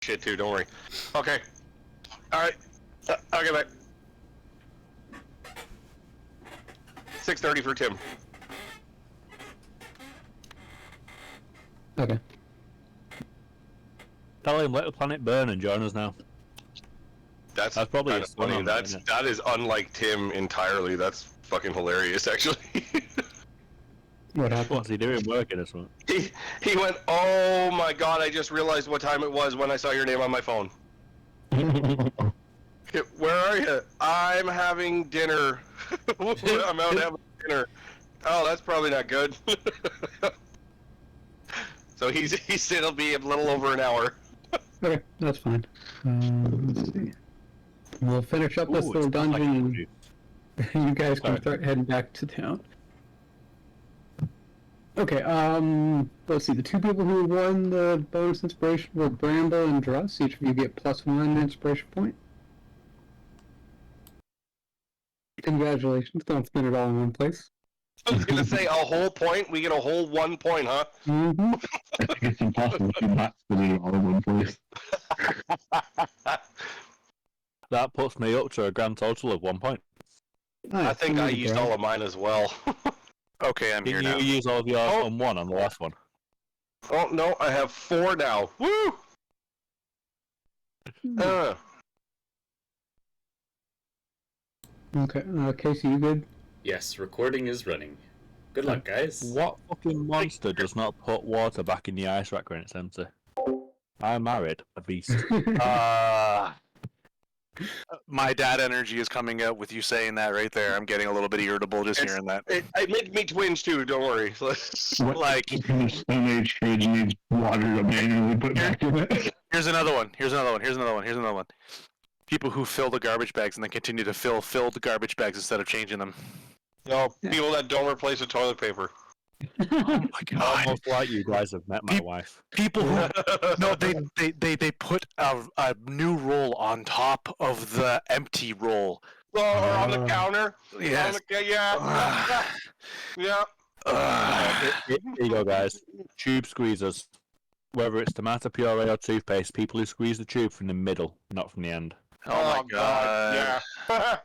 shit too. Don't worry. Okay. All right. I'll get back. 6:30 for Tim. Okay. Tell him let the planet burn and join us now. That's probably kind of funny. That is unlike Tim entirely. That's fucking hilarious, actually. What happened? What's he doing? Working or something? He went, oh my god, I just realized what time it was when I saw your name on my phone. Where are you? I'm having dinner. I'm out having dinner. Oh, that's probably not good. So it'll be a little over an hour. Okay, that's fine. Let's see. We'll finish up this little dungeon, and you guys can start heading back to town. Okay, let's see. The two people who won the bonus inspiration were Bramble and Druss. Each of you get +1 inspiration point. Congratulations. Don't spend it all in one place. I was going to say a whole point? We get a whole 1 point, huh? Mm-hmm. I think it's impossible to not spend it all in one place. That puts me up to a grand total of 1 point. Nice. I think I used all of mine as well. Okay, I'm here now. Did you use all of yours on one on the last one? Oh, no, I have 4 now. Woo! Okay, Casey, you good? Yes, recording is running. Good luck, guys. What fucking monster does not put water back in the ice rack when it's empty? I married a beast. My dad energy is coming out with you saying that right there. I'm getting a little bit irritable just hearing that. It makes me twinge too, don't worry. Like, Stone Age fridge needs water to manually put back in it. here's another one. Here's another one. People who fill the garbage bags and then continue to fill the garbage bags instead of changing them. No, people that don't replace the toilet paper. Oh my god! Almost like you guys have met my wife. People who they put a new roll on top of the empty roll. Or on the counter. Yes. Yeah. Here you go, guys. Tube squeezers. Whether it's tomato puree or toothpaste, people who squeeze the tube from the middle, not from the end. Oh my god! Yeah.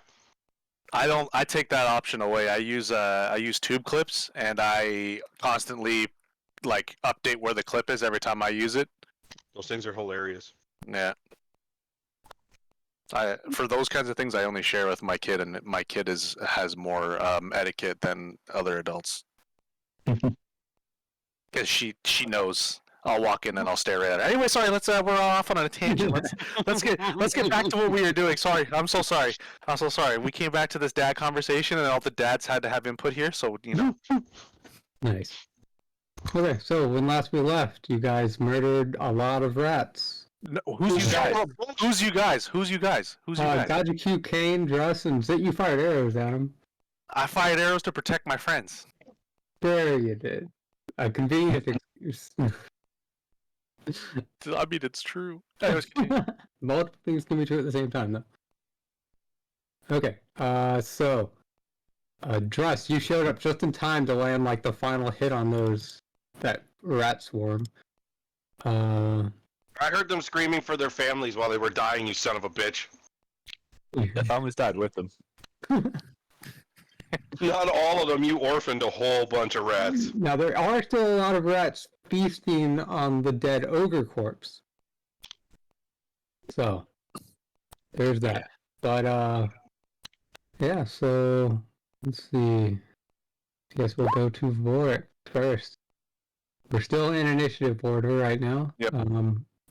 I take that option away. I use tube clips, and I constantly update where the clip is every time I use it. Those things are hilarious. Yeah. For those kinds of things, I only share with my kid, and my kid has more etiquette than other adults. Because she knows. I'll walk in and I'll stare at her. Anyway, sorry. We're off on a tangent. Let's get back to what we were doing. Sorry, I'm so sorry. We came back to this dad conversation, and all the dads had to have input here. So Nice. Okay, so when last we left, you guys murdered a lot of rats. No, who's you guys? Gajaku, Kane, Druss, and Zit. You fired arrows at him. I fired arrows to protect my friends. There you did. A convenient excuse. I mean, it's true. Multiple things can be true at the same time, though. Okay, so Druss, you showed up just in time to land the final hit on that rat swarm. I heard them screaming for their families while they were dying, you son of a bitch. Their families died with them. Not all of them, you orphaned a whole bunch of rats. Now, there are still a lot of rats feasting on the dead ogre corpse. So, there's that. But, yeah, so, let's see. I guess we'll go to Vorik first. We're still in initiative order right now. Yep.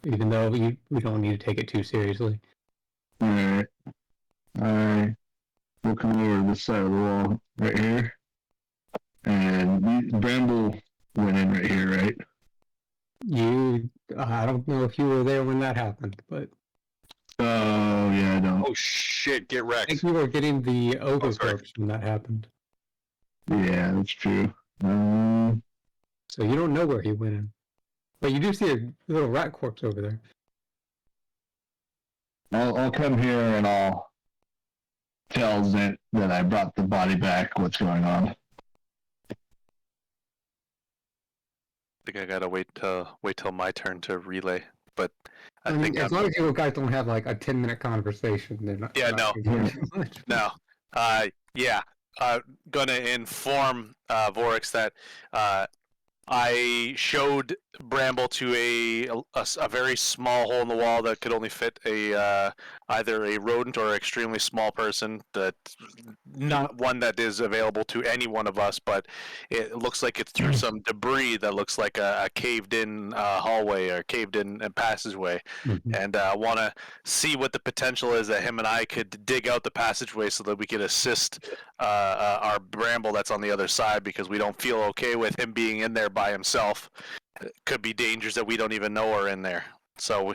Even though we don't need to take it too seriously. Alright. We'll come over to this side of the wall right here. And Bramble went in right here, right? I don't know if you were there when that happened, but... Oh, yeah, I don't. Oh shit, get I wrecked. think you were getting the ogre corpse when that happened. Yeah, that's true. So you don't know where he went in. But you do see a little rat corpse over there. I'll come here and I'll tell Zit that I brought the body back. What's going on? I think I gotta wait till my turn to relay. But I mean, as long as you guys don't have like a 10-minute conversation, they're not. Yeah, not no. gonna do too much. No. Yeah. Gonna inform Vorix that I showed Bramble to a very small hole in the wall that could only fit either a rodent or an extremely small person. That not one that is available to any one of us, but it looks like it's through some debris that looks like a caved-in hallway or caved-in passageway. Mhm. And I want to see what the potential is that him and I could dig out the passageway so that we could assist our Bramble that's on the other side, because we don't feel okay with him being in there by himself. Could be dangers that we don't even know are in there. So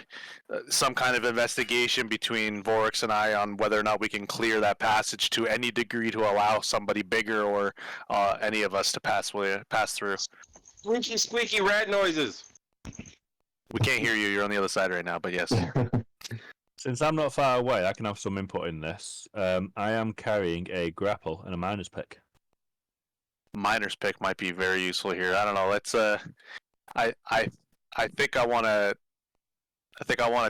some kind of investigation between Vorix and I on whether or not we can clear that passage to any degree to allow somebody bigger or any of us to pass through. Squeaky, squeaky rat noises. We can't hear you. You're on the other side right now, but yes. Since I'm not far away, I can have some input in this. I am carrying a grapple and a miner's pick. Miner's pick might be very useful here. I don't know. Let's I think I want to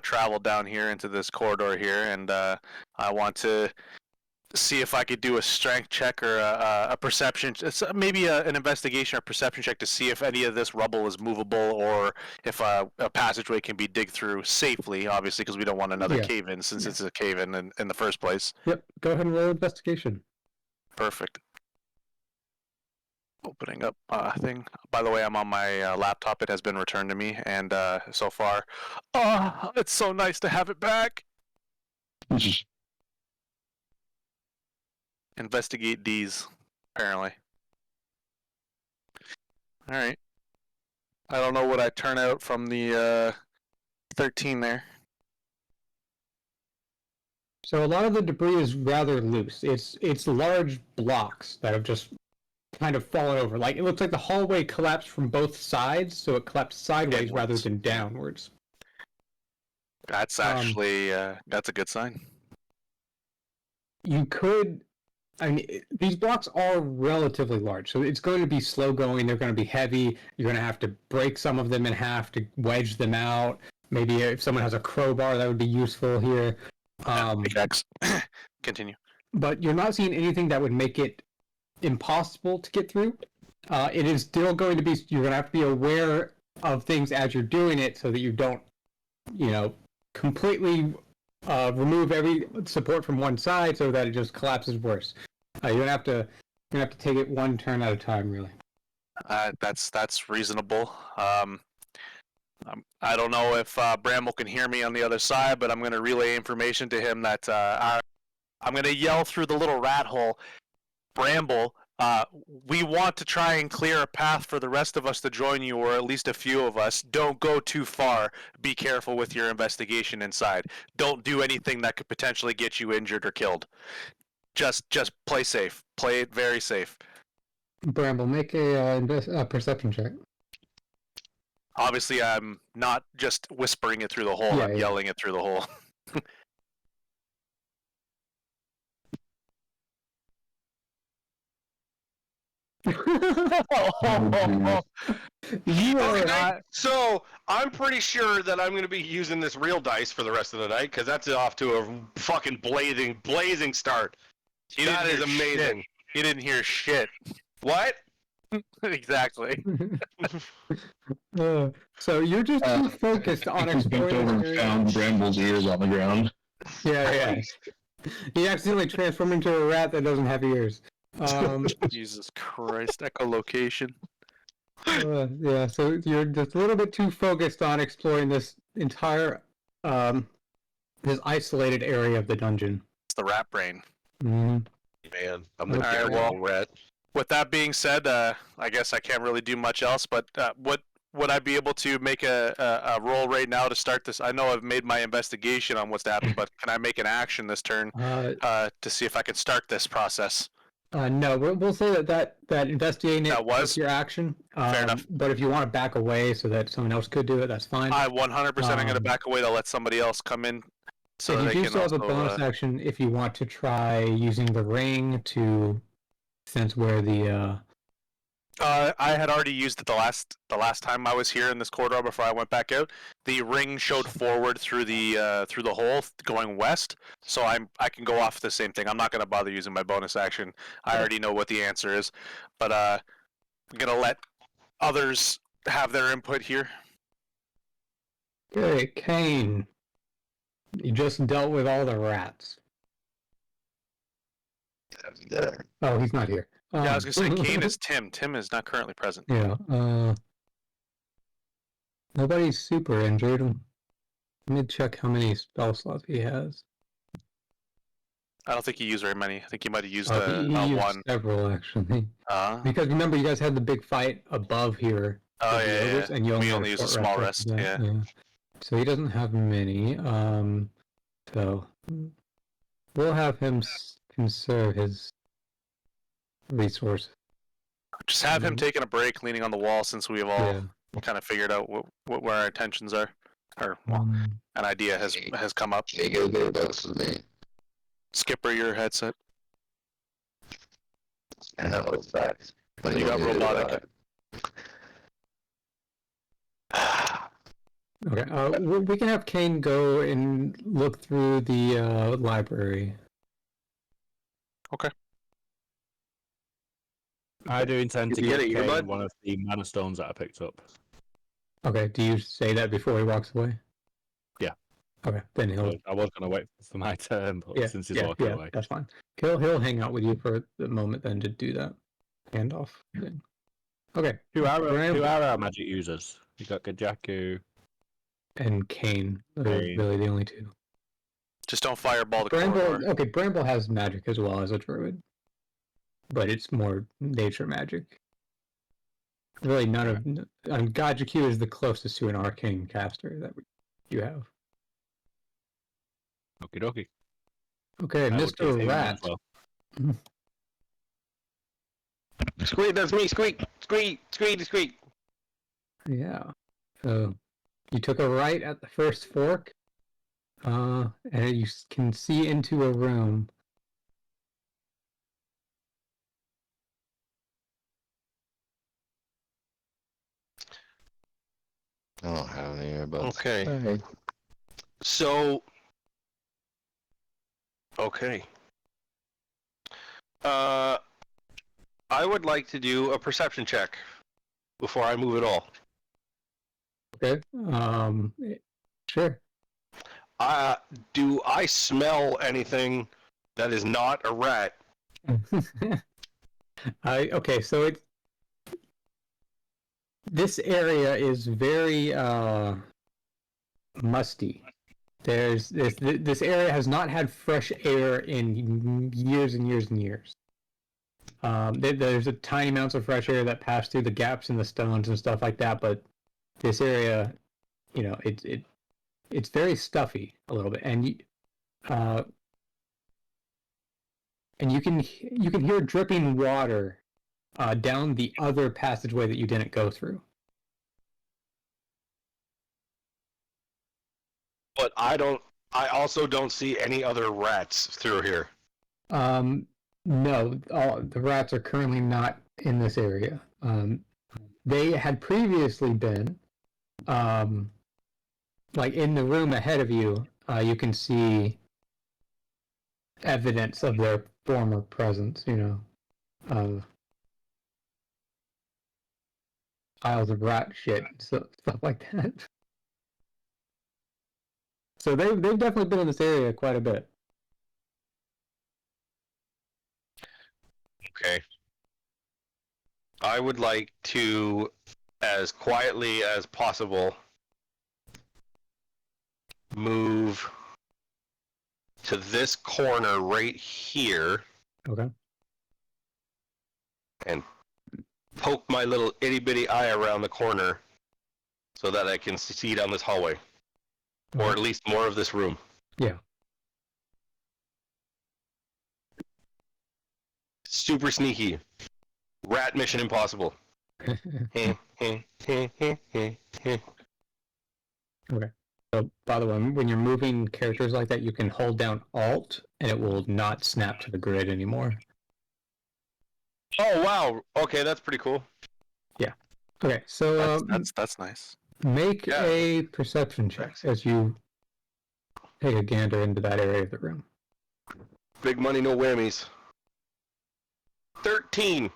travel down here into this corridor here, and I want to see if I could do a strength check or a perception, maybe an investigation or perception check to see if any of this rubble is movable, or if a passageway can be digged through safely, obviously, because we don't want another cave-in, since it's a cave-in in the first place. Yep. Go ahead and roll investigation. Perfect. Opening up thing. By the way, I'm on my laptop. It has been returned to me, and so far, it's so nice to have it back. Investigate these, apparently. Alright. I don't know what I turn out from the 13 there. So a lot of the debris is rather loose. It's large blocks that have just kind of fallen over. Like, it looks like the hallway collapsed from both sides, so it collapsed sideways rather than downwards. That's actually that's a good sign. You could, I mean, these blocks are relatively large, so it's going to be slow going. They're going to be heavy. You're going to have to break some of them in half to wedge them out. Maybe if someone has a crowbar, that would be useful here. Pickaxe. Continue. But you're not seeing anything that would make it impossible to get through. It is still going to be, you're going to have to be aware of things as you're doing it so that you don't, completely remove every support from one side so that it just collapses worse. You're gonna have to take it one turn at a time, really. That's reasonable. I don't know if Bramble can hear me on the other side, but I'm going to relay information to him that I'm going to yell through the little rat hole. Bramble, we want to try and clear a path for the rest of us to join you, or at least a few of us. Don't go too far. Be careful with your investigation inside. Don't do anything that could potentially get you injured or killed. Just play safe. Play it very safe. Bramble, make a perception check. Obviously, I'm not just whispering it through the hole. I'm yelling it through the hole. You are Okay, so I'm pretty sure that I'm going to be using this real dice for the rest of the night, because that's off to a fucking blazing start. That is amazing. You didn't hear shit. What? Exactly. So you're just too focused on Bent exploring over the and found Bramble's ears on the ground. Yeah. He accidentally transformed into a rat that doesn't have ears. Jesus Christ, echolocation. Yeah, so you're just a little bit too focused on exploring this entire, this isolated area of the dungeon. It's the rat brain. Mm-hmm. Man, I'm going to Alright, get well, rat. With that being said, I guess I can't really do much else, but would I be able to make a roll right now to start this? I know I've made my investigation on what's happened, but can I make an action this turn to see if I can start this process? No, we'll say that investigating That was your action. fair enough. But if you want to back away so that someone else could do it, that's fine. I 100% am going to back away to let somebody else come in. So and they you do can still have a also, bonus action if you want to try using the ring to sense where the I had already used it the last time I was here in this corridor before I went back out. The ring showed forward through the hole going west, so I can go off the same thing. I'm not gonna bother using my bonus action. I already know what the answer is, but I'm gonna let others have their input here. Okay, Kane. You just dealt with all the rats. Oh, he's not here. Yeah, I was gonna say Kane is Tim. Tim is not currently present. Yeah. Nobody's super injured. Let me check how many spell slots he has. I don't think he used very many. I think he might have used He used one. several actually. Uh, Because remember, you guys had the big fight above here. oh with the yeah, ogres, yeah. and you We had only used a short small rest rest. after that, Yeah. So he doesn't have many. So we'll have him conserve his resources. Just have him taking a break, leaning on the wall, since we've all Yeah. kind of figured out where our intentions are, or well, an idea has come up. They go thereabouts with me. Skipper, your headset. And that was that. When You got robotic. Okay. We can have Kane go and look through the library. Okay. I do intend to Did you give get an Kane earbud? one of the mana stones that I picked up. Okay. Do you say that before he walks away? Yeah. Okay. Then he'll. I was going to wait for my turn, but Yeah. since he's Yeah. walking Yeah. away. That's fine. He'll hang out with you for the moment then to do that handoff thing. Okay. Who are Bram- our magic users? You got Gajaku. and Kane are Kane. really the only two. Just don't fireball the Bramble, corridor. okay, Bramble has magic as well as a druid, but it's more nature magic. Really, none of Gajaku is the closest to an arcane caster that you have. Okie dokie. Okay, I will give him Mr. one Rat. as well. Squeak, that's me. Squeak, squeak, squeak, squeak. Yeah. So you took a right at the first fork, and you can see into a room. I don't have any earbuds. Okay. Hey. So. Okay. I would like to do a perception check before I move at all. Okay. Sure. Do I smell anything that is not a rat? Okay, so this area is very musty. This area has not had fresh air in years and years and years. There's a tiny amounts of fresh air that pass through the gaps in the stones and stuff like that, but this area, it's very stuffy a little bit, and you can hear dripping water down the other passageway that you didn't go through. But I also don't see any other rats through here. No, the rats are currently not in this area. They had previously been, like in the room ahead of you. You can see evidence of their former presence. Of piles of rat shit, stuff like that. So they've definitely been in this area quite a bit. Okay. I would like to, as quietly as possible, move to this corner right here Okay. and poke my little itty bitty eye around the corner so that I can see down this hallway. Or at least more of this room. Yeah. Super sneaky. Rat Mission Impossible. Okay. So, by the way, when you're moving characters like that, you can hold down Alt, and it will not snap to the grid anymore. Oh wow. Okay, that's pretty cool. Okay, so That's nice. make Yeah. a perception check as you take a gander into that area of the room. Big money, no whammies. 13.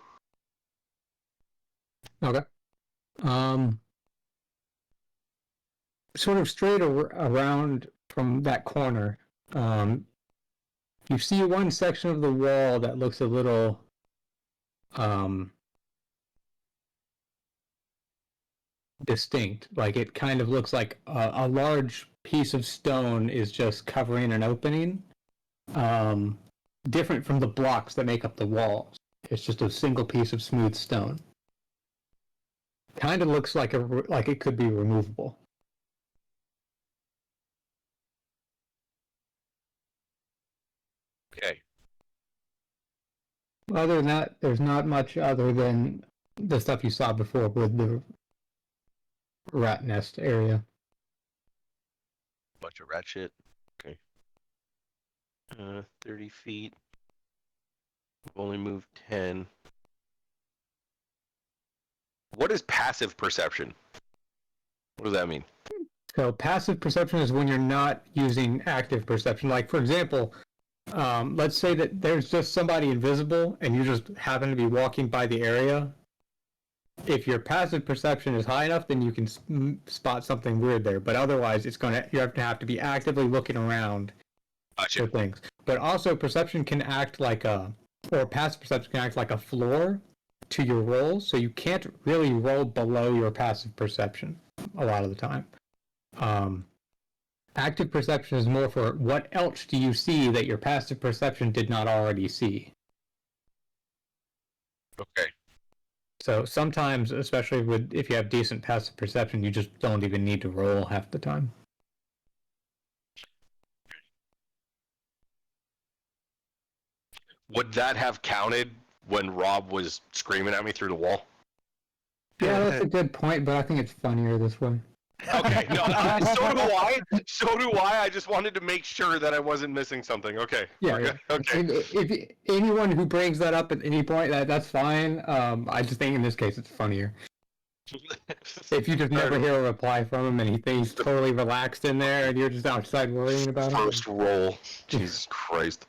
Okay. Sort of straight around from that corner, you see one section of the wall that looks a little, distinct. Like it kind of looks like a large piece of stone is just covering an opening, different from the blocks that make up the walls. It's just a single piece of smooth stone. Kind of looks like it could be removable. Okay. Other than that, there's not much other than the stuff you saw before with the rat nest area. Bunch of rat shit. Okay. 30 feet. We've only moved 10. What is passive perception? What does that mean? So passive perception is when you're not using active perception. Like, for example, let's say that there's just somebody invisible and you just happen to be walking by the area. If your passive perception is high enough, then you can spot something weird there. But otherwise, you have to be actively looking around Gotcha. for things. But also, perception can act like or passive perception can act like a floor to your rolls. So you can't really roll below your passive perception a lot of the time. Active perception is more for what else do you see that your passive perception did not already see. Okay. So sometimes, especially if you have decent passive perception, you just don't even need to roll half the time. Would that have counted when Rob was screaming at me through the wall? Yeah, that's a good point, but I think it's funnier this way. Okay, no, so do I. So do I. I just wanted to make sure that I wasn't missing something. Okay. Yeah, Okay. yeah. Okay. If anyone who brings that up at any point, that's fine. I just think in this case it's funnier. If you just never hear a reply from him and he thinks totally relaxed in there and you're just outside worrying about him. First roll. Jesus Christ.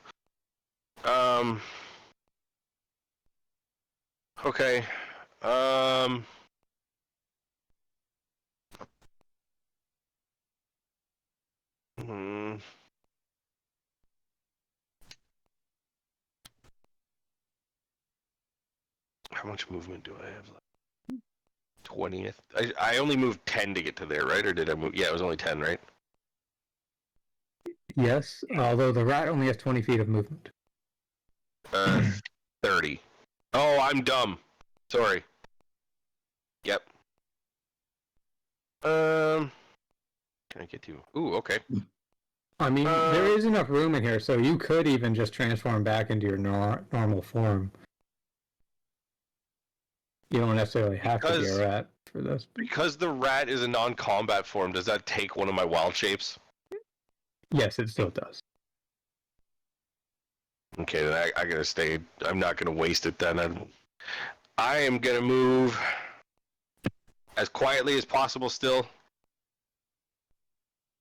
Okay. Hmm. How much movement do I have left? 20th. I only moved 10 to get to there, right? Or did I move? Yeah, it was only 10, right? Yes, although the rat only has 20 feet of movement. 30. Oh, I'm dumb. Sorry. Yep. Can I get to? Ooh, okay. I mean, there is enough room in here, so you could even just transform back into your normal form. You don't necessarily have to be a rat for this. Because the rat is a non-combat form, does that take one of my wild shapes? Yes, it still does. Okay, then I gotta stay. I'm not gonna waste it then. I am gonna move as quietly as possible still.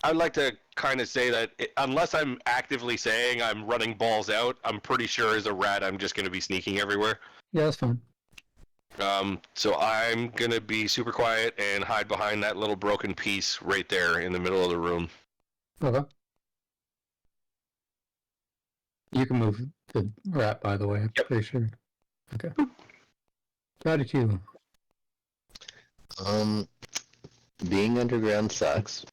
I'd like to kind of say that unless I'm actively saying I'm running balls out, I'm pretty sure as a rat I'm just gonna be sneaking everywhere. Yeah, that's fine. So I'm gonna be super quiet and hide behind that little broken piece right there in the middle of the room. Okay. You can move the rat, by the way, I'm pretty sure. Okay. Got it, you. Being underground sucks.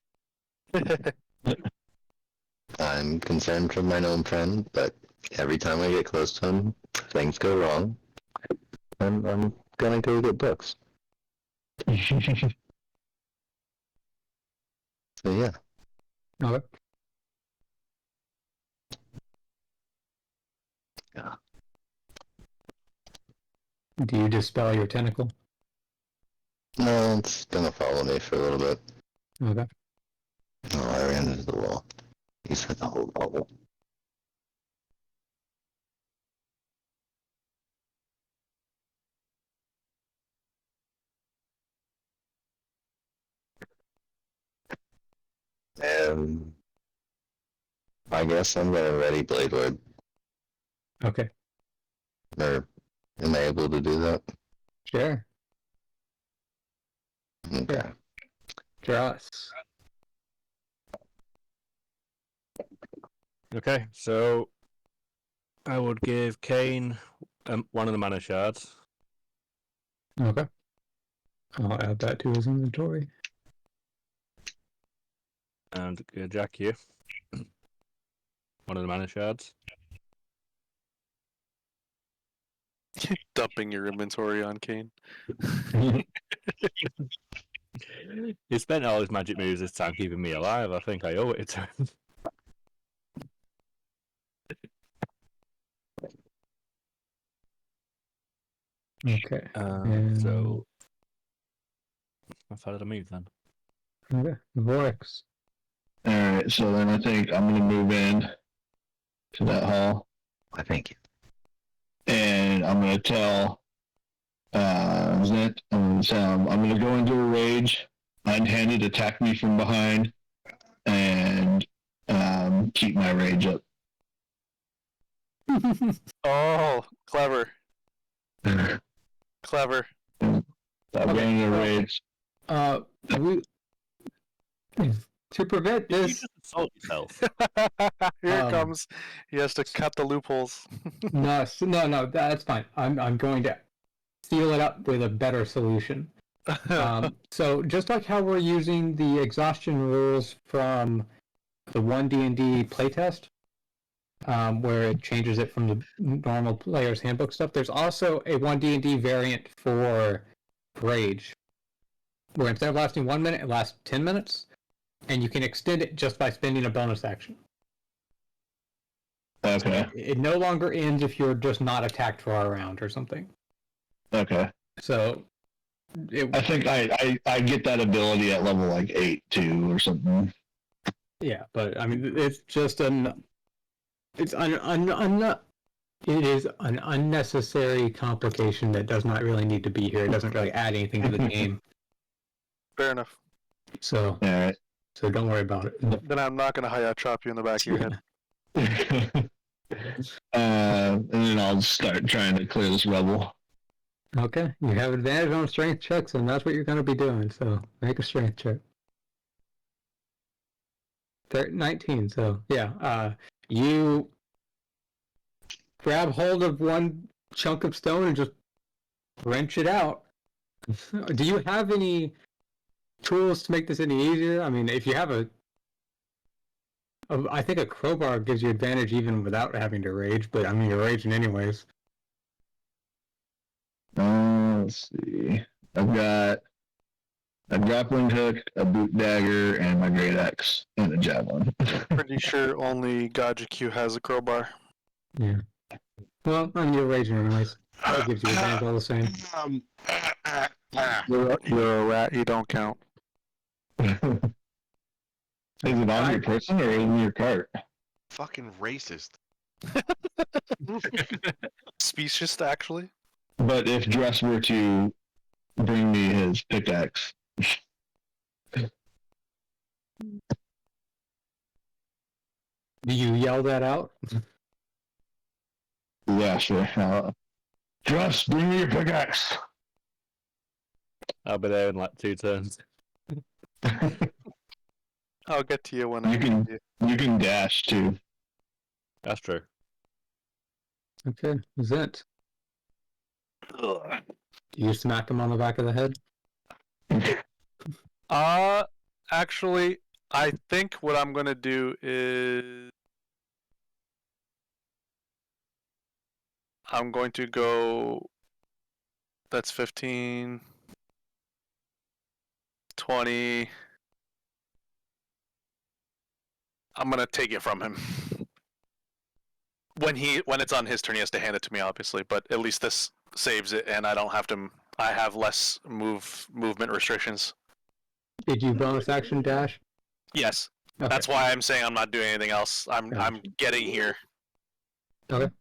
I'm concerned for my gnome friend, but every time I get close to him, things go wrong. And I'm gonna go get books. So yeah. Okay. Yeah. Do you dispel your tentacle? No, it's gonna follow me for a little bit. Okay. Oh, I ran into the wall. He's hit the whole bubble. I guess I'm gonna ready Blade Ward. Okay, Or am I able to do that? sure. Okay. Dross. Okay, so I would give Kane one of the mana shards. Okay. I'll add that to his inventory. And Jack, you one of the mana shards. Dumping your inventory on Kane. He spent all his magic moves this time keeping me alive. I think I owe it to him. Okay. So I've had a move then. Okay. Vorix. Alright, so then I think I'm gonna move in to that hall. I think. And I'm gonna tell Zent, I'm gonna go into a rage, unhanded attack me from behind, and keep my rage up. Oh, clever. Clever. I'll go into a rage. We to prevent You this. just insult yourself. Here it comes. He has to cut the loopholes. No, that's fine. I'm going to seal it up with a better solution. So just like how we're using the exhaustion rules from the 1D&D playtest, where it changes it from the normal player's handbook stuff, there's also a 1D&D variant for Rage, where instead of lasting 1 minute, it lasts 10 minutes, and you can extend it just by spending a bonus action. Okay. It no longer ends if you're just not attacked for a round or something. Okay. So I think I get that ability at level like 8 too or something. yeah, but I mean it is an unnecessary complication that does not really need to be here. It doesn't really add anything to the game. Fair enough. So Alright. so don't worry about it. Then I'm not gonna Hayat chop you in the back of your head. And then I'll start trying to clear this rebel. Okay, you have advantage on strength checks, and that's what you're going to be doing. So make a strength check. 19. So yeah, you grab hold of one chunk of stone and just wrench it out. Do you have any tools to make this any easier? I mean, if you have I think a crowbar gives you advantage even without having to rage. But I mean, you're raging anyways. Let's see. I've got a grappling hook, a boot dagger, and my great axe, and a javelin. Pretty sure only Gajiq has a crowbar. Yeah. Well, I mean, you're raging anyways. That gives you advantage all the same. You're a rat. You don't count. Is it on your person or in your cart? Fucking racist. Specious, actually. But if Dress were to bring me his pickaxe. Do you yell that out? Yeah, sure. Dress, bring me your pickaxe. I'll be there in like 2 turns. I'll get to you when You I can- need you. You can dash too. That's true. Okay, Zent. Do you smack him on the back of the head? Actually, I think what I'm gonna do is I'm going to go. That's 15, 20. I'm gonna take it from him. When it's on his turn, he has to hand it to me, obviously. But at least this saves it, and I don't have to. I have less movement restrictions. Did you bonus action dash? Yes, Okay. that's why I'm saying I'm not doing anything else. I'm Gotcha. getting here. Okay.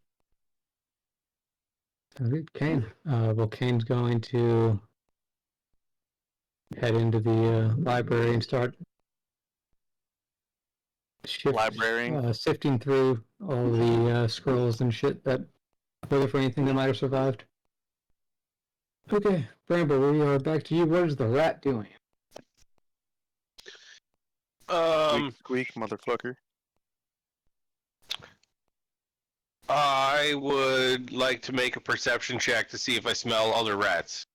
Alright, Kane. Well, Kane's going to head into the library and start shift, Librarian. sifting through all the scrolls and shit that whether for anything that might have survived. Okay, Bramble, we are back to you. What is the rat doing? Squeak, squeak, motherfucker. I would like to make a perception check to see if I smell other rats.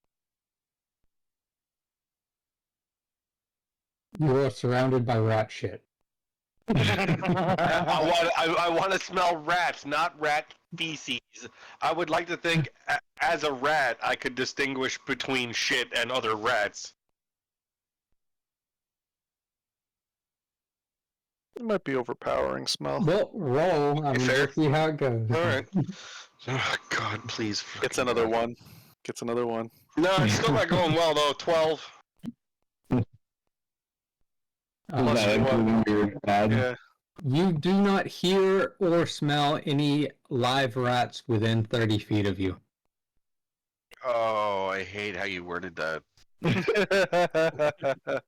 You are surrounded by rat shit. I want to smell rats, not rat feces. I would like to think, as a rat, I could distinguish between shit and other rats. It might be overpowering smell. Well, roll. I mean, Fair. let's see how it goes. All right. Oh, God, please. Gets fucking another God. one. Gets another one. No, it's still not going well though. 12. Plus Is that including your ad? Yeah. You do not hear or smell any live rats within 30 feet of you. Oh, I hate how you worded that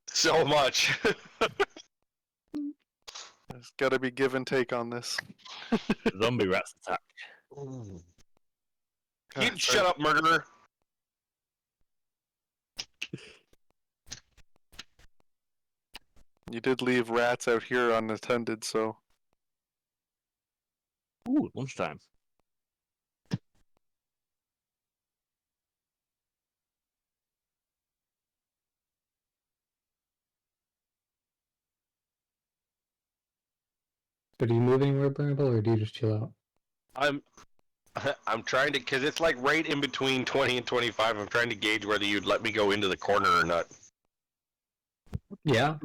so much. There's got to be give and take on this. Zombie rats attack. You shut up, murderer. You did leave rats out here unattended, so Ooh, lunchtime. But do you move anywhere, Bramble, or do you just chill out? I'm trying to, because it's like right in between 20 and 25. I'm trying to gauge whether you'd let me go into the corner or not. Yeah?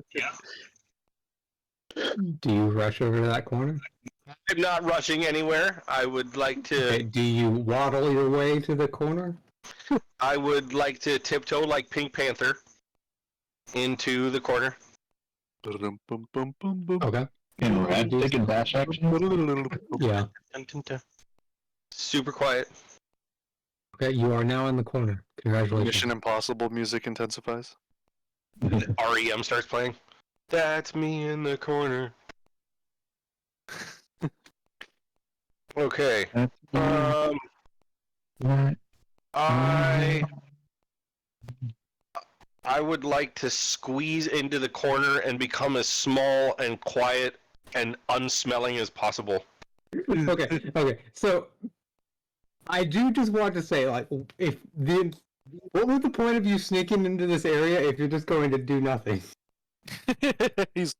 Do you rush over to that corner? I'm not rushing anywhere. I would like to. Okay, do you waddle your way to the corner? I would like to tiptoe like Pink Panther into the corner. Okay. Can rat take a dash action? Yeah. Super quiet. Okay, you are now in the corner. Congratulations. Mission Impossible music intensifies. REM starts playing. That's me in the corner. Okay. I would like to squeeze into the corner and become as small and quiet and unsmelling as possible. Okay. So, I do just want to say, like, what was the point of you sneaking into this area if you're just going to do nothing? He's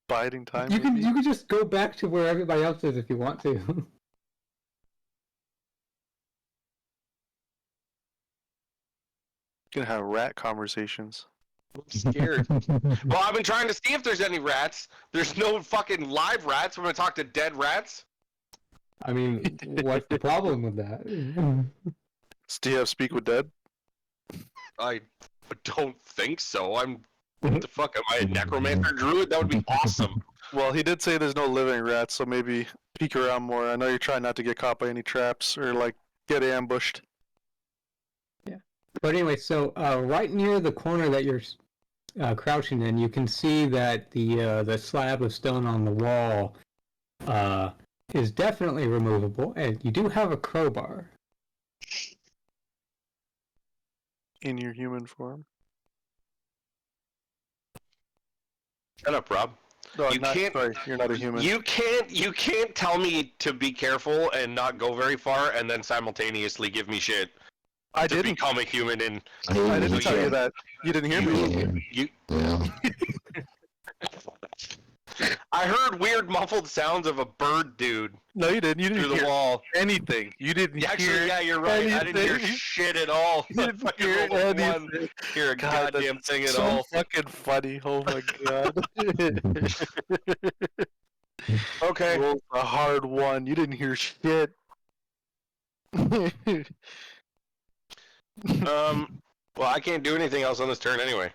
biding time. You maybe? can just go back to where everybody else is if you want to. Gonna have rat conversations. I'm scared. Well, I've been trying to see if there's any rats. There's no fucking live rats. We're gonna talk to dead rats. I mean, what's the problem with that? Do you have Speak with Dead? I don't think so. What the fuck? Am I a necromancer druid? That would be awesome. Well, he did say there's no living rats, so maybe peek around more. I know you're trying not to get caught by any traps or like get ambushed. But anyway, so right near the corner that you're crouching in, you can see that the slab of stone on the wall is definitely removable, and you do have a crowbar. In your human form. Shut up, Rob. No, You can't- Sorry, you're not a human. You can't tell me to be careful and not go very far, and then simultaneously give me shit I to didn't. become a human. And I didn't tell you that. You didn't hear me. you, Yeah. I heard weird muffled sounds of a bird dude No, you didn't. You through didn't the hear wall. anything. You didn't hear. Actually, yeah, you're right. I didn't hear anything. shit at all. You didn't Fucking hear rolled a one. anything. Hear a God, goddamn that's thing at so all. fucking funny. Oh my god. Okay. Rolled a hard one. You didn't hear shit. Well, I can't do anything else on this turn anyway.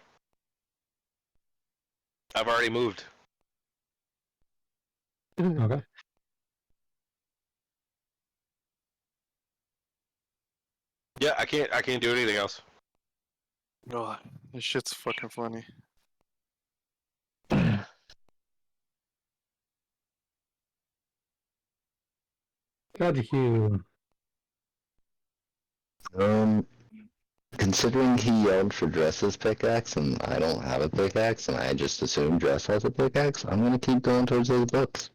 I've already moved. Okay. Yeah, I can't do anything else. Oh, this shit's fucking funny. Kajuku. Considering he yelled for Dress's pickaxe and I don't have a pickaxe and I just assume Dress has a pickaxe, I'm gonna keep going towards those books.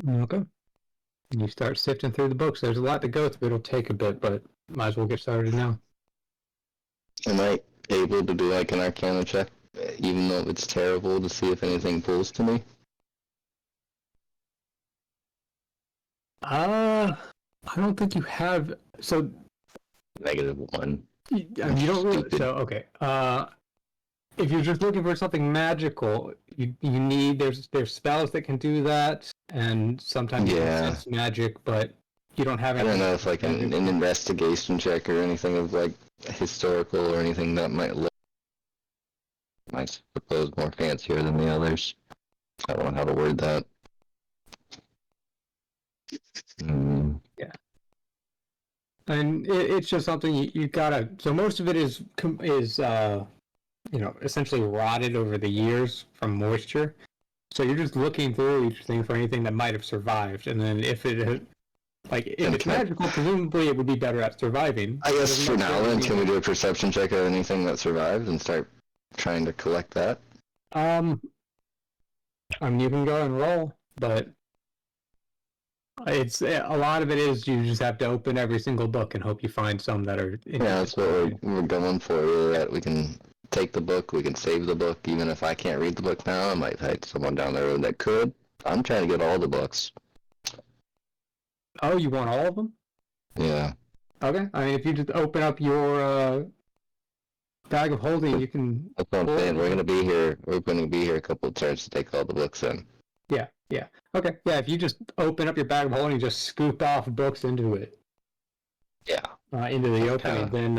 Okay. You start sifting through the books. There's a lot to go through. It'll take a bit, but might as well get started now. Am I able to do like an Arcana check, even though it's terrible, to see if anything pulls to me? I don't think you have. So -1. you don't really. So okay. If you're just looking for something magical, you need there's spells that can do that, and sometimes you can Yeah. sense magic, but you don't have. I don't know if like an investigation check or anything of like historical or anything that might look, I suppose, more fancier than the others. I don't know how to word that. Yeah. And it's just something you gotta. So most of it is essentially rotted over the years from moisture. So you're just looking through each thing for anything that might have survived, and then if it's magical, presumably it would be better at surviving. I guess for now then, can we do a perception check of anything that survived and start trying to collect that? I mean, you can go and roll, but it's a lot of it is you just have to open every single book and hope you find some that are. Yeah, that's what we're going for. Really, that we can take the book, we can save the book. Even if I can't read the book now, I might find someone down the road that could. I'm trying to get all the books. Oh, you want all of them? Yeah. Okay. I mean, if you just open up your bag of holding, you can. That's what I'm saying. We're gonna be here. We're gonna be here a couple of turns to take all the books in. Yeah. Yeah. Okay. Yeah. If you just open up your bag of holding, and just scoop off books into it. Yeah. Into the opening, then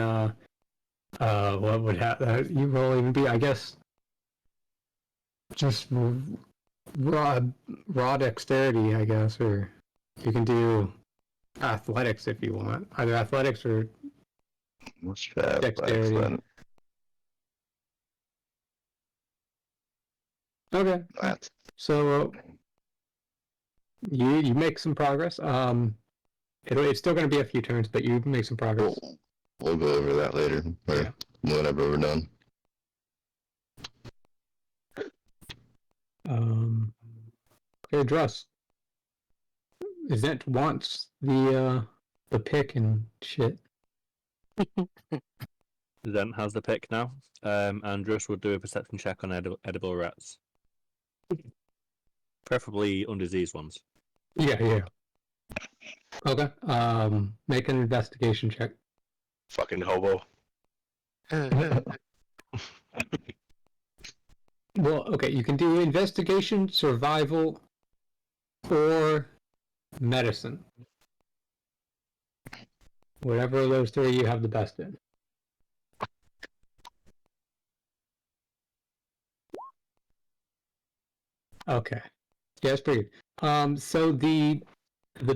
what would happen? You will even be, I guess, just raw dexterity, I guess, or you can do athletics if you want, either athletics or Let's try dexterity. then. Okay. So you make some progress. It's still going to be a few turns, but you make some progress. We'll go over that later, or whenever we're done. Okay, Druss. Zent wants the pick and shit. Zent has the pick now. Andrus will do a perception check on edible rats. Preferably undiseased ones. Yeah. Okay. Make an investigation check. Fucking hobo. Well, okay, you can do investigation, survival, or medicine. Whatever of those three you have the best in. Okay. Yeah, it's pretty good. So the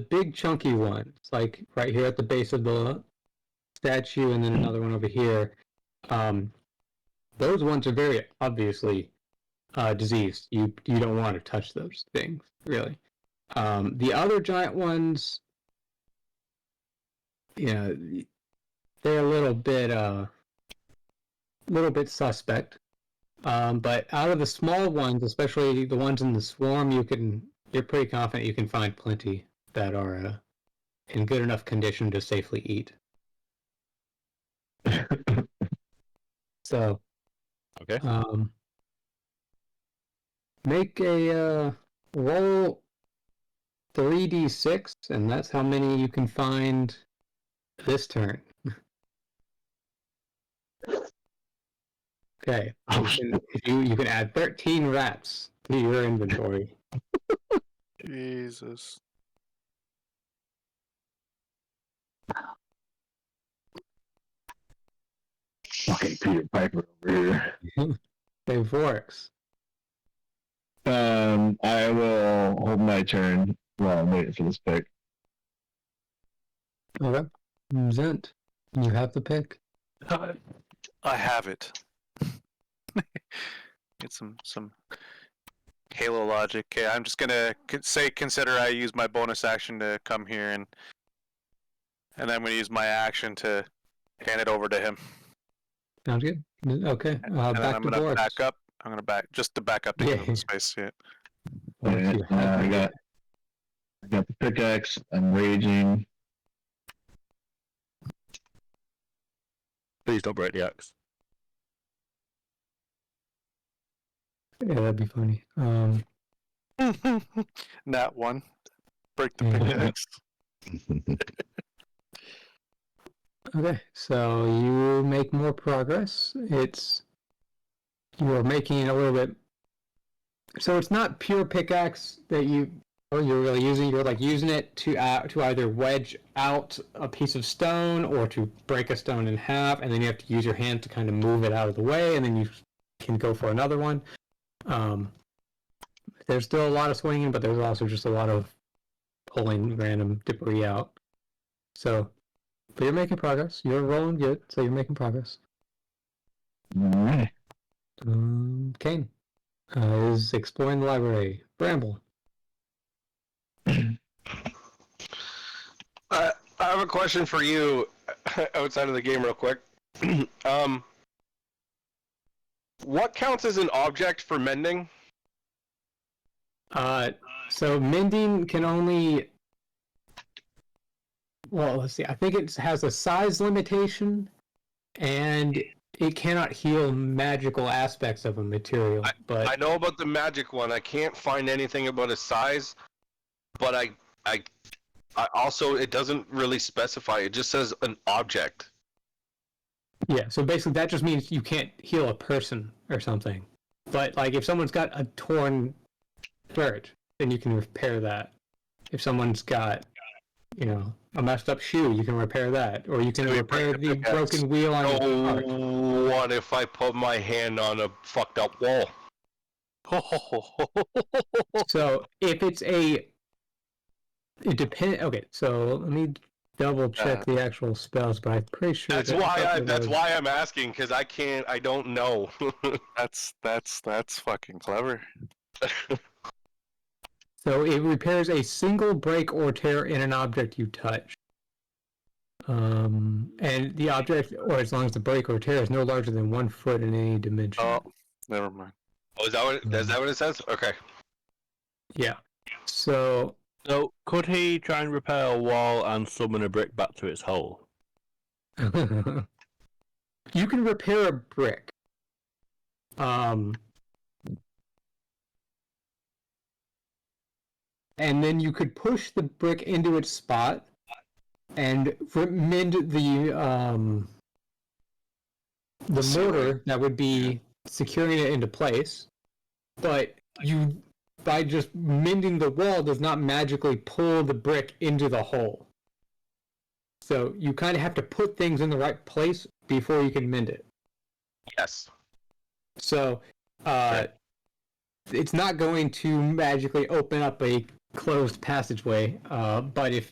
big chunky ones, like right here at the base of the statue, and then another one over here, those ones are very obviously diseased. You don't want to touch those things, really. The other giant ones, they're a little bit suspect. But out of the small ones, especially the ones in the swarm, you're pretty confident you can find plenty that are in good enough condition to safely eat. So, okay. Make a roll 3d6, and that's how many you can find this turn. Okay, you can add 13 rats to your inventory. Jesus. Fucking Peter Piper over here. They Vorix. I will hold my turn while I'm waiting for this pick. Okay. Zent, you have the pick. I have it. Get some Halo logic. Okay, I'm just gonna consider I use my bonus action to come here, and I'm gonna use my action to hand it over to him. Sounds good. Okay. And then Back I'm to gonna Boris. back up. I'm gonna back just to back up to give him the space. Yeah. Boris, you have I got the pickaxe. I'm raging. Please don't break the axe. Yeah, that'd be funny. Not one. Break the Yeah. pickaxe. Okay, so you make more progress. You're making a little bit. So it's not pure pickaxe that you're really using. You're like using it to either wedge out a piece of stone or to break a stone in half, and then you have to use your hand to kind of move it out of the way, and then you can go for another one. There's still a lot of swinging, but there's also just a lot of pulling random debris out. So, but you're making progress. You're rolling good, so you're making progress. Alright. Kane is exploring the library. Bramble. I have a question for you outside of the game, real quick. What counts as an object for mending? So mending can only. Well, let's see. I think it has a size limitation, and it cannot heal magical aspects of a material. But I know about the magic one. I can't find anything about a size, but I also, it doesn't really specify. It just says an object. yeah, so basically that just means you can't heal a person or something. But like if someone's got a torn shirt, then you can repair that. If someone's got, a messed up shoe, you can repair that, or you can repair the broken wheel on your car. What if I put my hand on a fucked up wall? So if it's it depends. Okay, so let me double check the actual spells, but I'm pretty sure That's why I'm asking, because I don't know. That's fucking clever. So it repairs a single break or tear in an object you touch. And the object, or as long as the break or tear is no larger than 1 foot in any dimension. Oh, never mind. Oh, is that what it says? Okay. Yeah. So could he try and repair a wall and summon a brick back to its hole? you can repair a brick. And then you could push the brick into its spot and mend the mortar that would be securing it into place. But by just mending the wall does not magically pull the brick into the hole. So you kind of have to put things in the right place before you can mend it. Yes. So it's not going to magically open up a closed passageway, but if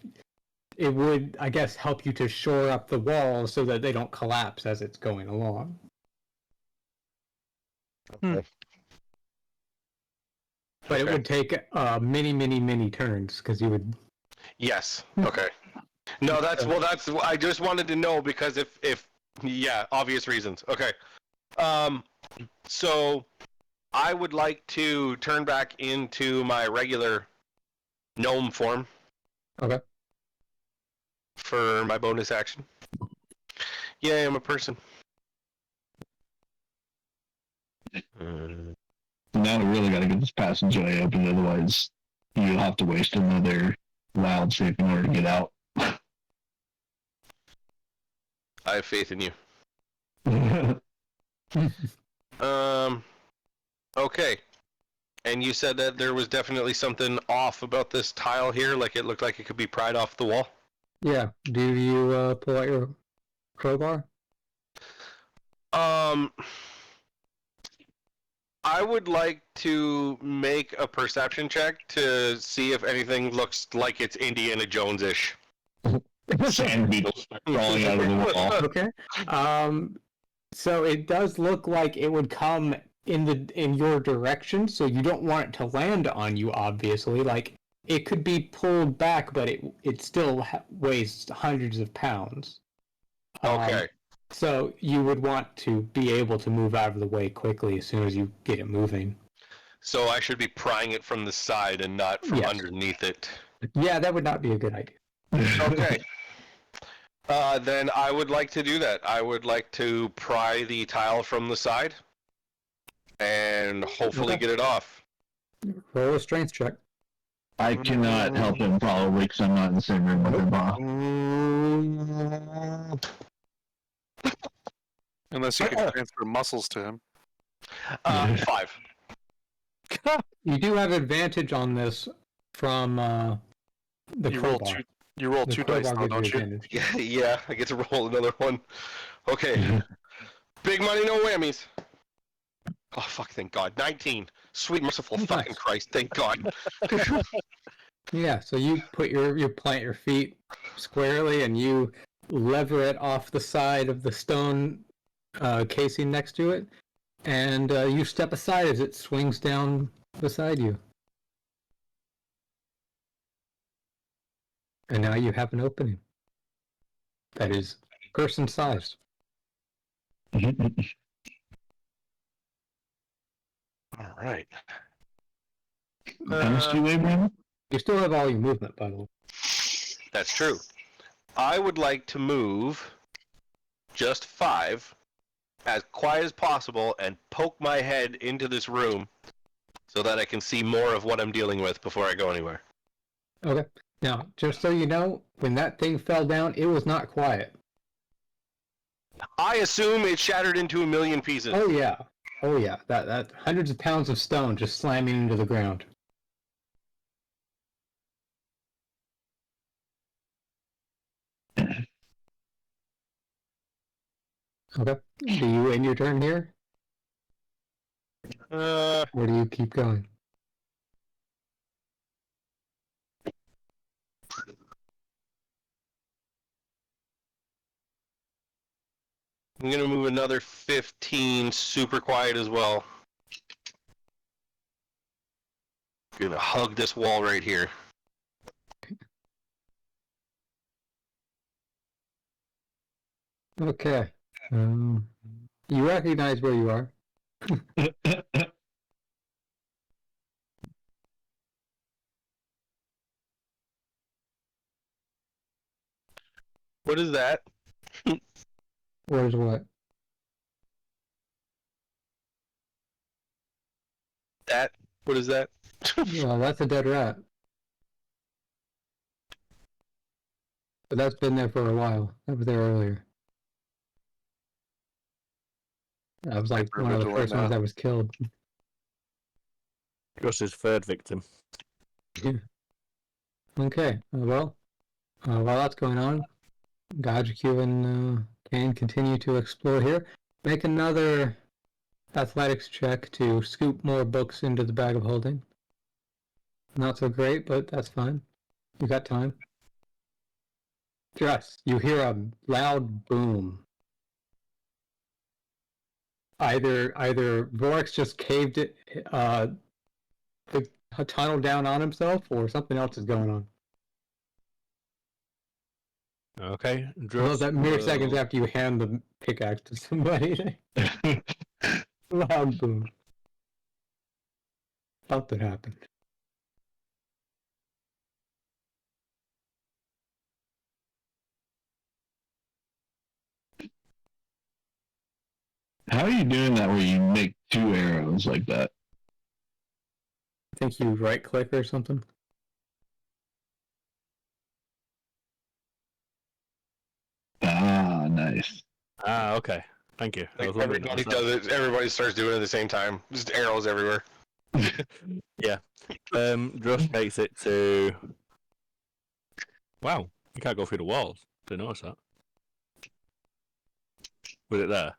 it would, I guess, help you to shore up the walls so that they don't collapse as it's going along. Okay. But it would take many turns because you would. Yes. Okay. No, that's I just wanted to know because if obvious reasons. Okay. So I would like to turn back into my regular gnome form. Okay. For my bonus action. Yeah, I'm a person. Now we really got to get this passageway open, otherwise you'll have to waste another wild shape in order to get out. I have faith in you. Okay. And you said that there was definitely something off about this tile here, like it looked like it could be pried off the wall. Yeah. Do you pull out your crowbar? I would like to make a perception check to see if anything looks like it's Indiana Jones-ish. Sand beetles start crawling out of the wall. Okay. So it does look like it would come in your direction, so you don't want it to land on you. Obviously, like it could be pulled back, but it still weighs hundreds of pounds. Okay. So you would want to be able to move out of the way quickly as soon as you get it moving. So I should be prying it from the side and not from Yes. underneath it. Yeah, that would not be a good idea. Okay. Then I would like to do that. I would like to pry the tile from the side and hopefully Okay. get it off. Roll a strength check. I cannot help him probably because I'm not in the same room with him, Bob. Unless you can transfer muscles to him. 5. You do have advantage on this from the You roll crowbar. You roll The 2 dice crowbar now, gives don't you? advantage. Yeah, I get to roll another one. Okay. Big money, no whammies. Oh, fuck, thank God. 19. Sweet, merciful fucking Christ, thank God. Yeah, so you plant your feet squarely and you lever it off the side of the stone casing next to it, and you step aside as it swings down beside you. And now you have an opening that is person-sized. All right. How much do you weigh, Brandon? You still have all your movement, by the way. That's true. I would like to move just 5 as quiet as possible and poke my head into this room so that I can see more of what I'm dealing with before I go anywhere. Okay. Now, just so you know, when that thing fell down, it was not quiet. I assume it shattered into a million pieces. Oh yeah. Oh yeah. That hundreds of pounds of stone just slamming into the ground. Okay. Do you end your turn here? Or do you keep going? I'm going to move another 15 super quiet as well. Gonna hug this wall right here. Okay. You recognize where you are. What is that? Where's what? That? What is that? Well, that's a dead rat. But that's been there for a while. That was there earlier. That was like one of the first ones that was killed. Just his third victim. Okay. Well, while that's going on, Gajiku and Kane continue to explore here. Make another athletics check to scoop more books into the bag of holding. Not so great, but that's fine. You got time. Just, you hear a loud boom. Either Vorix just caved it, the tunnel down on himself, or something else is going on. Okay. I love that mere seconds after you hand the pickaxe to somebody. Loud boom. Something happened. How are you doing that where you make 2 arrows like that? I think you right click or something. Ah, nice. Ah, okay. Thank you. I was wondering Everybody what was does it. Everybody starts doing it at the same time. Just arrows everywhere. that. Just makes it to. Wow, you can't go through the walls. Didn't notice that. Was it there?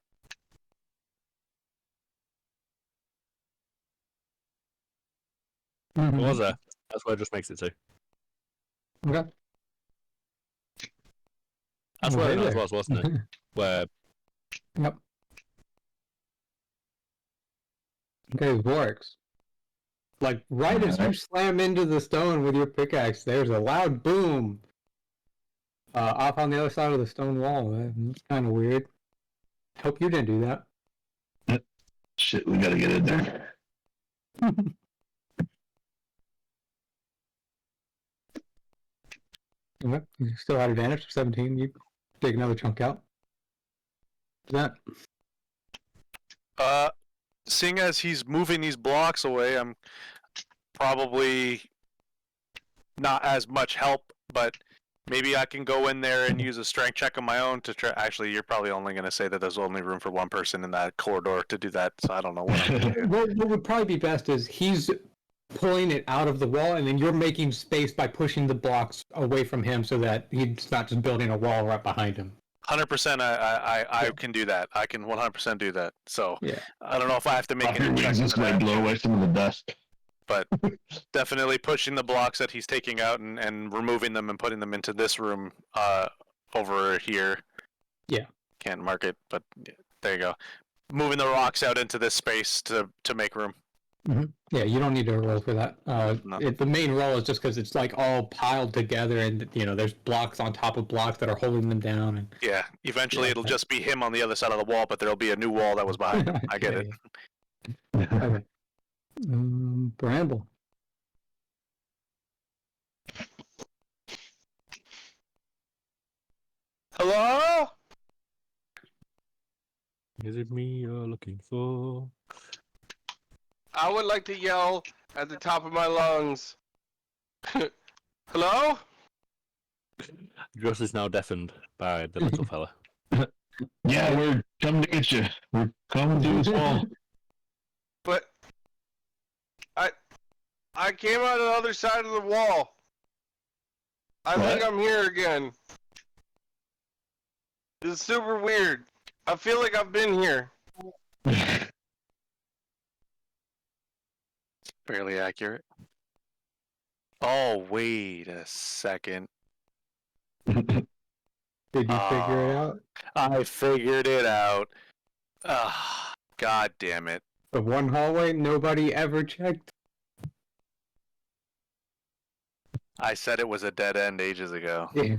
Mm-hmm. It was there. That's where it just makes it to. Okay. That's Well, where hey it there. was, wasn't it? Where Yep. Okay, Vorix. Like, right as you slam into the stone with your pickaxe, there's a loud boom off on the other side of the stone wall. That's kind of weird. Hope you didn't do that. Shit, we gotta get in there. Okay, you still had advantage, 17. You take another chunk out. That. Seeing as he's moving these blocks away, I'm probably not as much help, but maybe I can go in there and use a strength check on my own to try. Actually, you're probably only going to say that there's only room for one person in that corridor to do that, so I don't know what I'm going to do. What would probably be best is he's pulling it out of the wall, and then you're making space by pushing the blocks away from him so that he's not just building a wall right behind him. 100%, I can do that. I can 100% do that. So Yeah. I don't know if I have to make Off your any checks wings, this for way, that, blow away some of the dust. but definitely pushing the blocks that he's taking out and removing them and putting them into this room over here. Yeah. Can't mark it, but there you go. Moving the rocks out into this space to make room. Mm-hmm. Yeah, you don't need to roll for that. No. The main roll is just because it's like all piled together, and there's blocks on top of blocks that are holding them down. And Yeah, eventually Yeah, it'll okay. just be him on the other side of the wall, but there'll be a new wall that was behind him. I get it. Yeah. Okay. Bramble. Hello? Is it me you're looking for? I would like to yell at the top of my lungs. Hello? Dross is now deafened by the little fella. Yeah, we're coming to get you. We're coming to this wall. But I came out of the other side of the wall. I think What? I'm here again. This is super weird. I feel like I've been here. Fairly accurate. Oh, wait a second. Did you figure it out? I figured it out. God damn it. The one hallway nobody ever checked. I said it was a dead end ages ago. Yeah.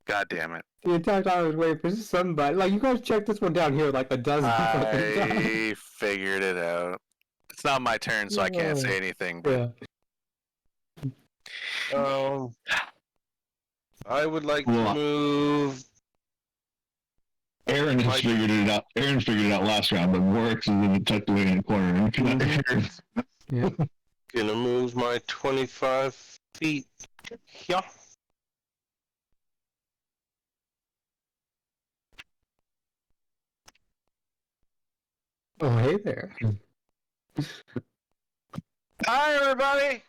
God damn it. The entire time I was waiting for somebody. Like, you guys checked this one down here like a dozen fucking times. I figured it out. It's not my turn, so I can't say anything. But Yeah. I would like to Well, move. Aaron has figured it out. Aaron figured it out last round, but Works is in the tucked away in the corner. Yeah. Gonna move my 25 feet. Yeah. Oh, hey there. Hi, everybody.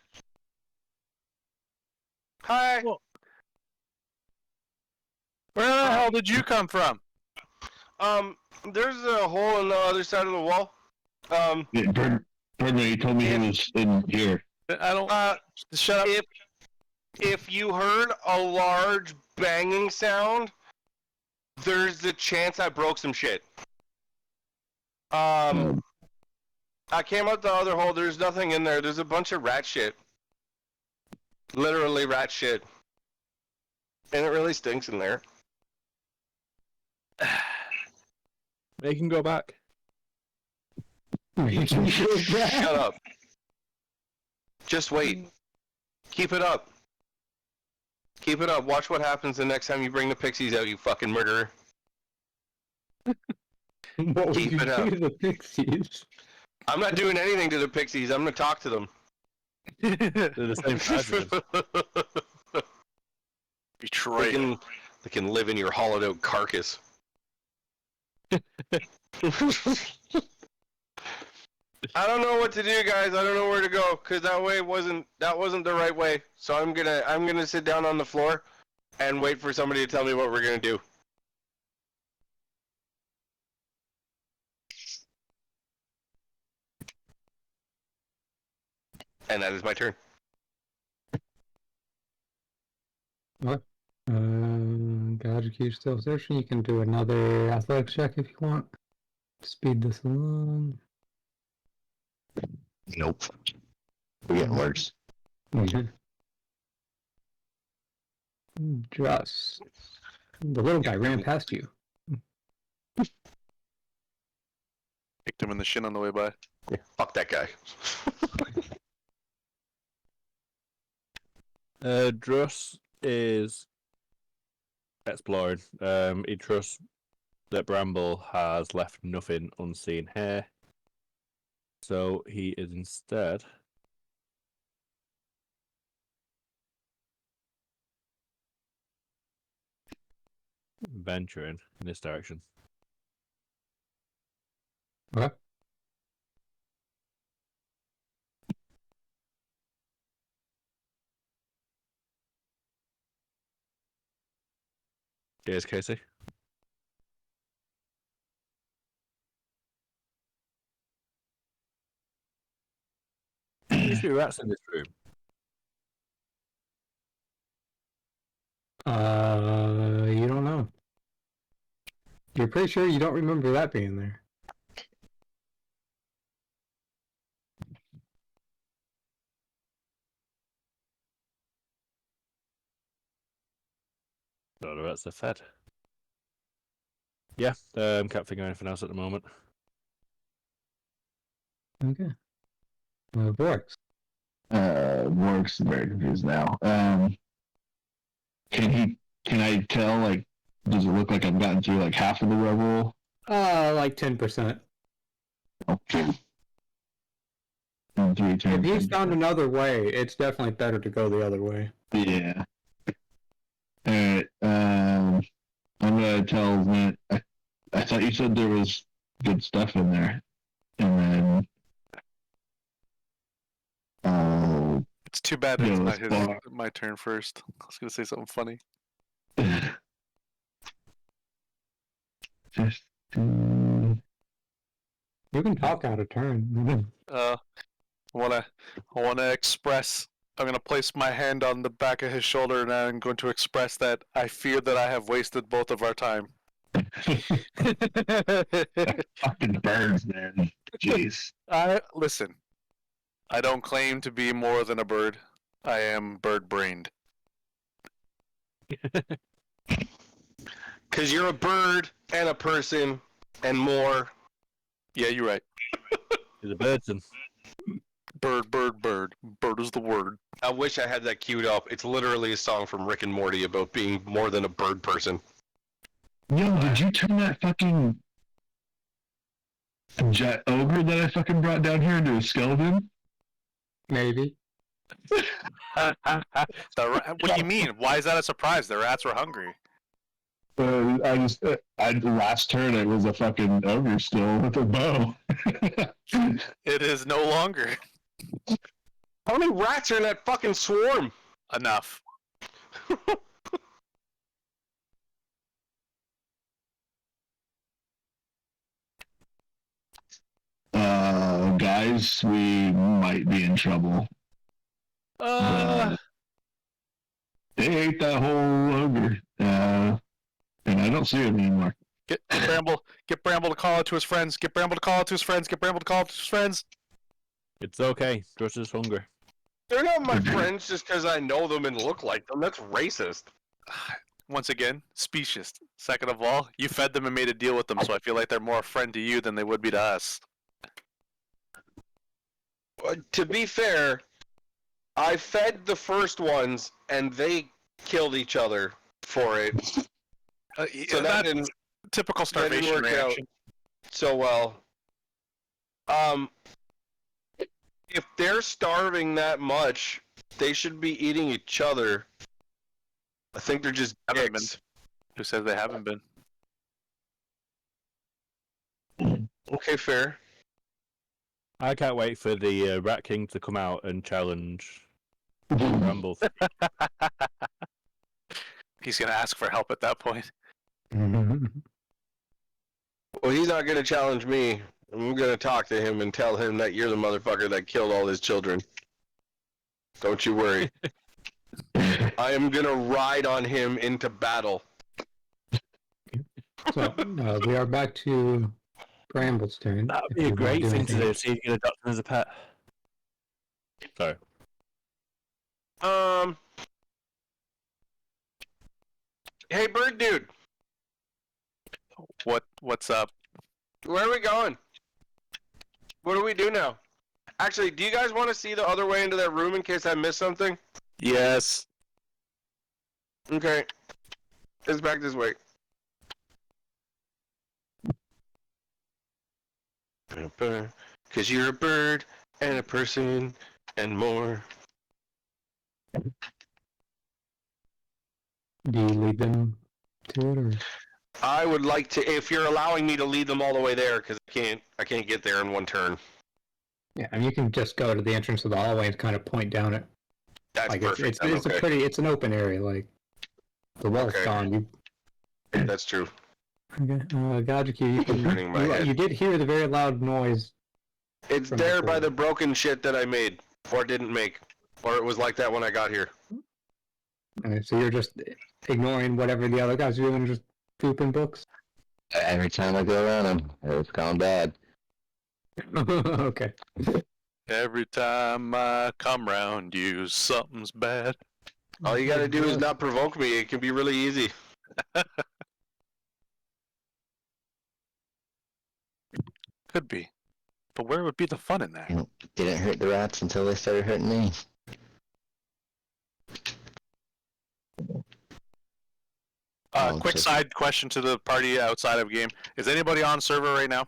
Hi. where the hell did you come from? There's a hole in the other side of the wall. Yeah, Birdman, he told me he was in here. I don't. Shut up. If you heard a large banging sound, there's a chance I broke some shit. I came out the other hole. There's nothing in there. There's a bunch of rat shit. Literally rat shit. And it really stinks in there. Make him go back. Shut up. Just wait. Keep it up. Keep it up. Watch what happens the next time you bring the pixies out, you fucking murderer. What would Keep you it do up. to the pixies? I'm not doing anything to the pixies. I'm gonna talk to them. They're the same size as us. Betrayal. They can live in your hollowed out carcass. I don't know what to do, guys. I don't know where to go because that wasn't the right way. So I'm gonna sit down on the floor and wait for somebody to tell me what we're gonna do. And that is my turn. God, you keep still searching. You can do another athletics check if you want. Speed this along. Nope. We're getting worse. Just the little guy ran past you. Kicked him in the shin on the way by. Yeah, fuck that guy. Druss is exploring. He trusts that Bramble has left nothing unseen here. So he is instead venturing in this direction. Okay. Cheers, Casey. There's two rats in this room. You don't know. You're pretty sure you don't remember that being there. No, the rats are fed. Yeah, can't think of anything else at the moment. Okay. Vorx. Vork's very confused now. Can I tell, like, does it look like I've gotten through, like, half of the rubble? Like 10%. Okay. If he's found another way, it's definitely better to go the other way. Yeah. Alright, I'm gonna tell Lint, I thought you said there was good stuff in there. And then, It's too bad Yeah, it's let's not bar. my turn first. I was gonna say something funny. just, You can talk out of turn. I wanna express. I'm gonna place my hand on the back of his shoulder, and I'm going to express that I fear that I have wasted both of our time. fucking birds, man. Jeez. Listen. I don't claim to be more than a bird. I am bird-brained. Because you're a bird and a person and more. Yeah, you're right. He's a birdson. Bird, bird, bird. Bird is the word. I wish I had that queued up. It's literally a song from Rick and Morty about being more than a bird person. Yo, did you turn that fucking jet ogre that I fucking brought down here into a skeleton? Maybe. What do you mean? Why is that a surprise? The rats were hungry. Last turn it was a fucking ogre still with a bow. It is no longer. How many rats are in that fucking swarm? Enough. Guys, we might be in trouble. They ate that whole ogre, and I don't see him anymore. Get Bramble to call out to his friends. Get Bramble to call out to his friends. Get Bramble to call out to his friends. It's okay. Druss is hungry. They're not my friends just because I know them and look like them. That's racist. Once again, specious. Second of all, you fed them and made a deal with them, so I feel like they're more a friend to you than they would be to us. To be fair, I fed the first ones and they killed each other for it. So that didn't typical starvation work reaction. out so well. If they're starving that much, they should be eating each other. I think they're just Haven't dicks. Who says they haven't been? Okay, fair. I can't wait for the Rat King to come out and challenge Bramble. He's gonna ask for help at that point. Well, he's not going to challenge me. I'm going to talk to him and tell him that you're the motherfucker that killed all his children. Don't you worry. I am going to ride on him into battle. So, we are back to Bramble's turn. That would if be a you wanna great do thing to anything. do. See if you get a doctor as a pet. Sorry. Hey, bird dude, What's up? where are we going? What do we do now? Actually, do you guys want to see the other way into that room in case I missed something? Yes. Okay. It's back this way. Because you're a bird and a person and more. Do you lead them to it, or? I would like to, if you're allowing me to lead them all the way there, because I can't get there in one turn. Yeah, I mean, you can just go to the entrance of the hallway and kind of point down it. That's Like perfect. it's okay. a pretty, it's an open area. Like the wall's Okay. gone. You That's true. okay? Gajiku, Turning my head. you did hear the very loud noise. It's From there before. by the broken shit that I made, or didn't make, or it was like that when I got here. So you're just ignoring whatever the other guys are doing and just pooping books. Every time I go around him, it's gone bad. Okay. Every time I come round you, something's bad. All you gotta do is not provoke me. It can be really easy. Could be. But where would be the fun in that? Didn't hurt the rats until they started hurting me. Quick so- side question to the party outside of game. Is anybody on server right now?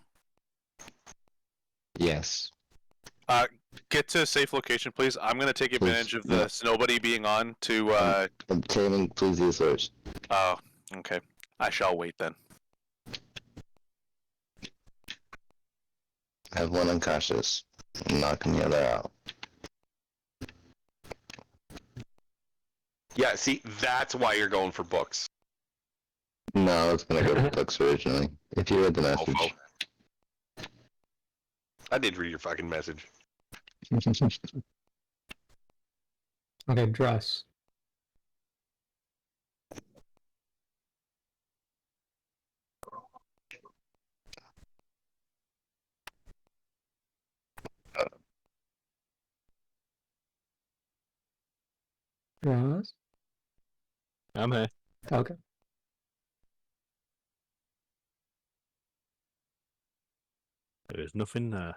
Yes. Get to a safe location, please. I'm going to take advantage of this nobody being on to... Obtaining, please use those. Oh, okay. I shall wait then. I have one unconscious. I'm knocking the other out. Yeah, see, that's why you're going for books. No, I was gonna go to books originally. If you read the message. Oh. I did read your fucking message. Okay, dress. Dress. I'm here. Okay. There is nothing there.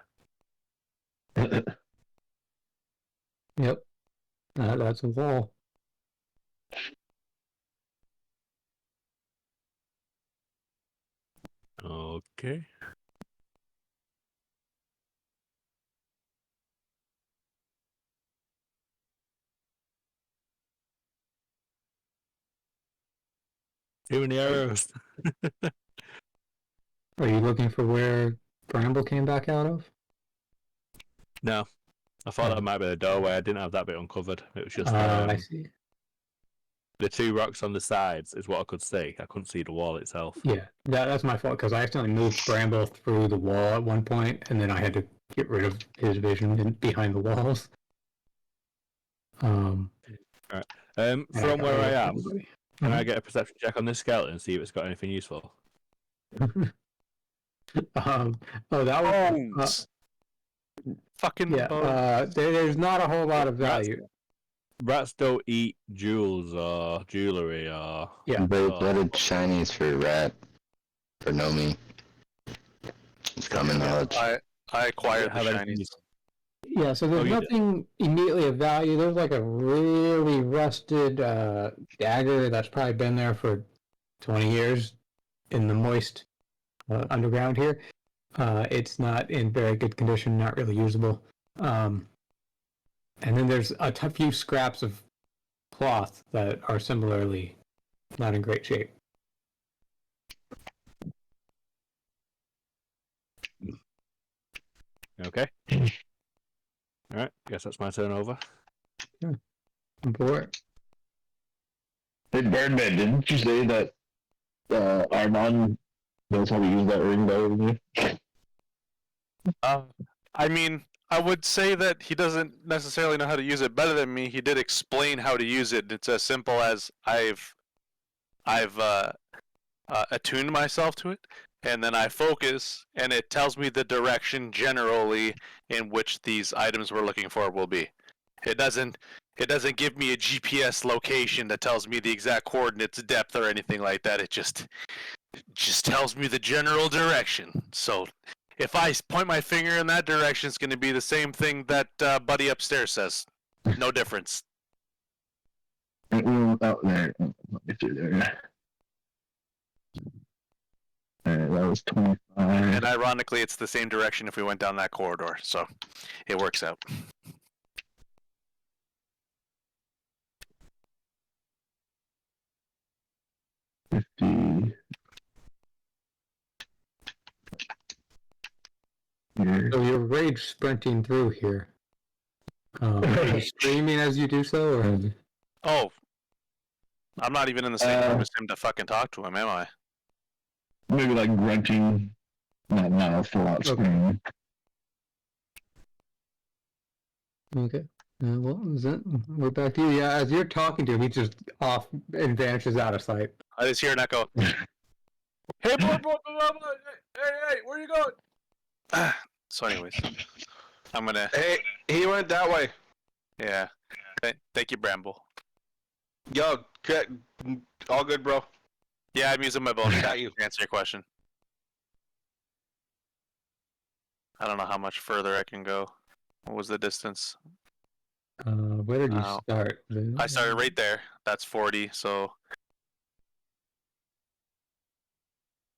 Yep. That's a wall. Okay. Too many arrows. Are you looking for where Bramble came back out of? No. I thought that might be the doorway. I didn't have that bit uncovered. It was just I see. the two rocks on the sides is what I could see. I couldn't see the wall itself. Yeah, that's my fault because I accidentally moved Bramble through the wall at one point, and then I had to get rid of his vision behind the walls. From where I am, can I get a perception check on this skeleton and see if it's got anything useful? Oh, that was Bones! Fucking yeah. bones. There's not a whole lot of value. Rats don't eat jewels or jewellery or... Yeah. Blooded shinies for rat. For Nomi. It's common knowledge. I acquired the have anything shinies. useful. Yeah, so there's Oh, you did. nothing immediately of value. There's like a really rusted dagger that's probably been there for 20 years in the moist underground here. It's not in very good condition, not really usable. And then there's a few scraps of cloth that are similarly not in great shape. Okay. Alright, guess that's my turn over. Boy. Hey, Birdman, didn't you say that Armand knows how to use that ring better than you? I mean, I would say that he doesn't necessarily know how to use it better than me. He did explain how to use it. It's as simple as I've attuned myself to it, and then I focus, and it tells me the direction generally in which these items we're looking for will be. It doesn't give me a GPS location that tells me the exact coordinates, depth, or anything like that. It just tells me the general direction. So if I point my finger in that direction, it's going to be the same thing that buddy upstairs says. No difference. We're out there. Let me through there. Alright, that was 25. And ironically, it's the same direction if we went down that corridor. So it works out. Here. So you're rage sprinting through here. Are you screaming as you do so, or? Oh, I'm not even in the same room as him to fucking talk to him, am I? Maybe like grunting. Not a full out scream. Okay. Well, we're back to you. Yeah, as you're talking to him, he just off and vanishes out of sight. I just hear an echo. Hey, boy, hey, where you going? So, anyways, I'm gonna. Hey, he went that way. Yeah. Thank you, Bramble. Yo, all good, bro. Yeah, I'm using my bonus Got action you. to answer your question. I don't know how much further I can go. What was the distance? Where did you start? I started right there. That's 40, so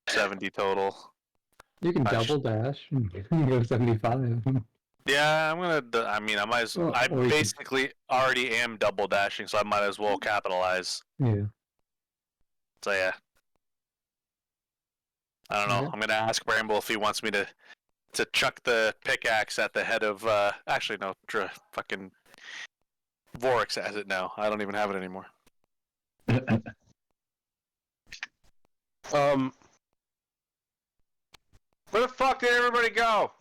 70 total. You can double dash and go 75. Yeah, I'm gonna. I mean, I might as. Well, I or you can- basically already am double dashing, so I might as well capitalize. Yeah. So yeah. I don't know. Okay. I'm gonna ask Bramble if he wants me to chuck the pickaxe at the head of. Actually, no. Fucking Vorix has it now. I don't even have it anymore. Where the fuck did everybody go?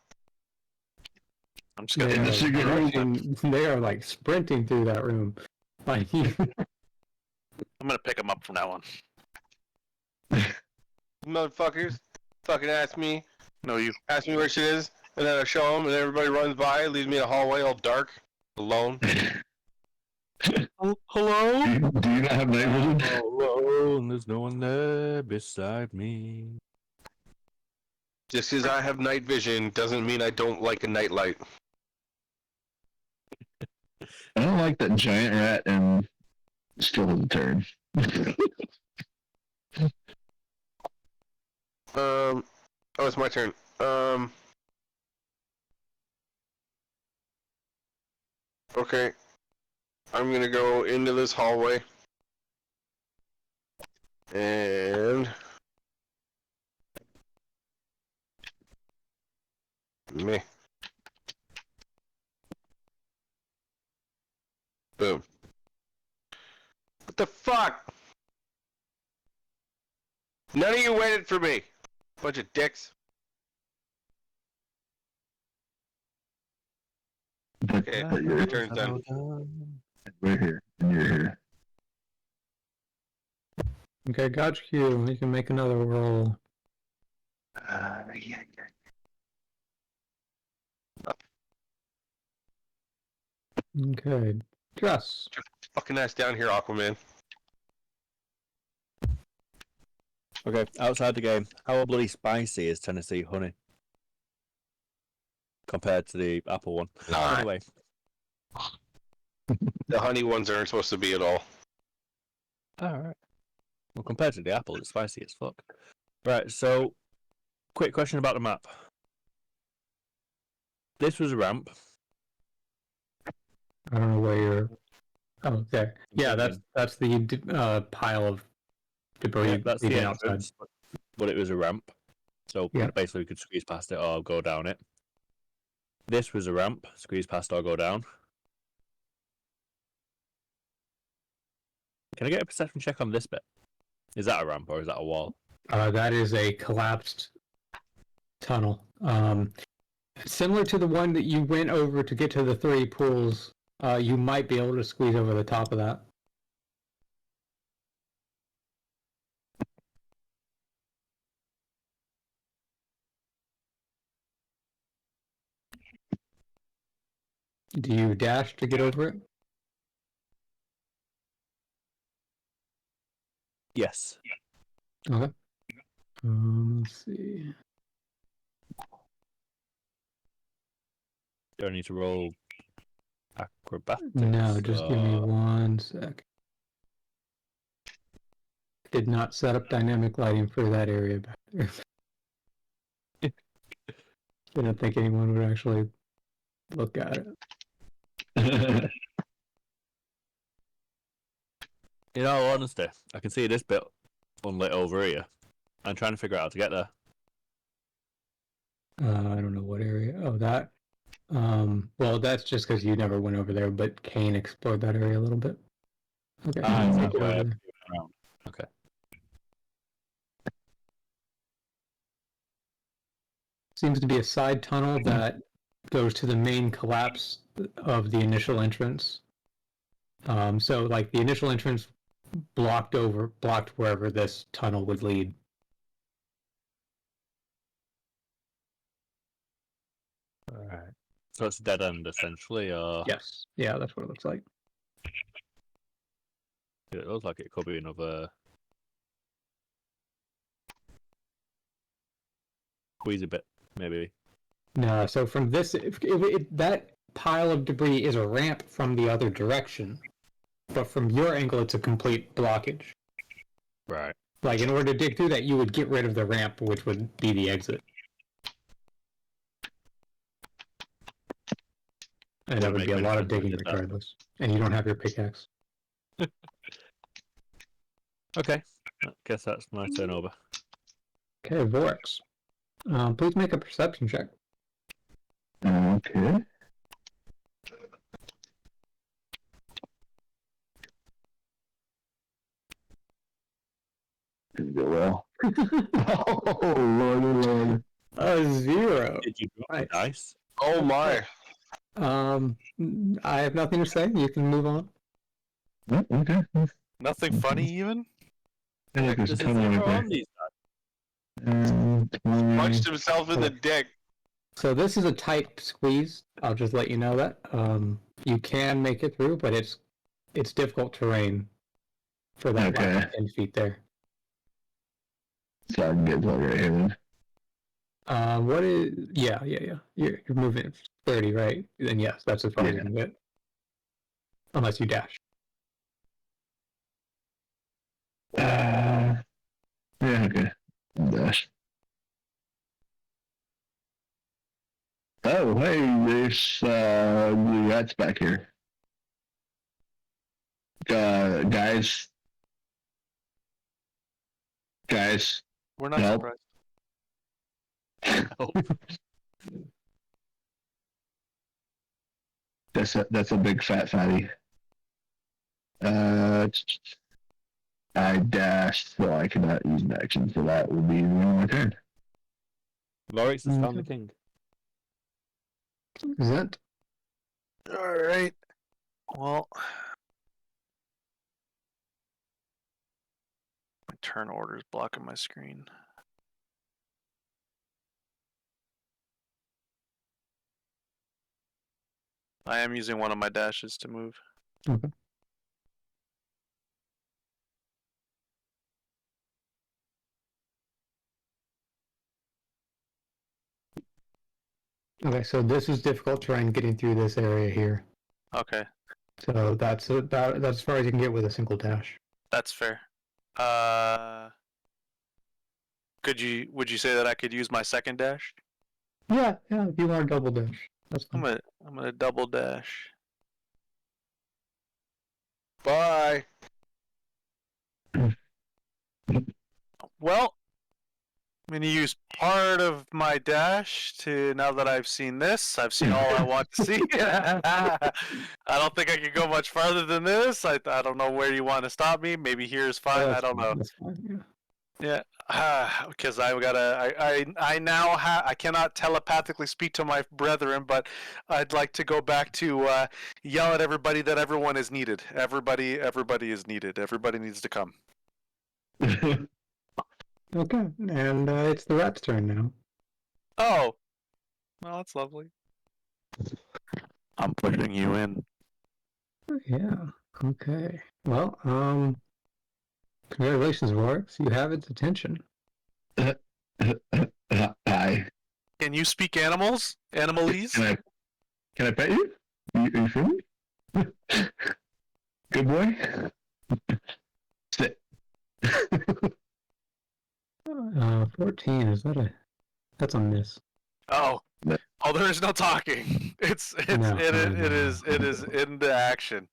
I'm just They gonna. In the are, secret room. they are like sprinting through that room. Like, I'm gonna pick him up from now on. Motherfuckers, fucking ask me No, you. where shit is, and then I show them, and everybody runs by, leaves me in a hallway all dark, alone. Hello. Do you not have night vision? Alone, there's no one there beside me. Just because I have night vision doesn't mean I don't like a nightlight. I don't like that giant rat and still has a turn. Oh, it's my turn. Okay. I'm gonna go into this hallway. And... me. Boom. What the fuck? None of you waited for me. Bunch of dicks. Okay, But your you're turn's done. right here, and you're here. okay, got you. You can make another roll. Yeah. Okay. Dress. Fucking ass down here, Aquaman. Okay, outside the game, how bloody spicy is Tennessee honey compared to the apple one? Nah. Anyway, The honey ones aren't supposed to be at all. alright. Well, compared to the apple, it's spicy as fuck. Right, so, quick question about the map. This was a ramp. I don't know where you're. Oh, okay. Yeah, that's the pile of debris Yeah, that's the leading outside. entrance, but it was a ramp. So Yeah. basically, we could squeeze past it or go down it. This was a ramp, squeeze past or go down. Can I get a perception check on this bit? Is that a ramp or is that a wall? That is a collapsed tunnel. Similar to the one that you went over to get to the 3 pools. You might be able to squeeze over the top of that. Do you dash to get over it? Yes. Okay. Let's see. Do I need to roll acrobatics? No, just give me 1 sec. Did not set up dynamic lighting for that area back there. Didn't think anyone would actually look at it. In all honesty, I can see this bit unlit over here. I'm trying to figure out how to get there. I don't know what area. Oh, that. Well, that's just because you never went over there, but Kane explored that area a little bit. Okay, Is take that it where over you there. went around? Okay. Seems to be a side tunnel that goes to the main collapse of the initial entrance. So like the initial entrance blocked wherever this tunnel would lead. Alright. So it's a dead end essentially, or Yes. Yeah, that's what it looks like. it looks like it could be another squeeze a bit, maybe. No, so from this, if that pile of debris is a ramp from the other direction, but from your angle, it's a complete blockage. Right. Like, in order to dig through that, you would get rid of the ramp, which would be the exit. And that Would would make be a any lot of sense if I digging did that. regardless. And you don't have your pickaxe. Okay. I guess that's my turn over. Okay, Vorex. Please make a perception check. Okay. Didn't go well. Oh, lordy, lord. A 0. Did you drop Nice. the dice? Oh my! I have nothing to say. You can move on. Oh, okay. Nothing funny even. I think there's a Does it tunnel zero right there. on these dice? 20. Punched himself in the dick. So this is a tight squeeze. I'll just let you know that. You can make it through, but it's difficult terrain for that Okay. last 10 feet there. So I can get that right here then. What is? Yeah. You're moving 30, right? Then yes, that's as far as you Yeah. can get. Unless you dash. Yeah, okay. Dash. Oh, hey, there's blue rats back here. Guys. We're not Help. surprised. That's a big fat fatty. I dashed, so I cannot use an action, so that will be my turn. Lorix has found the king. Is that? All right. Well, my turn order is blocking my screen. I am using one of my dashes to move. Okay. Okay, so this is difficult terrain getting through this area here. Okay, So that's as far as you can get with a single dash. that's fair. Would you say that I could use my second dash? Yeah, if you want a double dash. That's fine. I'm gonna double dash. Bye. Well, I'm gonna use part of my dash to, now that I've seen this, I've seen all I want to see. I don't think I can go much farther than this. I don't know where you want to stop me. Maybe here is fine. I don't know. That's fine, Yeah, because I now I cannot telepathically speak to my brethren, but I'd like to go back to yell at everybody that everyone is needed. Everybody is needed. Everybody needs to come. Okay, and it's the rat's turn now. Oh, well, that's lovely. I'm pushing you in. Yeah. Okay. Well, congratulations, Rourke. You have its attention. Hi. Can you speak animals? Animalese? Can I pet you? You feel me? Good boy. Sit. 14. Is that that's a miss? Oh. No. Oh, there is no talking. No. It is into action.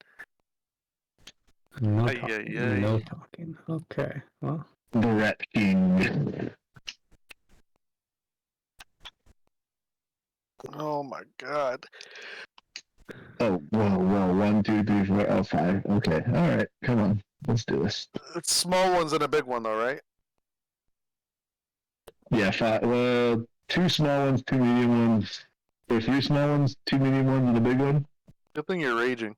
No Ay, talking. ay, ay. No talking. Okay. Well, The Rat King. Oh my god. Oh, whoa. 1, 2, 3, 4, 5. Okay. Alright. Come on. Let's do this. It's small ones and a big one though, right? Yeah, 5. Well, 2 small ones, 2 medium ones. Or 3 small ones, 2 medium ones, and a big one. Good thing you're raging.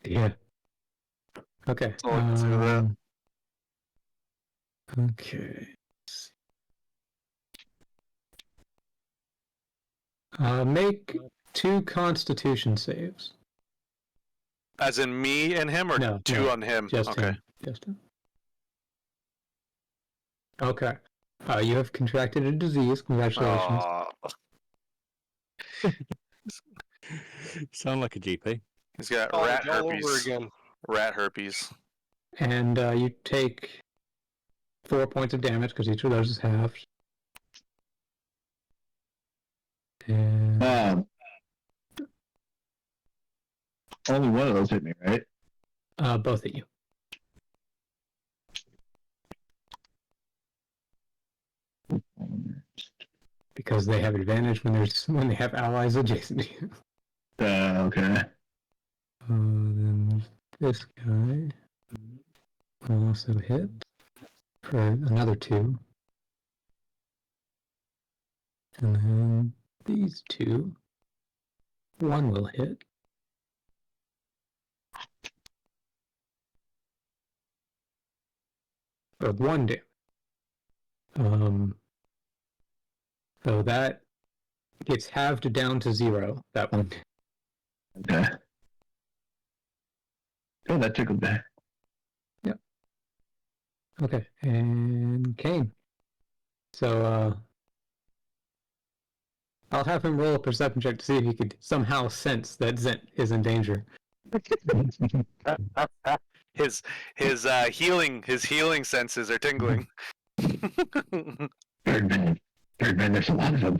yeah. Okay. all I can say to that. Okay. Make 2 Constitution saves. As in me and him, or No, 2 no, on him? Just okay. him. Just him. Okay. You have contracted a disease. Congratulations. Aw. Sound like a GP. He's got College rat all herpes. over again. Rat herpes. And you take 4 points of damage because each of those is halved. And Only one of those hit me, right? both of you. Because they have advantage when they have allies adjacent to you. Okay. Then this guy will also hit for another 2. And then these 2. 1 will hit. For 1 damage. So that gets halved down to 0. That one. Okay. Oh, that tickled back. Okay, and Kane. So, I'll have him roll a perception check to see if he could somehow sense that Zent is in danger. His healing senses are tingling. Birdman, there's a lot of them.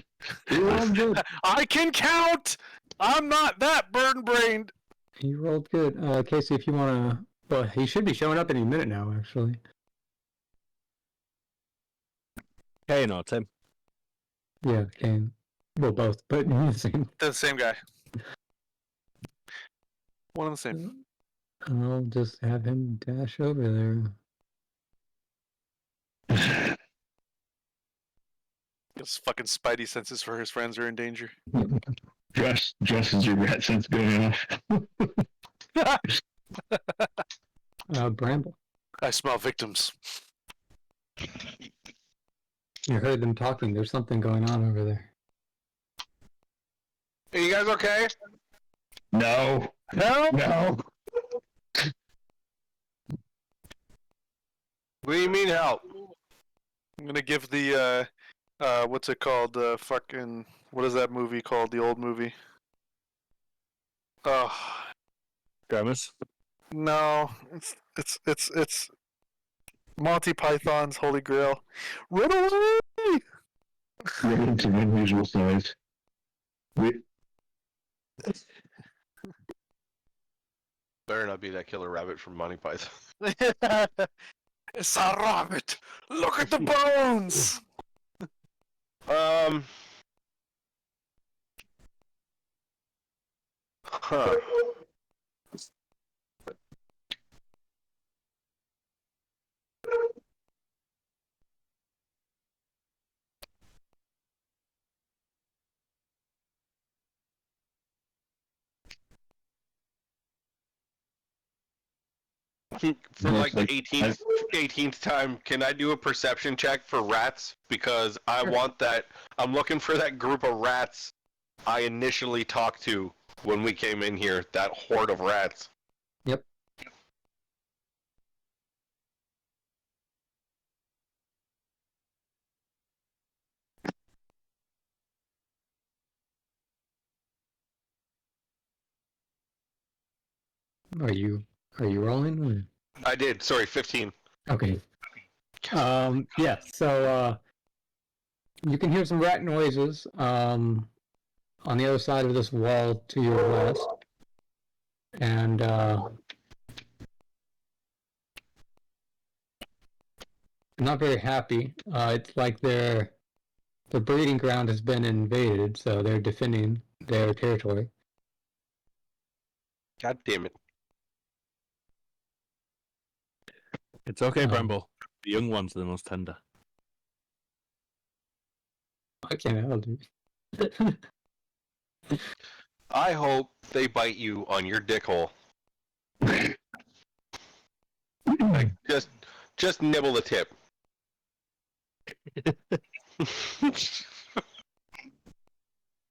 He rolled good. I can count. I'm not that burn-brained. He rolled good. Casey, if you want to... Well, he should be showing up any minute now, actually. Kane or Tim? Yeah, Kane. Well, both, but the same. They're the same guy. One and the same. I'll just have him dash over there. His fucking spidey senses for his friends are in danger. Just as your rat sense going off. Bramble. I smell victims. You heard them talking. There's something going on over there. Are you guys okay? No. Help! No. What do you mean help? I'm gonna give the what's it called? Fucking what is that movie called? The old movie. Oh Grimace? no, it's Monty Python's Holy Grail. Run away! It's an unusual size. Better not be that killer rabbit from Monty Python. It's a rabbit. Look at the bones. Huh. For like the 18th time, can I do a perception check for rats? Because I want that. I'm looking for that group of rats I initially talked to when we came in here, that horde of rats. Yep. Are you rolling? Or? I did. Sorry, 15. Okay. Yeah. So you can hear some rat noises on the other side of this wall to your west, and not very happy. It's like their breeding ground has been invaded, so they're defending their territory. God damn it. It's okay, Um, Bramble. The young ones are the most tender. I can't help you. I hope they bite you on your dick hole. Like, just nibble the tip.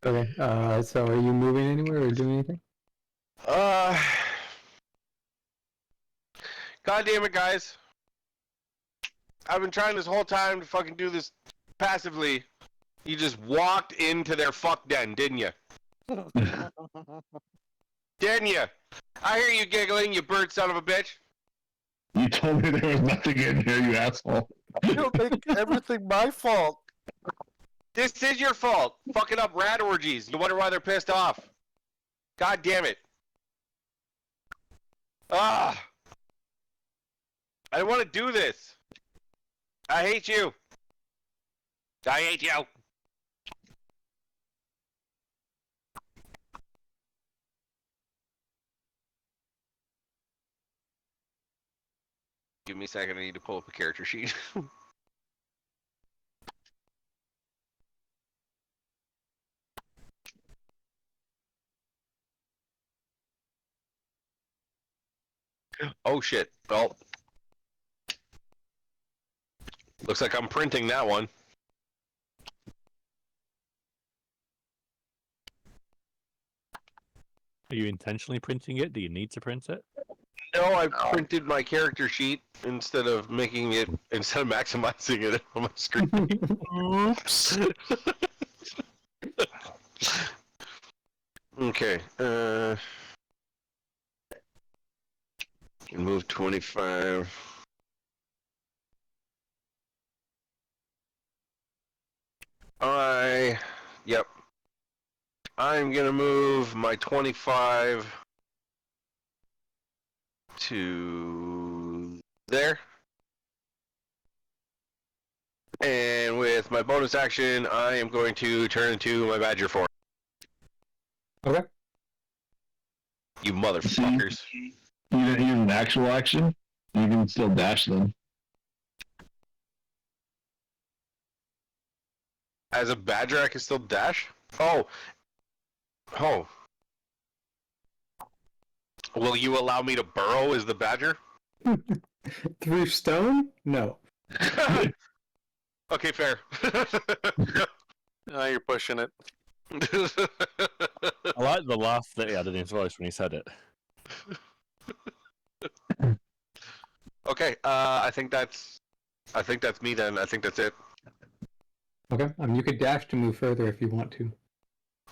Okay. So are you moving anywhere or doing anything? God damn it, guys. I've been trying this whole time to fucking do this passively. You just walked into their fuck den, didn't you? Didn't you? I hear you giggling, you bird son of a bitch. You told me there was nothing in here, you asshole. You don't make everything my fault. This is your fault. Fucking up rat orgies. You wonder why they're pissed off. God damn it. Ah. I don't want to do this. I hate you. I hate you. Give me a second, I need to pull up a character sheet. Oh shit. Well, looks like I'm printing that one. Are you intentionally printing it? Do you need to print it? No, I printed my character sheet instead of maximizing it on my screen. Oops. Okay. Move 25. Yep. I'm gonna move my 25 to there. And with my bonus action, I am going to turn into my badger form. Okay. You motherfuckers. You didn't use an actual action? You can still dash them. As a badger, I can still dash? Oh. Oh. Will you allow me to burrow as the badger? Through stone? No. Okay, fair. Now you're pushing it. I like the laugh that he had in his voice when he said it. Okay, I think that's me then. I think that's it. Okay. You could dash to move further if you want to.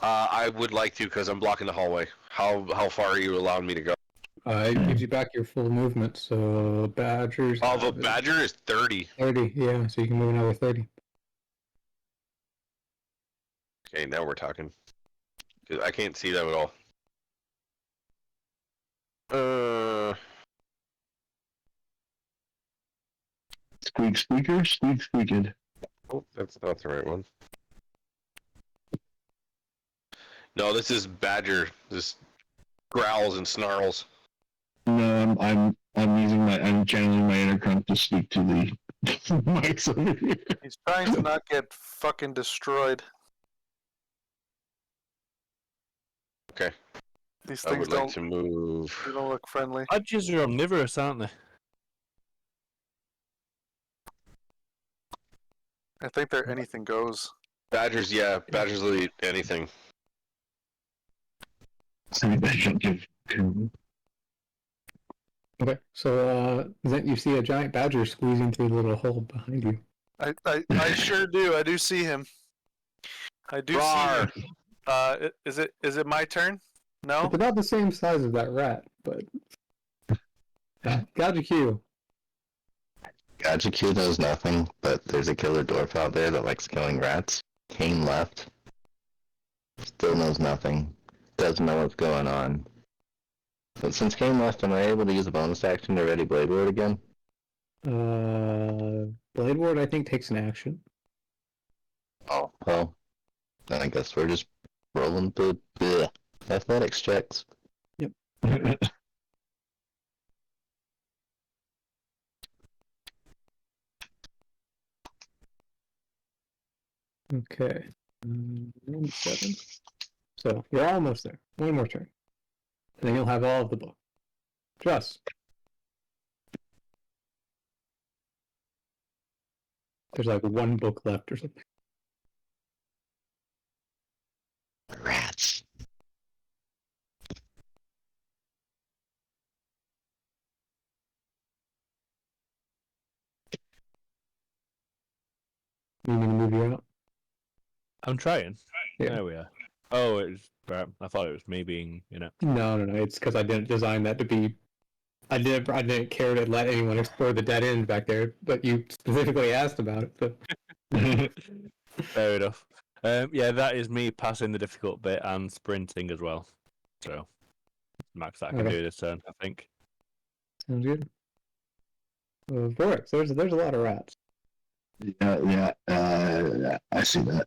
I would like to because I'm blocking the hallway. How far are you allowing me to go? It gives you back your full movement, so badgers. Oh, the badger is 30. 30, yeah, so you can move another 30. Okay, now we're talking. 'Cause I can't see them at all. Squeak squeaker, squeak squeaked. Oh, that's not the right one. No, this is badger. This growls and snarls. No, I'm channeling my inner crunk to speak to the mics over here. He's trying to not get fucking destroyed. Okay. These I things would like to move. they don't look friendly. Badgers are omnivorous, aren't they? I think they're anything goes. Badgers, yeah. Badgers will eat anything. So maybe I don't give. Okay, so Zent, you see a giant badger squeezing through the little hole behind you. I sure do. I do see him. I do see Roar! him. Is it my turn? No. It's about the same size as that rat, but Gotcha Q. Gotcha Q knows nothing, but there's a killer dwarf out there that likes killing rats. Kane left. Still knows nothing. Doesn't know what's going on. But since Kane left, am I able to use a bonus action to ready Blade Ward again? Blade Ward I think takes an action. Oh, well. Then I guess we're just rolling the athletics checks. Yep. Okay. 97. So you're almost there. One more turn. And then you'll have all of the book. Just. There's like one book left or something. Rats. You need me to move you out? I'm trying. Yeah. There we are. Oh, it was. I thought it was me being, No. It's because I didn't design that to be. I didn't care to let anyone explore the dead end back there, but you specifically asked about it. So. Fair enough. Yeah, that is me passing the difficult bit and sprinting as well. So, max that I can Okay. do this turn, I think. Sounds good. Vorex, there's a lot of rats. Yeah, I see that.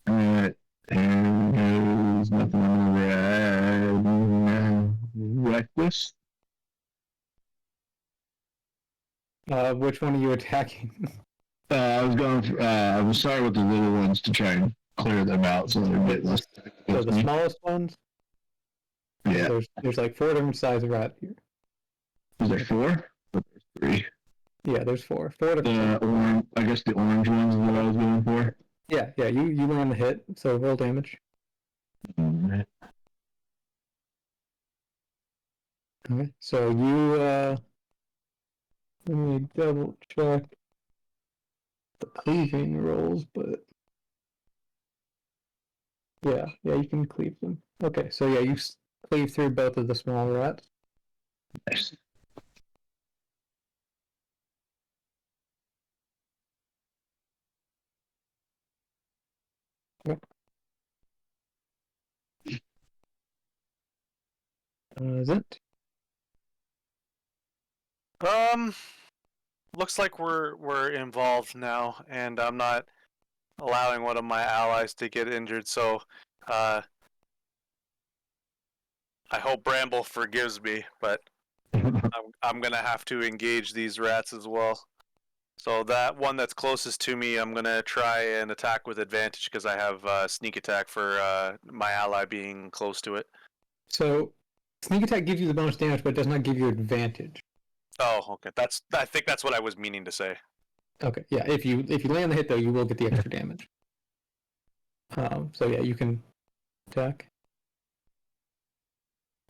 Alright, here goes nothing on the red. Reckless? Which one are you attacking? I was going for, I was starting with the little ones to try and clear them out so they're a bit less. So the smallest ones? Yeah. There's like 4 different sizes of rat here. Is there 4? Or there's 3? Yeah, there's 4. 4 different sizes. Orange, I guess the orange ones is what I was going for. Yeah, you were on the hit, so roll damage. Alright. Okay, so you, let me double check the cleaving rolls, but yeah, you can cleave them. Okay, so yeah, you cleave through both of the small rats. Nice. Is it? Looks like we're involved now, and I'm not allowing one of my allies to get injured. So, I hope Bramble forgives me, but I'm gonna have to engage these rats as well. So that one that's closest to me, I'm gonna try and attack with advantage because I have sneak attack for my ally being close to it. So sneak attack gives you the bonus damage, but it does not give you advantage. Oh, okay. I think that's what I was meaning to say. Okay, yeah. If you land the hit though, you will get the extra damage. So yeah, you can attack.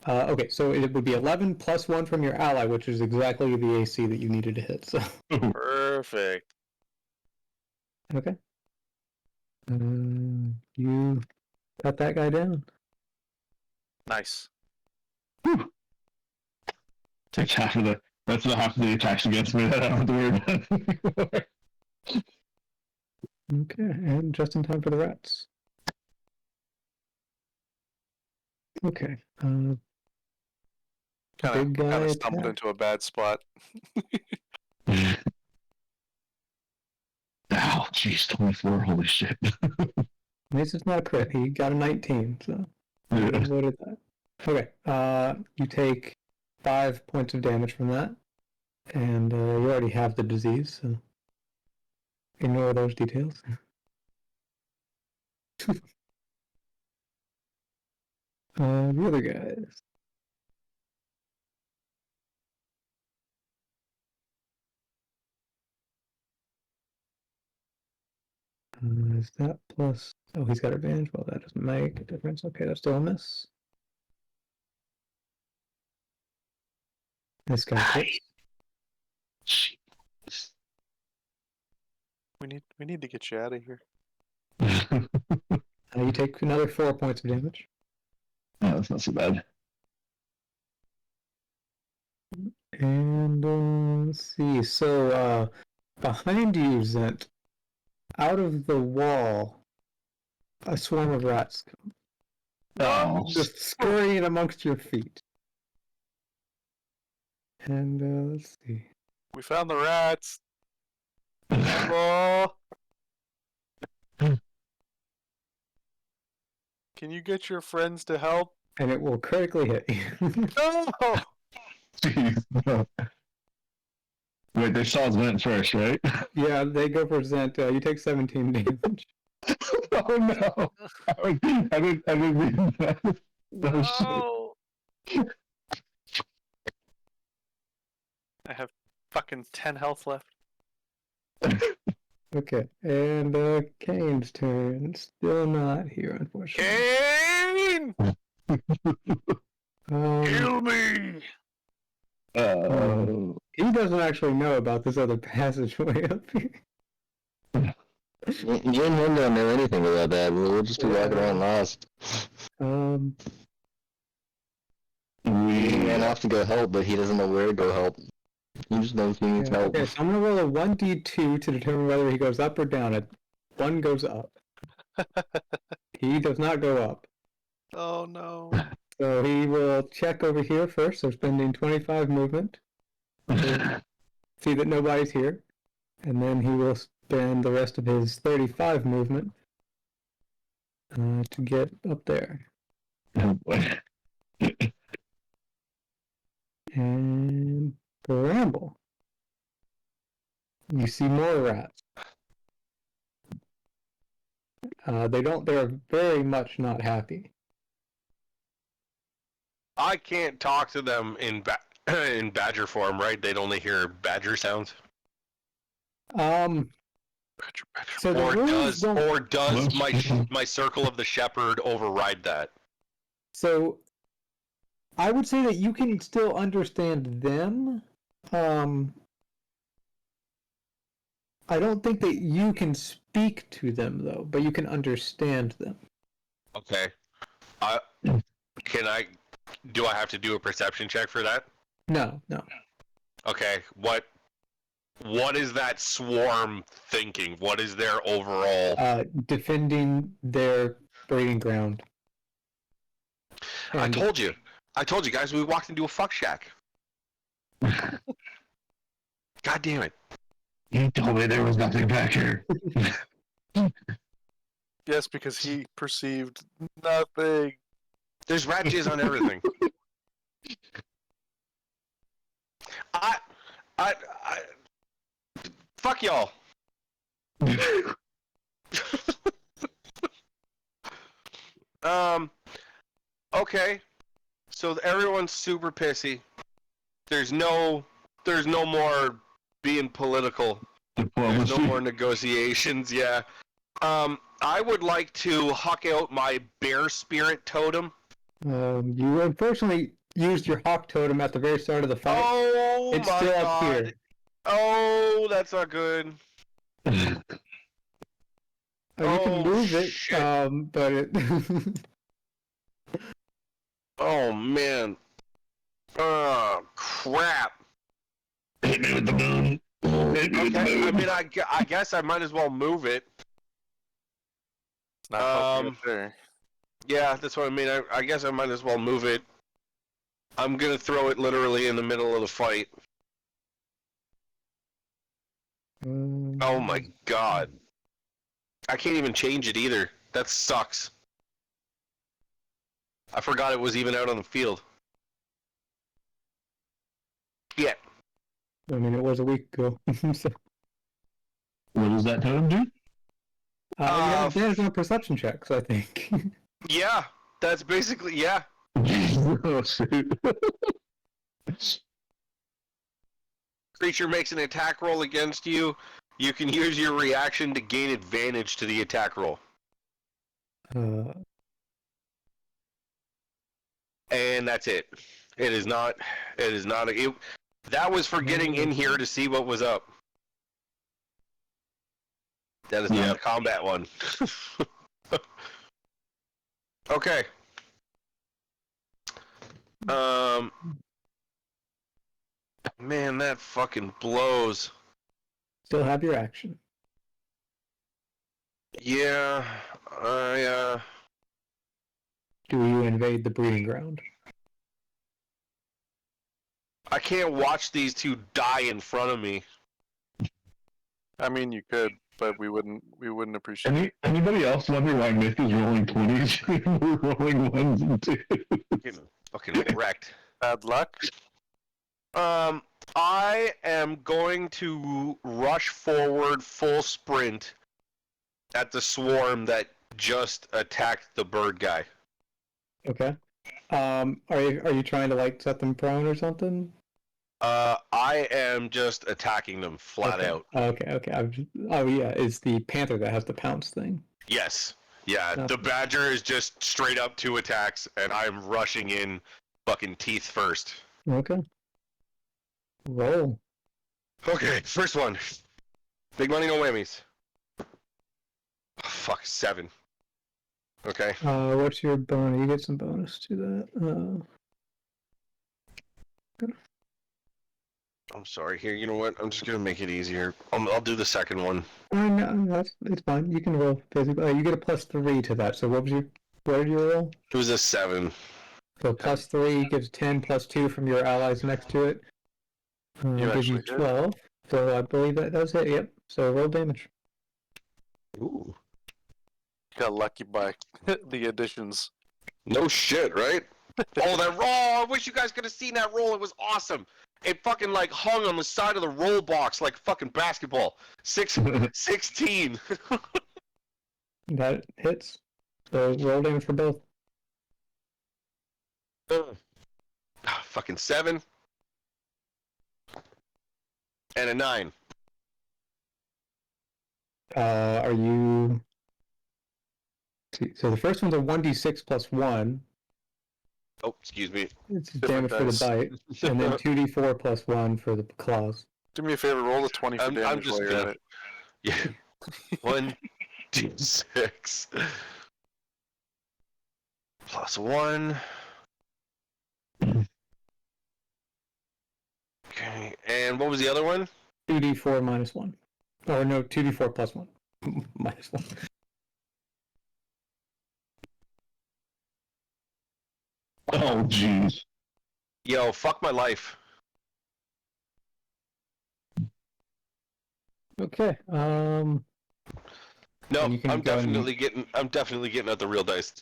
Okay, so it would be 11 plus 1 from your ally, which is exactly the AC that you needed to hit. So Perfect. okay, you cut that guy down. Nice. That's half of the attacks against me that I don't have to worry about. Okay, and just in time for the rats. Okay, Kind big guy of stumbled attack. into a bad spot. Ow, jeez, 24, holy shit. At least it's not a crit. He got a 19, so Yeah. avoided that. Okay, you take 5 points of damage from that, and you already have the disease, so ignore those details. The other guys. Is that plus? Oh, he's got advantage. Well, that doesn't make a difference. Okay, that's still a miss. This guy hits. We need to get you out of here. You take another 4 points of damage. Oh, that's not so bad. And let's see. So behind you, Zent, out of the wall, a swarm of rats come, Oh, just scurrying amongst your feet. And let's see. We found the rats. Oh. Can you get your friends to help? And it will critically hit you. No! jeez. No. Wait, they saw Zent first, right? Yeah, they go for Zent. You take 17 damage. Oh no! I didn't mean that. Oh, No! I have fucking 10 health left. Okay, and Kane's turn. Still not here, unfortunately. Kane! Kill me! He doesn't actually know about this other passageway up here. You and him don't know anything about that. We'll just be walking around lost. He ran off to go help, but he doesn't know where to go help. He just knows he needs help. Okay, so I'm gonna roll a 1d2 to determine whether he goes up or down. One goes up. He does not go up. Oh no. So he will check over here first, so spending 25 movement. See that nobody's here. And then he will spend the rest of his 35 movement to get up there. Oh boy. And Bramble. You see more rats. They're very much not happy. I can't talk to them in in badger form, right? They'd only hear badger sounds. Badger. So the rules don't... Or does my circle of the shepherd override that? So I would say that you can still understand them. I don't think that you can speak to them though, but you can understand them. Okay. Do I have to do a perception check for that? No. Okay. What is that swarm thinking? What is their overall? Defending their breeding ground. I told you guys, we walked into a fuck shack. God damn it. You told me there was nothing back here. Yes, because he perceived nothing. There's rat jizz on everything. I fuck y'all. Okay. So everyone's super pissy. There's no more being political. There's no more negotiations, yeah. I would like to huck out my bear spirit totem. You unfortunately used your hawk totem at the very start of the fight. Oh, it's my still God. up here. Oh, that's not good. You can move it, shit. but it... Oh, man. Oh, crap. Hit me with the moon. Okay, I mean, I guess I might as well move it. It's not there. Yeah, that's what I mean. I guess I might as well move it. I'm gonna throw it literally in the middle of the fight. Oh my God. I can't even change it either. That sucks. I forgot it was even out on the field. Yeah. I mean, it was a week ago. So, What does that totem do? you have advantage on perception checks, I think. Yeah, that's basically, yeah. Oh, shoot. Creature makes an attack roll against you. You can use your reaction to gain advantage to the attack roll. And that's it. It is not. It is not. That was for getting in here to see what was up. That is not the combat one. Okay. Man, that fucking blows. Still have your action. Yeah. Do you invade the breeding ground? I can't watch these two die in front of me. I mean, you could, but we wouldn't appreciate it. Anybody else wonder why Myth is rolling 20s? We're rolling 1s and 2s. Fucking wrecked. Bad luck. I am going to rush forward full sprint at the swarm that just attacked the bird guy. Okay. Are you trying to like set them prone or something? I am just attacking them flat out. Okay. Oh yeah, it's the panther that has the pounce thing. Yes. Yeah, No. the badger is just straight up 2 attacks, and I'm rushing in fucking teeth first. Okay. Roll. Okay, first one. Big money, no whammies. Oh, fuck, 7. Okay. What's your bonus? You get some bonus to that. I'm sorry. Here, you know what? I'm just gonna make it easier. I'll do the second one. No, it's fine. You can roll physically. You get a +3 to that. So what did you roll? It was a 7. So +3 gives 10, +2 from your allies next to it. Gives you actually did. 12. So I believe that does it. Yep. So roll damage. Ooh. Got lucky by the additions. No shit, right? Oh, that roll! I wish you guys could have seen that roll. It was awesome. It fucking like hung on the side of the roll box like fucking basketball. 16. That hits. So roll damage for both. Fucking 7. And a 9. Are you? So the first one's a 1d6 + 1. Oh, excuse me. It's Different damage for the dice. bite, and then 2d4 + 1 for the claws. Do me a favor, roll a 20 for I'm damage just while you're at gonna- it. Yeah. 1d6 plus 1. Okay, and what was the other one? 2d4 - 1. Or no, 2d4 + 1. -1. Oh, jeez. Yo, fuck my life. Okay. No, And you can I'm go and- definitely getting out the real dice.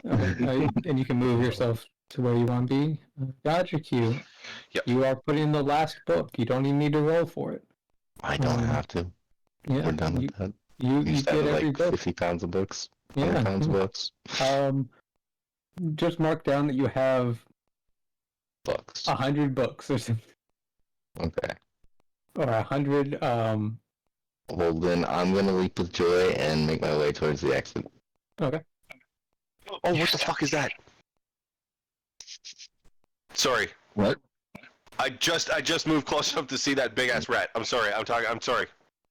And you can move yourself to where you want to be. Gotcha, Q. Yep. You are put in the last book. You don't even need to roll for it. I don't have to. Yeah. We're done with that. You We used to get have every like book. 50 pounds of books. 100 pounds of books. Just mark down that you have Books. 100 books or something. Okay. Or 100 Well, then I'm gonna leap with joy and make my way towards the exit. Okay. Oh, what the fuck is that? Sorry. What? I just moved close enough to see that big ass rat. I'm sorry. I'm sorry.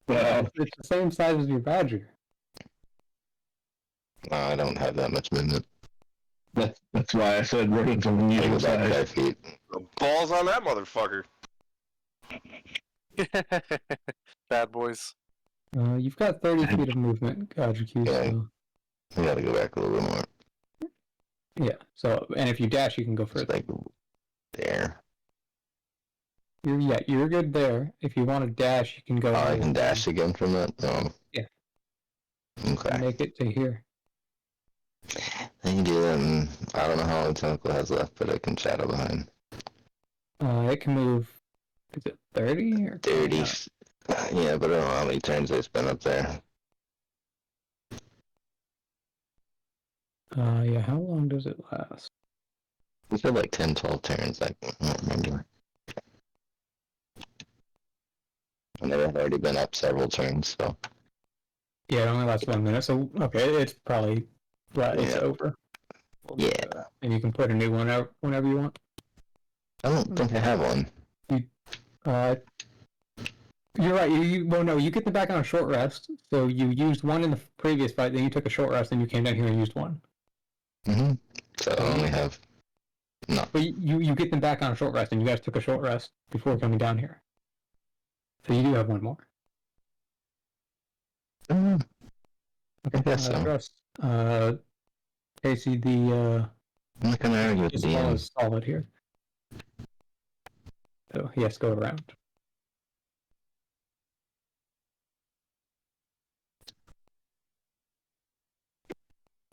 It's the same size as your badger. I don't have that much movement. That's why I said rodents are I medium go back size. 5 feet. Balls on that motherfucker. Bad boys. You've got 30 feet of movement, Gotcha, Q. So I gotta go back a little bit more. yeah. So and if you dash, you can go It's further. like there. You're good there. If you want to dash, you can go. Oh, I can dash again from that? No. Yeah. Okay. Make it to here. I can do that. I don't know how long Tentacle has left, but I can shadow behind. It can move. Is it 30 or 30. Yeah, but I don't know how many turns I spent up there. Yeah. How long does it last? We said like 10, 12 turns. I don't remember. And they have already been up several turns, so Yeah, it only lasts 1 minute, so okay, it's probably it's Yeah. over. yeah. And you can put a new one out whenever you want. I don't think I have one. Uh, you're right. Well, no, you get them back on a short rest. So you used one in the previous fight, then you took a short rest, and you came down here and used one. Mm-hmm. So I only have no. But you get them back on a short rest, and you guys took a short rest before coming down here. So you do have one more. I Okay. guess so. Rest. Casey, the I'm not gonna argue with this the wall DM. is solid here. So he has to go around.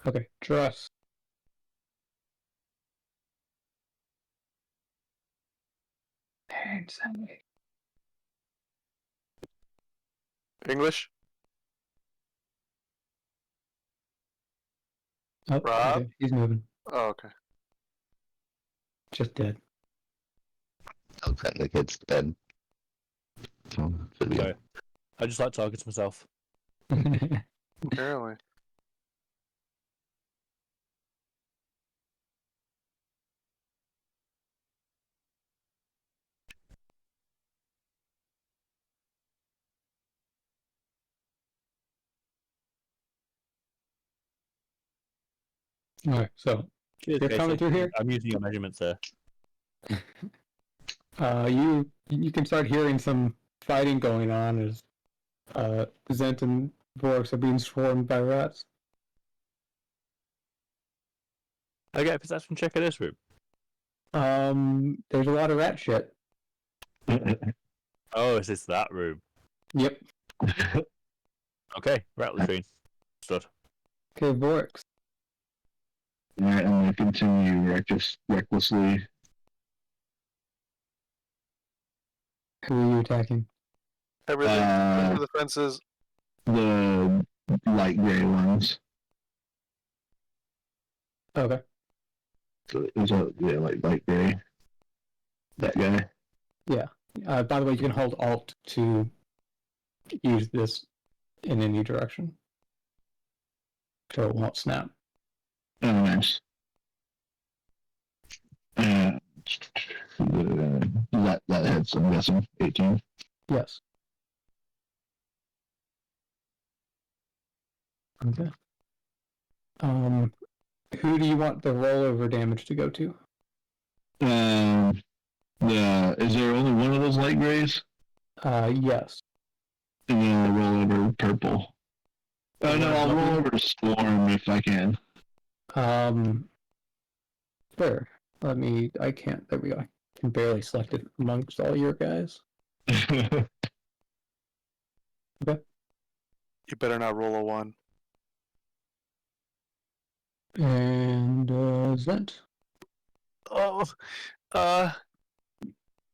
Okay, trust. English. Oh, Rob? okay, he's moving. Oh, okay. Just dead. Oh, the kid's dead. So, should be Sorry. I just like talking to myself. Apparently. Alright, so Cheers, they're coming Casey. through here. I'm using your measurements there. You can start hearing some fighting going on as Zent and Vorks are being swarmed by rats. I get a perception check of this room. There's a lot of rat shit. Oh, is this that room? Yep. Okay, rat latrine. Stood. Okay, Vorks. Alright, I'm gonna continue recklessly. Who are you attacking? Everything. Over the fences. The light gray ones. Okay. So it was light gray. That guy. By the way, you can hold Alt to use this in any direction. So it won't snap. Oh, nice. That hits, I'm guessing. 18. Yes. Okay. Who do you want the rollover damage to go to? Is there only one of those light grays? Yes. And then I'll roll over purple. Oh no, I'll roll over to Storm if I can. Sure. I can't, there we go. I can barely select it amongst all your guys. You better not roll a 1. And, Zent. Oh,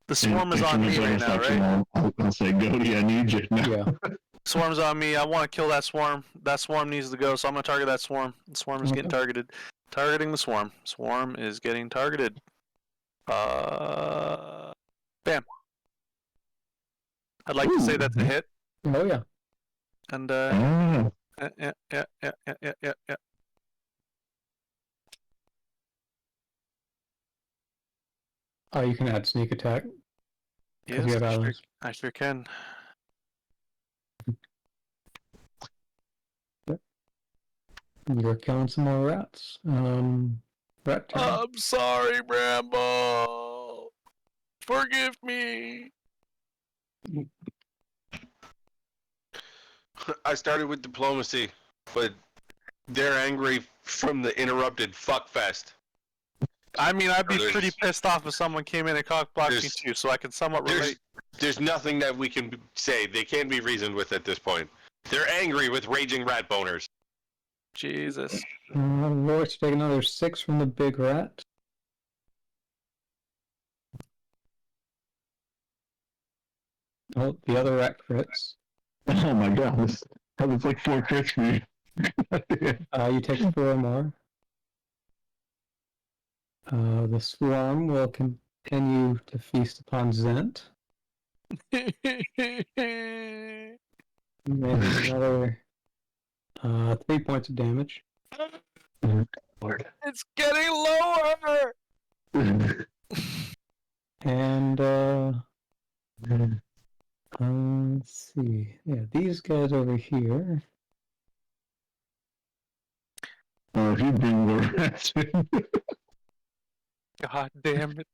the swarm is on me right now, right? I'll say, Goaty, I need you. No. Yeah. Swarm's on me. I want to kill that swarm. That swarm needs to go, so I'm gonna target that swarm. The swarm is getting targeted. Targeting the swarm. Swarm is getting targeted. Bam. I'd like to say that's a hit. Oh, yeah. And yeah. You can add sneak attack. Yes, you have allies. I sure can. You're killing some more rats. Rat turn. I'm sorry, Bramble. Forgive me. I started with diplomacy, but they're angry from the interrupted fuckfest. I mean, I'd be There's- pretty pissed off if someone came in and cock blocked me there's- too, so I can somewhat relate. There's nothing that we can say. They can't be reasoned with at this point. They're angry with raging rat boners. Jesus. Lord, take another 6 from the big rat. Oh, the other rat crits. Oh my god, that was like 4 crits for me. You take 4 more. The swarm will continue to feast upon Zent. Another 3 points of damage. Lord. It's getting lower. And let's see. Yeah, these guys over here. Oh, if you bring more rats in. God damn it.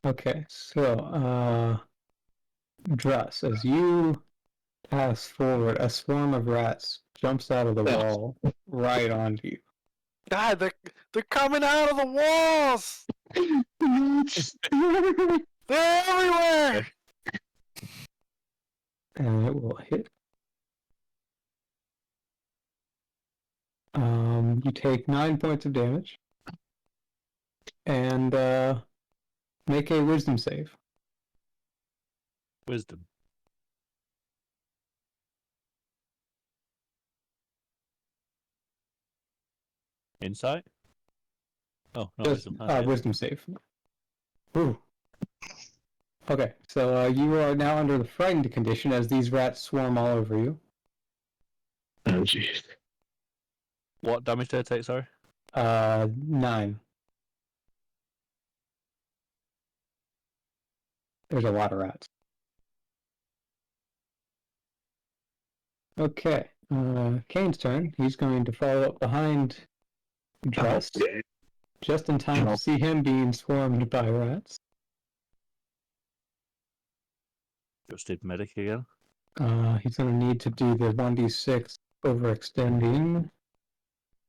Okay, so Dress, as you pass forward, a swarm of rats jumps out of the wall right onto you. God, they're coming out of the walls. They're everywhere. And it will hit. You take 9 points of damage. And make a wisdom save. Wisdom. Insight? Oh, no, Just wisdom. Okay. wisdom save. Ooh. Okay, so you are now under the frightened condition as these rats swarm all over you. Oh, jeez. What damage did I take, sorry? 9. There's a lot of rats. Okay, Kane's turn. He's going to follow up behind Dress, Okay. just in time to see him being swarmed by rats. Just did medic again. He's going to need to do the 1d6 overextending.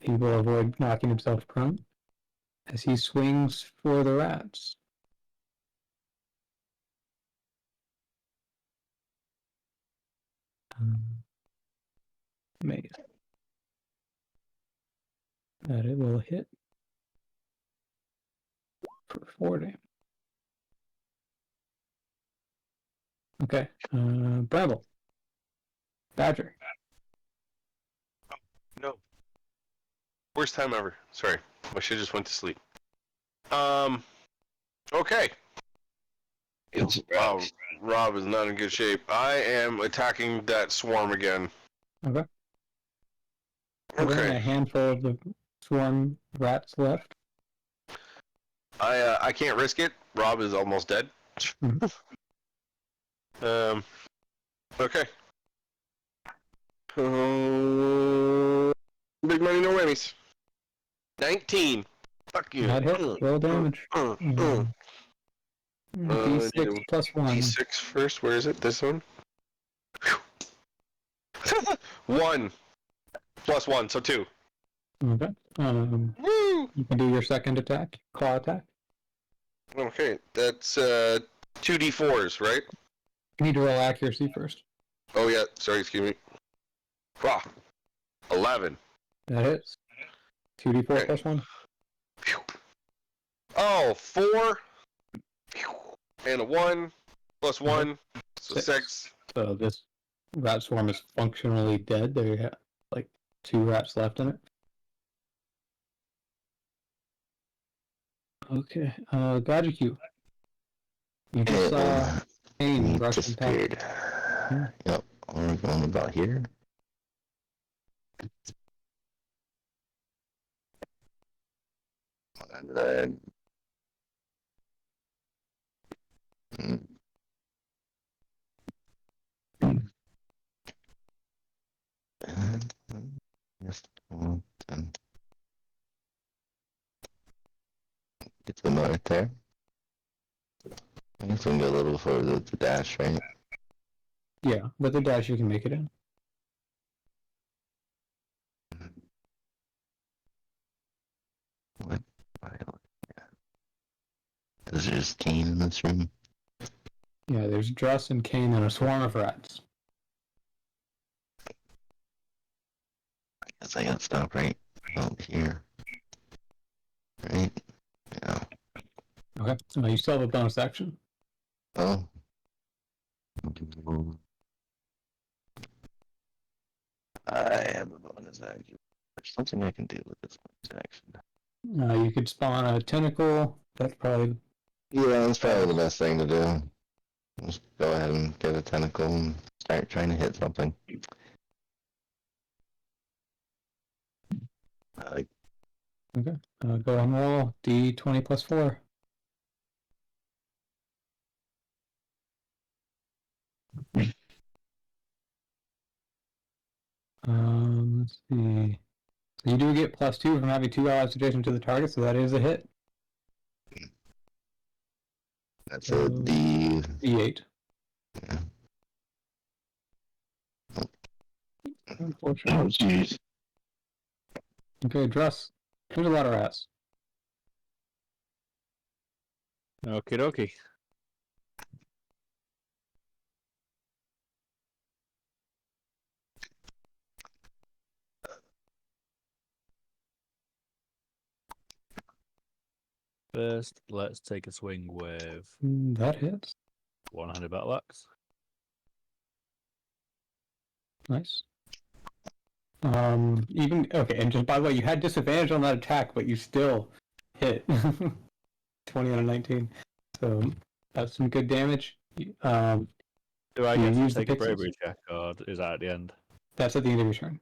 He will avoid knocking himself prone as he swings for the rats. Maze. That it will hit for 4 damage. Okay, Bramble. Badger. No. Worst time ever. Sorry. I should just went to sleep. Okay. It's Wow, Rob is not in good shape. I am attacking that swarm again. Okay. There's only a Okay. handful of the swarm rats left. I can't risk it. Rob is almost dead. Okay. Big money, no whammies. 19. Fuck you. That hit. Roll damage. D6 plus 1. D6 first. Where is it? This one? 1. Plus 1, so 2. Okay. Woo! You can do your second attack. Claw attack. Okay, that's 2d4s, right? You need to roll accuracy first. Oh yeah, sorry, excuse me. Wow. 11. That hits. 2d4 Okay. plus 1. Oh, 4. And a 1. Plus 1. So 6. So this rat swarm is functionally dead. There you have like 2 rats left in it. Okay, Gajiku. You just saw Kane He rush and attack. disappeared. Yep, we're going about here. And then... Just get to the moat right there. I guess we can go a little before the dash, right? Yeah, with the dash you can make it in. What? Is there just Kane in this room? Yeah, there's Druss and Kane and a swarm of rats. I guess I gotta stop right out here. Right? Yeah. Okay, you still have a bonus action. Oh. I have a bonus action. There's something I can do with this bonus action. You could spawn a tentacle. That's probably Yeah, that's probably the best thing to do. Just go ahead and get a tentacle and start trying to hit something. Okay. Go ahead and roll D20 plus 4. Let's see. So you do get +2 from having 2 allies adjacent to the target, so that is a hit. That's a D. D8. Yeah. Unfortunately. Oh, jeez. Okay, Dress. There's a lot of rats. Okie dokie. First, let's take a swing with That hits. one-handed battle axe. Nice. Even okay, and just by the way, you had disadvantage on that attack, but you still hit. 20 out of 19. So that's some good damage. Do I You get to use the take a pixies. bravery check, or is that at the end? That's at the end of your turn.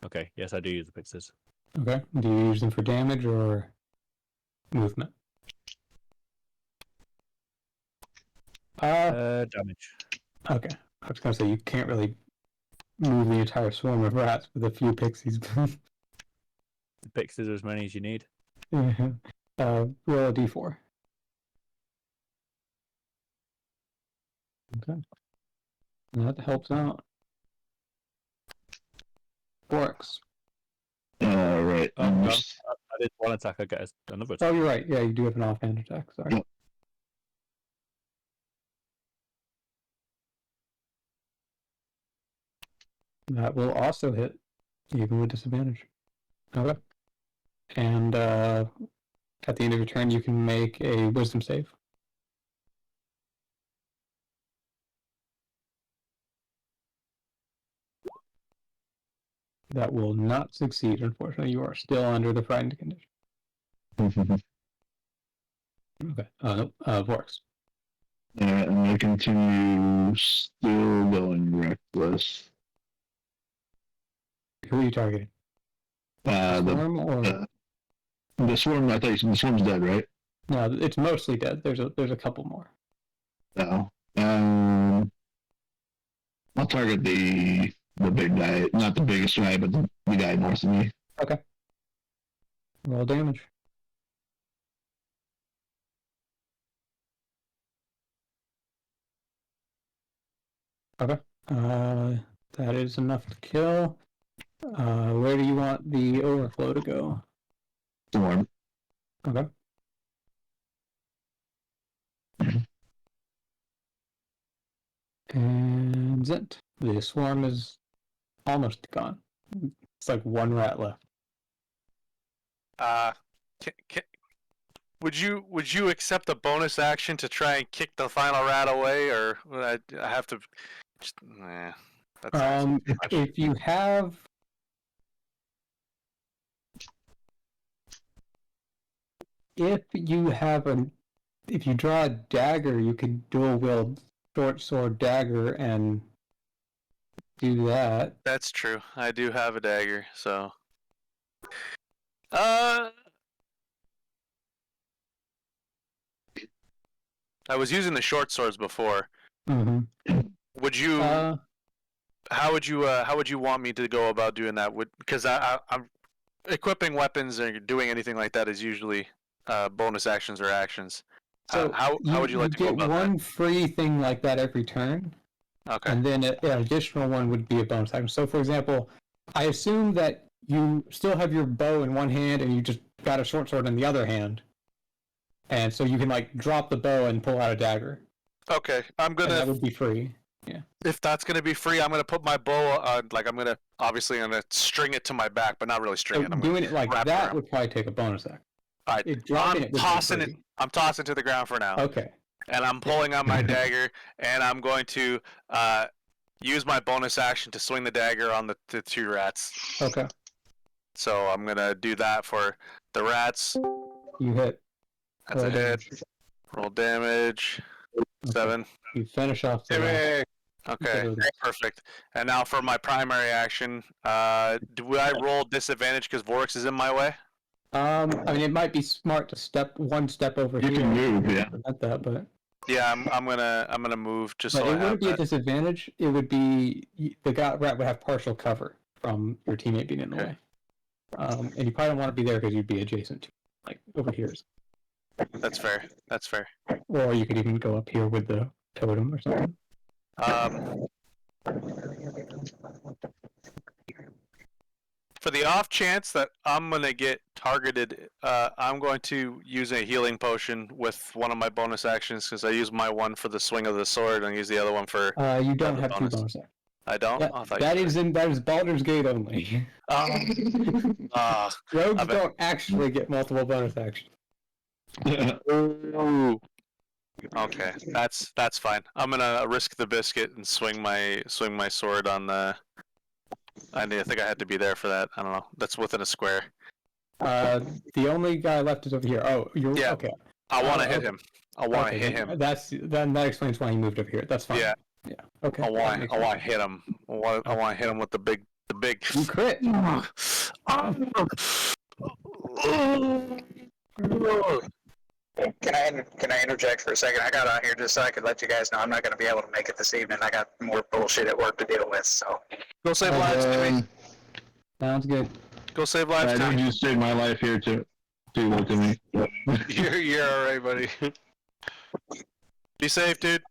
Okay, yes, I do use the pixies. Okay. Do you use them for damage or movement? Damage. Okay. I was gonna say you can't really move the entire swarm of rats with a few pixies. The pixies are as many as you need. Roll a d4. Okay. That helps out. Oryx. Right. Oh, no, I did one attack, I get another attack. Oh, you're right. Yeah, you do have an offhand attack. Sorry. Yep. That will also hit, even with disadvantage. Okay. And at the end of your turn, you can make a wisdom save. That will not succeed, unfortunately. You are still under the frightened condition. Okay. Vorx. Alright, I'm gonna continue still going reckless. Who are you targeting? The Swarm or the swarm. I thought you said the swarm's dead, right? no? It's mostly dead. There's a couple more. No. I'll target the big guy, not the biggest guy, but the guy north of me. Okay. Roll damage. Okay. That is enough to kill. Where do you want the overflow to go? Swarm. Okay. And Zent. The swarm is almost gone. It's like one rat left. Would you accept a bonus action to try and kick the final rat away, or would I have to? Just, that sounds too much. If you have if you draw a dagger, you can dual wield short sword dagger and do that. That's true. I do have a dagger, so. I was using the short swords before. Mm-hmm. Would you? How would you want me to go about doing that? Because I'm equipping weapons or doing anything like that is usually bonus actions or actions. So how would you like to go about that? You get one free thing like that every turn. Okay. And then an additional one would be a bonus action. So, for example, I assume that you still have your bow in one hand and you just got a short sword in the other hand. And so you can, like, drop the bow and pull out a dagger. Okay, And that would be free. Yeah. If that's gonna be free, I'm gonna put my bow I'm gonna string it to my back, but not really string So it. I'm doing it like wrap that around. would probably take a bonus action. Alright, Dropping it would be free. I'm tossing to the ground for now. Okay. And I'm pulling out my dagger, and I'm going to use my bonus action to swing the dagger on the two rats. Okay. So I'm gonna do that for the rats. You hit. That's a hit. Roll damage. 7. You finish off the Hey, Okay, Good. perfect. And now for my primary action, do I roll disadvantage because Vorix is in my way? I mean, it might be smart to step one step over You here. can move, yeah. Prevent that, but Yeah, I'm gonna move just but so it I have wouldn't be a that. disadvantage. It would be the rat would have partial cover from your teammate being in the Okay. way. And you probably don't want to be there because you'd be adjacent to, like over here. That's fair. That's fair. Or you could even go up here with the totem or something. For the off chance that I'm gonna get targeted, I'm going to use a healing potion with one of my bonus actions because I use my one for the swing of the sword and use the other one for. You don't the have bonus. two bonus actions. I don't. That, Oh, I thought that you is that is Baldur's Gate only. Rogues I bet- don't actually get multiple bonus actions. Okay, that's fine. I'm gonna risk the biscuit and swing my sword on the. I think I had to be there for that. I don't know. That's within a square. The only guy left is over here. Oh, you're Yeah. okay. I want to hit okay. him. I want to Okay, hit then him. that explains why he moved over here. That's fine. Yeah. Yeah. Okay. I that want makes to sense. hit him. I want to hit him with the big. You crit. Can I interject for a second? I got on here just so I could let you guys know I'm not going to be able to make it this evening. I got more bullshit at work to deal with. So Go save lives, Timmy. Sounds good. Go save lives, I Timmy. think you saved my life here too. Look at me. you're all right, buddy. Be safe, dude.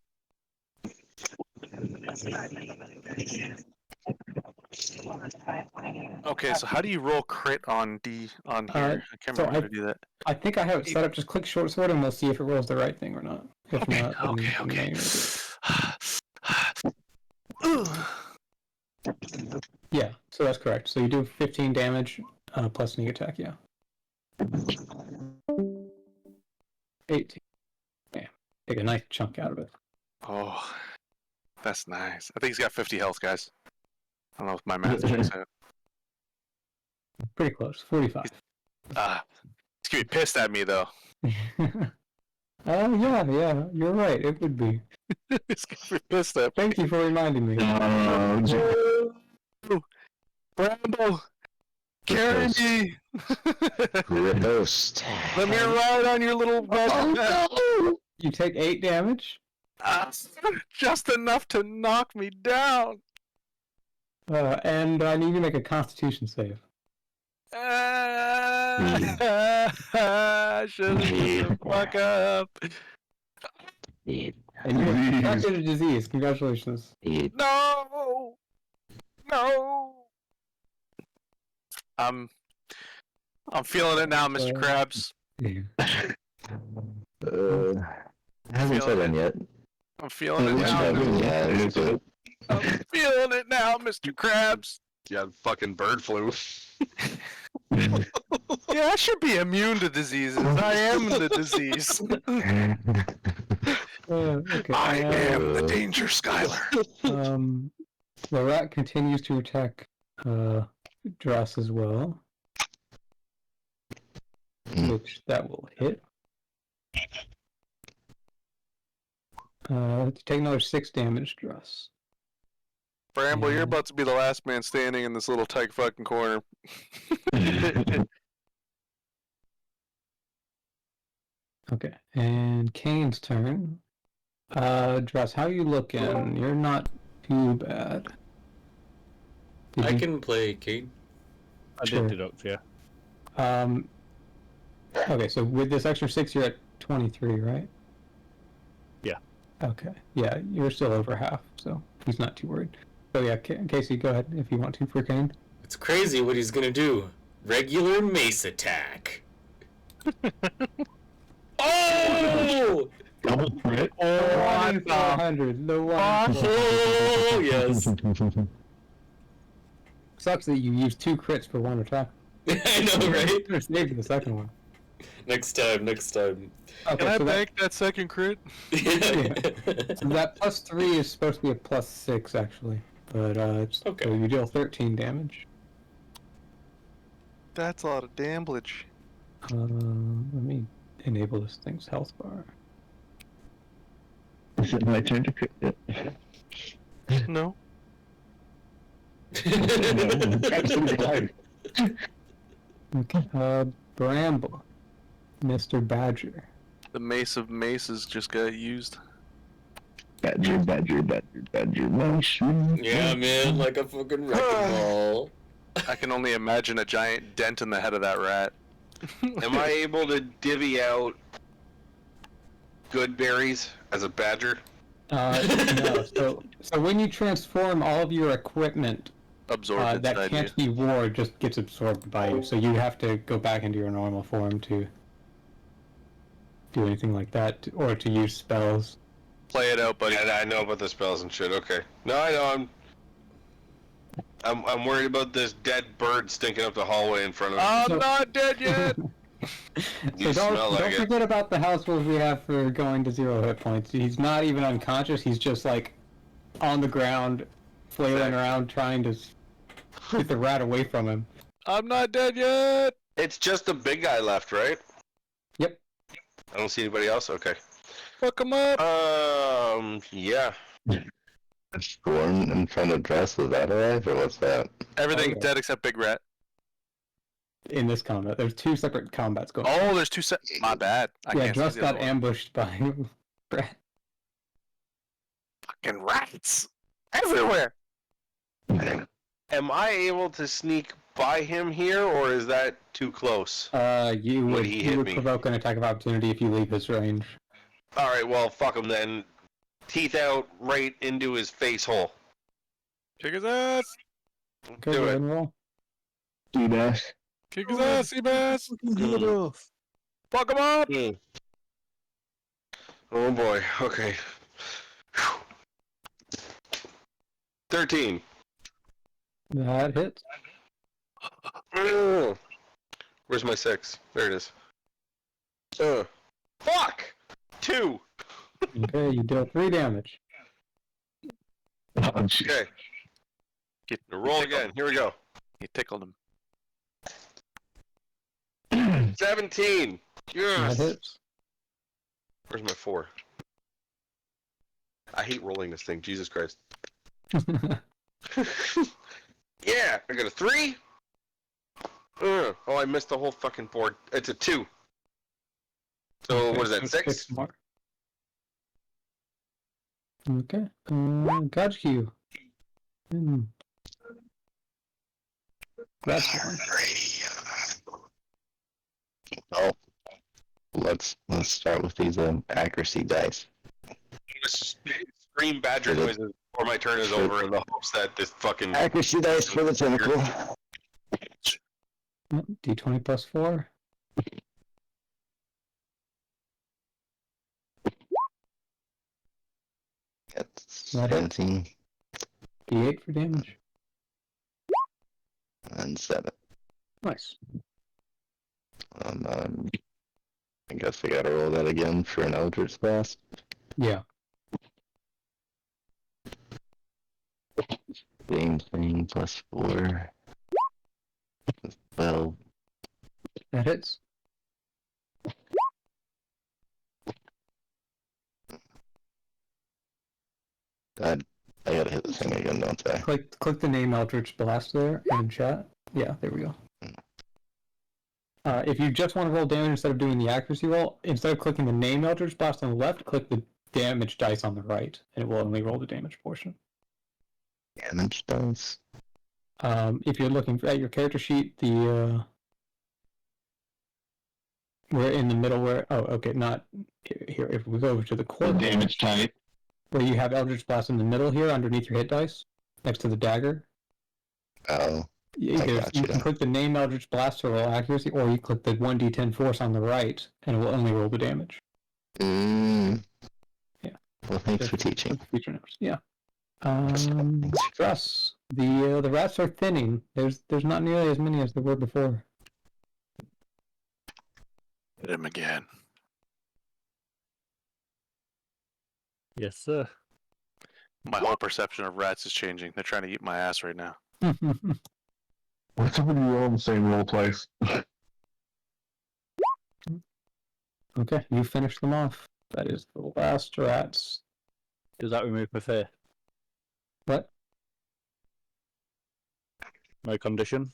Okay, so how do you roll crit on here? I can't so remember how to do that. I think I have it set up. Just click short sword and we'll see if it rolls the right thing or not. If Okay, not, then okay. you know you're good. Yeah, so that's correct. So you do 15 damage plus sneak attack. Yeah. 18. Yeah. Take a nice chunk out of it. Oh, that's nice. I think he's got 50 health, guys. I don't know if my math checks out. Pretty close. 45. He's gonna be pissed at me though. Yeah, you're right. It would be. He's gonna be pissed at me. Thank you for reminding me. Bramble, carry me. Ghost. Let me ride on your little red. You take 8 damage. Just enough to knock me down. And I need you to make a Constitution save. Shut the fuck up. And you contracted a disease. Congratulations. No. I'm feeling it now, Mr. Krabs. Hasn't set in yet. I'm feeling it now. I'm feeling it now, Mr. Krabs. Yeah, fucking bird flu. Yeah, I should be immune to diseases. I am the disease. Okay. I am the danger, Skylar. The rat continues to attack Dross as well. Which that will hit. Take another 6 damage, Dross. Bramble, you're about to be the last man standing in this little tight fucking corner. Okay, and Kane's turn. Dross, how you looking? You're not too bad. I can play Kate. I Sure. did deduct, yeah. Okay, so with this extra 6, you're at 23, right? Yeah. Okay, yeah, you're still over half, so he's not too worried. So yeah, Casey, go ahead if you want to for Kane. It's crazy what he's gonna do. Regular mace attack. Oh! Double crit. Oh, 1 in 400. The one. Oh, yes. Sucks that you used 2 crits for 1 attack. I know, right? You could have saved the second one. Next time. Okay, Can I so bank that second crit? so that +3 is supposed to be a +6 actually, but Okay. so you deal 13 damage. That's a lot of damage. Let me enable this thing's health bar. Is it my turn to crit? No. Okay. Bramble. Mr. Badger. The Mace of Maces just got used. Badger, mushroom. Yeah, man, like a fucking wrecking ball. I can only imagine a giant dent in the head of that rat. Am I able to divvy out good berries as a badger? No. So when you transform, all of your equipment Absorbed that inside can't you. be wore just gets absorbed by you. So you have to go back into your normal form to do anything like that, or to use spells. Play it out, buddy. Yeah, I know about the spells and shit. Okay. No, I know. I'm worried about this dead bird stinking up the hallway in front of me. I'm not dead yet! You So smell like don't it. forget about the house rules we have for going to 0 hit points. He's not even unconscious. He's just like on the ground, flailing around, trying to get the rat away from him. I'm not dead yet! It's just the big guy left, right? Yep. I don't see anybody else. Okay. Fuck him up! Yeah. Storm in front of Dress, is that alive, or what's that? Everything's Okay. dead except Big Rat. In this combat, there's 2 separate combats going. Oh, there's 2 set. My bad. I Yeah, can't Drust see the other got one. ambushed by Brett. Fucking rats! Everywhere! Am I able to sneak by him here, or is that too close? You Would would, he you hit would me? provoke an attack of opportunity if you leave his range. Alright, well, fuck him then. Teeth out right into his face hole. Kick his ass! Okay, Do go it. ahead and roll. Seabass. Kick his ass, Seabass! Good off. Fuck him up! Oh boy, okay. 13. That hits. Ugh. Where's my 6? There it is. Fuck! 2! Okay, you deal 3 damage. Oh, jeez. Okay, now roll again. Here we go. He tickled him. 17! That Yes! hits. Where's my 4? I hate rolling this thing, Jesus Christ. Yeah, I got a 3. Oh, I missed the whole fucking board. It's a 2. So Okay, what is that? so 6? more. Okay. Got you. That's one. Oh, let's start with these accuracy dice. I'm gonna scream badger noises before my turn is over in the hopes that this fucking... Accuracy dice for the tentacle. D20 plus 4. That's That hits. 17 D8 for damage. and 7. Nice. I guess I gotta roll that again for an Eldritch Blast. Yeah. Same thing, plus 4. 12. That hits. I gotta hit the thing again, don't I? Click the name Eldritch Blast there in chat. Yeah, there we go. If you just want to roll damage instead of doing the accuracy roll, instead of clicking the name Eldritch Blast on the left, click the damage dice on the right, and it will only roll the damage portion. Damage dice. If you're looking at your character sheet, we're in the middle where... Oh, okay, not... Here, if we go over to the core... Damage type. Where you have Eldritch Blast in the middle here, underneath your hit dice, next to the dagger. Oh, You can click the name Eldritch Blast to roll accuracy, or you click the 1d10 force on the right, and it will only roll the damage. Yeah. Well, thanks for That's teaching. Future notes. Yeah. Stress. The rats are thinning. There's not nearly as many as there were before. Hit him again. Yes, sir. My whole perception of rats is changing. They're trying to eat my ass right now. What's up with you all in the same role place? Okay, you finish them off. That is the last rats Does that remove my fear? What? My condition?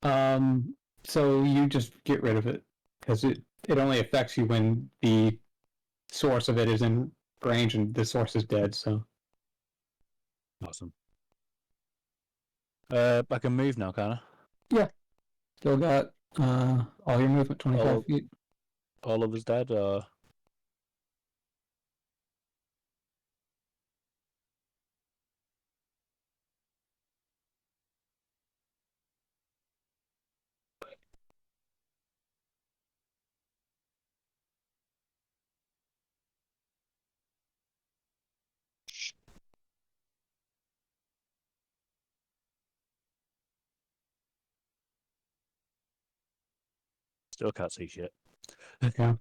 So you just get rid of it because it only affects you when the source of it is in range and the source is dead. So Awesome. I can move now, can I? still got all your movement 25 All- feet. All of us dead, or still can't see shit. Yeah.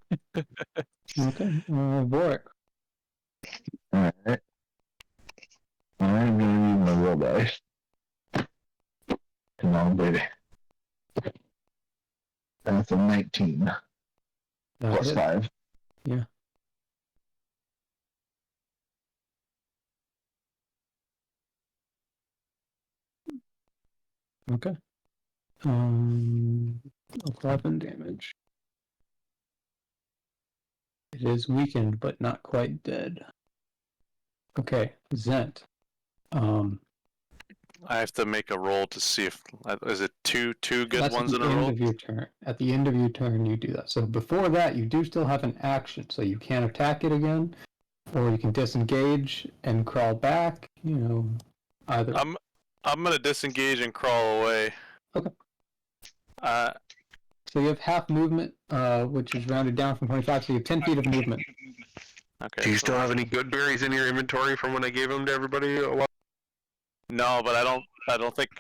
Okay. Warwick. Alright. I'm gonna use my roll dice. Come on, baby. That's a 19 That plus hit. 5. Yeah. Okay. 11 damage. It is weakened, but not quite dead. Okay, Zent. I have to make a roll to see if is it two good That's ones at in the a end row. of your turn. At the end of your turn, you do that. So before that, you do still have an action, so you can attack it again, or you can disengage and crawl back. You know, either. I'm gonna disengage and crawl away. Okay. So So you have half movement, which is rounded down from 25, so you have 10 feet of movement. Okay. Do you so- still have any good berries in your inventory from when I gave them to everybody a while? No, but I don't think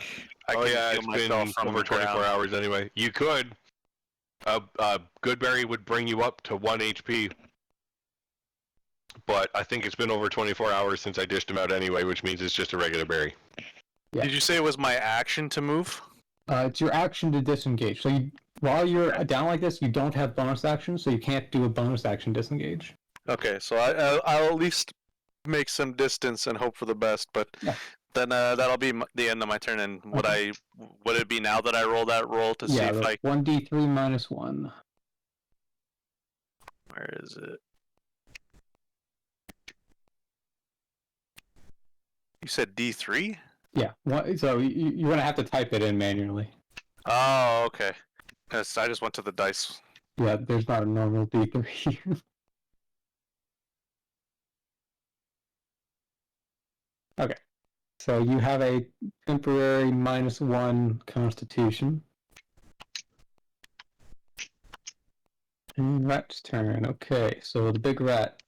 I Oh can yeah, heal it's myself been from over the 24 ground. hours anyway. You could. Good berry would bring you up to 1 HP. But I think it's been over 24 hours since I dished them out anyway, which means it's just a regular berry. Yeah. Did you say it was my action to move? It's your action to disengage. So while you're down like this, you don't have bonus action, so you can't do a bonus action disengage. Okay, so I'll at least make some distance and hope for the best. But Yeah. then that'll be the end of my turn. And would it be now that I roll that roll to see Yeah, if I 1d3 minus 1. where is it? You said D3? Yeah, so you're going to have to type it in manually. Oh, okay. 'Cause I just went to the dice. Yeah, there's not a normal d3. Okay, so you have a temporary -1 constitution. And rat's turn. Okay, so the big rat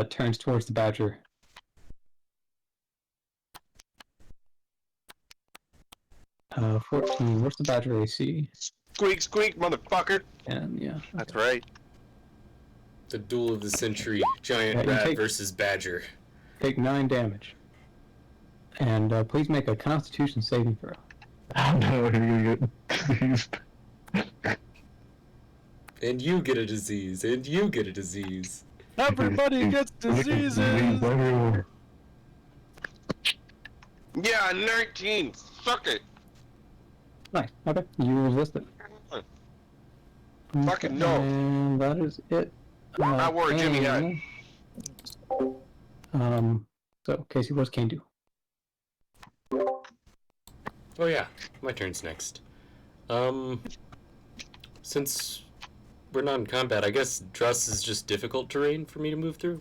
turns towards the badger. Uh, 14. What's the badger AC? Squeak, squeak, motherfucker! And yeah. That's right. The duel of the century, giant Yeah, you rat take- versus badger. Take 9 damage. And please make a Constitution saving throw. Oh no, you're gonna get diseased. And you get a disease, and you get a disease. Everybody gets diseases. Everyone. Yeah, 19! Suck it! Nice. Okay, you resist it. Fucking no. And that is it. I wore a Jimmy hat. So Casey, what's Kane do? Oh yeah, my turn's next. Since we're not in combat, I guess Druss is just difficult terrain for me to move through?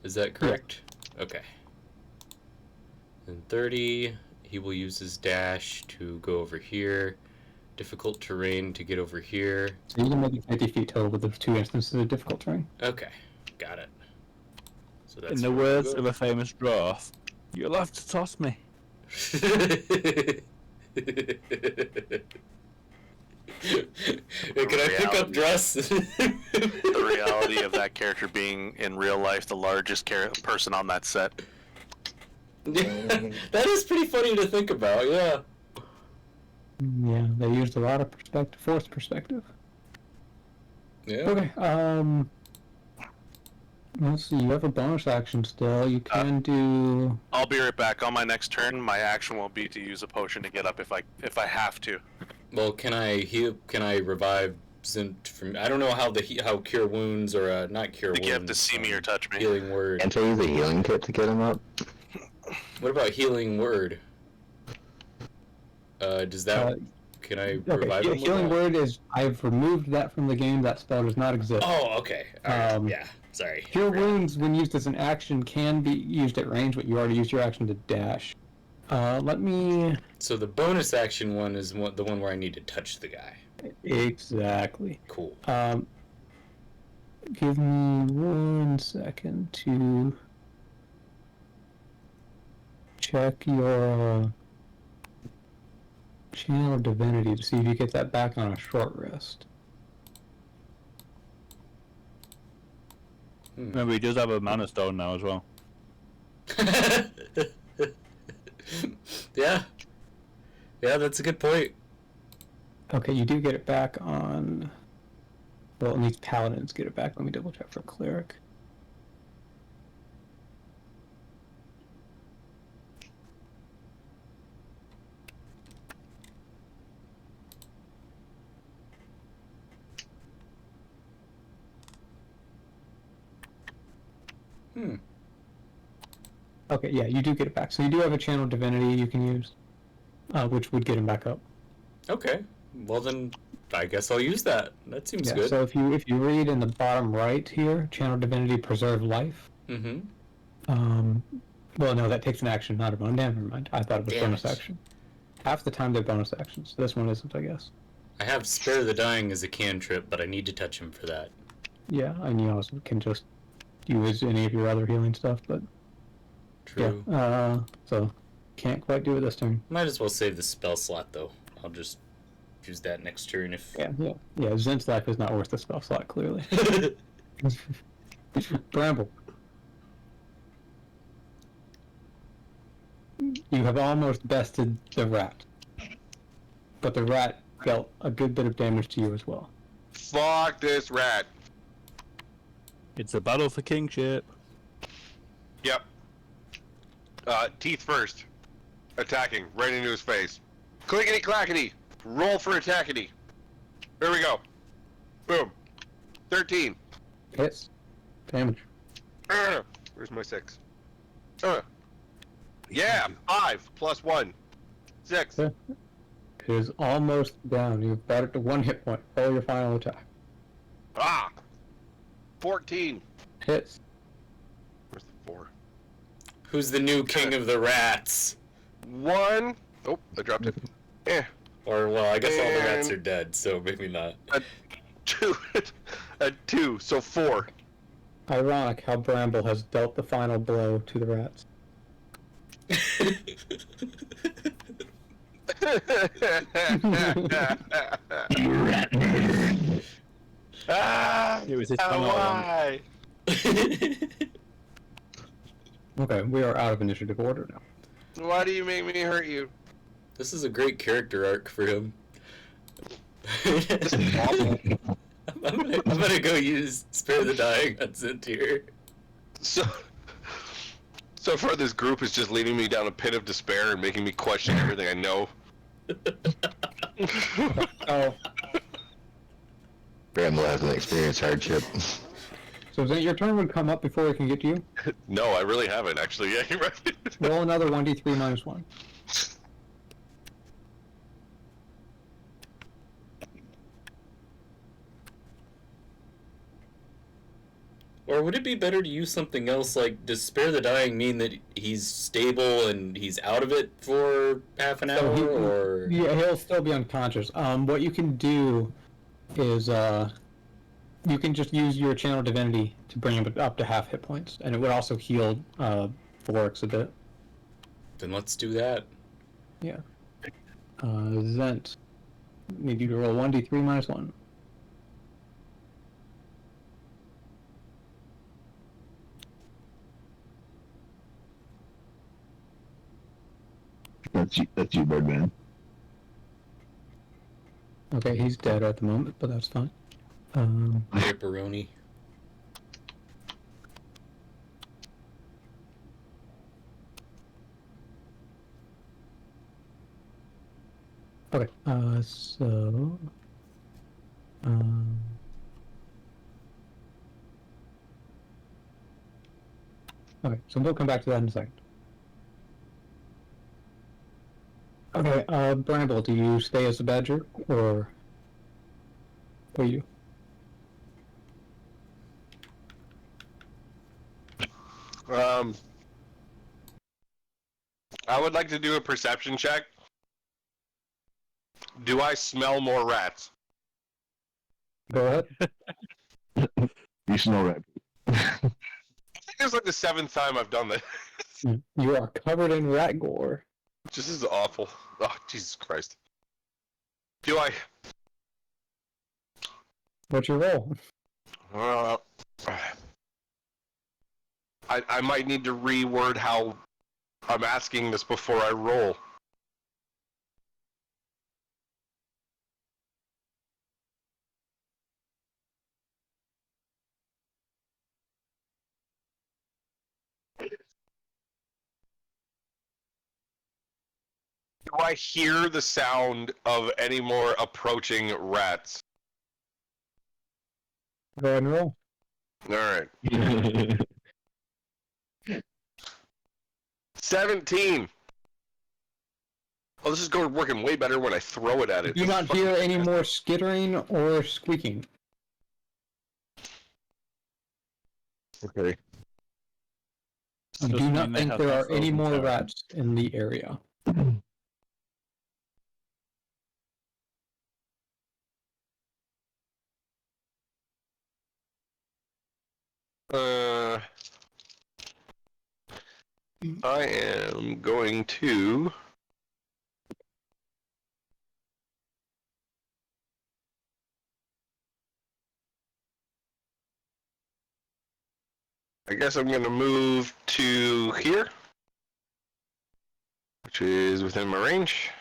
Is that correct? Okay. And 30, he will use his dash to go over here. Difficult terrain to get over here. So you can make it 50 feet total with the 2 instances of difficult terrain. Okay, got it. So that's In the where we'll words go. of a famous dwarf, you'll have to toss me. Can I pick up Druss? The reality of that character being in real life the largest person on that set. That is pretty funny to think about, yeah. Yeah, they used a lot of forced perspective. Yeah. Okay, Let's see, you have a bonus action still. You can do... I'll be right back. On my next turn, my action will be to use a potion to get up if I have to. Well, can I heal? Can I revive Zint from? I don't know how how cure wounds or not cure I wounds. think you have to see me or touch me. Healing word. Can't I use a healing kit to get him up? What about healing word? Does that? Can I revive him? with Healing that? word is... I've removed that from the game. That spell does not exist. Oh, okay. All right. Um, Yeah. Sorry. Cure wounds, when used as an action, can be used at range, but you already used your action to dash. Let me... So the bonus action one is the one where I need to touch the guy. Exactly. Cool. Give me 1 second to check your channel divinity to see if you get that back on a short rest. Remember, he does have a mana stone now as well. Yeah. Yeah, that's a good point. Okay, you do get it back on... Well, it needs paladins get it back. Let me double check for cleric. Okay, yeah, you do get it back. So you do have a channel divinity you can use, which would get him back up. Okay. Well then, I guess I'll use that. That seems Yeah. good. So if you read in the bottom right here, channel divinity preserve life. Mm-hmm. Well, no, that takes an action, not a bonus. Never mind. I thought it was Damn bonus it. action. Half the time they're bonus actions. This one isn't, I guess. I have spare the dying as a cantrip, but I need to touch him for that. Yeah, and you also can just use any of your other healing stuff, but True. yeah. So can't quite do it this turn. Might as well save the spell slot though. I'll just use that next turn if. Yeah. Zint's life is not worth the spell slot, clearly. Bramble. You have almost bested the rat, but the rat dealt a good bit of damage to you as well. Fuck this rat. It's a battle for kingship. Yep. Teeth first. Attacking. Right into his face. Clickety clackety. Roll for attackety. Here we go. Boom. 13. Hits. Damage. Where's my 6? Yeah, 5 plus 1. 6. Yeah. It is almost down. You've brought it to 1 hit point. Roll your final attack. 14. Hits. Where's the 4? Who's the new king of the rats? 1. Oh, I dropped it. Or well, I guess all the rats And- are dead, so maybe not. 2. A 2, so 4. Ironic how Bramble has dealt the final blow to the rats. You rat nerd. It was his final one. Why? Okay, we are out of initiative order now. Why do you make me hurt you? This is a great character arc for him. This is awful. I'm gonna go use Spare the Dying on Zint here. So far, this group is just leading me down a pit of despair and making me question everything I know. Oh, Bramble hasn't experienced hardship. so then your turn would come up before we can get to you. No, I really haven't, actually. Yeah, you're right. Roll another 1d3 minus 1. Or would it be better to use something else like, does Spare the Dying mean that he's stable and he's out of it for half an hour, or... Yeah, he'll still be unconscious. What you can do is you can just use your channel divinity to bring him up to half hit points, and it would also heal Vorix a bit. Then let's do that. Yeah. Zent. Need you to roll 1d3 minus 1. That's you, Birdman. Okay, he's dead at the moment, but that's fine. Pepperoni. Okay. So. Um. Okay, so we'll come back to that in a second. Okay, Bramble, do you stay as a badger, or what do you? I would like to do a perception check. Do I smell more rats? Go ahead. You smell rat. I think it's like the 7th time I've done this. You are covered in rat gore. This is awful. Oh, Jesus Christ. Do I? What's your roll? I might need to reword how I'm asking this before I roll. Do I hear the sound of any more approaching rats? Go ahead and roll. Alright. 17! Oh, this is working way better when I throw it at it. You do not hear any more skittering or squeaking. Okay. You do not think there are any more rats in the area. I am going to... I guess I'm going to move to here, which is within my range.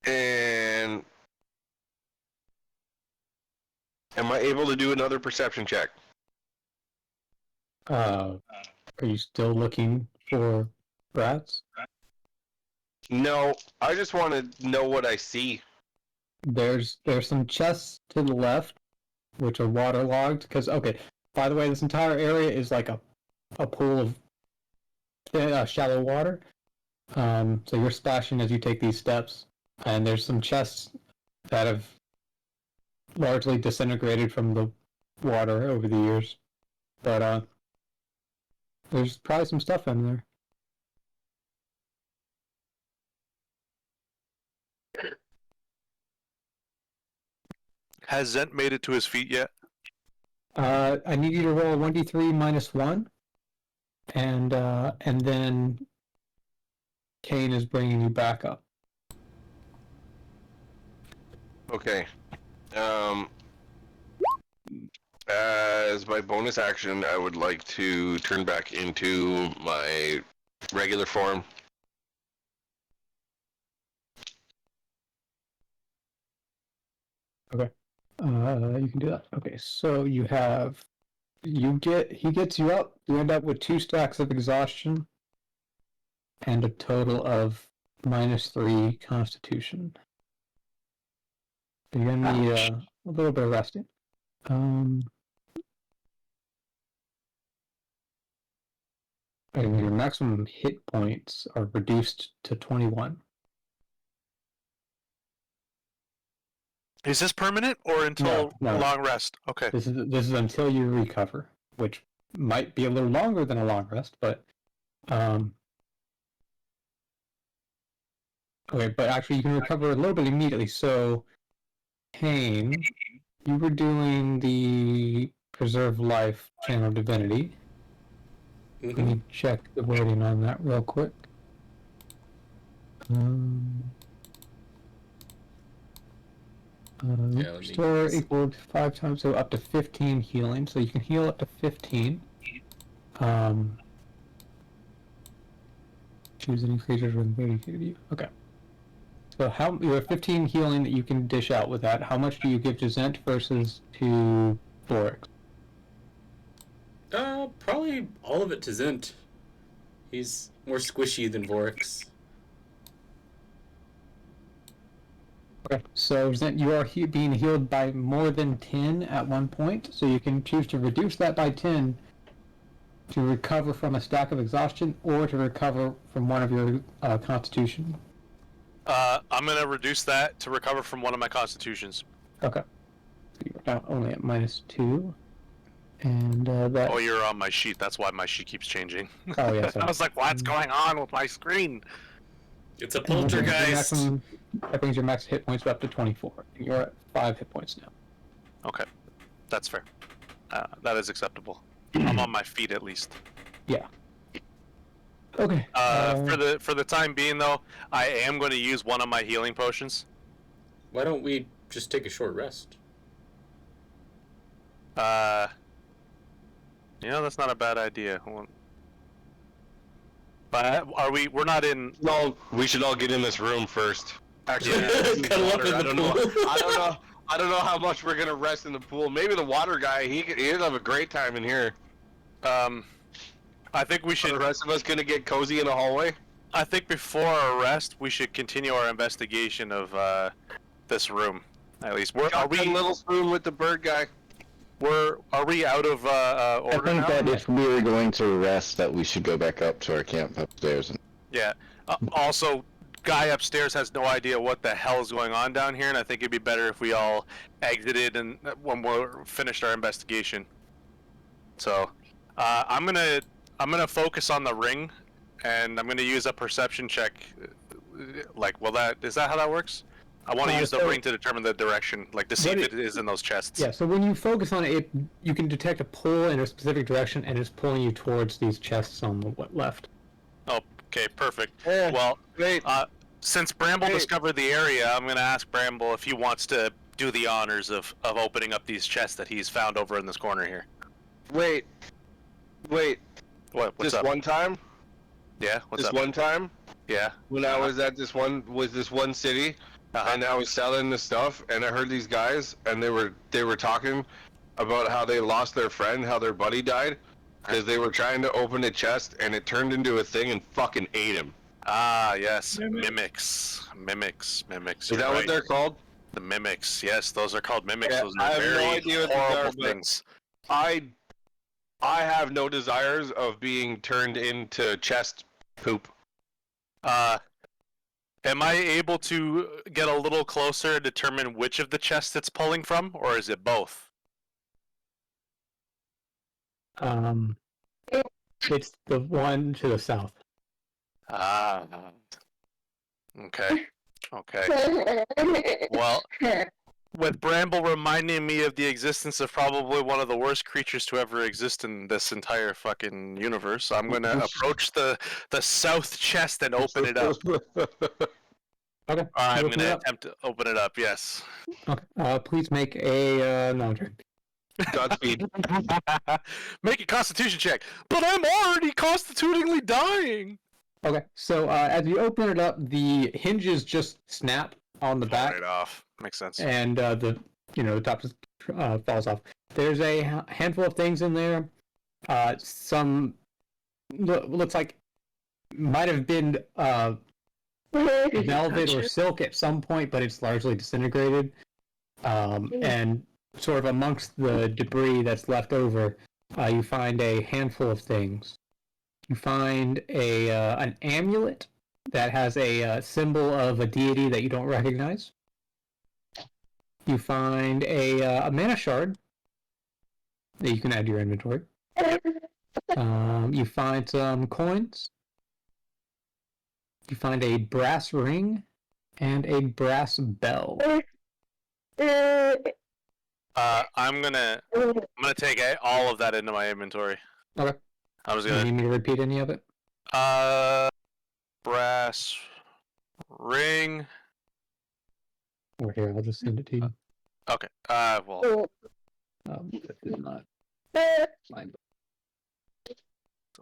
And am I able to do another perception check? Are you still looking for rats? No, I just want to know what I see. There's some chests to the left, which are waterlogged. Because by the way, this entire area is like a pool of shallow water. So you're splashing as you take these steps, and there's some chests that have largely disintegrated from the water over the years. But there's probably some stuff in there. Has Zent made it to his feet yet? I need you to roll a 1d3 minus 1, and then Kane is bringing you back up. Okay. As my bonus action, I would like to turn back into my regular form. Okay. You can do that. Okay, so he gets you up, you end up with 2 stacks of exhaustion and a total of -3 constitution. You're gonna need a little bit of resting. And your maximum hit points are reduced to 21. Is this permanent or until No. a long rest? Okay. This is until you recover, which might be a little longer than a long rest, but okay, but actually you can recover a little bit immediately. So, Kane, you were doing the preserve life channel divinity. Let me check the wording on that real quick. Restore equal to 5 times, so up to 15 healing. So you can heal up to 15. Choose any creatures within 30 feet of you. Okay. So you have 15 healing that you can dish out with that. How much do you give to Zent versus to Borix? Probably all of it to Zent. He's more squishy than Vorix. Okay, so you are being healed by more than 10 at one point, so you can choose to reduce that by 10 to recover from a stack of exhaustion or to recover from one of your constitution. I'm gonna reduce that to recover from one of my constitutions. Okay. So you're now only at -2. And that. Oh, you're on my sheet. That's why my sheet keeps changing. Oh, yeah, sorry. I was like, what's going on with my screen? It's a poltergeist. That brings your max hit points up to 24. And you're at 5 hit points now. Okay, that's fair. That is acceptable. I'm on my feet at least. Yeah. Okay. For the time being though, I am going to use one of my healing potions. Why don't we just take a short rest? That's not a bad idea. But we're not in. No, we should all get in this room first. Actually, Cuddle up in I the don't pool. know. I don't know how much we're gonna rest in the pool. Maybe the water guy, he'll have a great time in here. I think we Are should. the rest of us gonna get cozy in the hallway? I think before our rest, we should continue our investigation of this room. At least, are we? Little spoon with the bird guy. Are we out of order I think now? that if we were going to rest, that we should go back up to our camp upstairs. Yeah. Also, guy upstairs has no idea what the hell is going on down here, and I think it'd be better if we all exited and when we're finished our investigation. So, I'm gonna focus on the ring, and I'm gonna use a perception check. Is that how that works? I want to use the ring to determine the direction, to see if it is in those chests. Yeah, so when you focus on it, you can detect a pull in a specific direction, and it's pulling you towards these chests on the left. Okay, perfect. Yeah, Well, great. Since Bramble Hey. discovered the area, I'm going to ask Bramble if he wants to do the honors of opening up these chests that he's found over in this corner here. Wait. What's This up? one time? Yeah, what's This up? one time? Yeah. When I was at this one city, and I was selling the stuff, and I heard these guys, and they were talking about how they lost their friend, how their buddy died, because they were trying to open a chest, and it turned into a thing and fucking ate him. Ah, yes. Mimics. Mimics. Is You're that right. what they're called? The mimics. Yes, those are called mimics. Yeah, Those I are have no very idea what these horrible are, but- things. I have no desires of being turned into chest poop. Am I able to get a little closer and determine which of the chests it's pulling from, or is it both? It's the one to the south. Ah. Okay. Well, with Bramble reminding me of the existence of probably one of the worst creatures to ever exist in this entire fucking universe, I'm gonna approach the south chest and open it up. Okay. I'm open it gonna up. attempt to open it up. Yes. Okay. Please make a knowledge check. Godspeed. Make a Constitution check. But I'm already constitutingly dying. Okay. So as you open it up, the hinges just snap on the back, Right off. Makes sense. and the top just falls off. There's a handful of things in there. Some looks like might have been velvet or silk at some point, but it's largely disintegrated. And sort of amongst the debris that's left over, you find a handful of things. You find an amulet that has a symbol of a deity that you don't recognize. You find a mana shard that you can add to your inventory. You find some coins. You find a brass ring and a brass bell. I'm gonna take all of that into my inventory. Okay. I was Do you gonna need me to repeat any of it? brass ring. Or here, I'll just send it to you. Okay. Well, That did not. Fine.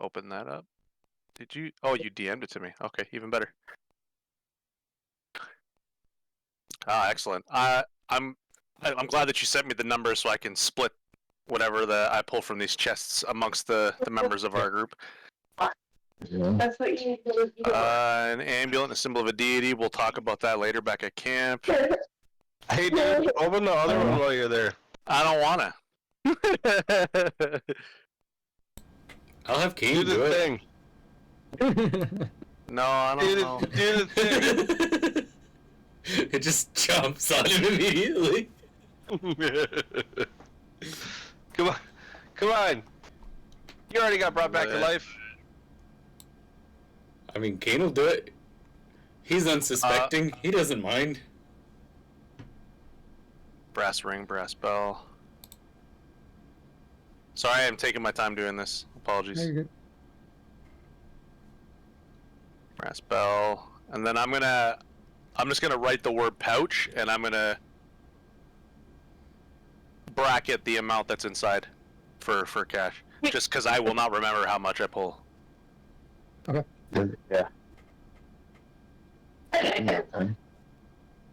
open that up. Did you? Oh, you DM'd it to me. Okay, even better. Ah, excellent. I'm glad that you sent me the numbers so I can split whatever I pull from these chests amongst the members of our group. Yeah. That's what you need to do. An amulet, a symbol of a deity. We'll talk about that later back at camp. Hey, dude, open the other one while you're there. I don't wanna. I'll have Do Kane do the it. thing. No, I don't know. Do the thing. It just jumps on him immediately. Come on. Come on. You already got brought back to life. I mean, Kane will do it. He's unsuspecting. He doesn't mind. Brass ring, brass bell. Sorry, I'm taking my time doing this. Apologies. Very good. Brass bell, and then I'm just gonna write the word pouch, and I'm gonna bracket the amount that's inside for cash, just because I will not remember how much I pull. Yeah.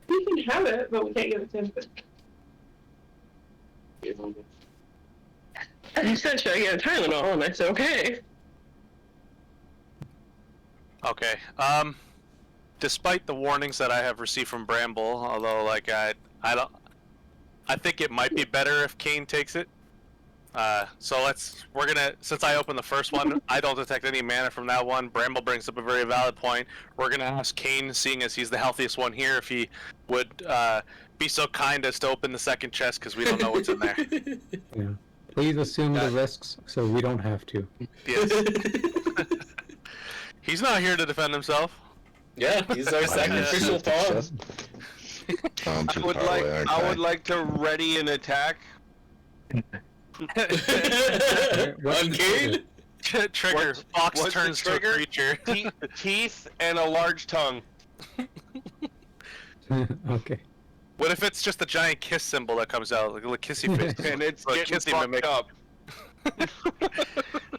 We can have it, but we can't give it to him. You said, should I get a Tylenol? And I said, okay. Okay. Despite the warnings that I have received from Bramble, although like I think it might be better if Kane takes it. So since I opened the first one, I don't detect any mana from that one. Bramble brings up a very valid point. We're gonna ask Kane, seeing as he's the healthiest one here, if he would be so kind as to open the second chest, because we don't know what's in there. Yeah. Please assume the risks so we don't have to. Yes. He's not here to defend himself. Yeah, he's our sacrificial pawn. I would like to ready an attack. On Kane? Trigger. Fox what's the turns to a trigger? creature. Teeth and a large tongue. Okay. What if it's just a giant kiss symbol that comes out, like a little kissy face? And it's Like getting kissy fucked mimic. up.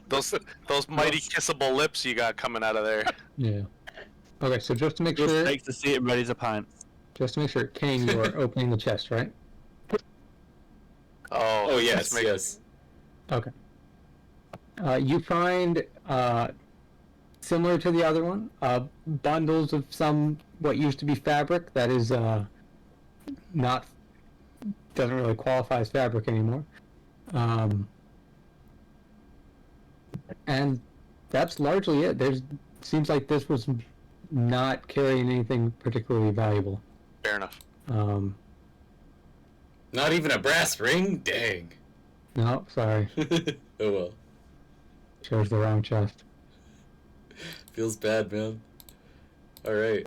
Those mighty kissable lips you got coming out of there. Yeah. Okay, so just to make Just sure, takes to see it ready as a pint. Kane, you are opening the chest, right? Oh, yes, let's make- yes. Okay. You find, similar to the other one, bundles of some what used to be fabric that is doesn't really qualify as fabric anymore. And that's largely it. Seems like this was not carrying anything particularly valuable. Fair enough. Not even a brass ring? Dang. No, sorry. Oh well. Chose the wrong chest. Feels bad, man. Alright.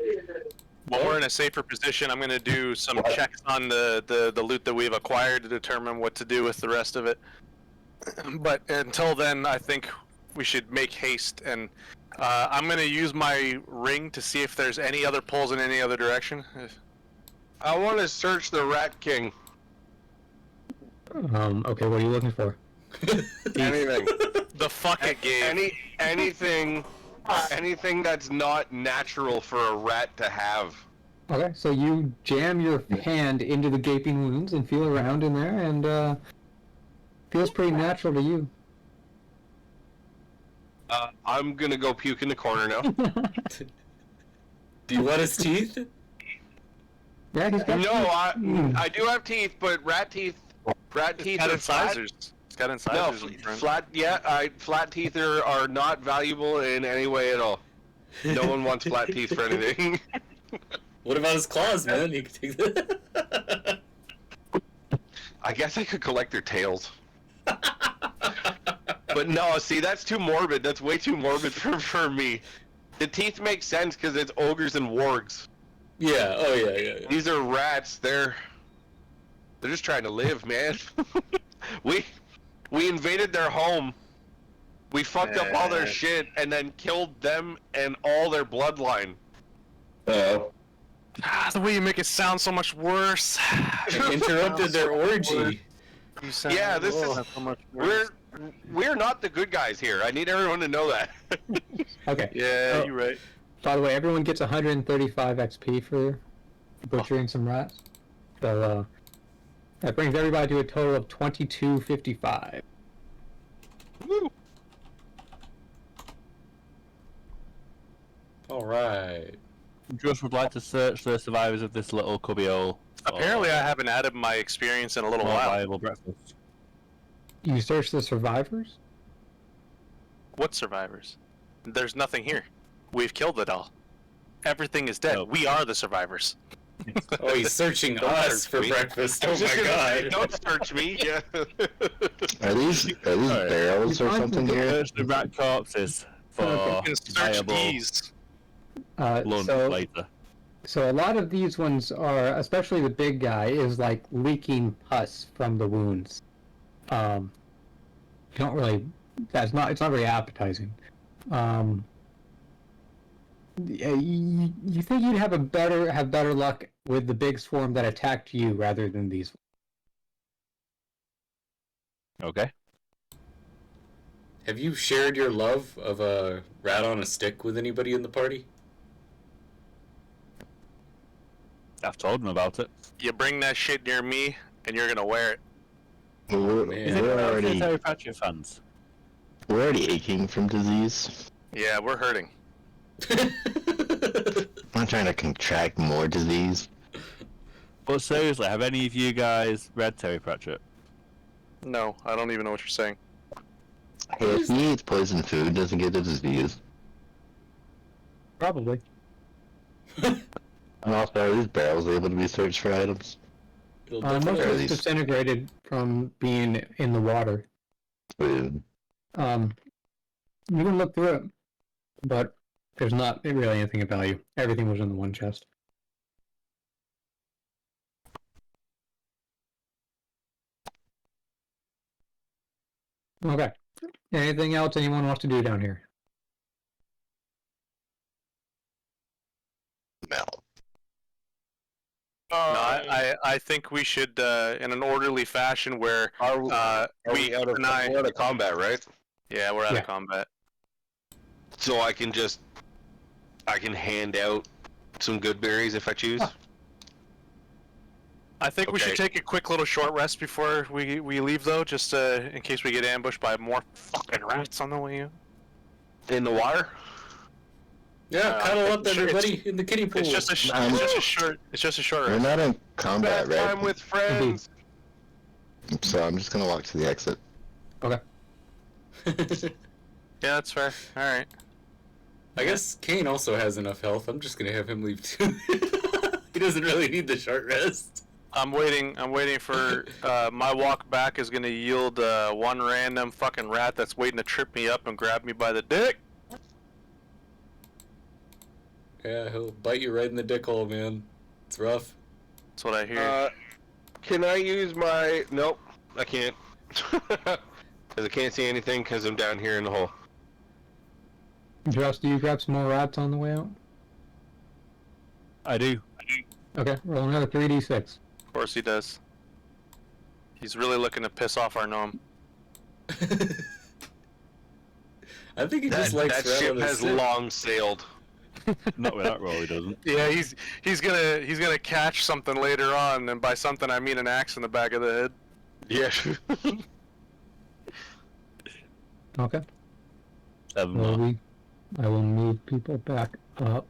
While we're in a safer position, I'm going to do some checks on the loot that we've acquired to determine what to do with the rest of it. But until then, I think we should make haste, and I'm going to use my ring to see if there's any other pulls in any other direction. I want to search the Rat King. Okay, what are you looking for? Anything. The fuck it gave. Anything that's not natural for a rat to have. Okay, so you jam your hand into the gaping wounds and feel around in there, and feels pretty natural to you. I'm gonna go puke in the corner now. Do you want his teeth? Yeah, he's got No, I do have teeth, but rat teeth It's got are flat. incisors. It's got No, incisors. in front. flat. Yeah, flat teeth are not valuable in any way at all. No one wants flat teeth for anything. What about his claws, man? You can take that. I guess I could collect their tails. But no, see, that's too morbid. That's way too morbid for me. The teeth make sense because it's ogres and wargs. Yeah, oh yeah. These are rats. They're just trying to live, man. we invaded their home. We fucked up all their shit and then killed them and all their bloodline. The way you make it sound so much worse. Interrupted their orgy. You sound Yeah, this is so much worse. we're not the good guys here. I need everyone to know that. Okay. Yeah, Oh. you're right. By the way, everyone gets 135 XP for butchering some rats. So, that brings everybody to a total of 2255. Woo. All right. Just would like to search the survivors of this little cubbyhole. Apparently, I haven't added my experience in a little more while. viable breakfast. You search the survivors? What survivors? There's nothing here. We've killed it all. Everything is dead. No. We are the survivors. Oh, he's searching us for breakfast. I Oh was just my gonna say, god. don't search me. Yeah. Are these Alright. barrels or something here? Search the rat corpses for You can search viable these. lunch So, later. so a lot of these ones are, especially the big guy, is like leaking pus from the wounds. You don't really. It's not very appetizing. You think you'd have better luck with the big swarm that attacked you rather than these? Okay. Have you shared your love of a rat on a stick with anybody in the party? I've told them about it. You bring that shit near me, and you're gonna wear it. We're, man. Is it we're for already Terry Pratchett fans? we're already aching from disease. Yeah, we're hurting. I'm not trying to contract more disease. But seriously, have any of you guys read Terry Pratchett? No, I don't even know what you're saying. Hey, if he eats poison food, doesn't get a disease. Probably. And also, are these barrels able to be searched for items? It'll Most of definitely- it's these- disintegrated from being in the water. Food. You can look through it, but there's not really anything of value. Everything was in the one chest. Okay. Anything else anyone wants to do down here? No. No, I think we should, in an orderly fashion, where Are we out of deny. we're out of combat, right? Yeah, we're out Yeah. of combat. So I can hand out some good berries if I choose. Huh. I think we should Okay. take a quick little short rest before we leave, though, just in case we get ambushed by more fucking rats on the way in. In the water? Yeah, cuddle up it's- everybody in the kiddie pool. It's just a short We're rest. not in combat, Best time right? with friends. So I'm just gonna walk to the exit. Okay. Yeah, that's fair. All right. I guess Kane also has enough health. I'm just gonna have him leave too. He doesn't really need the short rest. I'm waiting for my walk back is gonna yield one random fucking rat that's waiting to trip me up and grab me by the dick. Yeah, he'll bite you right in the dick hole, man. It's rough. That's what I hear. Can I use my... Nope, I can't. Because I can't see anything because I'm down here in the hole. Josh, do you grab some more rats on the way out? I do. Okay, roll another 3d6. Of course he does. He's really looking to piss off our gnome. I think he just likes that rat ship on his has stick. long sailed. Not with that roll, he doesn't. Yeah, he's gonna catch something later on, and by something I mean an axe in the back of the head. Yeah. Okay. 7 Well, more. I will move people back up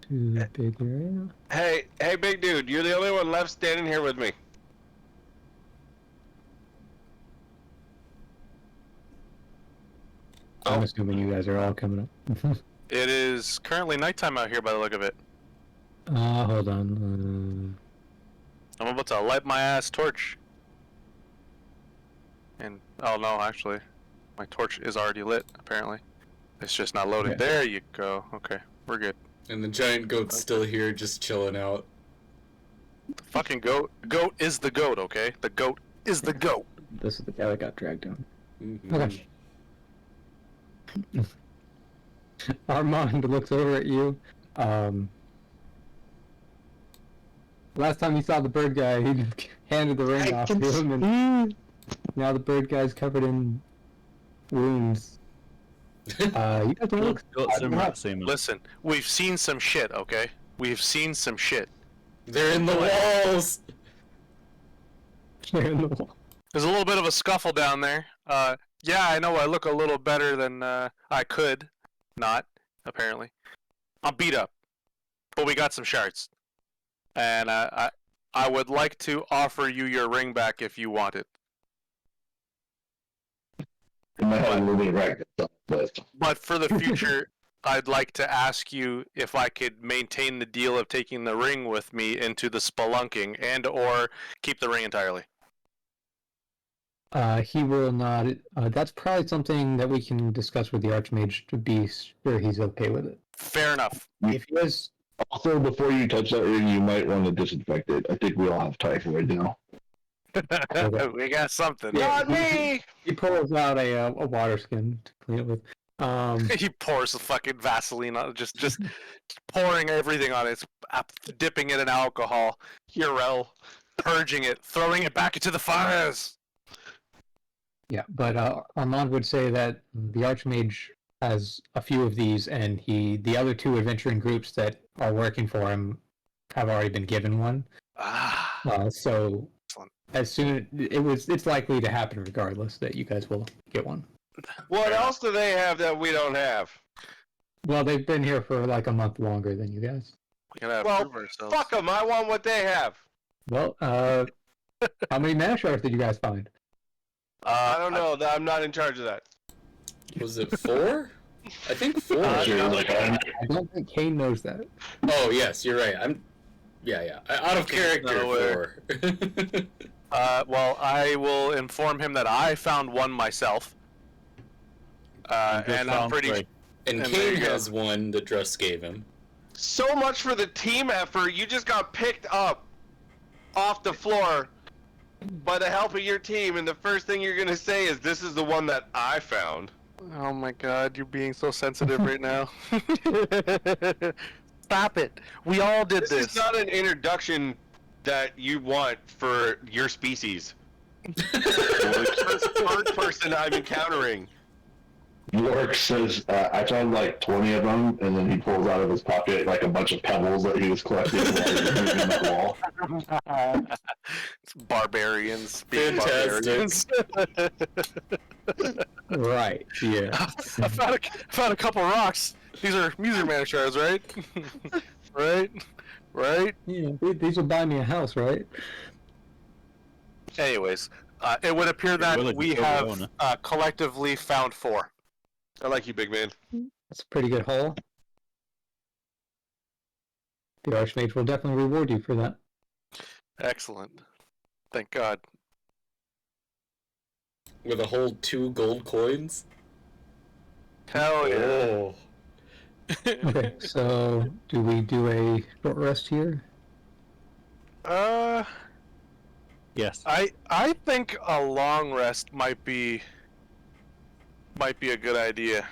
to the big area. Hey, big dude, you're the only one left standing here with me. I'm assuming you guys are all coming up. It is currently nighttime out here by the look of it. Hold on. I'm about to light my ass torch. And, oh no, actually, my torch is already lit, apparently. It's just not loading. Okay. There you go. Okay, we're good. And the giant goat's still here, just chilling out. The fucking goat. Goat is the goat, okay? The goat is the goat. This is the guy that got dragged down. Mhm. Okay. Armand looks over at you. Last time you saw the bird guy, he just handed the ring off to him, and now the bird guy's covered in wounds. You guys don't look. Got some rat semen. Listen, we've seen some shit, okay? We've seen some shit. They're in the walls! They're in the wall. There's a little bit of a scuffle down there. Yeah, I know I look a little better than I could. Not, apparently. I'm beat up, but we got some shards, and I would like to offer you your ring back if you want it. I might have a little bit of practice, but But for the future, I'd like to ask you if I could maintain the deal of taking the ring with me into the spelunking, and or keep the ring entirely. He will not. That's probably something that we can discuss with the Archmage to be sure he's okay with it. Fair enough. If he is, also before you touch that ring, you might want to disinfect it. I think we all have typhoid now. We got something. Not me! he pulls out a water skin to clean it with. He pours the fucking Vaseline on it, just pouring everything on it, dipping it in alcohol, Urel, purging it, throwing it back into the fires. Yeah, but Armand would say that the Archmage has a few of these, and the other two adventuring groups that are working for him have already been given one. So Excellent. as soon it's likely to happen regardless that you guys will get one. What else do they have that we don't have? Well, they've been here for like a month longer than you guys. We gotta Well, prove ourselves. fuck them. I want what they have. Well, how many mana shards did you guys find? I don't know. I'm not in charge of that. Was it 4? I think 4. I don't think Kane knows that. Oh yes, you're right. Yeah. Out of character Not 4. Well, I will inform him that I found one myself. And I'm pretty. Three. And And there Kane you go. has one that Druss gave him. So much for the team effort. You just got picked up off the floor by the help of your team, and the first thing you're gonna say is, "This is the one that I found." Oh my God, you're being so sensitive right now. Stop it. We all did This this. is not an introduction that you want for your species. Third person I'm encountering. York says, I found like 20 of them, and then he pulls out of his pocket like a bunch of pebbles that he was collecting while he was moving that wall. It's barbarians being Fantastic. barbarians. Right. Yeah. I found a couple rocks. These are music man shards, right? Right? Yeah. These will buy me a house, right? Anyways, it would appear that willing to we kill the have owner. collectively found 4. I like you, big man. That's a pretty good haul. The Archmage will definitely reward you for that. Excellent. Thank God. With a whole 2 gold coins. Hell yeah. Oh. Okay, so do we do a short rest here? Yes. I think a long rest might be a good idea.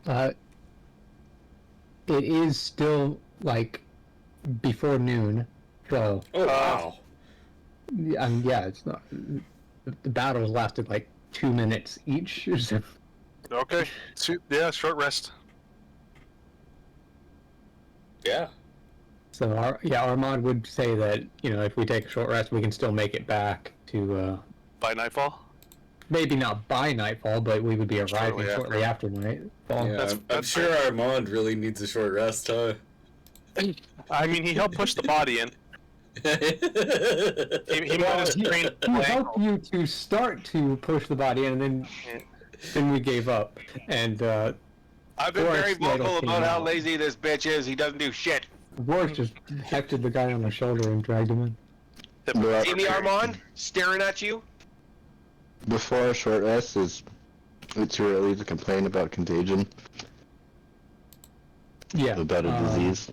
It is still like before noon, so Oh wow. yeah, it's not. The battles lasted like 2 minutes each. So, Okay. Yeah, short rest. Yeah. Armand would say that if we take a short rest, we can still make it back to By nightfall? maybe not by nightfall, but we would be arriving shortly after nightfall. Yeah, That's- I'm that's sure Armand really needs a short rest, huh? I mean, he helped push the body in. He might have trained He helped you to start to push the body in, and then we gave up. And I've been very Forrest Little vocal came about how out. lazy this bitch is. He doesn't do shit. Rourke just hefted the guy on the shoulder and dragged him in. See me, Armand? Staring at you? Before a short rest, it's too early to complain about contagion, Yeah. about a disease.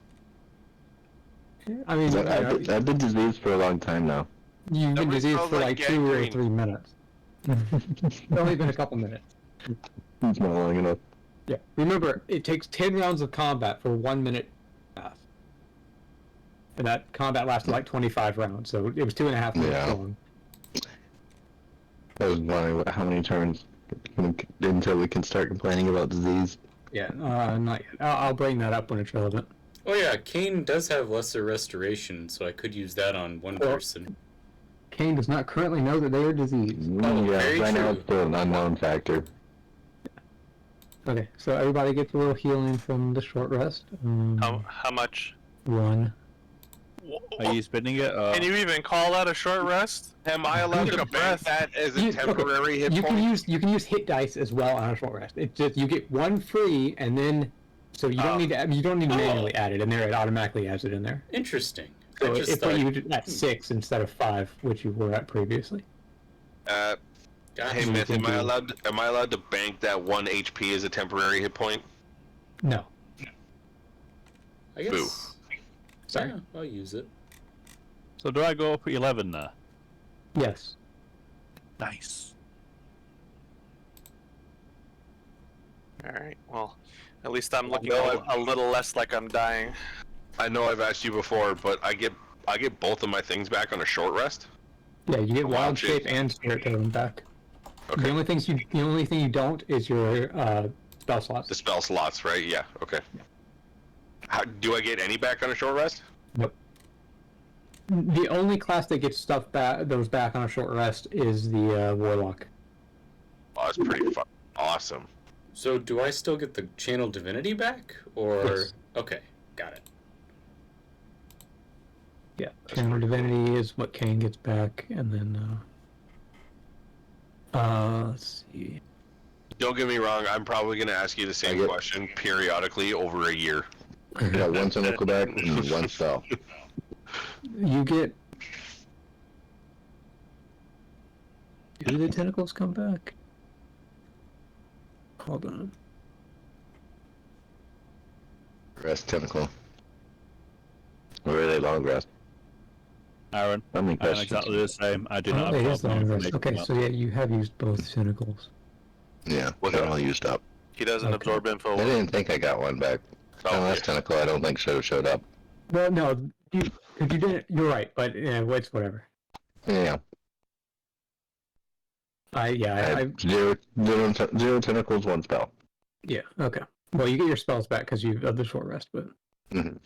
I mean, I've been diseased for a long time now. you've been Nobody diseased smells for like like 2 or gangrene. 3 minutes. It's only been a couple minutes. It's not long enough. Yeah. Remember, it takes 10 rounds of combat for 1 minute pass. And that combat lasted like 25 rounds, so it was 2.5 minutes Yeah. long. I was wondering how many turns until we can start complaining about disease. Yeah, not yet. I'll bring that up when it's relevant. Oh yeah, Kane does have lesser restoration, so I could use that on one Well- person. Kane does not currently know that they are diseased. Oh, yeah, very right now true. it's still an unknown factor. Okay, so everybody gets a little healing from the short rest. How much? 1. Are you spinning it? Or... Can you even call that a short rest? Am I allowed Take to a bank breath. that as a temporary hit you point? can use hit dice as well on a short rest. It just you get 1 free, and then so you don't need to manually add it in there. It automatically adds it in there. Interesting. So I just it put thought, you at 6 instead of 5, which you were at previously. gotcha. Hey Myth, am I allowed to bank that 1 HP as a temporary hit point? No. I guess. Sorry. Yeah, I'll use it. So do I go up at 11 there? Yes. Nice. Alright, well, at least I'm looking a little less like I'm dying. I know I've asked you before, but I get both of my things back on a short rest. Yeah, you get Wild wild shape. shape and spirit totem back. Okay. The only thing you don't is your spell slots. The spell slots, right? Yeah. Okay. How, do I get any back on a short rest? Nope. The only class that gets stuff back those back on a short rest is the warlock. Oh, that's pretty awesome. So do I still get the channel divinity back, or Yes. okay, got it. Yeah, channel divinity is what Kane gets back, and then let's see. Don't get me wrong. I'm probably going to ask you the same question periodically over a year. You got 1 tentacle back and 1 spell. You get. Do the tentacles come back? Hold on. Rest tentacle. Or are they long rest? Aaron, How many I'm questions? exactly the same. I do Oh, not it have is long rest. Okay, information so yeah, you have used both tentacles. Yeah, they're all used up. He doesn't Okay. absorb info. I didn't think I got 1 back. Oh, My last tentacle I don't think should have showed up. Well, no, because you didn't. You're right, but yeah, it's whatever. Yeah. I had zero tentacles, 1 spell. Yeah, okay. Well, you get your spells back because you have the short rest, but Mm-hmm.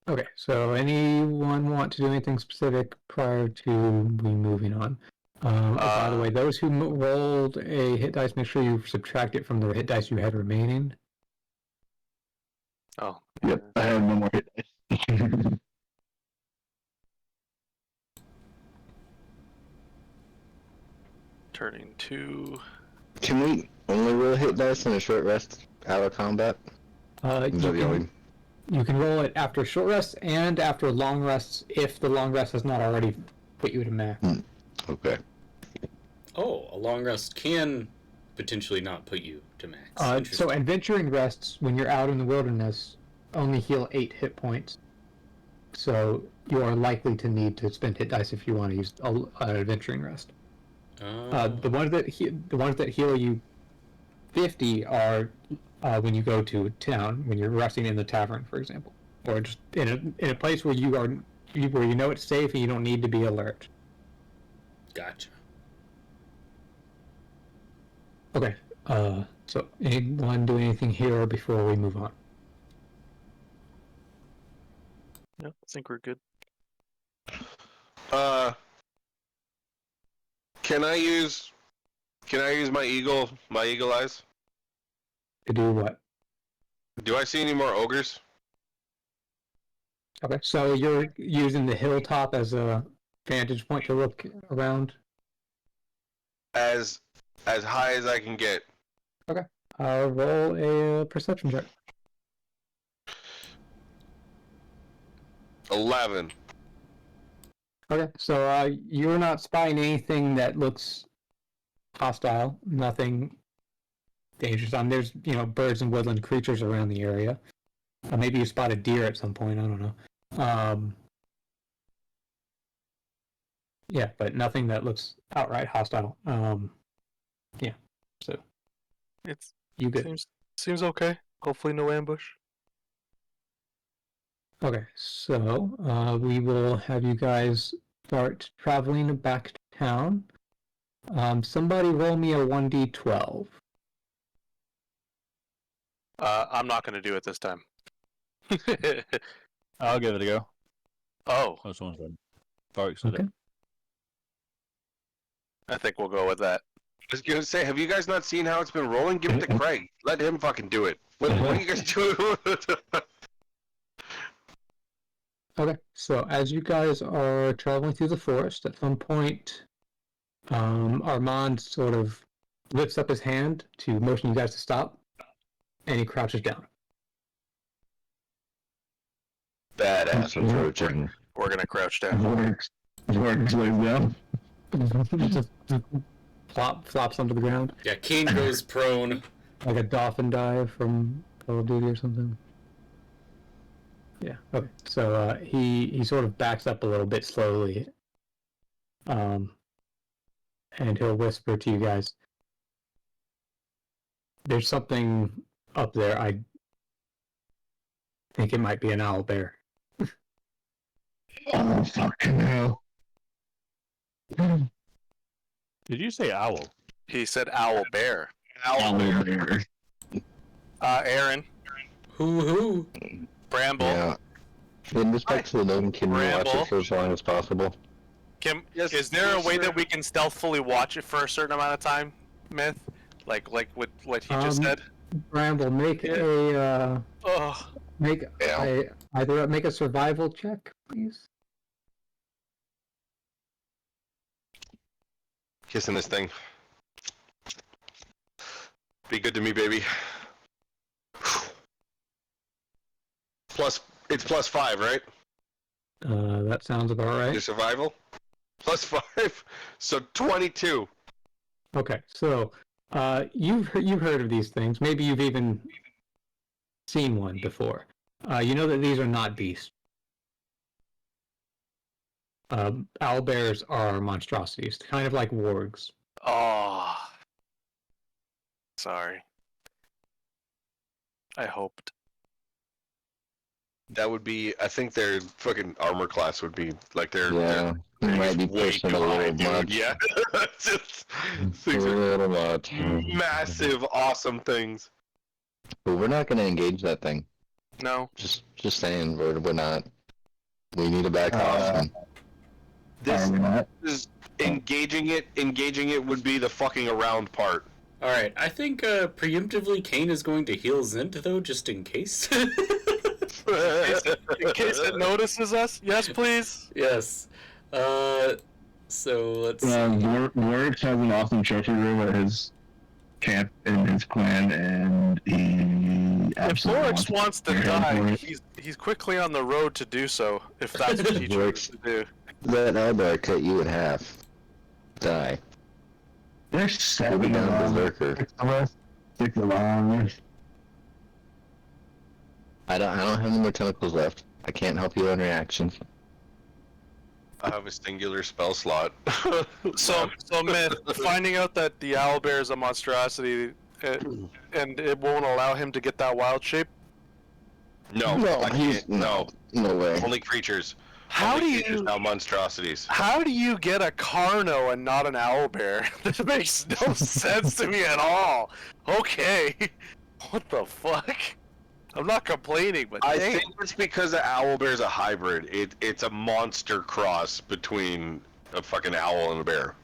okay. So, anyone want to do anything specific prior to me moving on? By the way, those who rolled a hit dice, make sure you subtract it from the hit dice you had remaining. Oh. Yep, I have no more hit dice. Turning 2. Can we only roll hit dice in a short rest out of combat? You can roll it after short rests and after long rests if the long rest has not already put you to max. Okay. Oh, a long rest can potentially not put you to max. So Interesting. adventuring rests, when you're out in the wilderness, only heal 8 hit points. So you are likely to need to spend hit dice if you want to use an adventuring rest. The ones that heal you 50 are when you go to town, when you're resting in the tavern, for example, or just in a place where you know it's safe and you don't need to be alert. Gotcha. Okay. So anyone do anything here before we move on? No, I think we're good. Can I use my eagle eyes? To do what? Do I see any more ogres? Okay. So you're using the hilltop as a vantage point to look around. As high as I can get. Roll a perception check. 11. Okay, so you're not spying anything that looks hostile. Nothing dangerous. There's birds and woodland creatures around the area. Maybe you spot a deer at some point. I don't know. Yeah, but nothing that looks outright hostile. Yeah. So It's you good? seems okay. Hopefully no ambush. Okay, so we will have you guys start traveling back to town. Somebody roll me a 1d12. I'm not going to do it this time. I'll give it a go. Oh, Oh, someone's done. Varric said Okay. it. I think we'll go with that. was gonna say, have you guys not seen how it's been rolling? Give it to Craig. Let him fucking do it. What are you guys doing? Okay, so as you guys are traveling through the forest, at some point, Armand sort of lifts up his hand to motion you guys to stop, and he crouches down. Badass approaching. We're gonna crouch down. Works lays down. Just flops onto the ground Yeah, Kane goes prone. like a dolphin dive from Call of Duty or something. Yeah. Okay. So he sort of backs up a little bit slowly, and he'll whisper to you guys, "There's something up there. I think it might be an owl bear." Oh, fucking hell. Did you say owl? He said owl bear. Owl bear. Aaron, Who? Bramble, Yeah. In respect to the gnome, can we watch Ramble. it for as long as possible? Yes, is there a way sir. that we can stealthily watch it for a certain amount of time, Myth? Like with what he just said? Bramble, make Ugh. either make a survival check, please. Kissing this thing. Be good to me, baby. It's plus 5, right? That sounds about Your right. survival? Plus 5, so 22. Okay, so you've heard of these things. Maybe you've even seen one before. You know that these are not beasts. Owl bears are monstrosities, kind of like wargs. Oh. Sorry. I hoped. That would be, I think their fucking armor class would be like their Yeah. You might be way pushing too a little high, dude. much. Yeah. Just, A things are little much. massive, awesome things. But we're not going to engage that thing. No. Just saying, we're not. We need to back off. And This Are we not? is engaging it would be the fucking around part. Alright, I think preemptively Kane is going to heal Zint, though, just in case. In case it notices us, yes, please. Yes. So let's see. Lorix has an awesome trophy room at his camp in his clan, and he If absolutely Lorix wants to for die, it. he's quickly on the road to do so, if that's what he chooses to do. that elbow cut you in half. Die. There's We'll be 7 down of them. berserker. 6 of us. 6 of them. I don't have any more tentacles left. I can't help you on reactions. I have a singular spell slot. So Myth, finding out that the owlbear is a monstrosity, and it won't allow him to get that wild shape. No, I can't. No, No way. only creatures. How Only do creatures, you now monstrosities? how do you get a Carno and not an owlbear? This makes no sense to me at all. Okay, what the fuck? I'm not complaining, but I dang. think it's because the owlbear's a hybrid. It's a monster cross between a fucking owl and a bear.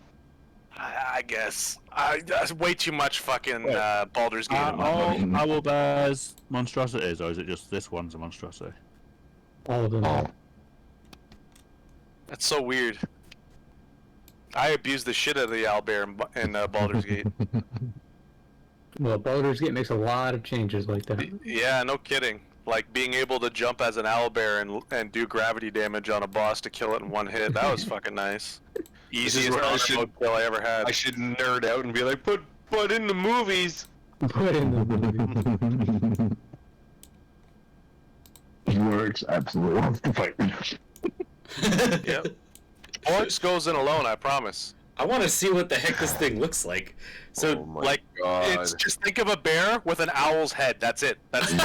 I guess that's way too much fucking Baldur's Gate. Are in my all book. owl bears monstrosities, or is it just this one's a monstrosity? All of them. Oh. That's so weird. I abused the shit out of the owlbear in Baldur's Gate. Well, Baldur's Gate makes a lot of changes like that. Yeah, no kidding. Like being able to jump as an owlbear and do gravity damage on a boss to kill it in one hit. That was fucking nice. Easiest where I honor should- mode kill I ever had. I should nerd out and be like, but in the movies. Put in the movie. Lorix absolutely wants to fight me. Yep. Orcs goes in alone, I promise. I want to see what the heck this thing looks like. So, Oh my Like, God. it's just think of a bear with an owl's head. That's it. That's it's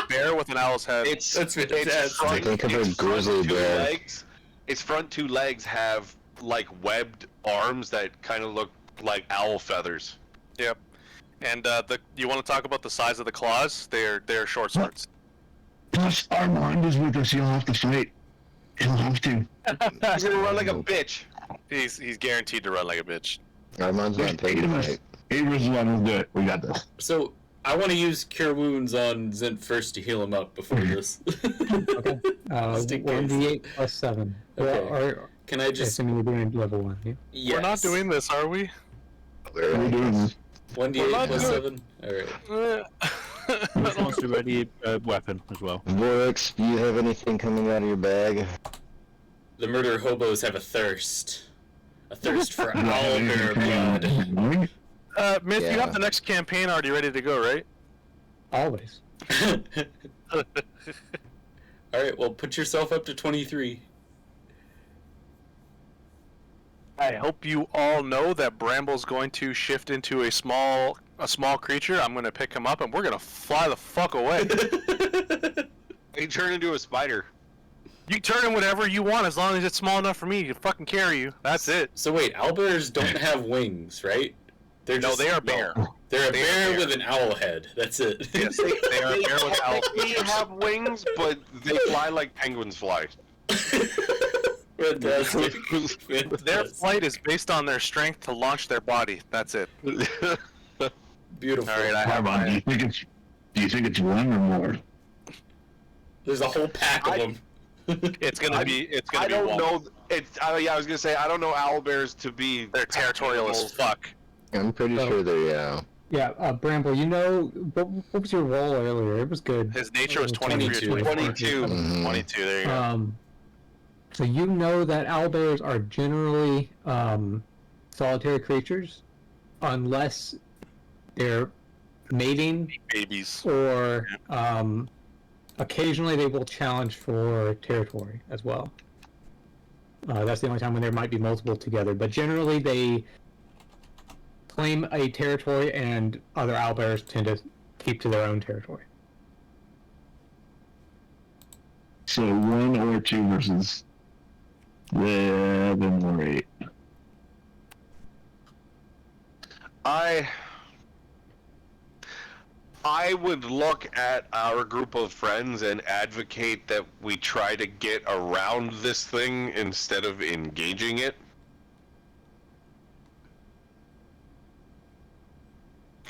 a bear with an owl's head. It's That's its fantastic. front, Think of a its front grizzly two bear. legs. Its front 2 legs have like webbed arms that kind of look like owl feathers. Yep. And you want to talk about the size of the claws? They're short swords. Plus, Armand is with us. He'll have to fight. He'll have to. He's gonna run like a bitch. He's guaranteed to run like a bitch. Armand's not taking the fight. 8 versus 1, we'll do it. We got this. So I want to use Cure Wounds on Zent first to heal him up before this. Okay. Just in case. 1d8 plus 7. Okay. Or Can I just? assuming you're doing level 1. Yeah. Yes. We're not doing this, are we? We're doing this. 1d8 plus 7. All right. Which wants to ready a weapon as well? Vorix, do you have anything coming out of your bag? The murder hobos have a thirst for owlbear blood. Myth, you Yeah. have the next campaign already ready to go, right? Always. All right. Well, put yourself up to 23. I hope you all know that Bramble's going to shift into a small creature. I'm going to pick him up, and we're going to fly the fuck away. He turned into a spider. You turn him whatever you want, as long as it's small enough for me to fucking carry you. That's it. So wait, owlbears don't have wings, right? They're No, just, they are bear. They're a They are bear bear. with an owl head. That's it. Yes, they are a bear with owl. They have wings, but they fly like penguins fly. Fantastic. Their Fantastic. flight is based on their strength to launch their body. That's it. Beautiful. All right, I have Armand, my. do you think it's 1 or more? There's a whole pack of them. It's gonna be. It's gonna I be. don't one. know. Yeah, I was gonna say I don't know owlbears to be. They're territorial as fuck. I'm pretty sure they're, Yeah, Bramble, you know, what was your roll earlier? It was good. His nature was 22. 23 or 24. 22. Mhm. 22. There you go. So you know that owlbears are generally solitary creatures, unless they're mating Babies. or occasionally they will challenge for territory as well. That's the only time when there might be multiple together, but generally they claim a territory and other owlbears tend to keep to their own territory. So 1 or 2 versus 11 or 8. I would look at our group of friends and advocate that we try to get around this thing instead of engaging it.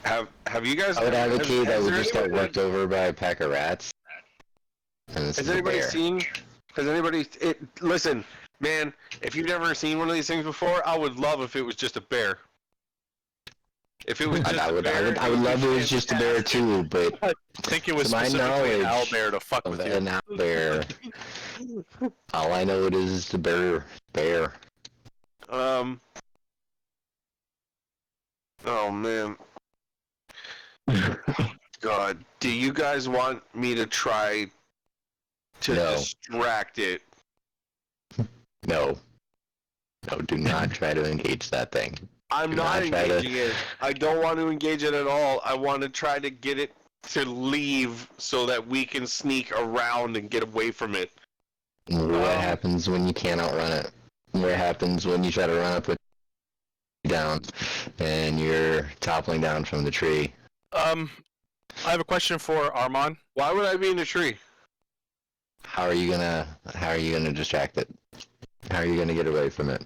Have you guys? I would advocate that has we there just got anybody- worked over by a pack of rats. And this Has is a anybody bear. seen? Has anybody? Listen, man. If you've never seen one of these things before, I would love if it was just a bear. If it was just I would a bear, I would love it was just a bear too, but I think it was To my specifically an knowledge owlbear to fuck of with you. an owl bear, all I know it is the bear. Oh man. God, do you guys want me to try to No. distract it? No, do not try to engage that thing. I'm Do not not try to- engaging it. I don't want to engage it at all. I want to try to get it to leave so that we can sneak around and get away from it. What happens when you can't outrun it? What happens when you try to run up with down and you're toppling down from the tree? I have a question for Armand. Why would I be in a tree? How are you gonna distract it? How are you gonna get away from it?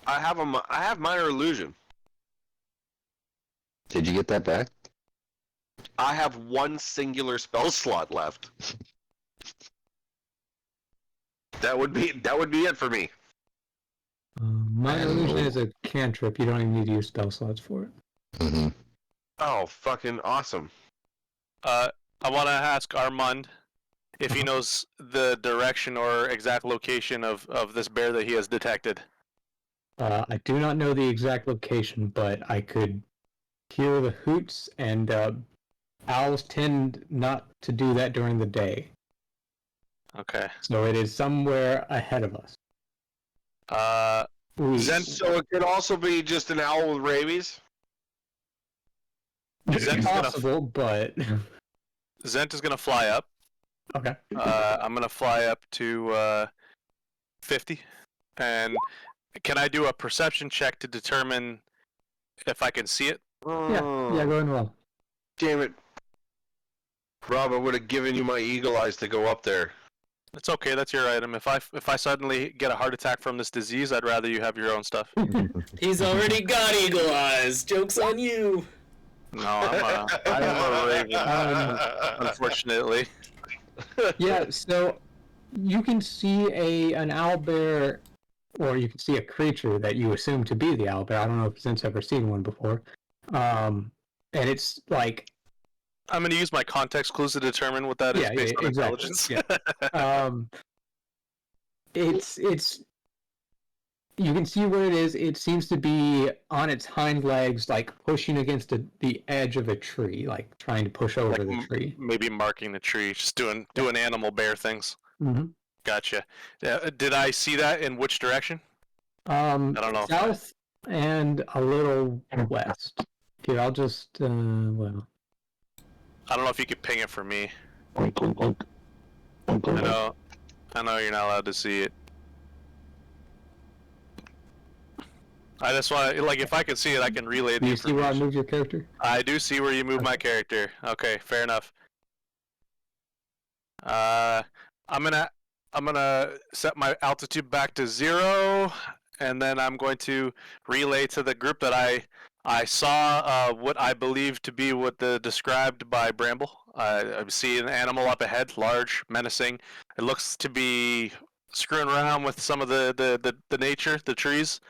I have minor illusion. Did you get that back? I have one singular spell slot left. That would be it for me. My illusion is a cantrip. You don't even need to use spell slots for it. Mm-hmm. Oh, fucking awesome. I want to ask Armand if he knows the direction or exact location of this bear that he has detected. I do not know the exact location, but I could hear the hoots, and owls tend not to do that during the day. Okay. So it is somewhere ahead of us. So it could also be just an owl with rabies? Zent's gonna, Possible, but Zent is gonna fly up. okay. I'm gonna fly up to 50, and can I do a perception check to determine if I can see it? Yeah, go ahead and roll. Damn it. Rob, I would have given you my eagle eyes to go up there. It's okay. That's your item. If I suddenly get a heart attack from this disease, I'd rather you have your own stuff. He's already got eagle eyes. Joke's on you. No, I'm a raven. Unfortunately. Yeah, so you can see an owlbear, or you can see a creature that you assume to be the owlbear. I don't know if Sin's ever seen one before. And it's like... I'm going to use my context clues to determine what that is based on exactly. intelligence. Yeah. It's you can see what it is. It seems to be on its hind legs, like pushing against the edge of a tree, like trying to push over the tree. Maybe marking the tree, just doing animal bear things. Mm-hmm. Gotcha. Did I see that in which direction? I don't know. South and a little west. Here, I'll just well. I don't know if you could ping it for me. Oink, oink, oink. Oink, oink, I know you're not allowed to see it. I just want to, like, if I can see it, I can relay the Do you see where I information. moved your character? I do see where you move my character. Okay, fair enough. I'm gonna set my altitude back to 0, and then I'm going to relay to the group that I saw what I believe to be what the described by Bramble. I see an animal up ahead, large, menacing. It looks to be screwing around with some of the nature, the trees,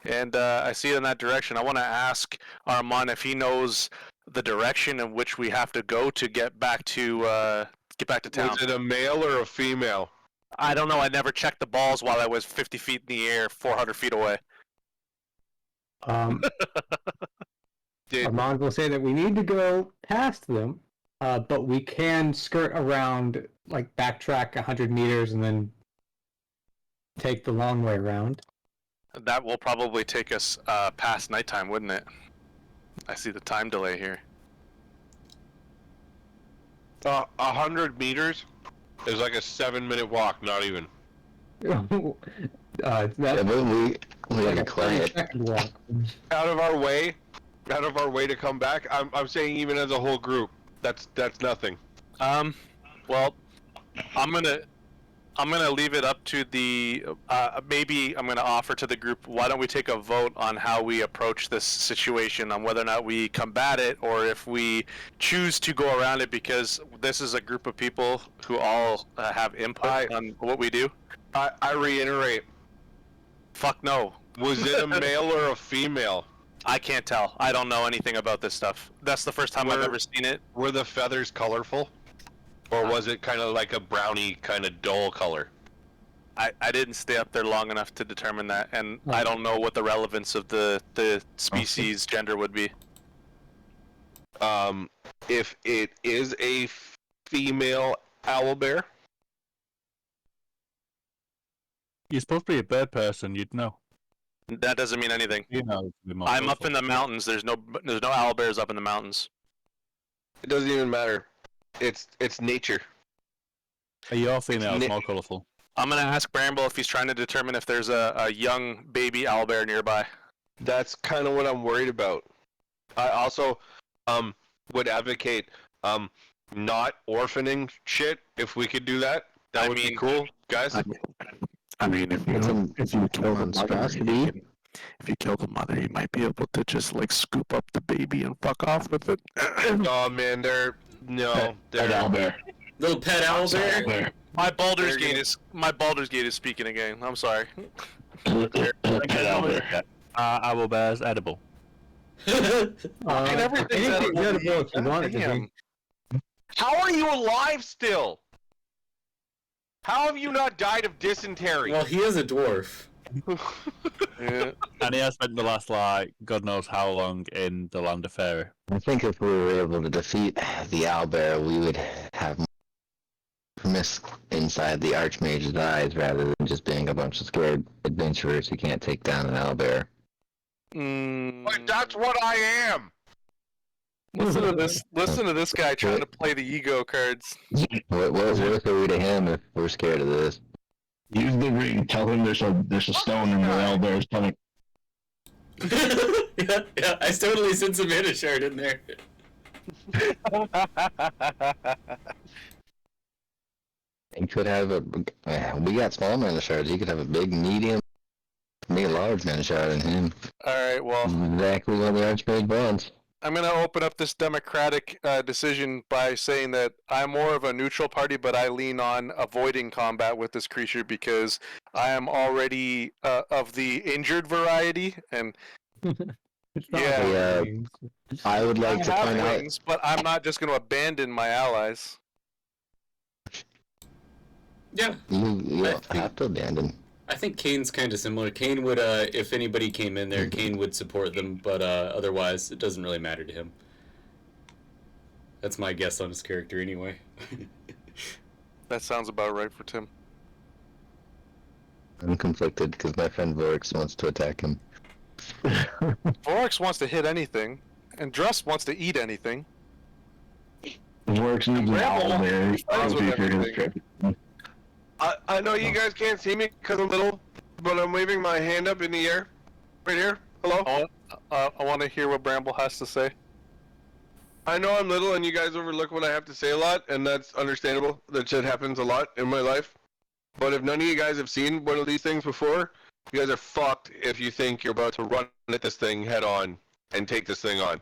and I see it in that direction. I want to ask Armand if he knows the direction in which we have to go to get back to town. Was it a male or a female? I don't know. I never checked the balls while I was 50 feet in the air, 400 feet away. Armand will say that we need to go past them, but we can skirt around, like backtrack 100 meters and then take the long way around. That will probably take us past nighttime, wouldn't it? I see the time delay here. 100 meters is like a 7-minute walk, not even. That's Yeah, but we like have a a client. 30-second walk. Out of our way to come back. I'm saying even as a whole group, that's nothing. Well, I'm gonna leave it up to the maybe I'm gonna offer to the group. Why don't we take a vote on how we approach this situation, on whether or not we combat it or if we choose to go around it, because this is a group of people who all have input on what we do. I reiterate. Fuck no. Was it a male or a female? I can't tell. I don't know anything about this stuff. That's the first time I've ever seen it. Were the feathers colorful? Or was it kind of like a browny, kind of dull color? I didn't stay up there long enough to determine that, and I don't know what the relevance of the species gender would be. If it is a female owlbear, You're supposed to be a bird person, you'd know. That doesn't mean anything. You know. I'm up in the mountains. There's no owlbears up in the mountains. it doesn't even matter. It's nature. Your female is more colourful. I'm gonna ask Bramble if he's trying to determine if there's a young baby owlbear nearby. That's kind of what I'm worried about. I also would advocate not orphaning shit. If we could do that, that would be cool, guys. I mean, if you kill the monstrosity. if you kill the mother, you might be able to just like scoop up the baby and fuck off with it. Oh man, they're owlbear. Little pet owlbear. My Baldur's Gate is speaking again. I'm sorry. Pet owlbear. Owl bears edible. everything's anything's edible. edible if you want it to be. Damn. How are you alive still? How have you not died of dysentery? Well, he is a dwarf. Yeah. And he has spent the last, God knows how long in the land of fairy. I think if we were able to defeat the owlbear, we would have more miss inside the Archmage's eyes rather than just being a bunch of scared adventurers who can't take down an owlbear. But that's what I am. Listen to this guy trying to play the ego cards. What worth are we to him if we're scared of this? Use the ring. Tell him there's a stone in the owlbear's stomach. yeah, I totally sent some Mana shard in there. He could have a. We got small mana shards. He could have a big, medium, maybe large mana shard in him. Alright, well, Exactly what the Archmage wants. I'm going to open up this democratic decision by saying that I'm more of a neutral party, but I lean on avoiding combat with this creature because I am already of the injured variety, and It's not Yeah. Yeah. wings. I would like I to have point out. wings, but I'm not just going to abandon my allies. Yeah, You I don't think- have to abandon. I think Kane's kind of similar. Kane would, if anybody came in there, Kane would support them, but otherwise, it doesn't really matter to him. That's my guess on his character, anyway. That sounds about right for Tim. I'm conflicted because my friend Vorix wants to attack him. Vorax wants to hit anything, and Drust wants to eat anything. Works needs an Bramble owl there. responds with I'll be for his everything. trip. I know you guys can't see me because I'm little, but I'm waving my hand up in the air. Right here. Hello? I want to hear what Bramble has to say. I know I'm little and you guys overlook what I have to say a lot, and that's understandable. That shit happens a lot in my life. But if none of you guys have seen one of these things before, you guys are fucked if you think you're about to run at this thing head on and take this thing on.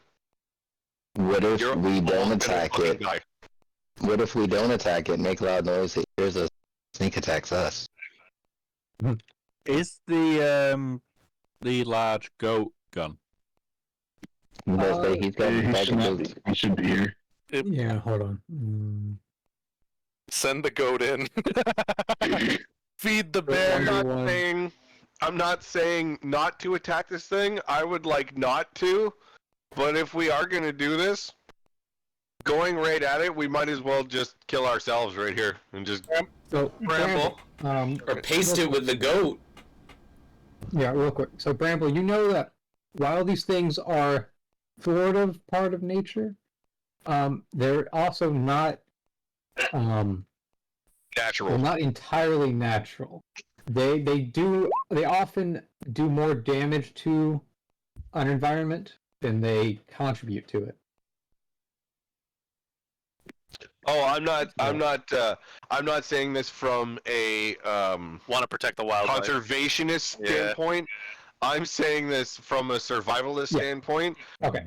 What if You're we all don't gonna attack fucking it? die. What if we don't attack it, make loud noise, it hears us, sneak attacks us? Is the large goat gone? He's got He back should, and not, he should be here. Yeah, hold on. Send the goat in. Feed the bear. I'm not saying not to attack this thing. I would like not to, but if we are gonna do this, going right at it, we might as well just kill ourselves right here and just So, Bramble. Or paste it with the goat. Yeah, real quick. So, Bramble, you know that while these things are sort of part of nature, they're also not, they're natural. not entirely natural. They often do more damage to an environment than they contribute to it. Oh, I'm not saying this from a Want to protect the wildlife. conservationist Yeah. standpoint. I'm saying this from a survivalist Yeah. standpoint. Okay.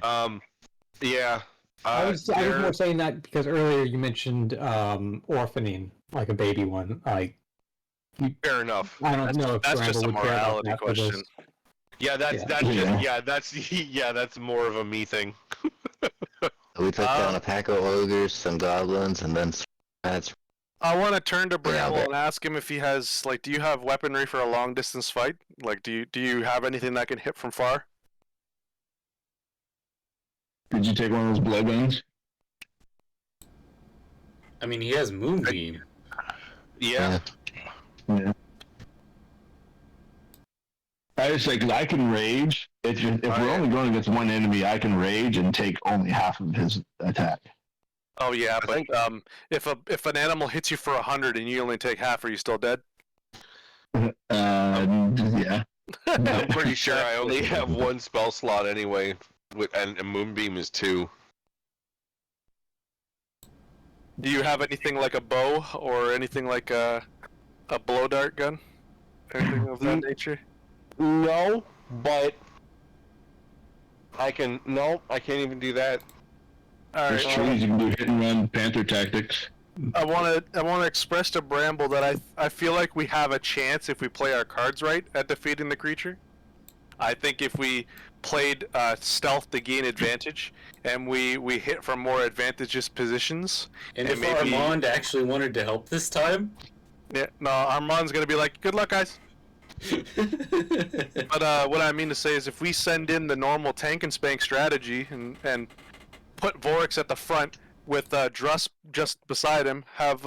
Yeah. I was they're- more saying that because earlier you mentioned orphaning, like a baby one. Like, fair enough. I don't know if That's just Bramble a would care about morality that for this. question. Yeah, that's Yeah. that's Yeah. just that's more of a me thing. We took down a pack of ogres, some goblins, and then rats. I want to turn to Yeah, Bramble but- and ask him if he has, like, do you have weaponry for a long distance fight? Like, do you have anything that can hit from far? Did you take one of those blood guns? I mean, he has Moonbeam. Yeah. Yeah. I just say, because I can rage. If we're only going against one enemy, I can rage and take only half of his attack. Oh yeah, I but think- if an animal hits you for 100 and you only take half, are you still dead? Yeah. I'm pretty sure I only have one spell slot anyway, and Moonbeam is 2. Do you have anything like a bow or anything like a blow dart gun? Anything of that nature? No, but I can't even do that. All There's right. trees you can do hit and run panther tactics. I want to express to Bramble that I feel like we have a chance if we play our cards right at defeating the creature. I think if we played stealth to gain advantage and we hit from more advantageous positions. And And if maybe- Armand actually wanted to help this time? Yeah, no, Armand's gonna be like, "Good luck, guys." But what I mean to say is, if we send in the normal tank and spank strategy and put Vorix at the front with Druss just beside him, have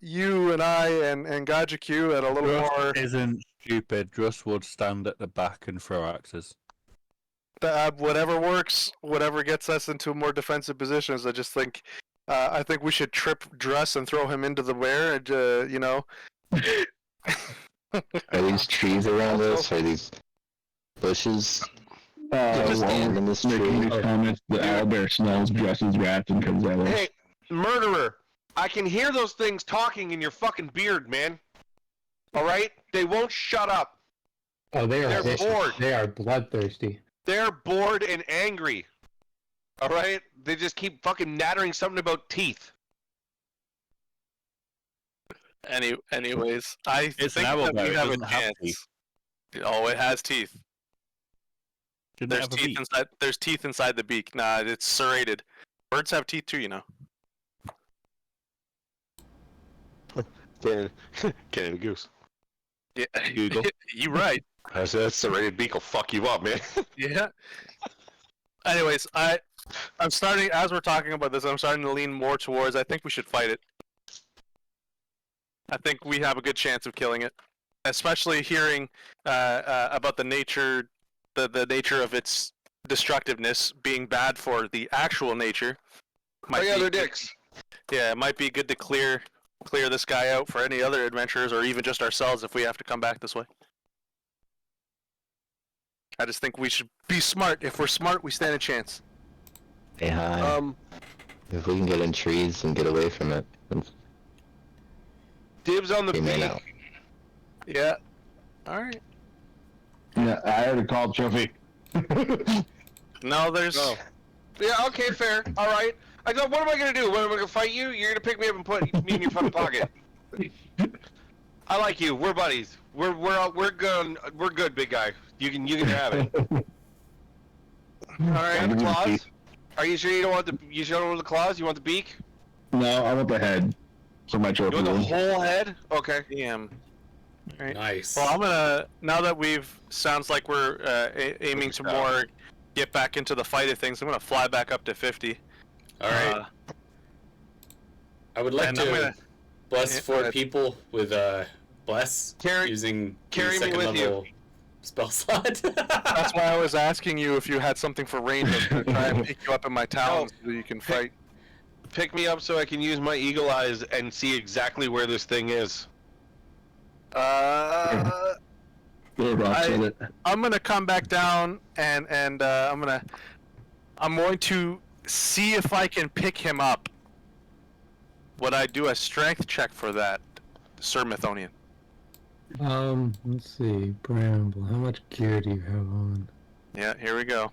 you and I and Gajaku at a little more Isn't stupid. Druss would stand at the back and throw axes. whatever works, whatever gets us into more defensive positions. I think we should trip Druss and throw him into the bear. And, you know. Are these trees around us? Are these bushes? Just stand in this Making tree. these comments, the owlbear smells, dresses rats, and comes at us. Hey, murderer! I can hear those things talking in your fucking beard, man. All right? They won't shut up. Oh, they're They're bored. They are bloodthirsty. They're bored and angry. All right? They just keep fucking nattering something about teeth. Anyways, I It's think an that owlbear, we it have a doesn't have chance. teeth. Oh, it has teeth. Shouldn't it There's have a teeth beak? inside. There's teeth inside the beak. Nah, it's serrated. Birds have teeth too, you know. Canada goose. Yeah, Google. you right. That's serrated beak will fuck you up, man. Yeah. Anyways, I'm starting as we're talking about this. I'm starting to lean more towards. I think we should fight it. I think we have a good chance of killing it, especially hearing about the nature, the nature of its destructiveness being bad for the actual nature. Oh yeah, they're dicks. Yeah, it might be good to clear this guy out for any other adventurers, or even just ourselves if we have to come back this way. I just think we should be smart. If we're smart, we stand a chance. Hey, hi. If we can get in trees and get away from it, then Dibs on the we may beak. know. Yeah. All right. Yeah, I already called Trophy. No, there's. Oh. Yeah, okay, fair. All right. I go, what am I going to do? When am I going to fight you? You're going to pick me up and put me in your fucking pocket. I like you. We're buddies. We're good. We're good, big guy. You can have it. All right, the claws. Are you sure you don't want the claws? You want the beak? No, I want the head for my You trophy. want the room. whole head? Okay. Damn. Right. Nice. Well, I'm gonna now that sounds like we're aiming to more get back into the fight of things. I'm gonna fly back up to 50. All right. I would like and I'm to gonna- bless yeah, 4 people with bless carry using me second with you. level spell slot. That's why I was asking you if you had something for range. I was gonna try and pick you up in my talons so you can fight. Pick me up so I can use my eagle eyes and see exactly where this thing is. There are rocks in it. I'm gonna come back down and I'm going to see if I can pick him up. Would I do a strength check for that, Sir Mythonian? Let's see, Bramble. How much gear do you have on? Yeah, here we go.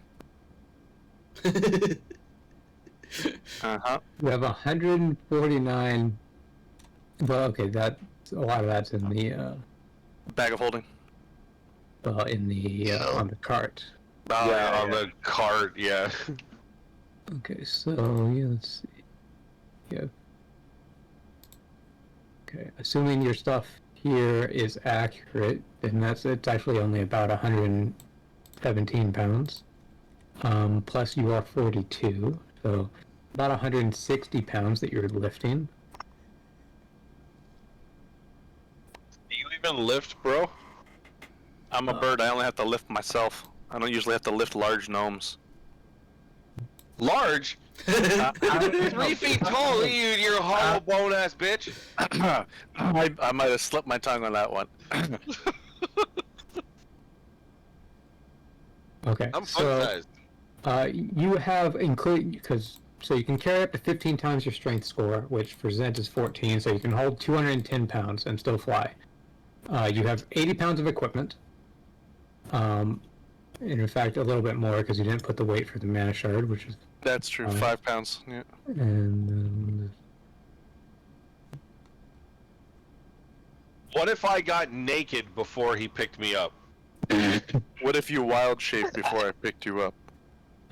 Uh-huh. You have 149. Well, okay, a lot of that's in the Bag of holding. in the on the cart. Oh, yeah, on the cart, yeah. Okay, so yeah, let's see. Yeah. Okay, assuming your stuff here is accurate, then it's actually only about 117 pounds. Plus you are 42, so about 160 pounds that you're lifting. Do you even lift, bro? I'm a bird. I only have to lift myself. I don't usually have to lift large gnomes. Large? 3 feet tall, you're a hollow bone ass bitch. I might have slipped my tongue on that one. Okay, I'm so fun-sized. you have so you can carry up to 15 times your strength score, which for Zent is 14, so you can hold 210 pounds and still fly. You have 80 pounds of equipment. And in fact, a little bit more because you didn't put the weight for the mana shard, which is. That's true. 5 pounds. Yeah. And What if I got naked before he picked me up? What if you wild shaped before I picked you up?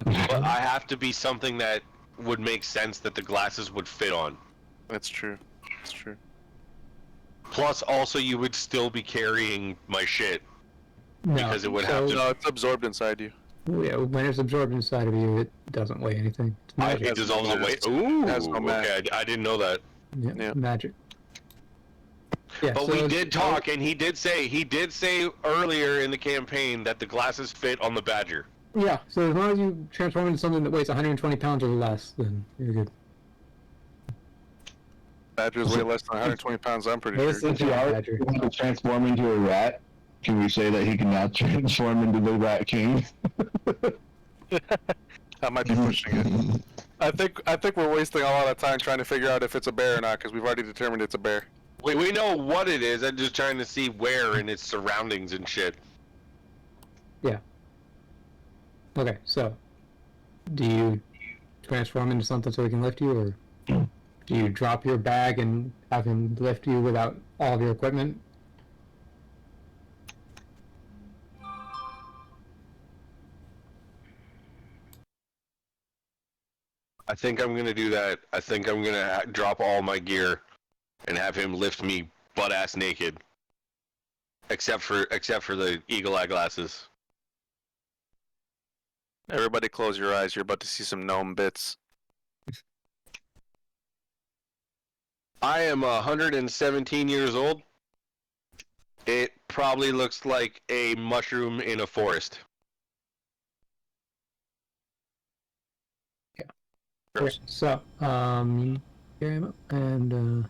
But I have to be something that would make sense that the glasses would fit on. That's true. That's true. Plus, also, you would still be carrying my shit. Because it would have to. No, it's absorbed inside you. Yeah, when it's absorbed inside of you, it doesn't weigh anything. It's magic. It dissolves away. Ooh, has no mass. Oh, okay, I didn't know that. Yeah, magic. Yeah, But so we did talk, and he did say earlier in the campaign that the glasses fit on the Badger. Yeah, so as long as you transform into something that weighs 120 pounds or less, then you're good. Badgers weigh less than 120 pounds, I'm pretty Well, sure. Since you already want to transform into a rat, can we say that he can now transform into the Rat King? I might be pushing it. I think we're wasting a lot of time trying to figure out if it's a bear or not because we've already determined it's a bear. We know what it is. I'm just trying to see where in its surroundings and shit. Okay, so do you transform into something so he can lift you, or do you drop your bag and have him lift you without all of your equipment? I think I'm gonna do that. I think I'm gonna drop all my gear and have him lift me butt ass naked, except for the eagle eye glasses. Everybody, close your eyes. You're about to see some gnome bits. I am 117 years old. It probably looks like a mushroom in a forest. Okay, so here I am, and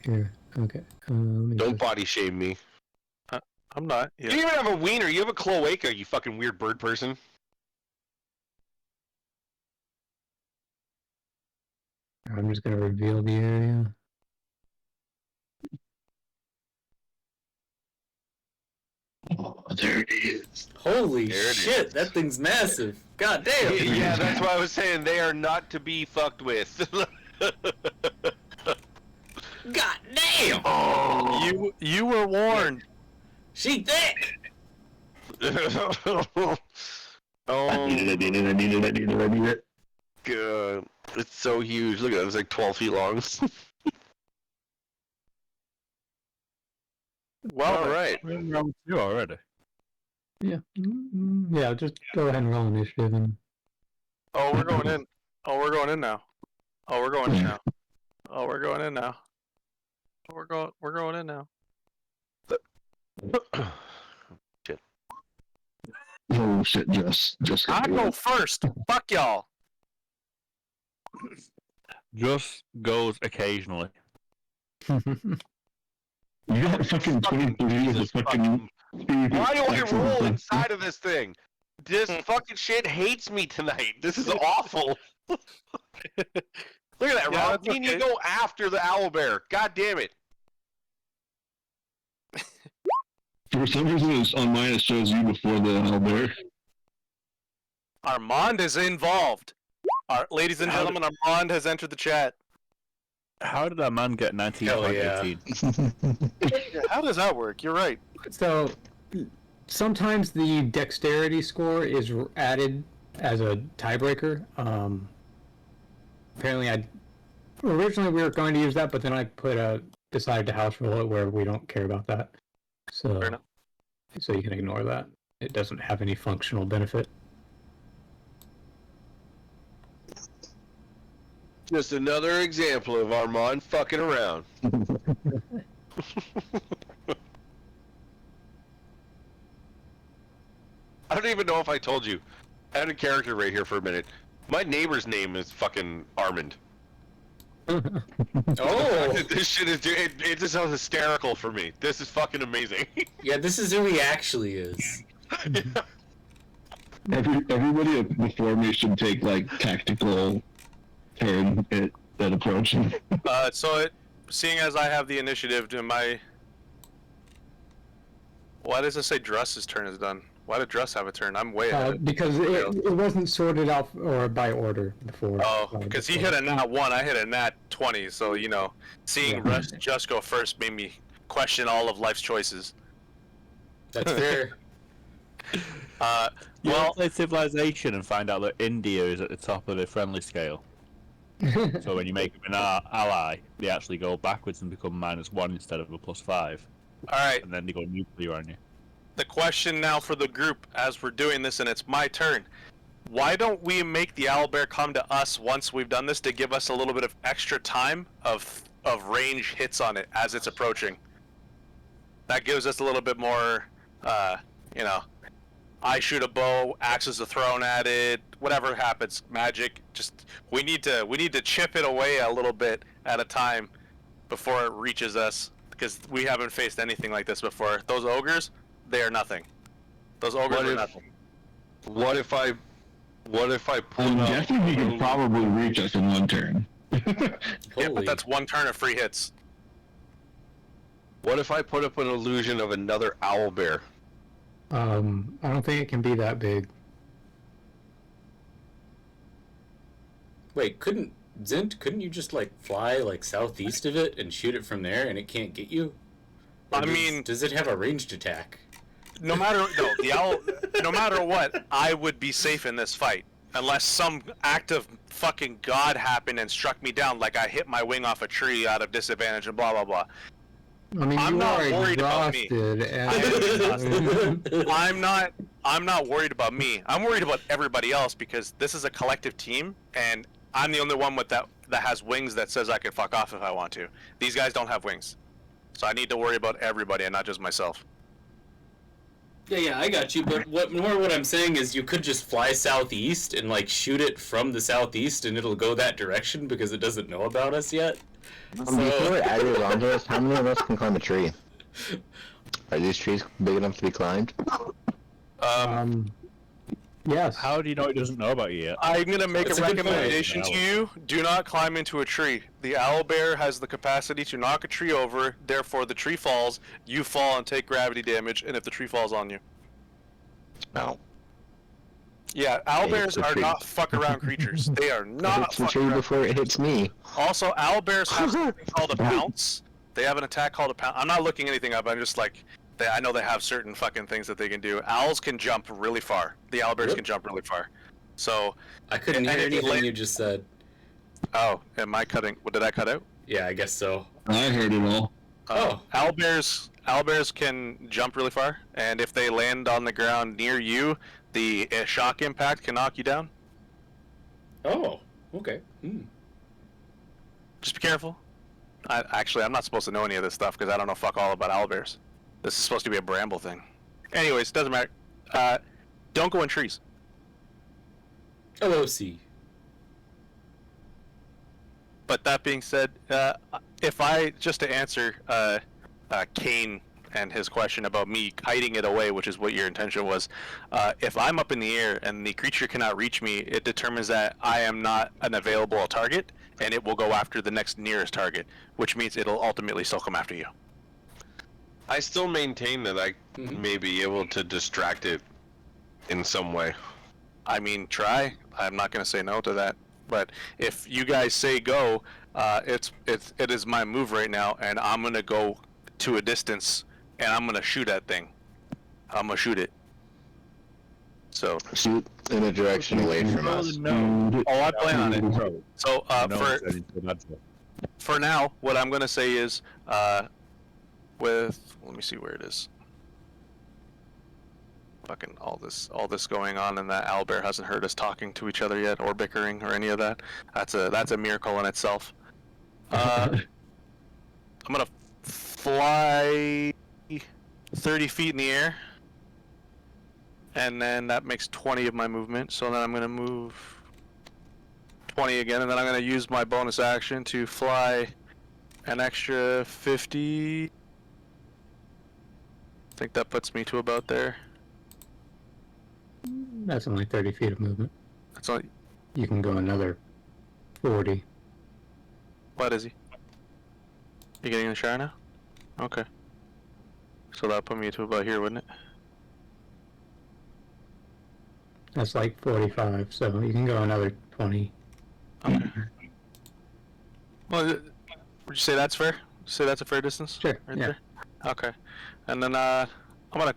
here. Okay. Don't body shame me. I'm not. You Yeah. don't even have a wiener. You have a cloaca, you fucking weird bird person. I'm just gonna reveal the area. Oh, there it is. Holy There it shit, is. that thing's massive. God damn. Yeah, that's why I was saying they are not to be fucked with. God damn. You were warned. She thick. Oh, I need it. God. It's so huge. Look at it. It's like 12 feet long. Well, All right. We're in round 2 already. Yeah. Yeah, just go ahead and roll initiative and Oh, we're going in. Oh, we're going in now. Oh, we're going in now. Oh, we're going in now. We're going in now. Oh shit, just I go first. Fuck y'all. Just goes occasionally. You got fucking 23 with a fucking. Why do we roll inside of this thing? This fucking shit hates me tonight. This is awful. Look at that, Yeah, Rob. that's You need to okay. go after the owlbear. God damn it. For some reason, it's on mine. It shows you before the owlbear. Armand is involved. Ladies and gentlemen, Armand has entered the chat. How did that man get 19.18? Yeah, how does that work? You're right. so sometimes the dexterity score is added as a tiebreaker. Apparently, originally we were going to use that, but then I decided to house rule it where we don't care about that. So, Fair enough. so you can ignore that. It doesn't have any functional benefit. Just another example of Armand fucking around. I don't even know if I told you. I had a character right here for a minute. My neighbor's name is fucking Armand. Oh. This shit is it just sounds hysterical for me. This is fucking amazing. Yeah, this is who he actually is. Everybody before me should take like tactical turn at approaching. Seeing as I have the initiative, why does it say Druss's turn is done? Why did Druss have a turn? I'm way ahead. Because it wasn't sorted out or by order before. Oh, because he hit a nat 1, I hit a nat 20, so, seeing Russ just go first made me question all of life's choices. That's fair. You Well, play Civilization and find out that India is at the top of the friendly scale. So when you make them an ally, they actually go backwards and become -1 instead of a +5. alright, And then they go nuclear on you. the question now for the group, as we're doing this and it's my turn, why don't we make the owlbear come to us once we've done this to give us a little bit of extra time of range hits on it as it's approaching? That gives us a little bit more, I shoot a bow, axes are thrown at it, whatever happens, magic. Just we need to chip it away a little bit at a time before it reaches us, because we haven't faced anything like this before. Those ogres, they are nothing. Those ogres are nothing. What if I What if I put I'm up guessing he could probably reach us in one turn. Yeah, Holy. but that's one turn of free hits. What if I put up an illusion of another owlbear? I don't think it can be that big. Wait, couldn't you just like fly like southeast of it and shoot it from there and it can't get you? Or I mean, does it have a ranged attack? no matter the owl, no matter what, I would be safe in this fight unless some act of fucking God happened and struck me down, like I hit my wing off a tree out of disadvantage and blah blah blah. I mean, I'm you not are worried about me. exhausted. And... I'm not worried about me. I'm worried about everybody else because this is a collective team, and I'm the only one with that has wings that says I can fuck off if I want to. These guys don't have wings, so I need to worry about everybody and not just myself. Yeah, I got you. But what I'm saying is, you could just fly southeast and like shoot it from the southeast, and it'll go that direction because it doesn't know about us yet. Before it added onto us, how many of us can climb a tree? Are these trees big enough to be climbed? Yes. How do you know it doesn't know about you yet? I'm gonna make That's a a good recommendation point. to you: do not climb into a tree. The owlbear has the capacity to knock a tree over. Therefore, the tree falls, you fall and take gravity damage, and if the tree falls on you. No. Yeah, It's owlbears a are tree. not fuck around creatures. They are not Hits the fuck tree around. before it hits me. Also, owlbears have something called a pounce. They have an attack called a pounce. I'm not looking anything up. I'm just like, I know they have certain fucking things that they can do. Owls can jump really far. The owlbears Yep. can jump really far. So, I couldn't And hear if you anything land- you just said. oh, am I cutting? What did I cut out? Yeah, I guess so. I heard it all. Oh. Owlbears can jump really far, and if they land on the ground near you, the shock impact can knock you down. Oh. Okay. Just be careful. I'm not supposed to know any of this stuff because I don't know fuck all about owlbears. This is supposed to be a bramble thing. Anyways, doesn't matter. Don't go in trees. LOC. But that being said, just to answer Kane and his question about me hiding it away, which is what your intention was, if I'm up in the air and the creature cannot reach me, it determines that I am not an available target, and it will go after the next nearest target, which means it'll ultimately still come after you. I still maintain that I Mhm. may be able to distract it in some way. I mean, try. I'm not going to say no to that. But if you guys say go, it is my move right now, and I'm going to go to a distance, and I'm going to shoot that thing. I'm going to shoot it. So, Shoot in a direction away from us. No. oh, I plan on it. Bro, So, no, for now, what I'm going to say is, let me see where it is. Fucking all this going on, and that owlbear hasn't heard us talking to each other yet, or bickering, or any of that. That's a miracle in itself. I'm gonna fly 30 feet in the air, and then that makes 20 of my movement. So then I'm gonna move 20 again, and then I'm gonna use my bonus action to fly an extra 50. I think that puts me to about there. That's only 30 feet of movement. That's all. You can go another 40. What is he? You getting in the shower now? Okay. So that'll put me to about here, wouldn't it? That's like 45, so you can go another 20. Okay. Well, would you say that's fair? Say that's a fair distance? Sure, Right yeah. there? Okay. And then I'm gonna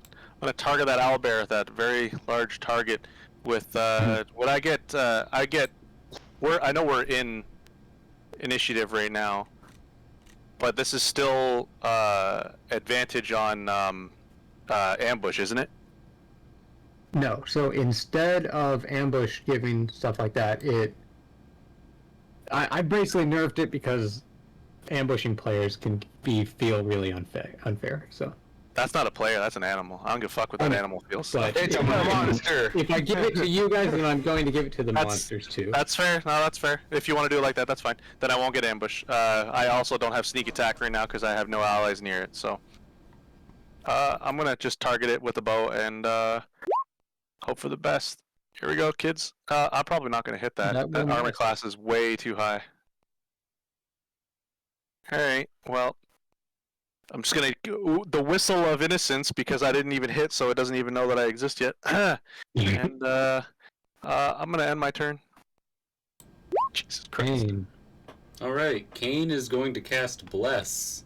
target that owlbear, that very large target, with what I get. I know we're in initiative right now, but this is still advantage on ambush, isn't it? No, so instead of ambush giving stuff like that, I basically nerfed it because ambushing players can feel really unfair. So That's not a player. That's an animal. I don't give a fuck what that animal feels. but It's a monster. if I give it to you guys, then I'm going to give it to the monsters too. That's fair. No, that's fair. If you want to do it like that, that's fine. Then I won't get ambush. I also don't have sneak attack right now because I have no allies near it. So I'm gonna just target it with a bow and hope for the best. Here we go, kids. I'm probably not going to hit that. That That will armor miss. class is way too high. Alright, well. I'm just going to... The whistle of innocence, because I didn't even hit, so it doesn't even know that I exist yet. And, I'm going to end my turn. Jesus Christ. Kane. Alright, Kane is going to cast Bless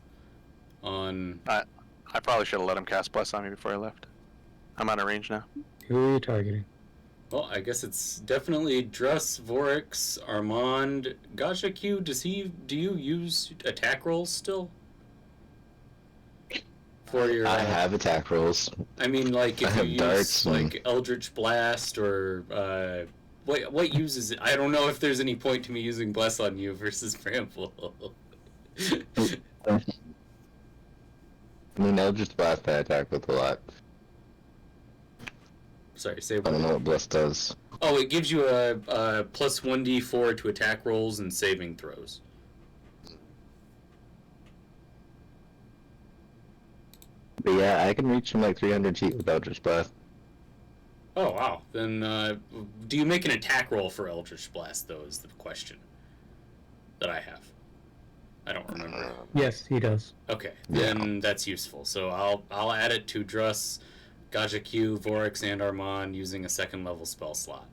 on... I probably should have let him cast Bless on me before I left. I'm out of range now. Who are you targeting? Well, I guess it's definitely Druss, Vorix, Armand, Gacha Q. Do you use attack rolls still? For your... I have attack rolls. I mean, like, I if have you darts use, like, Eldritch Blast or, what uses it? I don't know if there's any point to me using Bless on you versus Bramble. I mean, Eldritch Blast I attack with a lot. Sorry, say I what? don't know what Bless does. Oh, it gives you a plus 1d4 to attack rolls and saving throws. But yeah, I can reach from like 300 feet with Eldritch Blast. Oh, wow. Then, do you make an attack roll for Eldritch Blast, though, is the question that I have. I don't remember. Yes, he does. Okay, then that's useful. So I'll add it to Druss, Gacha Q, Vorix, and Armand using a 2nd level spell slot.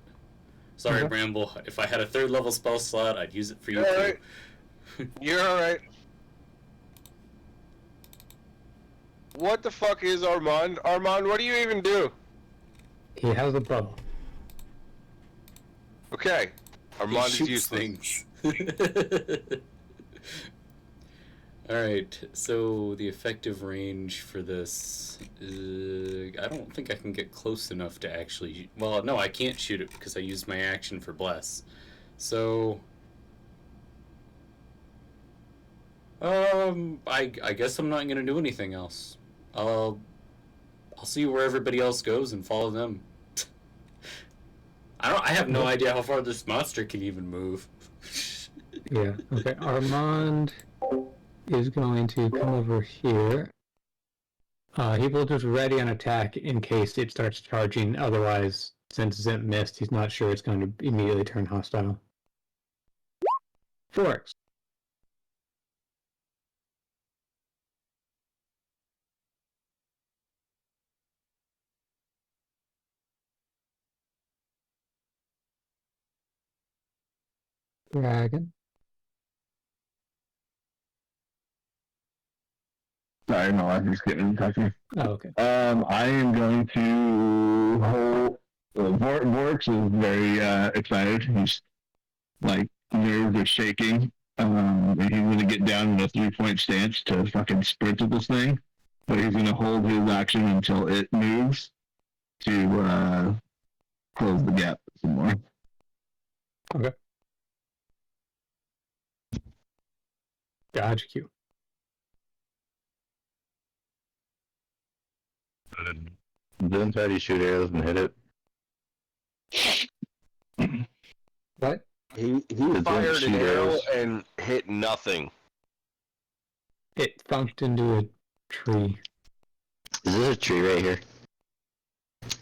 Sorry, Okay. Bramble. If I had a 3rd level spell slot, I'd use it for you You're too. alright. You're alright. What the fuck is Armand? Armand, what do you even do? He has a bow. Okay. He Armand is shoots useless. things. Alright, so the effective range for this is... I don't think I can get close enough to actually... Well, no, I can't shoot it because I used my action for Bless. So... I guess I'm not gonna do anything else. I'll see where everybody else goes and follow them. I have no idea how far this monster can even move. Yeah, okay. Armand is going to come over here. He will just ready an attack in case it starts charging. Otherwise, since it missed, he's not sure it's going to immediately turn hostile. Forks. Dragon. Sorry, no, I'm just getting in touch with me. Oh, okay. I am going to hold. Vorix is very excited. He's like nerves are shaking. And he's gonna get down in a 3-point stance to fucking sprint at this thing, but he's gonna hold his action until it moves to close the gap some more. Okay. Dodge Q. Didn't try to shoot arrows and hit it. What? He was Fired shoot an arrow arrows. and hit nothing. It thunked into a tree. Is this a tree right here?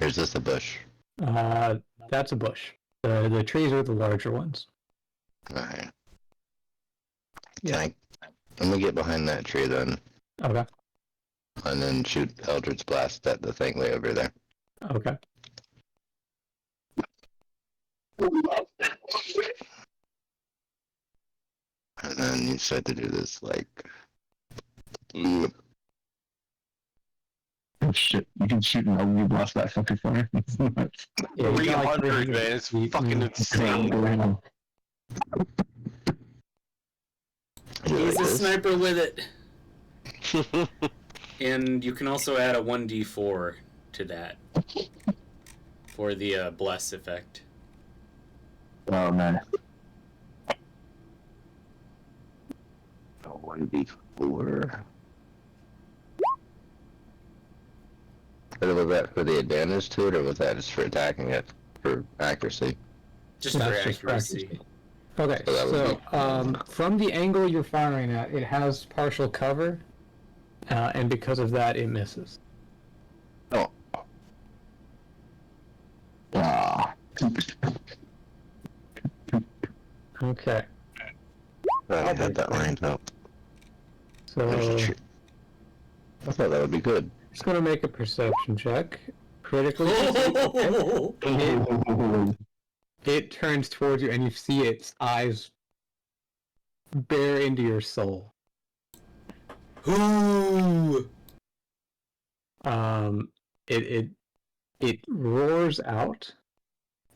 Or is this a bush? That's a bush. The trees are the larger ones. Alright. Yeah. I'm gonna get behind that tree then, Okay. and then shoot Eldritch Blast at the thing way over there. Okay. And then you said to do this like... Oh, shit, you can shoot an Eldritch Blast that fucking fire. It's nuts. Yeah, you got like 300, man. It's feet, fucking insane. You He's like a this? sniper with it. And you can also add a 1d4 to that for the bless effect. Oh, man. Oh, 1d4. But was that for the advantage to it, or was that just for attacking it for accuracy? Just for That's accuracy. Okay, So that would so from the angle you're firing at, it has partial cover, and because of that, it misses. Oh. Ah. Okay. I had that lined up. So I thought that would be good. it's gonna make a perception check. Critically, it turns towards you, and you see its eyes bear into your soul. Who? It roars out.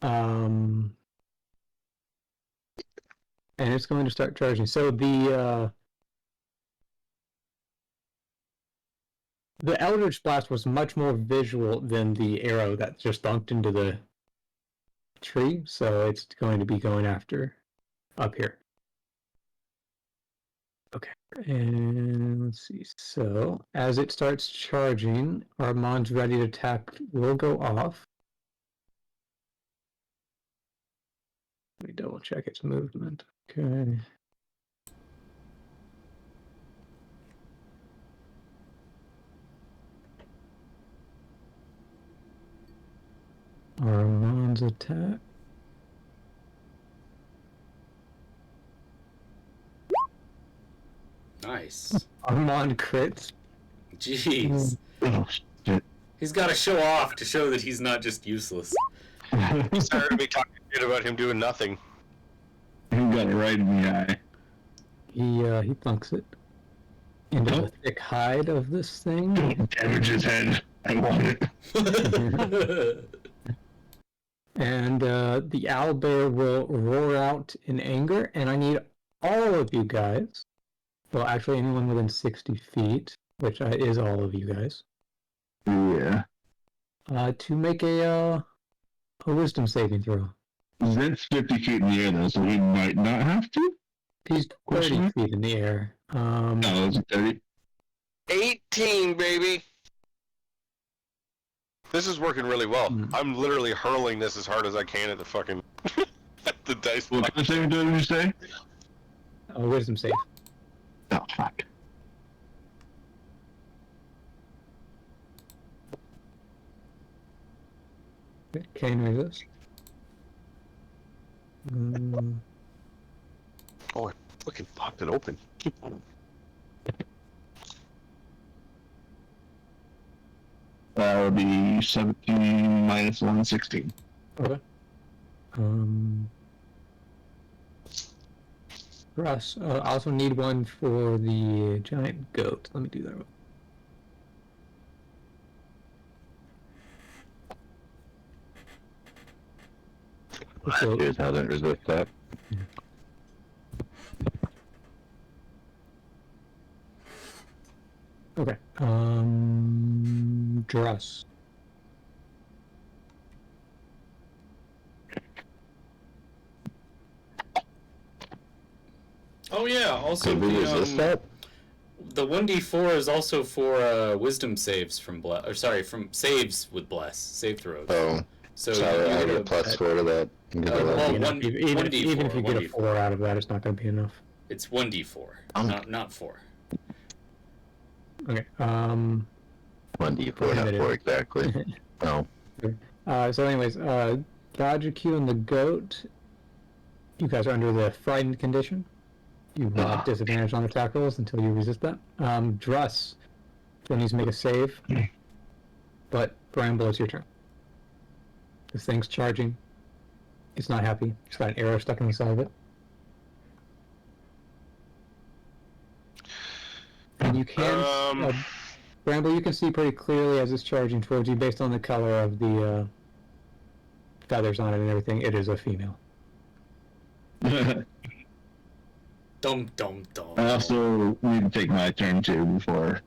And it's going to start charging. So the Eldritch Blast was much more visual than the arrow that just dunked into the tree, so it's going to be going after up here. Okay, and let's see. So as it starts charging, Armand's ready to attack will go off. Let me double check its movement. Okay. Armand's attack. Nice. Armand crits. Jeez. Oh, shit. He's got to show off to show that he's not just useless. He's tired of me talking shit about him doing nothing. You got it right in the eye. He plunks it into the thick hide of this thing. Don't damage his head. I want it. And the owlbear will roar out in anger, and I need all of you guys, well, actually anyone within 60 feet, which is all of you guys, Yeah. to make a wisdom saving throw. Zed's 50 feet in the air, though, so he might not have to. He's 30 feet in the air. No, is it 30? 18, baby! This is working really well. I'm literally hurling this as hard as I can at the fucking... at the dice What block. kind of saving throw did you say? A wisdom save. Oh, fuck. Okay, Kane resist. Oh, I fucking popped it open. That would be 17 minus 1, 16. Okay. Russ, I also need one for the giant goat. Let me do that. Last year's hasn't resist that. Okay. Dress. Oh yeah, also Could we resist that? the 1d4 is also for wisdom saves from bless, or sorry, from saves with bless, save throws. Oh, So sorry, I you get a plus 4 to that. well, Even if you get a 1d4. 4 out of that, it's not going to be enough. It's 1d4, not 4. Okay. 1d4, not 4 exactly. No. So anyways, Dodgeq and the goat, you guys are under the frightened condition. You have disadvantage on attack rolls until you resist that. Druss, still needs to make a save. But Bramble, it's your turn. This thing's charging. It's not happy. It's got an arrow stuck in the side of it. And you can... Bramble, you can see pretty clearly as it's charging towards you based on the color of the feathers on it and everything. It is a female. Dum dum dum. I also need to take my turn too before.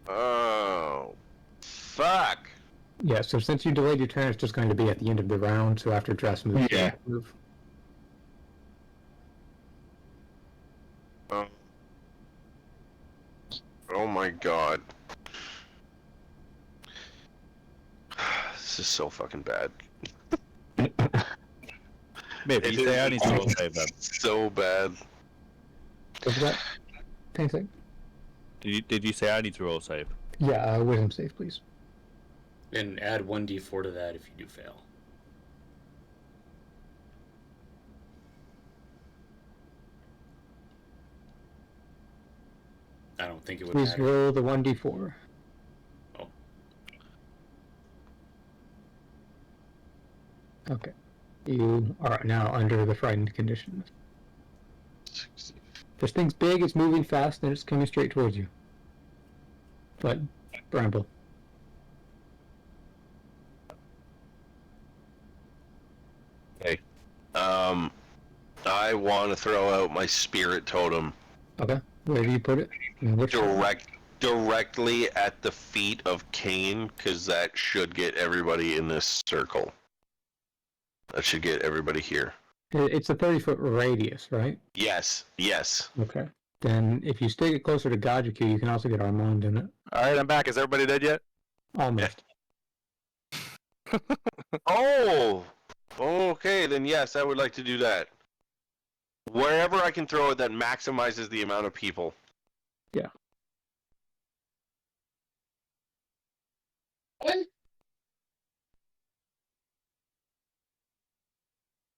Oh, fuck. Yeah, so since you delayed your turn, it's just going to be at the end of the round, so after Dress moves, Yeah. move. Oh my god. This is so fucking bad. Maybe you say I need to roll save then. So bad. What was that? Anything? Did you say I need to roll save? Yeah, wisdom save, please. And add 1d4 to that if you do fail. I don't think it would Please matter. roll the 1d4. Oh. Okay. You are now under the frightened condition. This thing's big, it's moving fast, and it's coming straight towards you. But, Bramble. Okay. I want to throw out my spirit totem. Okay. Where do you put it? Directly at the feet of Kane, because that should get everybody in this circle. That should get everybody here. It's a 30-foot radius, right? Yes. Okay. Then, if you stick it closer to Gajaku, you can also get Armand in it. Alright, I'm back. Is everybody dead yet? Almost. Oh! Okay, then yes, I would like to do that. Wherever I can throw it that maximizes the amount of people. Yeah.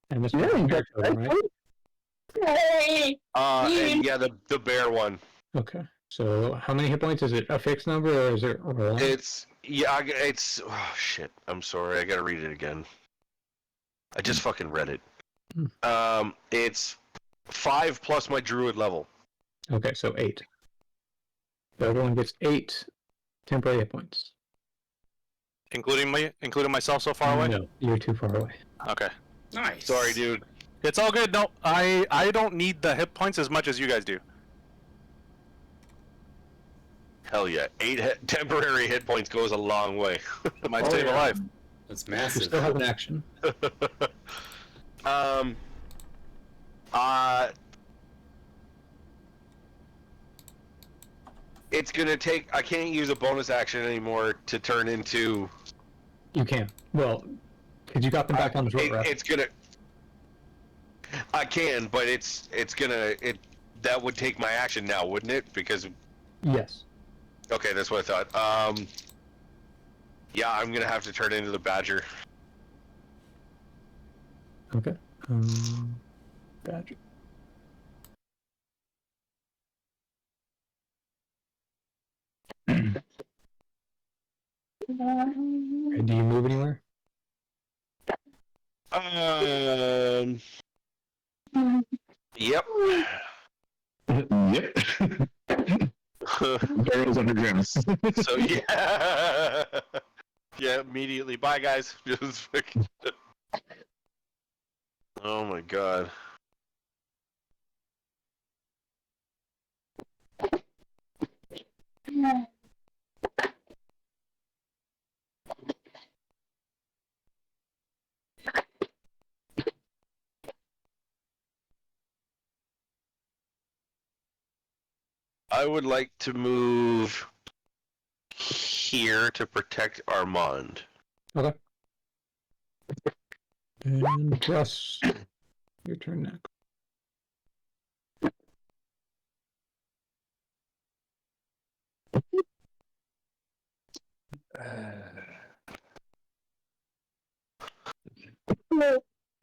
And this one's bear totem, right? And yeah, the bear one. Okay. So, how many hit points? Is it a fixed number, or is it roll? It's oh shit. I'm sorry. I gotta read it again. I just fucking read it. It's 5 plus my druid level. Okay, so 8. So everyone gets 8 temporary hit points. Including myself so far away? No, you're too far away. Okay. Nice. Sorry, dude. It's all good. No, I don't need the hit points as much as you guys do. Hell yeah. 8 temporary hit points goes a long way. Might save a life. That's You massive. still have an action. It's gonna take. I can't use a bonus action anymore to turn into. You can. Well, because you got them back on the short rest. It's gonna. I can, but that would take my action now, wouldn't it? Because. Yes. Okay, that's what I thought. Yeah, I'm gonna have to turn into the badger. Okay. Badger. Okay, do you move anywhere? Yep. Yep. Barrels underground. So yeah. Yeah, immediately. Bye, guys. Just fucking. Oh my god. I would like to move here to protect Armand. Okay. And Russ, your turn next.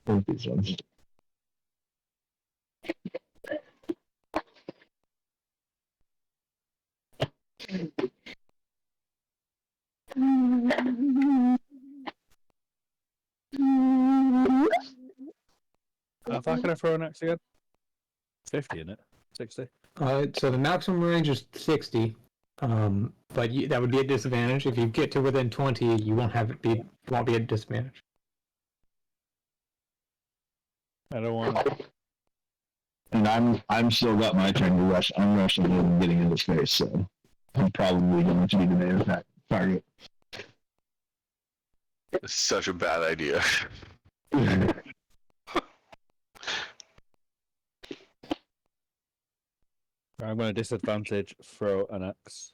Both these ones. How far can I throw an axe again? 50 in it? 60? So the maximum range is 60. But that would be a disadvantage. If you get to within 20, you won't be a disadvantage. I don't want. And I'm still got my turn to rush. I'm rushing and getting into space, so I'm probably going to be the main attack target. It's such a bad idea. I'm going to disadvantage throw an axe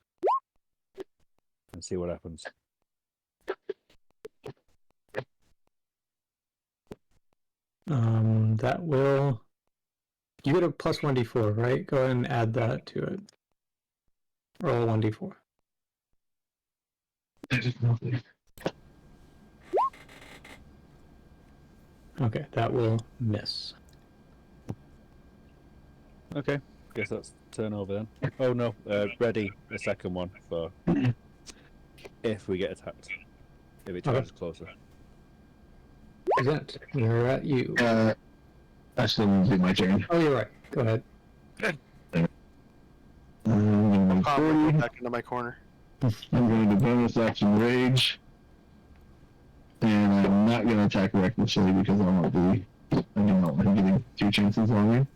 and see what happens. That will. You get a plus 1d4, right? Go ahead and add that to it. Roll 1d4. That is nothing. Okay, that will miss. Okay, guess that's turn over then. Oh no, ready a second one for if we get attacked. If it charges closer. Present. We're at you. I still need to do my turn. Oh, you're right. Go ahead. I'm Calm, back into my corner. going to bonus action rage. And I'm not going to attack recklessly because I won't be. I do not want him getting 2 chances on me.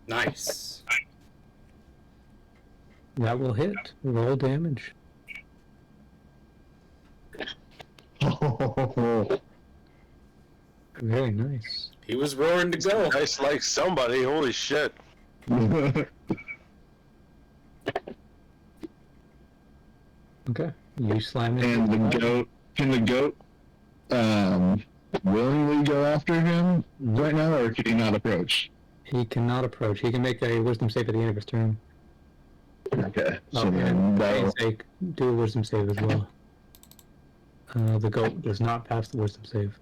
Nice. That will hit. Roll damage. Very nice. He was roaring to go. Nice like somebody. Holy shit. Okay. You slam it. And the goat, can the goat willingly go after him right now, or can he not approach? He cannot approach. He can make a wisdom save at the end of his turn. Okay, so Oh, then and that'll... sake, do a wisdom save as well. The goat does not pass the wisdom save.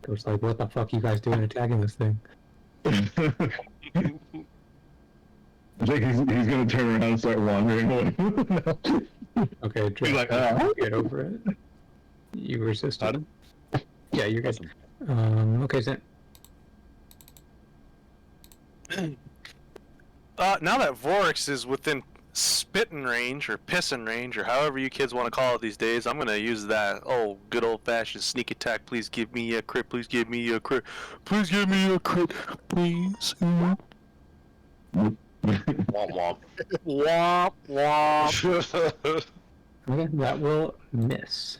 Goat's like, what the fuck you guys doing attacking this thing? I think he's gonna turn around and start wandering away. Okay, Drake, He's like, get over it. You resisted. Pardon? Yeah, you're good. Okay, Zent. Now that Vorix is within spitting range or pissing range or however you kids want to call it these days, I'm gonna use that good old fashioned sneak attack. Please give me a crit. Please give me a crit. Please give me a crit. Please. Womp Womp womp. womp. Okay, that will miss.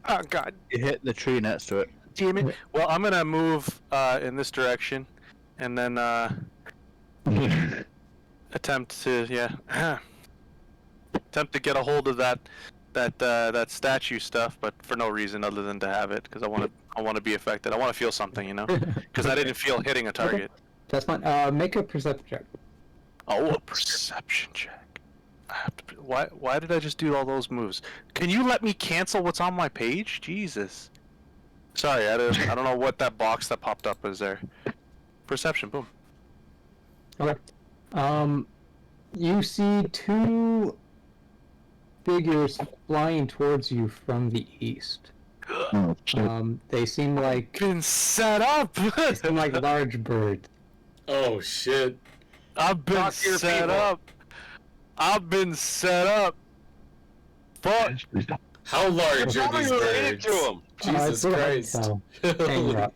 Oh god You hit the tree next to it. damn it. Well, I'm gonna move in this direction, and then attempt to attempt to get a hold of that statue stuff, but for no reason other than to have it, because I want to be affected. I want to feel something, you know, because I didn't feel hitting a target. That's fine. Make a perception check. Oh, a perception check. I have to. Why did I just do all those moves? Can you let me cancel what's on my page? Jesus. Sorry, I don't know what that box that popped up is there. Perception, boom. Okay. You see 2 figures flying towards you from the east. Oh, shit. They seem like Been set up. large birds. Oh shit. I've been Talk to your set people. up. I've been set up. Fuck. How large You're are probably these related birds? to him. Jesus it's Christ. hard to tell. Hang up.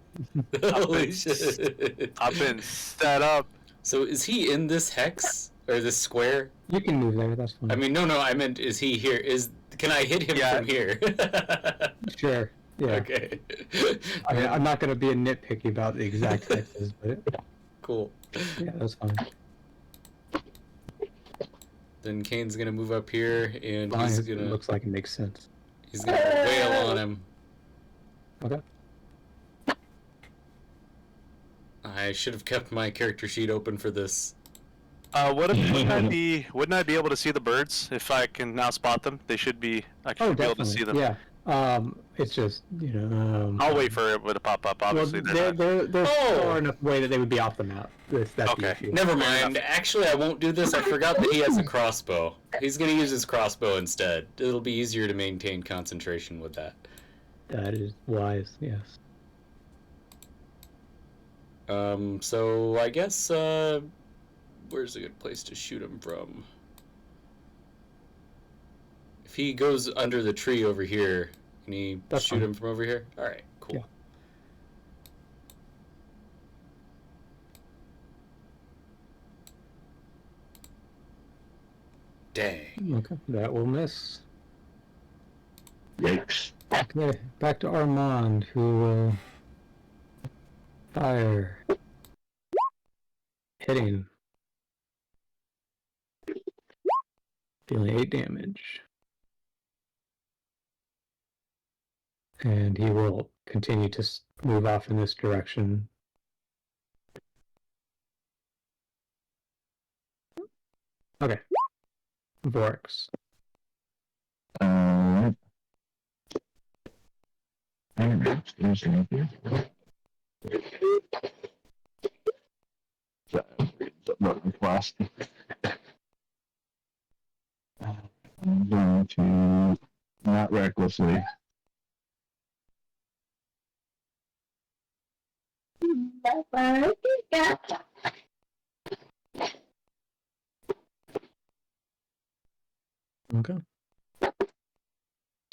Holy shit. I've been set up. So is he in this hex? Or this square? You can move there. That's fine. I mean, no, I meant, is he here? Can I hit him Yeah. from here? sure. Yeah. Okay. I mean, I'm not going to be a nitpicky about the exact hexes, but Cool. yeah, that's fine. Then Kane's gonna move up here, and Fine, he's it gonna looks like it makes sense. wail on him. Okay. I should have kept my character sheet open for this. Wouldn't I be able to see the birds if I can now spot them? They should be. I should be able to see them. Yeah. It's just I'll wait for it to pop up. Obviously, well, they're Oh! far enough away that they would be off the map. That's the Okay. issue. Never mind. Actually, I won't do this. I forgot that he has a crossbow. He's gonna use his crossbow instead. It'll be easier to maintain concentration with that. That is wise. Yes. So I guess, where's a good place to shoot him from? If he goes under the tree over here, can he That's shoot fine. him from over here? Alright, cool. Yeah. Dang. Okay. That will miss. Yikes. Okay. Back to Armand, who will fire. Hitting. Dealing 8 damage. And he will continue to move off in this direction. Okay. Vorix. Last. I'm going to not recklessly. Okay.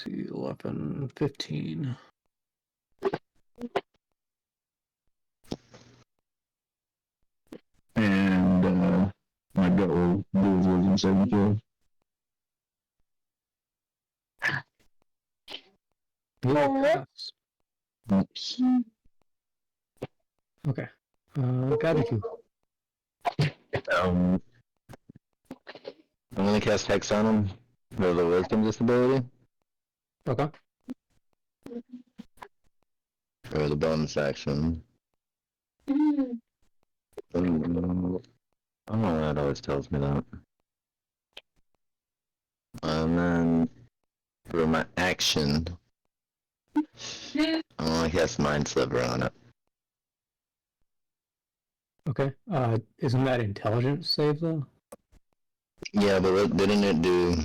11, 15. And my gut will do his wisdom saving throw. Pass. Oops. Okay. Gratitude. I'm gonna cast Hex on him with a wisdom disability Okay. or the bonus action. I don't know why it always tells me that. And then for my action, I'm gonna cast Mind Sliver on it. Okay. Isn't that intelligence save though? Yeah, but didn't it do?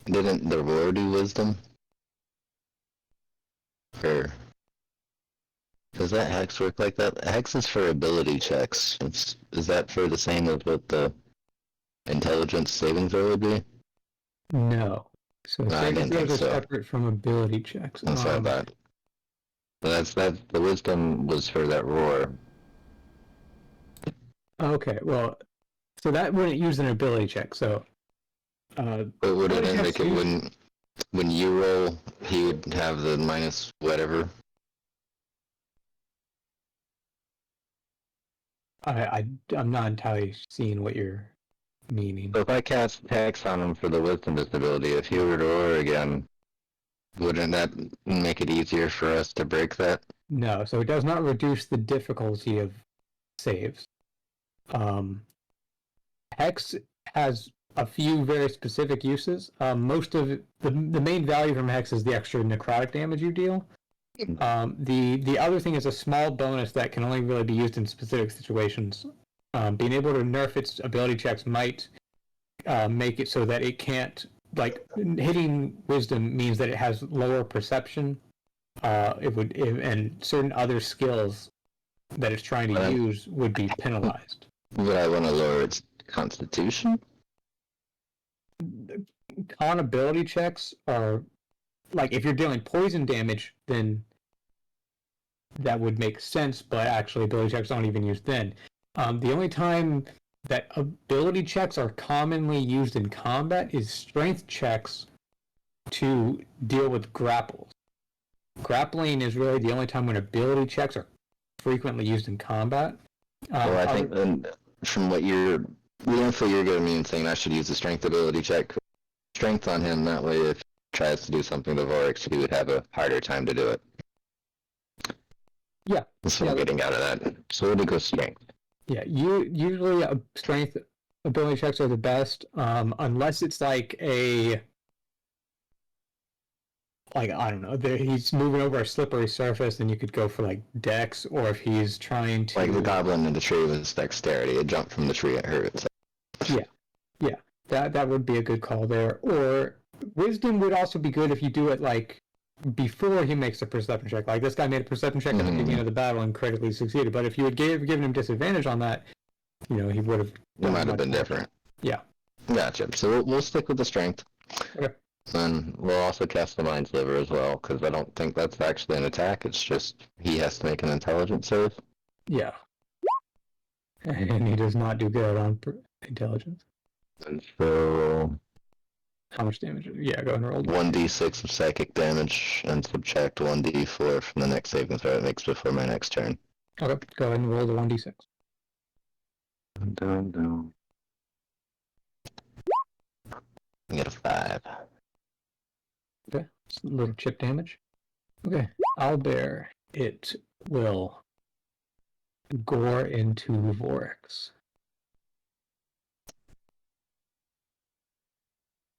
Didn't the roar do wisdom? Or does that hex work like that? Hex is for ability checks. Is that for the same as what the intelligence saving throw would be? No. So No, I saving didn't throws think are so. separate from ability checks. That's what I thought. That the wisdom was for that roar. Okay. Well, so that wouldn't use an ability check. So. But would it Ability checks indicate when you roll, he would have the minus whatever? I'm not entirely seeing what you're meaning. So if I cast hex on him for the wisdom disability, if he were to roar again, wouldn't that make it easier for us to break that? No, so it does not reduce the difficulty of saves. Hex has a few very specific uses. Most of the main value from Hex is the extra necrotic damage you deal. The other thing is a small bonus that can only really be used in specific situations. Being able to nerf its ability checks might make it so that it can't, like, hitting wisdom means that it has lower perception. And certain other skills that it's trying to use would be penalized. Would I want to lower its constitution? Con ability checks are, like, if you're dealing poison damage, then that would make sense, but actually ability checks aren't even used then. The only time that ability checks are commonly used in combat is strength checks to deal with grapples. Grappling is really the only time when ability checks are frequently used in combat. Well, I think from what the info you're giving me and saying I should use the strength ability check, strength on him, that way if he tries to do something to Vorix, he would have a harder time to do it. Yeah. That's what I'm getting out of that. So we'll go strength. Yeah, usually strength ability checks are the best, unless it's like I don't know, he's moving over a slippery surface, then you could go for like dex, or if he's trying to, like the goblin in the tree was dexterity. It jumped from the tree, it hurt. Yeah, that would be a good call there. Or wisdom would also be good if you do it like before he makes a perception check. Like this guy made a perception check at the beginning of the battle and critically succeeded. But if you had given him disadvantage on that, he would have. It might have been different. Yeah. Gotcha. So we'll stick with the strength. Okay. And we'll also cast the Mind Sliver as well, because I don't think that's actually an attack. It's just he has to make an intelligence save. Yeah. And he does not do good on intelligence. And so How much damage? Yeah, go ahead and roll. 1d6 of psychic damage and subtract 1d4 from the next saving throw it makes before my next turn. Okay, go ahead and roll the 1d6. Dun. I get a 5. Okay, it's a little chip damage. Okay, Owlbear, it will gore into Vorax.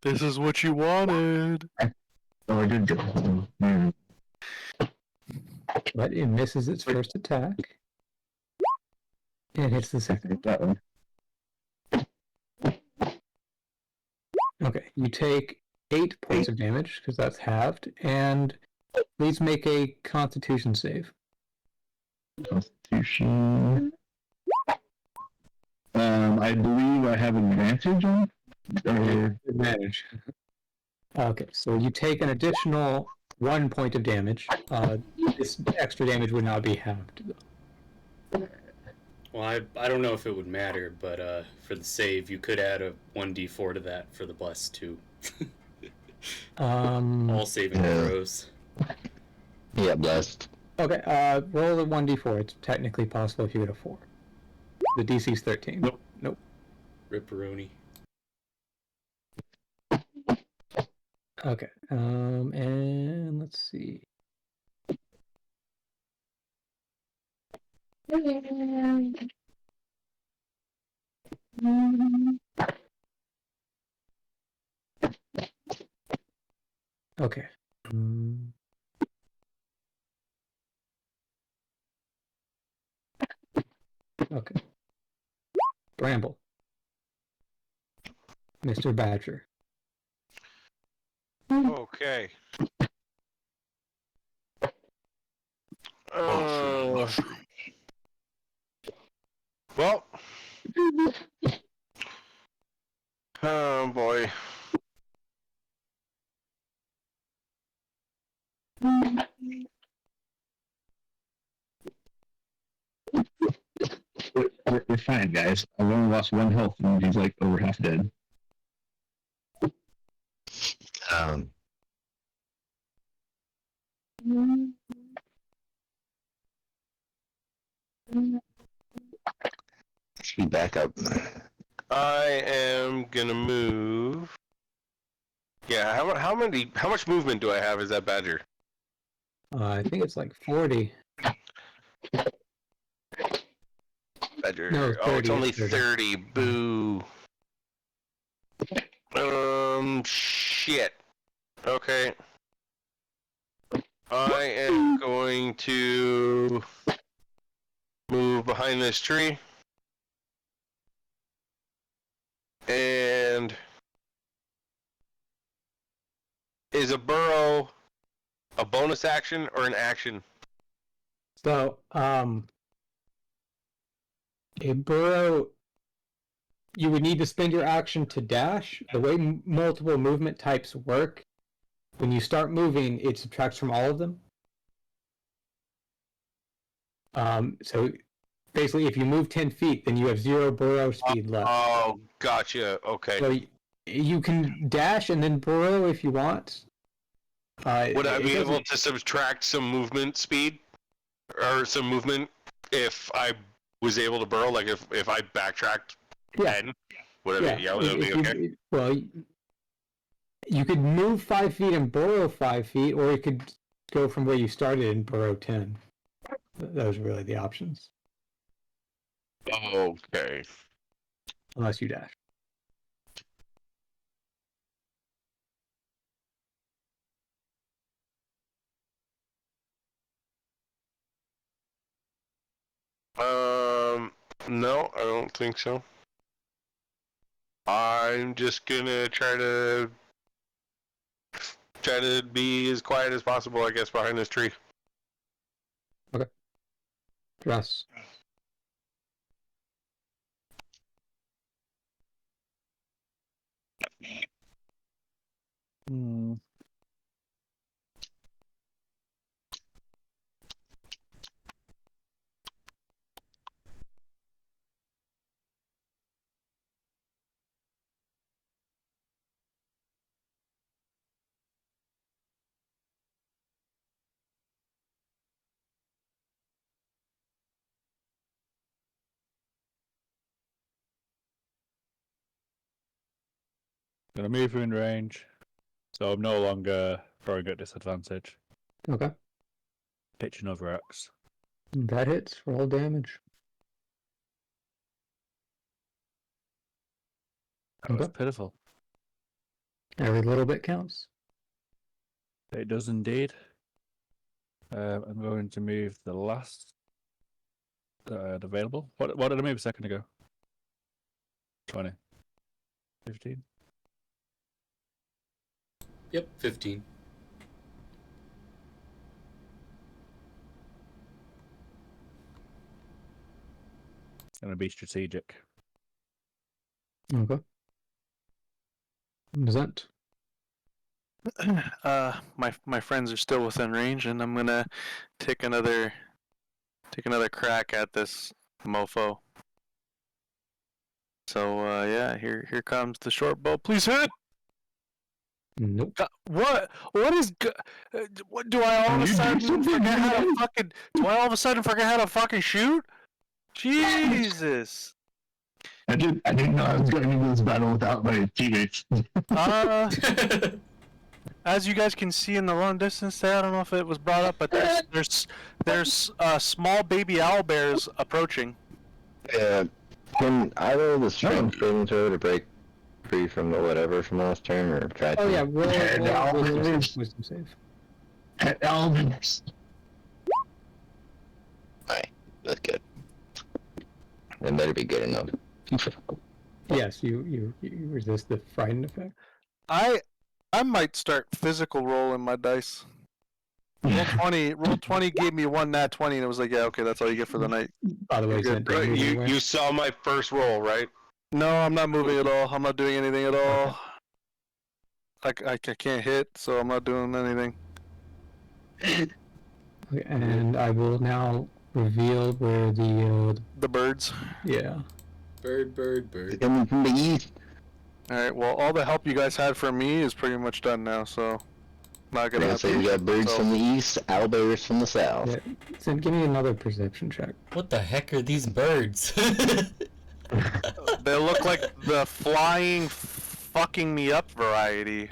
This is what you wanted. Oh, I did go. But it misses its first attack. And hits the second. That one. Okay, you take 8 points of damage, because that's halved, and please make a Constitution save. Constitution. I believe I have advantage on. Advantage. Okay, so you take an additional 1 point of damage. This extra damage would not be halved. Well, I don't know if it would matter, but for the save, you could add a 1d4 to that for the bless too. All saving throws. Yeah, blessed. Okay, roll a 1d4. It's technically possible if you get a 4. The DC's 13. Nope. Ripperoni. Okay, and let's see. Okay. Okay. Bramble. Mr. Badger. Okay. Well. Oh boy. We're fine, guys. I've only lost 1 health, and he's like over half dead. Should be back up. I am gonna move. Yeah, how much movement do I have as that badger? I think it's like 40. Badger. No, Oh, it's 30, only 30. 30. Boo. Shit. Okay. I am going to move behind this tree. And is a burrow a bonus action or an action? So, a burrow, you would need to spend your action to dash. The way multiple movement types work, when you start moving, it subtracts from all of them. So basically, if you move 10 feet, then you have 0 burrow speed left. Oh, gotcha. Okay. So you can dash and then burrow if you want. Would I be able to subtract some movement speed? Or some movement if I was able to burrow? Like if I backtracked 10? Would it be okay? Well, you could move 5 feet and burrow 5 feet, or you could go from where you started and burrow 10. Those are really the options. Okay. Unless you dash. No, I don't think so. I'm just gonna try to be as quiet as possible, I guess, behind this tree. Okay. Dress. Gonna move you in range, so I'm no longer throwing at disadvantage. Okay. Pitch another axe. That hits. Roll damage. That was Okay. pitiful. Every little bit counts. It does indeed. I'm going to move the last that I had available. What did I move a second ago? 20. 15. Yep, 15. Gonna be strategic. Okay. Present. My friends are still within range, and I'm gonna take another crack at this mofo. So yeah, here comes the short bow. Please hit. Nope. What? What is? What do I all of a sudden forget how to fucking? Do I all of a sudden forget how to fucking shoot? Jesus. I didn't know I was going into this battle without my teammates. As you guys can see in the long distance there, I don't know if it was brought up, but there's small baby owl bears approaching. Can I roll the strength saving throw to break free from the whatever from last turn, or try to? Oh yeah, roll Alvin. wisdom save. Alvin. Alright, that's good. That better be good enough. Yes, you resist the frightened effect. I might start physical rolling my dice. Roll 20 gave me one nat 20, and it was like, yeah, okay, that's all you get for the night. By the way, You're Zent, good. don't move You anywhere. you saw my first roll, right? No, I'm not moving at all. I'm not doing anything at all. I can't hit, so I'm not doing anything. Okay, and I will now reveal where The birds. yeah. Bird. Coming from the east. Alright, well, all the help you guys had from me is pretty much done now, so not gonna have So to we got birds so- from the east, owlbears from the south. Yeah. Zent, give me another perception check. What the heck are these birds? They look like the flying fucking me up variety.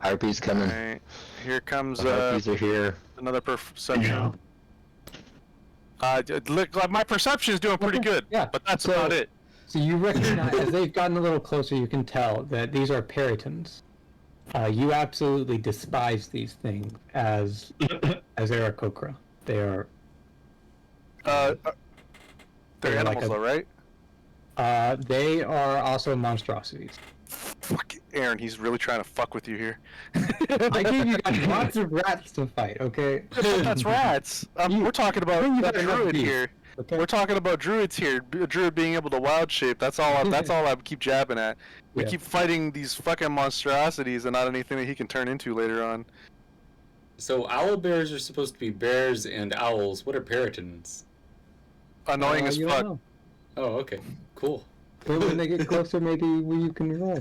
Harpies coming. Alright, here comes The harpies are here. another perception. Look, like, my perception is doing pretty Okay, good, yeah. but that's So- about it. So you recognize, as they've gotten a little closer, you can tell that these are peritons. You absolutely despise these things as Aarakocra. They are. They're They're like animals, though, right? They are also monstrosities. Fuck, Aaron, he's really trying to fuck with you here. I gave you guys lots of rats to fight. Okay. That's rats. We're talking about you a got enough druid beef. here. Okay. We're talking about druids here. A druid being able to wild shape. That's all. That's all I keep jabbing at. We Yeah. keep fighting these fucking monstrosities and not anything that he can turn into later on. So owl bears are supposed to be bears and owls. What are peritons? Annoying as You don't fuck. know. Oh, okay. Cool. But when they get closer, maybe you can roll.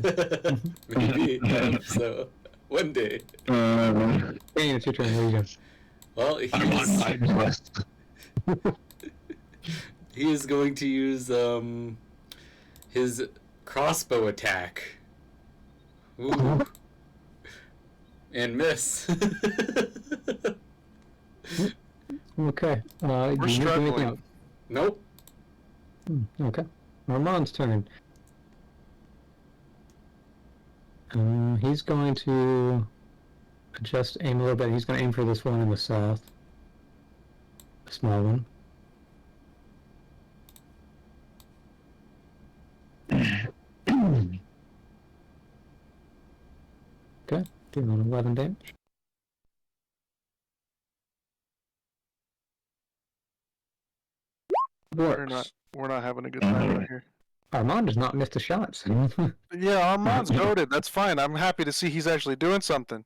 Maybe. I hope so. One day. Dang, it's your turn. What are you doing? Well, I'm on my quest. he is going to use his crossbow attack. Ooh. And miss. Okay. Do We're you need to do anything struggling. else? Nope. Okay. Armand's turn. He's going to adjust aim a little bit. He's going to aim for this one in the south. A small one. Okay. Doing 11 damage. Works. We're not having a good time right here. Armand has not missed a shot. So. Yeah, Armand's goated. That's fine. I'm happy to see he's actually doing something.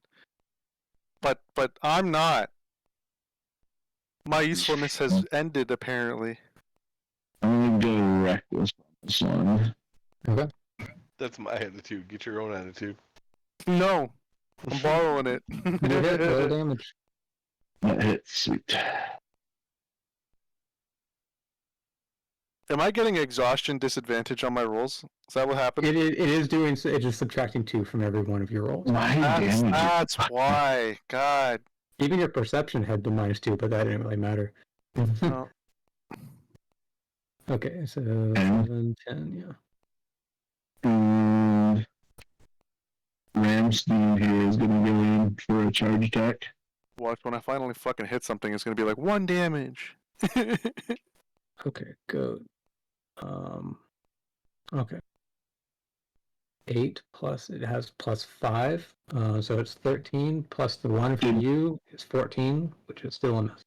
But I'm not. My usefulness has ended apparently. I'm gonna go reckless on this one. Okay. That's my attitude. Get your own attitude. No, I'm borrowing it. You hit roll damage. That hits. Sweet. Am I getting exhaustion disadvantage on my rolls? Is that what happened? It is doing. It is subtracting 2 from every one of your rolls. My damage. That's why. God. Even your perception had been -2, but that didn't really matter. No. Okay, so 7, 10, yeah. Steve here is gonna go in for a charge attack. Watch when I finally fucking hit something, it's gonna be like 1 damage. Okay, goat. Okay. 8 plus, it has plus 5, so it's 13, plus the 1 for you is 14, which is still a miss.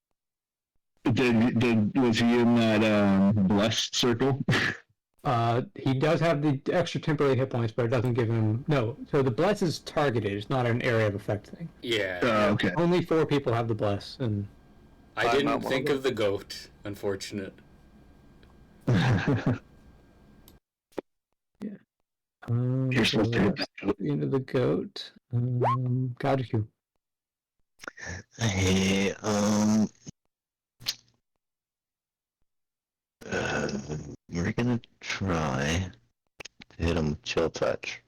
Was he in that blessed circle? He does have the extra temporary hit points, but it doesn't give him... No, so the bless is targeted, it's not an area of effect thing. Yeah. Okay. Only 4 people have the bless, and... I I'm didn't not one think of of the goat. Unfortunate. You're supposed to hit that goat. Into the goat. Got you. Hey, we're gonna try to hit him with chill touch.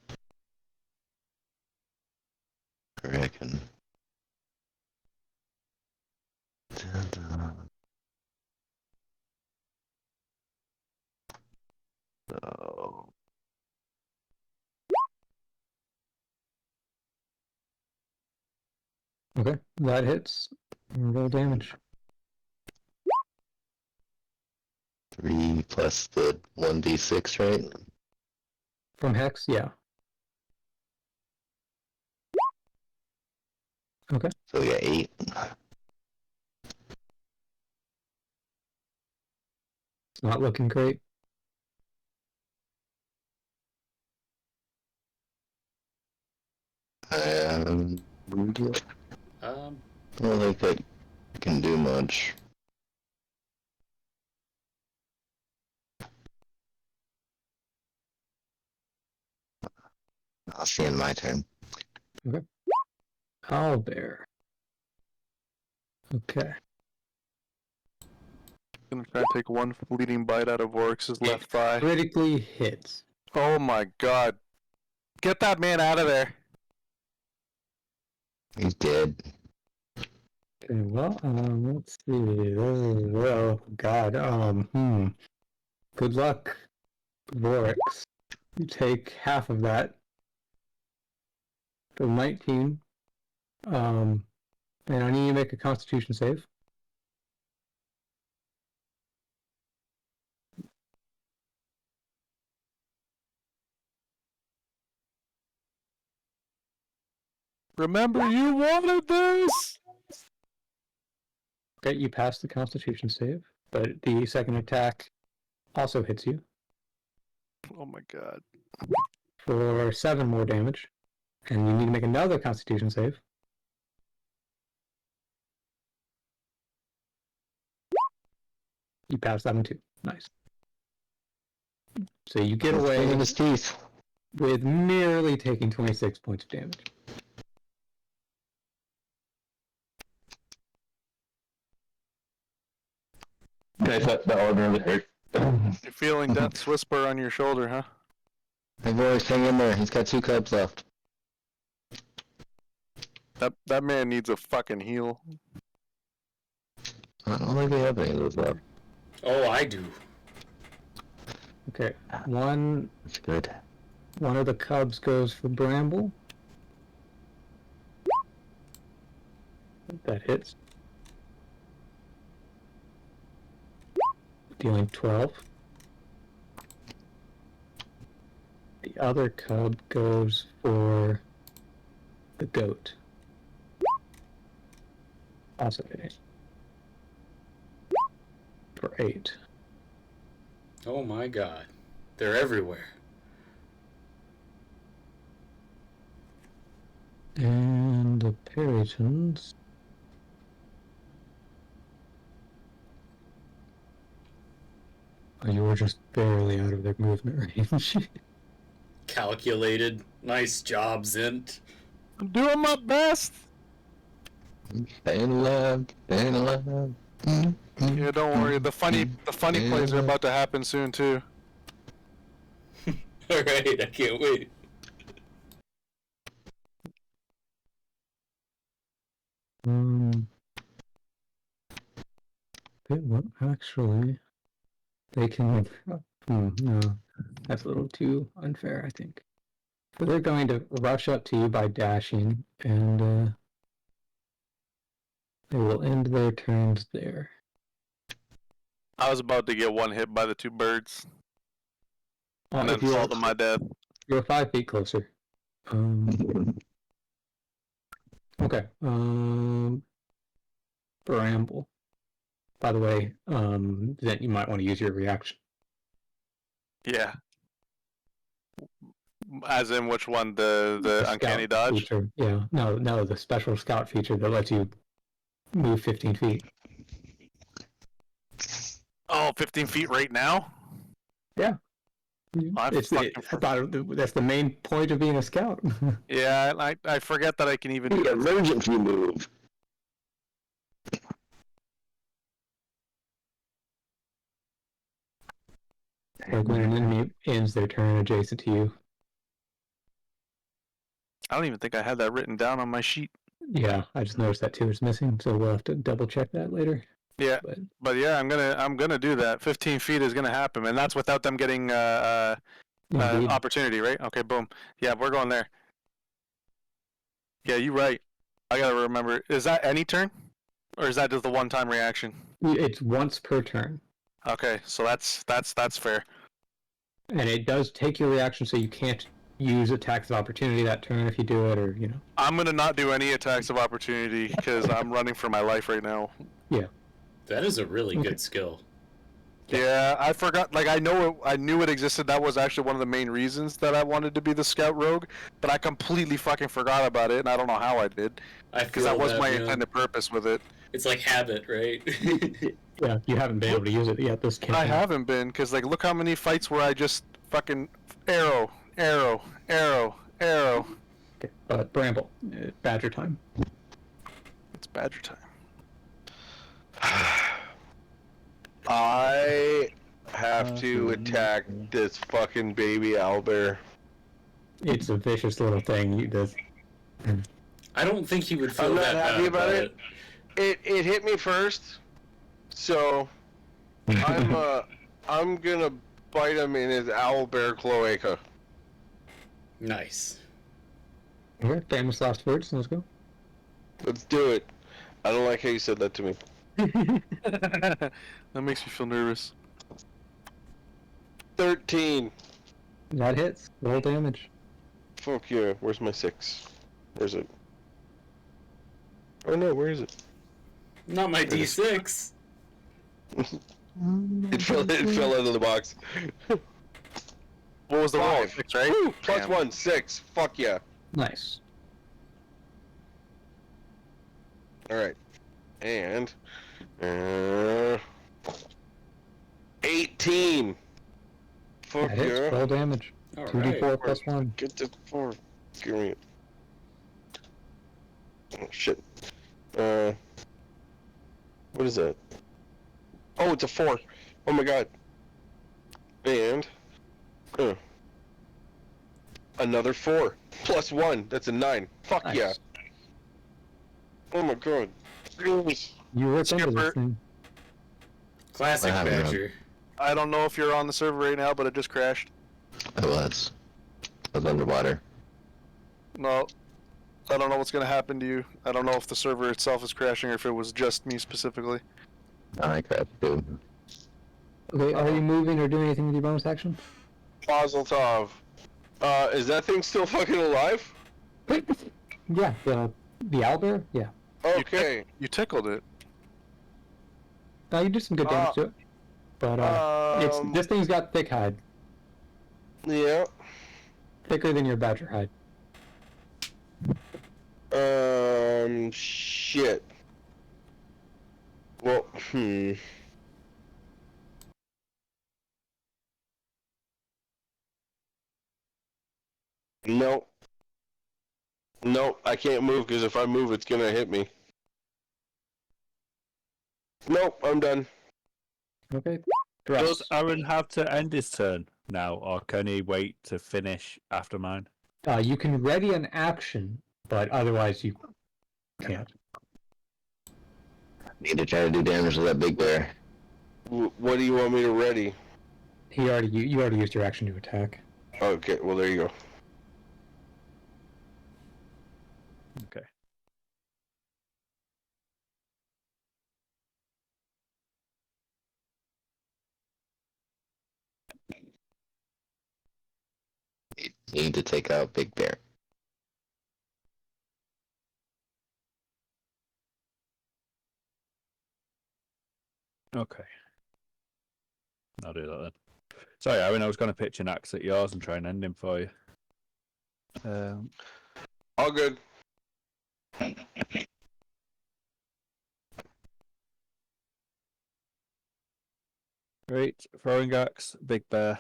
I reckon. Ta-da. So, Okay, that hits. Roll damage. 3 plus the 1d6, right? From Hex, yeah. Okay. So yeah, 8. It's not looking great. Um, Um, I don't think I can do much. I'll see in my turn. Owlbear. Okay. Gonna try and take one fleeting bite out of Oryx's left thigh. Critically hits. Oh my god. Get that man out of there. He's dead. Okay, well, let's see. Oh, God. Good luck, Vorix. You take half of that. So 19. And I need you to make a Constitution save. Remember, you wanted this! Okay, you pass the Constitution save, but the second attack also hits you Oh my god. for 7 more damage. And you need to make another Constitution save. You pass that one too. Nice. So you get He's away cleaning his teeth. with merely taking 26 points of damage. Guys, that one really hurt. You're feeling Death's Whisper on your shoulder, huh? Hey boys, hang in there. He's got 2 cubs left. That man needs a fucking heal. I don't think they have any of those left. oh, I do. Okay, one That's good. of the cubs goes for Bramble. That hits. Dealing 12. The other cub goes for the goat. Also hitting. For 8. Oh my god. They're everywhere. And the Peritons. Oh, you were just barely out of their movement range. Calculated. Nice job, Zint. I'm doing my best! Staying alive, staying alive. Yeah, don't worry. The funny plays are about to happen soon too. Alright, I can't wait. What actually? They can. No, that's a little too unfair, I think. They're going to rush up to you by dashing, and they will end their turns there. I was about to get one hit by the two birds and then If you fall are, to my death. you're 5 feet closer. Okay. Bramble. By the way, then you might want to use your reaction. Yeah. As in which one? The uncanny scout dodge? feature. Yeah. No, the special scout feature that lets you move 15 feet. Oh, 15 feet right now? Yeah. I It's fucking I thought that's the main point of being a scout. Yeah, I forget that I can even do that. Emergency move. Like when an enemy ends their turn adjacent to you. I don't even think I had that written down on my sheet. Yeah, I just noticed that too. It's missing, so we'll have to double check that later. Yeah, But but yeah, I'm gonna do that. 15 feet is gonna happen, and that's without them getting indeed, opportunity, right? Okay, boom. Yeah, we're going there. Yeah, you're right. I gotta remember. Is that any turn, or is that just the one-time reaction? it's once per turn, Okay, so that's fair. and it does take your reaction, so you can't use attacks of opportunity that turn if you do it, or I'm gonna not do any attacks of opportunity because I'm running for my life right now. That is a really Okay. good skill. Yeah, I forgot. Like I knew it existed. That was actually one of the main reasons that I wanted to be the scout rogue, but I completely fucking forgot about it, and I don't know how I did I because feel that was my you know, intended purpose with it. It's like habit, right? yeah, you haven't been able to use it yet. This campaign. I haven't been because like look how many fights where I just fucking arrow, arrow, arrow, arrow. Okay, but Bramble, Badger time. It's Badger time. I have to attack this fucking baby owlbear. It's a vicious little thing. You does. I don't think he would feel I'm not that happy bad about it. It hit me first, so I'm gonna bite him in his owlbear cloaca. Nice. Okay, famous last words. Let's go. Let's do it. I don't like how you said that to me. That makes me feel nervous. 13. That hits. Roll damage. Fuck yeah. Where's my 6? Where's it? Oh no, where is it? Not my D6. It fell out of the box. What was the roll? 5. 6, right? Woo! Plus Damn. 1, 6. Fuck yeah. Nice. Alright. And 18. Fuck That hits. yeah. Roll damage. All 2d4 right. plus 1. Get the 4. Give me it. Oh shit. What is that? Oh, it's a 4. Oh my god. And another 4. Plus 1. That's a 9. Fuck Nice. yeah. Oh my god. You rip into Skipper. this thing. Classic I haven't Badger. I don't know if you're on the server right now, but it just crashed. I was underwater. No, I don't know what's gonna happen to you. I don't know if the server itself is crashing or if it was just me specifically. I crap, dude. Okay, are you moving or doing anything with your bonus action? Mazel tov. Is that thing still fucking alive? Yeah, the owlbear? Yeah. Okay. You tickled it. Now you did some good damage to it. But it's this thing's got thick hide. Yeah. Thicker than your badger hide. Shit. Well, Nope. Nope, I can't move because if I move, it's gonna hit me. Nope, I'm done. Okay. Does Dress. Aaron have to end his turn now, or can he wait to finish after mine? You can ready an action, but otherwise you can't. Need to try to do damage to that big bear. What do you want me to ready? You already used your action to attack. Okay, well there you go. Okay. Need to take out Big Bear. Okay. I'll do that then. Sorry, I was going to pitch an axe at yours and try and end him for you. All good. Right, throwing axe, Big Bear.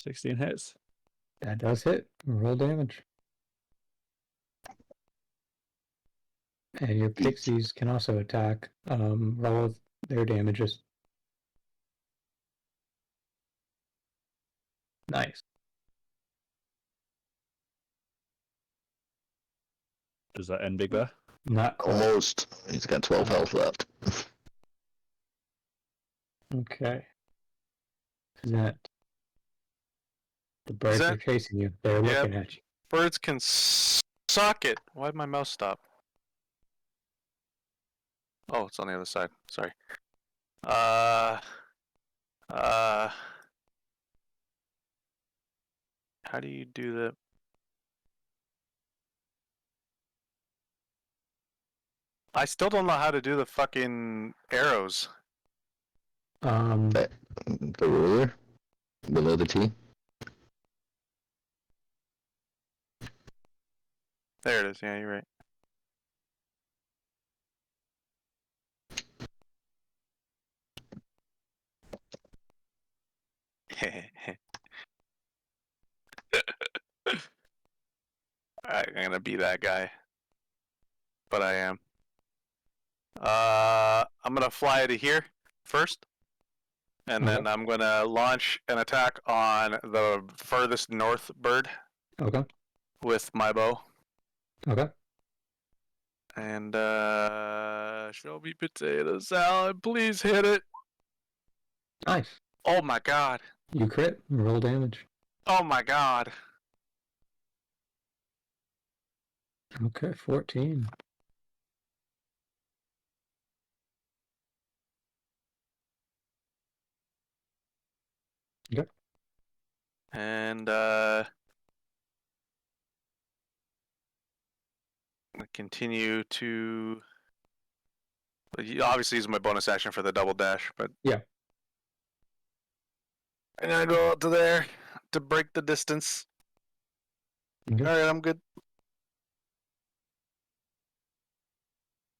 $16 hits. That does hit. Roll damage. And your pixies can also attack. Roll their damages. Nice. Does that end Big Bear? Not quite. Almost. He's got 12 health left. Okay. That the birds that- are chasing you. They're Yep. looking at you. Birds can suck it. Why'd my mouse stop? Oh, it's on the other side. Sorry. How do you do the? I still don't know how to do the fucking arrows. The ruler? Below the T? There it is. Yeah, you're right. Alright, I'm gonna be that guy. But I am. I'm gonna fly to here first. And then I'm gonna launch an attack on the furthest north bird Okay. with my bow. Okay. And show me potato salad. Please hit it. Nice. Oh my god. You crit. Roll damage. Oh my god. Okay. 14. Okay. And I continue to obviously use my bonus action for the double dash, but Yeah. and I go out to there to break the distance. Okay. Alright, I'm good.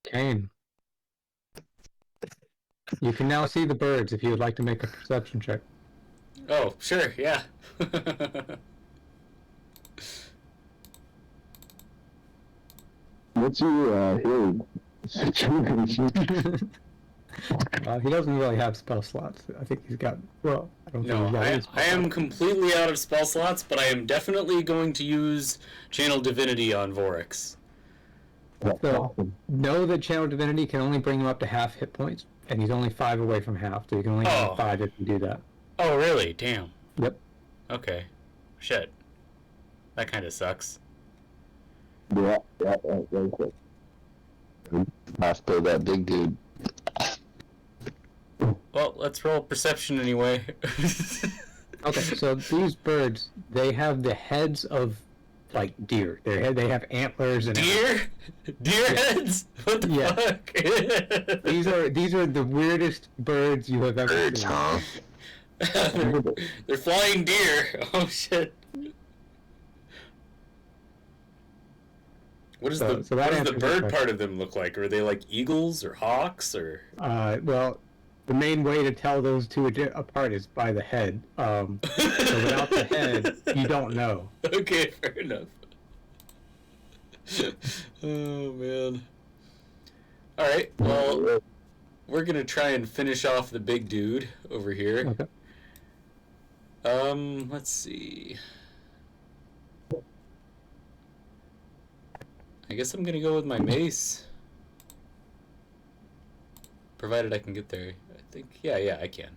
Kane. You can now see the birds if you would like to make a perception check. Oh, sure, yeah. What's your healing situation? He doesn't really have spell slots. I think he's got. Well, I don't think No, he's got any spell I am slots. completely out of spell slots, but I am definitely going to use Channel Divinity on Vorix. So, know that Channel Divinity can only bring him up to half hit points, and he's only 5 away from half, so you can only Oh. have 5 if you do that. Oh, really? Damn. Yep. Okay. Shit. That kind of sucks. Yeah, very quick. Last build that big dude. Well, let's roll perception anyway. Okay, so these birds, they have the heads of, like, deer. They have antlers and Deer? Deer heads? What the Yeah. fuck? These are the weirdest birds you have ever Birds, seen. huh? They're flying deer. Oh shit. What So does that the answers your bird question. part of them look like? Are they like eagles or hawks or? Well, the main way to tell those two apart is by the head. So without the head, you don't know. Okay, fair enough. Oh man. All right. Well, we're gonna try and finish off the big dude over here. Okay. Let's see. I guess I'm gonna go with my mace. Provided I can get there. I think, yeah, I can.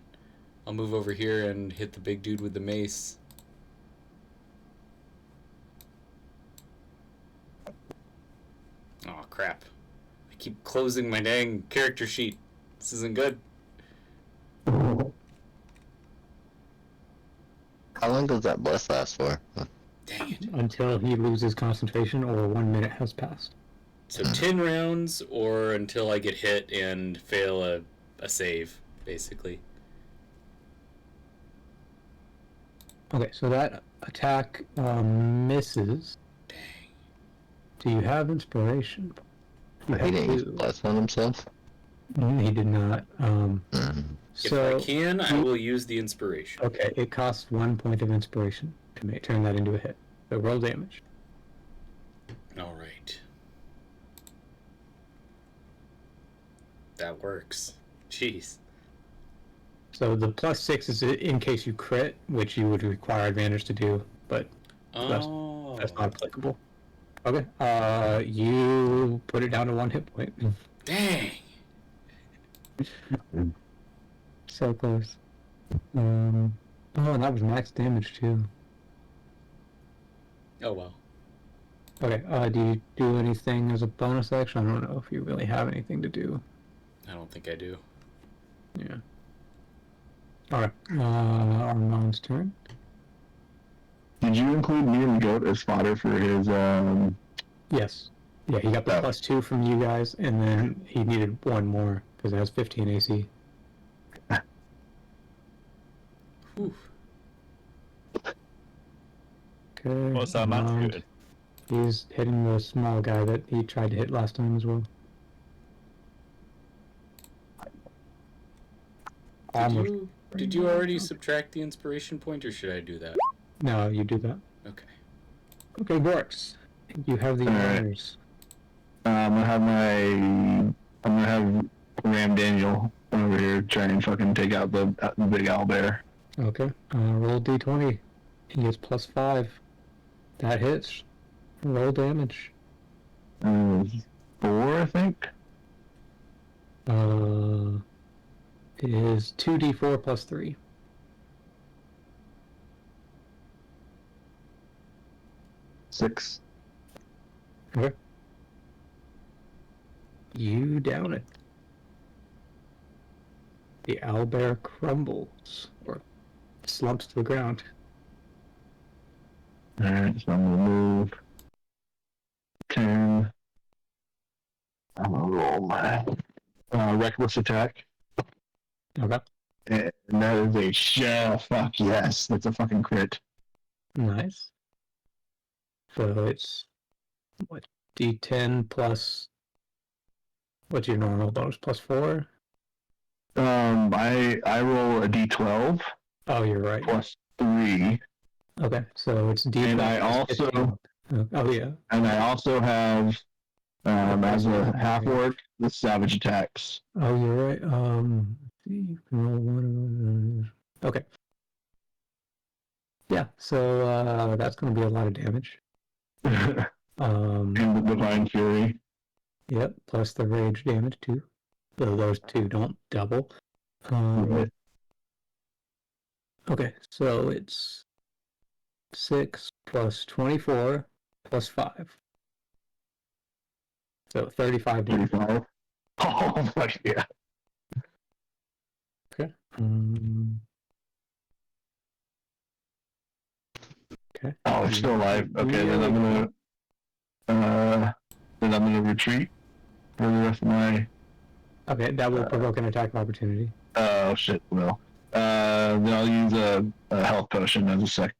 I'll move over here and hit the big dude with the mace. Oh crap. I keep closing my dang character sheet. This isn't good. How long does that bless last for? Dang it. Until he loses concentration or 1 minute has passed. So 10 rounds or until I get hit and fail a save, basically. Okay, so that attack misses. Dang. Do you have inspiration? You He have didn't use two. bless on himself. He did not. So If I can, I will use the inspiration. okay, it costs 1 point of inspiration to turn that into a hit. So roll damage. All right. That works. Jeez. So the +6 is in case you crit, which you would require advantage to do, but Oh. that's not applicable. Okay. You put it down to 1 hit point. Dang. So close. Oh, and that was max damage too. Oh well. Okay. Do you do anything as a bonus action? I don't know if you really have anything to do. I don't think I do. Yeah. Alright. Armand's turn. Did you include me and the goat as fodder for his Yes. Yeah, he got the Oh. +2 from you guys, and then he needed 1 more because it has 15 AC. Whew. Okay. What's that man Armand. shooting? He's hitting the small guy that he tried to hit last time as well. Did you already subtract the inspiration point, or should I do that? No, you do that. Okay. Okay, Borks. You have the Alright. honors. I'm gonna have Ram Daniel over here try and fucking take out the big owl bear. Okay. Roll d20. He gets +5. That hits. Roll damage. 4, I think. It is 2d4 +3. Six. Okay. You down it. The owlbear crumbles or slumps to the ground. Alright, so I'm gonna move 10. I'm gonna roll my reckless attack. Okay. And that is a fuck yes. That's a fucking crit. Nice. So it's what, d10 plus what's your normal bonus? +4? I roll a d12 Oh, you're right. plus 3. Okay, so it's d12. And I plus also 15. Oh yeah. and I also have as a half orc the savage attacks. Oh, you're right. You can roll one. Okay. Yeah. So that's going to be a lot of damage. And the divine fury. Yep. Plus the rage damage too. So those two don't double. Okay. So it's 6 plus 24 plus 5. So 35 damage. 35. Oh fuck yeah. Okay. Okay. Oh, it's still alive. Okay, then I'm gonna retreat for the rest of my. Okay, that will provoke an attack of opportunity. Oh shit, well. Then I'll use a health potion as a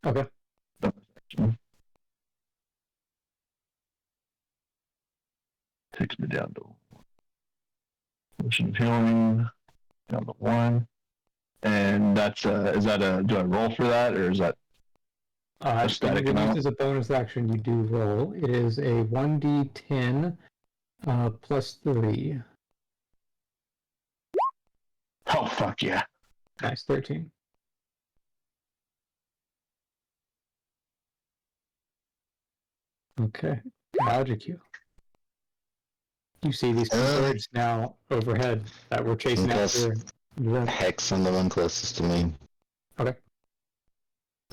Okay. Takes me down to potion of healing, down to 1. And that's is that do I roll for that or is that a static When amount? used as a bonus action, you do roll. It is a 1d10 plus 3. Oh fuck yeah. Nice, 13. Okay, Logic. You see these two birds now overhead that were chasing Yes. after Yeah. Hex on the one closest to me. Okay.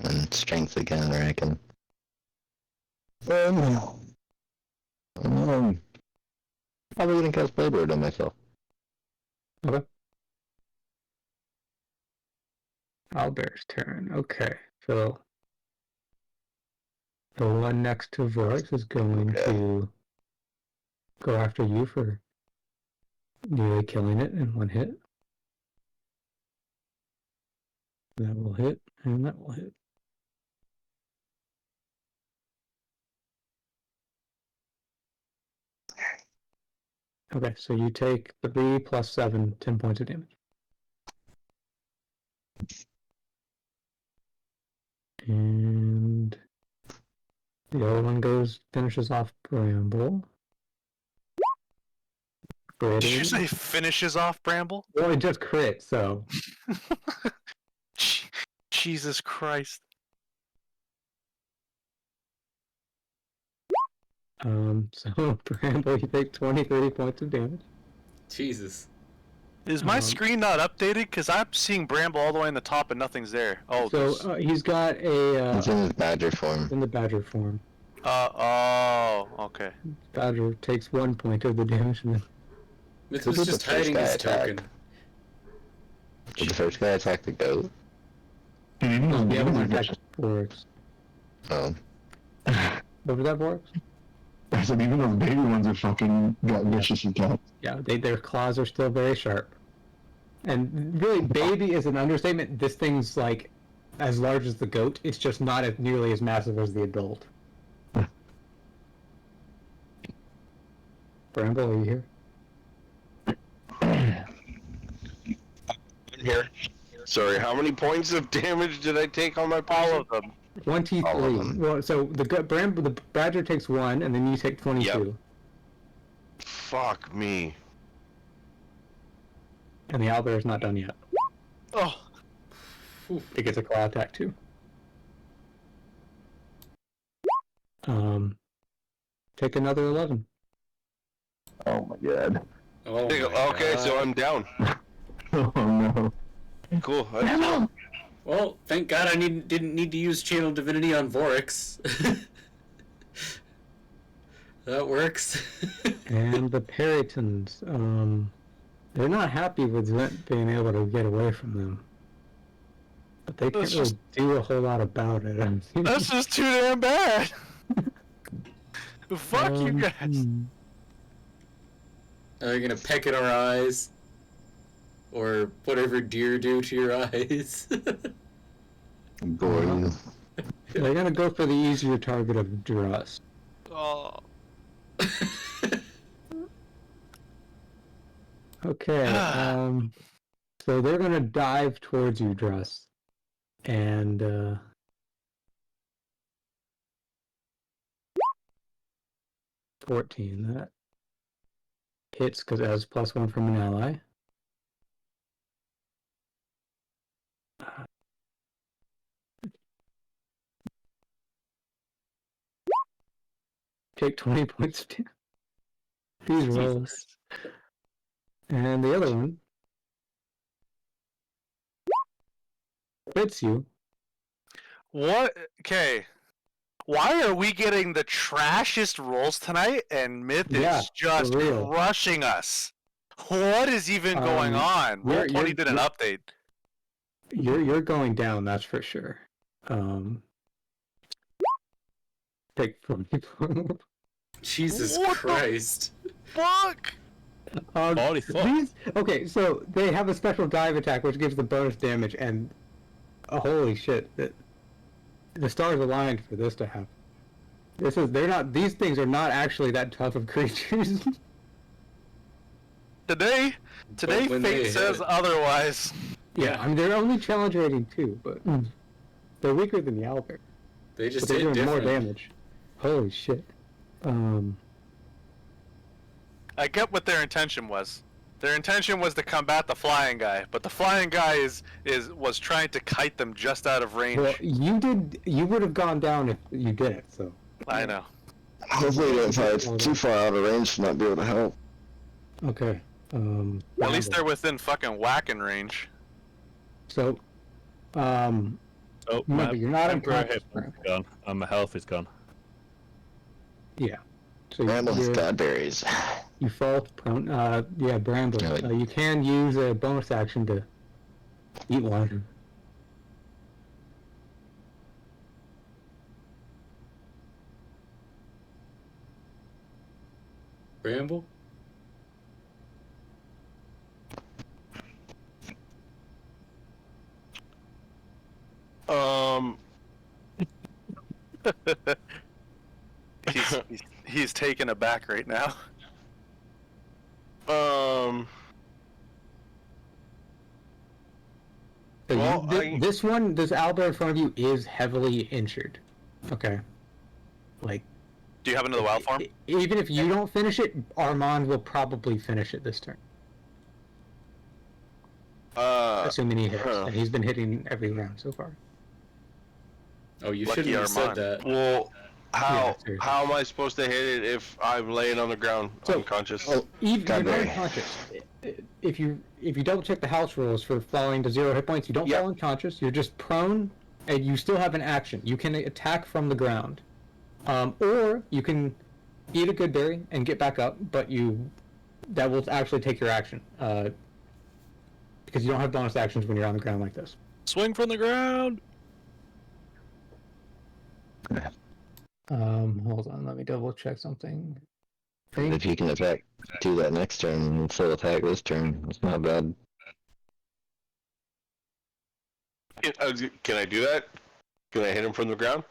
And strength again, I reckon. Probably gonna cast Bladeboard on myself. Okay. Albert's turn. Okay. So the one next to Vorix is going to go after you for nearly killing it in one hit. That will hit, and that will hit. Okay, so you take 3 plus 7, 10 points of damage. And the other one finishes off Bramble. Did you Critting. say finishes off Bramble? Well, it just crit, so. Jesus Christ. So Bramble, you take 20, 30 points of damage. Jesus. Is my screen not updated? Because I'm seeing Bramble all the way in the top and nothing's there. Oh, So he's got a. He's in his badger form. In the badger form. okay. Badger takes 1 point of the damage. And then... Myth was just hiding his token. Did the first guy attack the goat? No, the other one attacked Vorix. Oh. What was that, Vorix? I said even those baby ones are fucking got vicious attacks. Yeah, their claws are still very sharp. And really, baby is an understatement. This thing's like as large as the goat. It's just not nearly as massive as the adult. Bramble, are you here? I'm here. Sorry, how many points of damage did I take on my person? All of them. 23. All of them. Well, so the badger takes 1, and then you take 22. Yep. Fuck me. And the owlbear is not done yet. Oh. It gets a claw attack too. Take another 11. Oh my god. Oh my Okay, God. so I'm down. Oh no. Cool. Well, thank God I didn't need to use Channel Divinity on Vorix. That works. And the Peritons, they're not happy with Zent being able to get away from them. But they can't really do a whole lot about it. That's just too damn bad. Fuck you guys. Are they gonna peck at our eyes? Or whatever deer do to your eyes? Boring. They're gonna go for the easier target of Druss. Oh. Okay, so they're gonna dive towards you, Druss. And, 14, that hits because it has +1 from an ally. Take 20 points of damage. These rolls. And the other one hits you. What? Okay. Why are we getting the trashiest rolls tonight and Myth is just for real. crushing us? What is even going on? Roll20 did an update. You're going down, that's for sure. Take 24. Jesus What the Christ. Fuck! Holy fuck. Okay, so they have a special dive attack which gives the bonus damage, and holy shit, the stars aligned for this to happen. These things are not actually that tough of creatures. Today when they fate says hit. otherwise. Yeah, I mean they're only challenge rating 2, but they're weaker than the owlbear. They just But they're did doing more different. damage. Holy shit. I get what their intention was. Their intention was to combat the flying guy, but the flying guy was trying to kite them just out of range. Well, you would have gone down if you did it, so. I know. Hopefully they don't fly too far out of range to not be able to help. Okay. At least they're within fucking whacking range. So, Oh, remember, you're not temporary unconscious. hit points are gone, and my health is gone. Yeah. So Bramble has godberries. you fall prone. Yeah, Bramble. Really? You can use a bonus action to eat one. Bramble? He's taken aback right now. Um. So Well, this owlbear in front of you is heavily injured. Okay. Like, Do you have another wild form? even if you don't finish it, Armand will probably finish it this turn. Assuming he hits. And he's been hitting every round so far. Oh, you Lucky shouldn't have said Armand. that. Well, Yeah, seriously. how am I supposed to hit it if I'm laying on the ground unconscious? Oh, Even you're not Godberry. unconscious. If you double check the house rules for falling to 0 hit points, you don't fall unconscious. You're just prone, and you still have an action. You can attack from the ground, or you can eat a good berry and get back up. But that will actually take your action because you don't have bonus actions when you're on the ground like this. Swing from the ground. Hold on, let me double check something. If you can attack, do that next turn and full attack this turn. That's not bad. Can I do that? Can I hit him from the ground?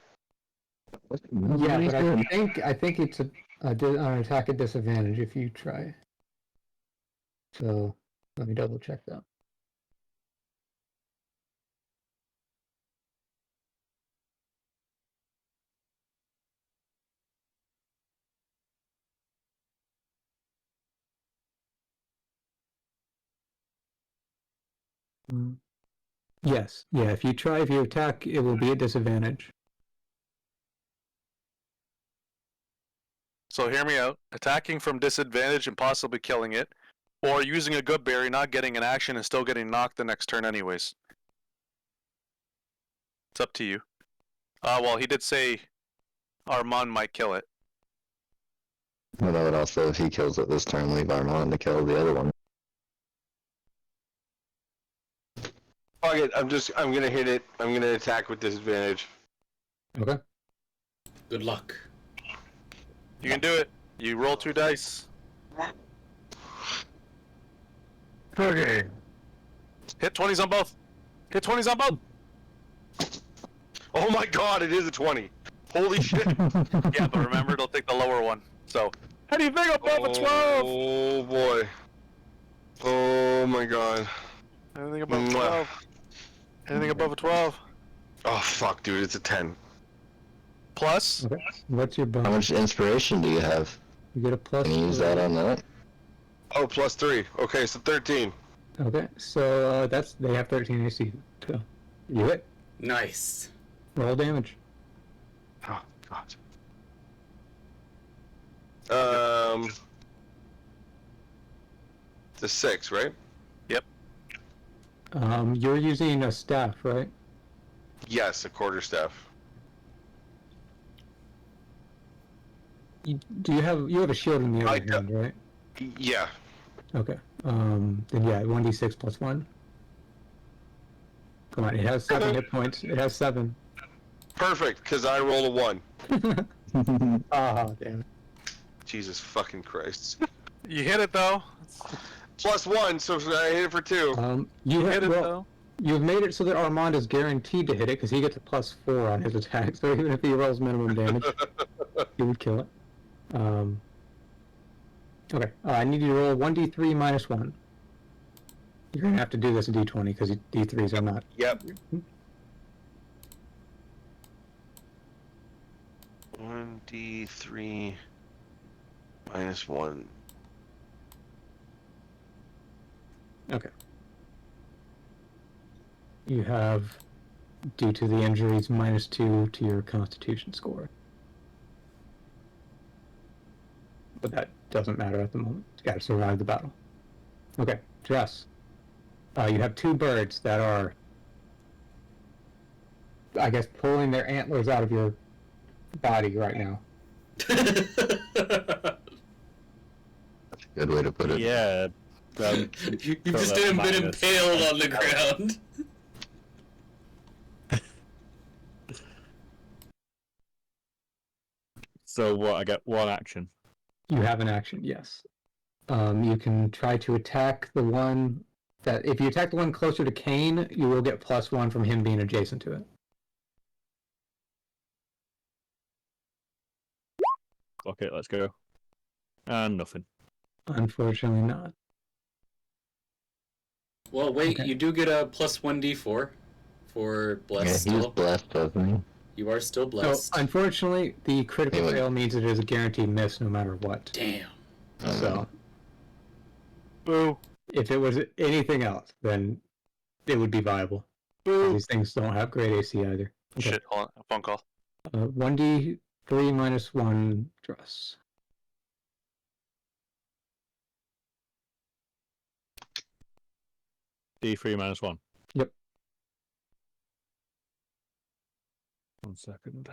Yeah, but I think it's an attack at disadvantage if you try. So let me double check that. Yes, yeah. If you attack, it will be at disadvantage. So hear me out. Attacking from disadvantage and possibly killing it, or using a good berry, not getting an action and still getting knocked the next turn anyways. It's up to you. Well, he did say Armand might kill it. But I would also, if he kills it this turn, leave Armand to kill the other one. Fuck it, I'm gonna hit it. I'm gonna attack with disadvantage. Okay. Good luck. You can do it. You roll 2 dice. Okay. Hit 20s on both. Hit 20s on both. Oh my god, it is a 20. Holy shit. Yeah, but remember, it'll take the lower one. So, anything above a 12. Oh boy. Oh my god. Anything above a 12. Anything above a 12. Oh fuck, dude, it's a 10. Plus. Okay. What's your How bonus? much inspiration do you have? You get a plus. Can you use that on that? Oh, plus 3. Okay, so 13. Okay, so they have 13 AC. So you hit. Nice. Roll damage. Oh god. The 6, right? You're using a staff, right? Yes, a quarterstaff. You have a shield in the I other hand, right? Yeah. Okay. Then yeah, 1d6 plus 1. Come on, it has 7 hit points. It has 7. Perfect, because I rolled a 1. Ah, damn it. Jesus fucking Christ. You hit it though. Plus 1, so I hit it for 2. You Hit it well, though. you've made it so that Armand is guaranteed to hit it because he gets a plus 4 on his attack. So even if he rolls minimum damage, he would kill it. Okay, I need you to roll 1d3 minus 1. You're gonna have to do this in d20 because d3s are not. Yep. 1d3 minus 1. Okay. You have, due to the injuries, -2 to your Constitution score. But that doesn't matter at the moment. You gotta survive the battle. Okay, Dress. You have two birds that are, I guess, pulling their antlers out of your body right now. Good way to put it. Yeah. You've Put just that been minus. impaled on the ground. So what? I get one action. You have an action, yes. You can try to attack the one that, if you attack the one closer to Kane, you will get +1 from him being adjacent to it. Okay, let's go. And nothing. Unfortunately not. Well, wait, Okay. you do get a +1d4 for bless Yeah, he's still. blessed, doesn't he? You are still So, blessed. unfortunately, the critical Anyway. fail means it is a guaranteed miss no matter what. Damn. So, Boo. if it was anything else, then it would be viable. Boo. These things don't have great AC either. Okay. Shit, hold on. A phone call. 1d3 minus 1 Dress. D3 minus 1. Yep. 1 second.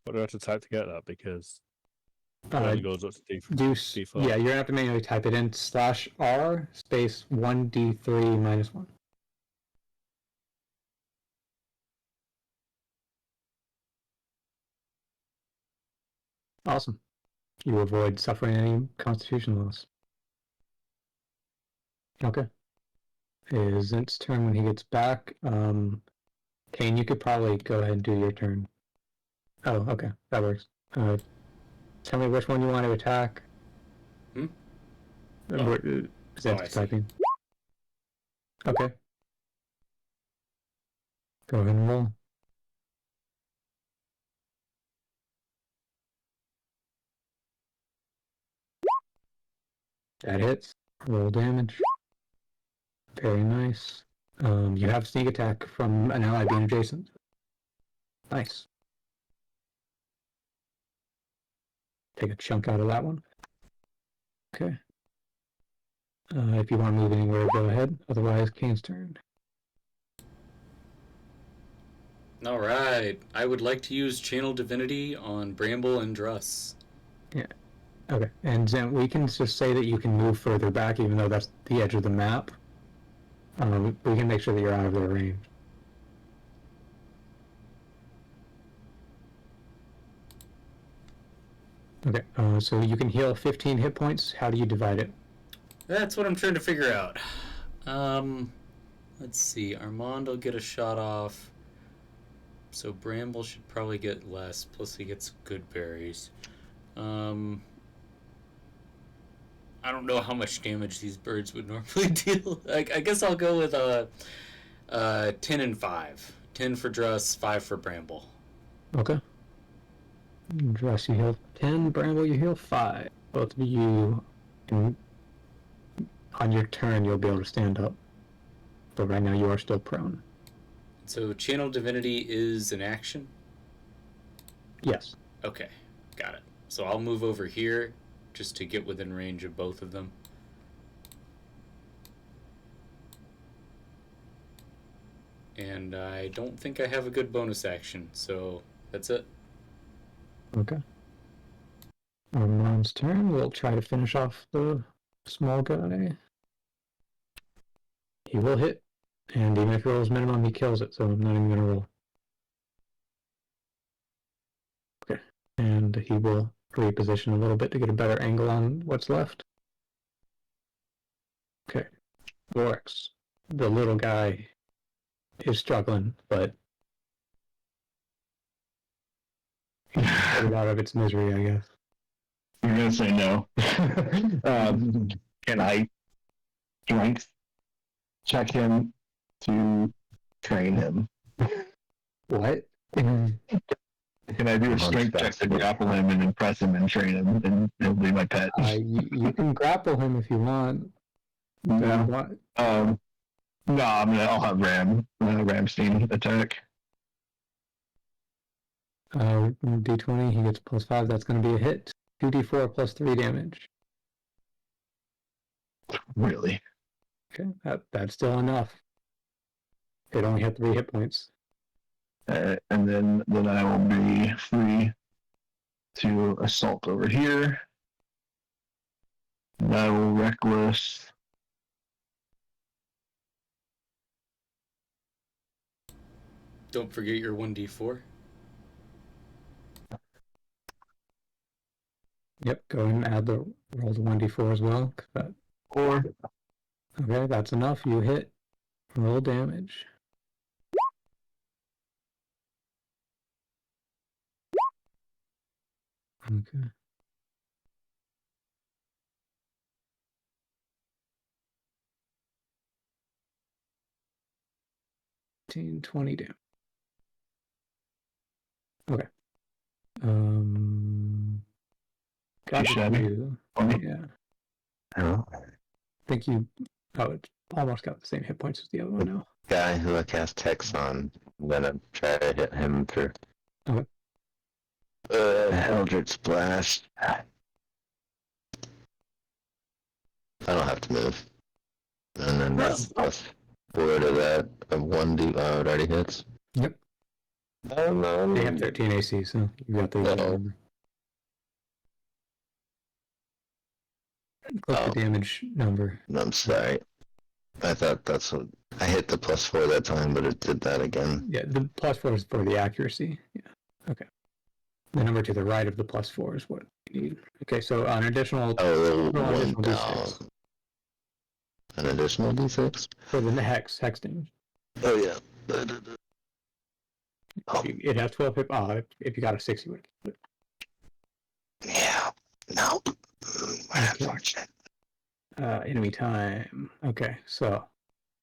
What do I have to type to get that? Because it only goes up to D4. D4. Yeah, you're gonna have to manually type it in /R space 1d3 minus 1. Awesome. You avoid suffering any constitution loss. Okay. It is Zint's turn when he gets back. Kane, you could probably go ahead and do your turn. Oh, okay. That works. Tell me which one you want to attack. Hmm? Zint's I see. typing. Okay. Go ahead and roll. That hits. Roll damage. Very nice. You have sneak attack from an ally being adjacent. Nice. Take a chunk out of that one. Okay. If you want to move anywhere, go ahead. Otherwise, Kane's turn. Alright. I would like to use Channel Divinity on Bramble and Druss. Okay. And Zint, we can just say that you can move further back, even though that's the edge of the map. We can make sure that you're out of their range. Okay. So you can heal 15 hit points. How do you divide it? That's what I'm trying to figure out. Let's see. Armand will get a shot off. So Bramble should probably get less. Plus he gets good berries. I don't know how much damage these birds would normally deal. I guess I'll go with 10 and 5. 10 for Druss, 5 for Bramble. Okay. Dress, you heal 10. Bramble, you heal 5. Both of you, on your turn, you'll be able to stand up. But right now, you are still prone. So Channel Divinity is an action? Yes. Okay, got it. So I'll move over here just to get within range of both of them. And I don't think I have a good bonus action, so that's it. Okay. Armand's turn. We'll try to finish off the small guy. He will hit. And even if he rolls minimum, he kills it, so I'm not even going to roll. Okay. And he will reposition a little bit to get a better angle on what's left. Okay. Vorax. The little guy is struggling, but he's get it out of its misery, I guess. You're gonna say no. Can I strength check him to train him? What? Can I do a strength check to grapple him and impress him and train him, and he'll be my pet? You can grapple him if you want. Yeah. No, I'll have Ramstein attack. D20, he gets +5. That's going to be a hit. 2d4 plus 3 damage. Really? Okay, that's still enough. It only had 3 hit points. And then I will be free to assault over here. And I will reckless. Don't forget your 1d4. Yep, go ahead and add the roll to 1d4 as well. Or Okay, that's enough. You hit. Roll damage. Okay. $20 damage. Okay. Got shabby. you. Funny. Yeah. Oh, I think you it almost got the same hit points as the other one now. guy who I cast Hex on. I'm gonna try to hit him for. Okay. Eldritch Blast. I don't have to move. And then that's plus 4 to that. Of 1d. It already hits. Yep. Oh, no. They have 13 AC, so you got the Uh-oh. number. Click the damage number. I'm sorry. I thought that's what. I hit the +4 that time, but it did that again. Yeah, the +4 is for the accuracy. Yeah. Okay. The number to the right of the +4 is what you need. Okay, so an additional. Oh, roll an one additional down. D6 An additional d6? for the hex damage. Oh, yeah. Oh, It has 12 hit. If you got a 6, you would. yeah. Nope. Unfortunate. Enemy time. Okay, so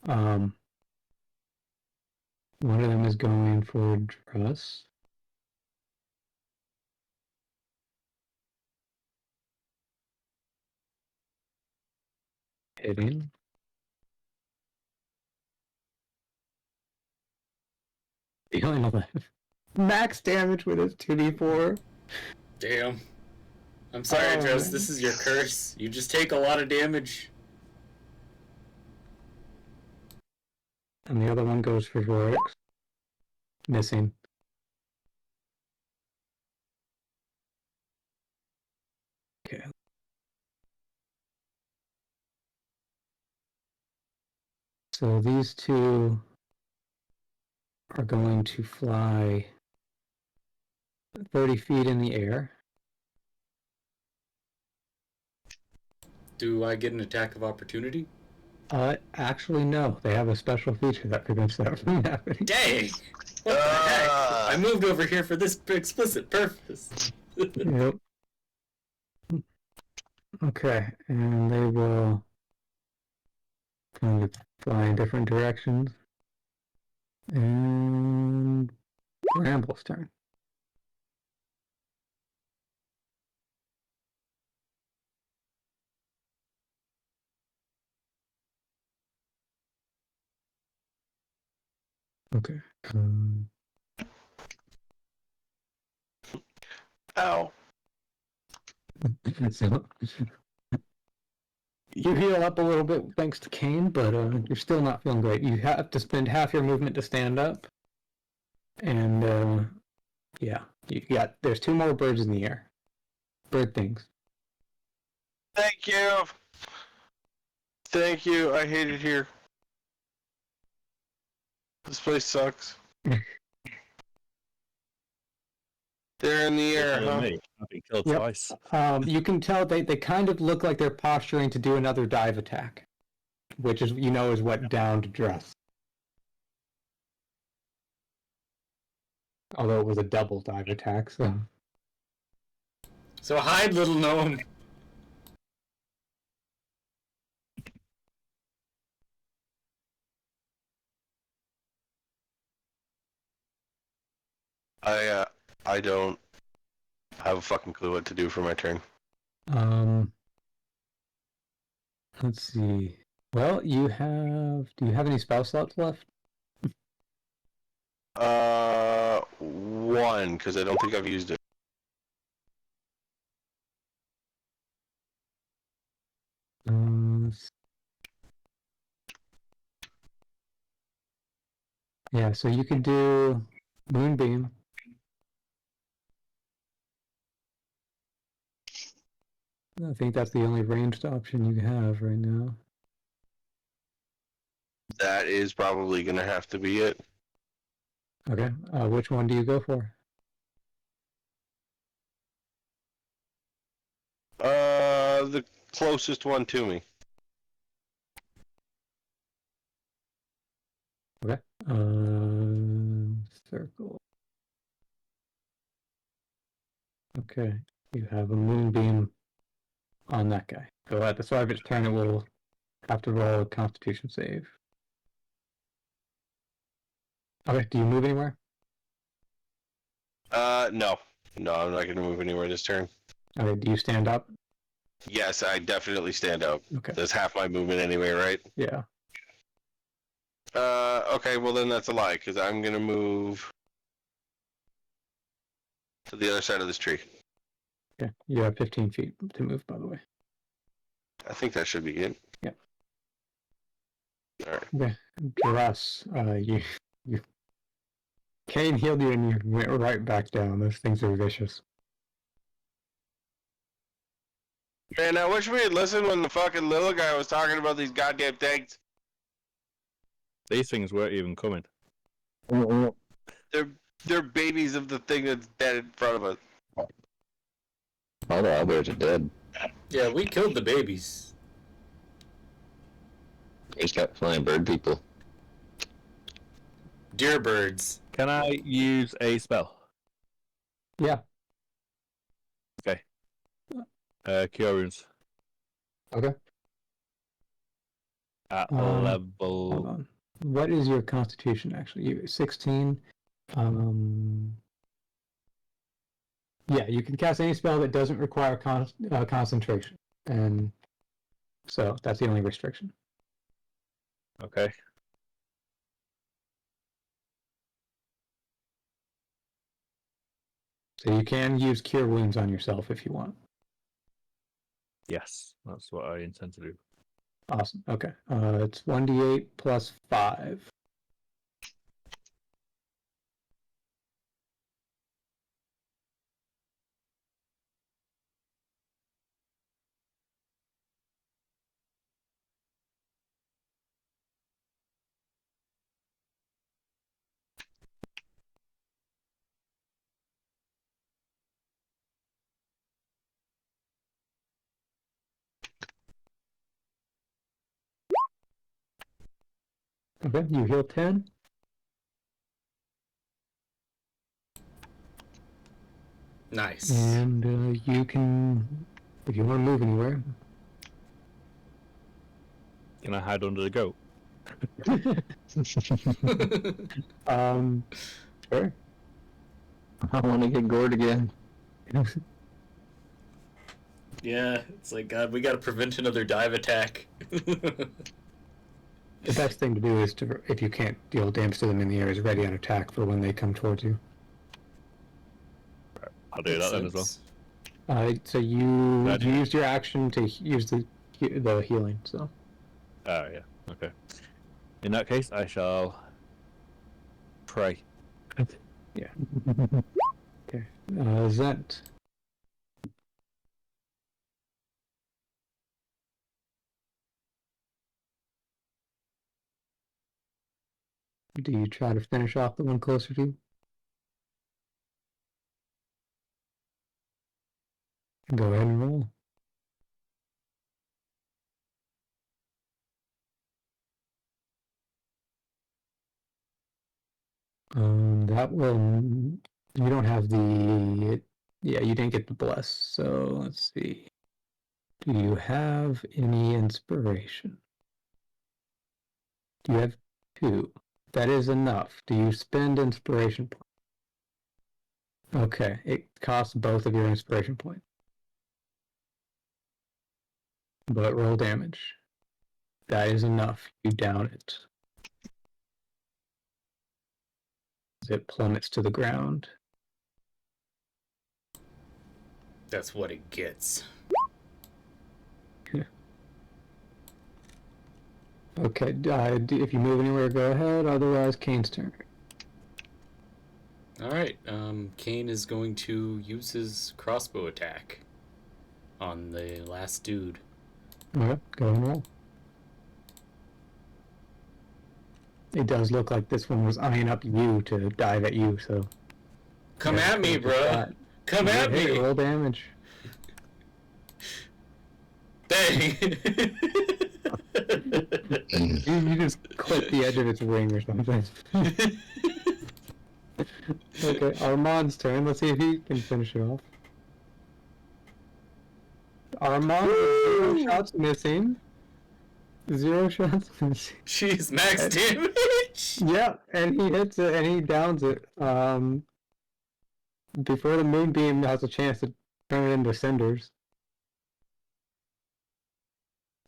one of them is going for Druss. Hitting. Dealing 11. Max damage with his 2d4. Damn. I'm sorry, Oh, Dress. man. This is your curse. You just take a lot of damage. And the other one goes for Vorix. Missing. Okay. So these two are going to fly 30 feet in the air. Do I get an attack of opportunity? Actually, no. They have a special feature that prevents that from happening. Dang! What the heck? I moved over here for this explicit purpose. Yep. Okay, and they will kind of fly in different directions. And Bramble's turn. Okay. Ow. So you heal up a little bit thanks to Kane, but you're still not feeling great. You have to spend half your movement to stand up, and yeah, there's 2 more birds in the air. Bird things. Thank you. Thank you. I hate it here. This place sucks. They're in the air, huh? I've been killed Yep. twice. You can tell they kind of look like they're posturing to do another dive attack, which is is what downed Dress. Although it was a double dive attack, so. So hide, little gnome. I don't have a fucking clue what to do for my turn. Let's see. Well, you have. Do you have any spell slots left? One, because I don't think I've used it. S- yeah, so you could do Moonbeam. I think that's the only ranged option you have right now. That is probably going to have to be it. Okay, which one do you go for? The closest one to me. Okay. Circle. Okay, you have a Moonbeam on that guy. So at the start of its turn, it will have to roll a Constitution save. Okay, do you move anywhere? No. No, I'm not going to move anywhere this turn. Okay, do you stand up? Yes, I definitely stand up. Okay. That's half my movement anyway, right? Yeah. Okay, well then that's a lie, because I'm going to move to the other side of this tree. Okay, you have 15 feet to move, by the way. I think that should be it. Yep. Alright. Okay, Dress, you Kane healed you and you went right back down. Those things are vicious. Man, I wish we had listened when the fucking little guy was talking about these goddamn things. These things weren't even coming. They're babies of the thing that's dead in front of us. All the others are dead. Yeah, we killed the babies. We just got flying bird people. Deer birds. Can I use a spell? Yeah. Cure Wounds. Okay. At Hold level. on. What is your constitution actually? You 16. Yeah, you can cast any spell that doesn't require concentration, and so that's the only restriction. Okay. So you can use Cure Wounds on yourself if you want. Yes, that's what I intend to do. Awesome. Okay. It's 1d8 plus 5. Okay, you heal 10. Nice. And you can, if you want to move anywhere. Can I hide under the goat? Sure. I want to get gored again. Yeah, it's like, God, we gotta prevent another dive attack. The best thing to do is to, if you can't deal damage to them in the air, is ready on attack for when they come towards you. I'll do that then as well. So you used your action to use the healing. So. Oh yeah. Okay. In that case, I shall pray. Yeah. Okay. Is that? Do you try to finish off the one closer to you? Go ahead and roll. That will. You don't have the. Yeah, you didn't get the bless. So let's see. Do you have any inspiration? Do you have 2? That is enough. Do you spend inspiration points? Okay, it costs both of your inspiration points. But roll damage. That is enough. You down it. As it plummets to the ground. That's what it gets. Okay, if you move anywhere, go ahead. Otherwise, Kane's turn. Alright, Kane is going to use his crossbow attack on the last dude. Okay, go and roll. It does look like this one was eyeing up you to dive at you, so... Come yeah, at me, look bruh! that. Come at Hey, me! roll damage. Dang! You just clip the edge of its wing or something. Okay, Armand's turn. Let's see if he can finish it off. Armand with 0 shots missing. 0 shots missing. Jeez, max damage! Yeah, and he hits it and he downs it. Before the moonbeam has a chance to turn it into cinders.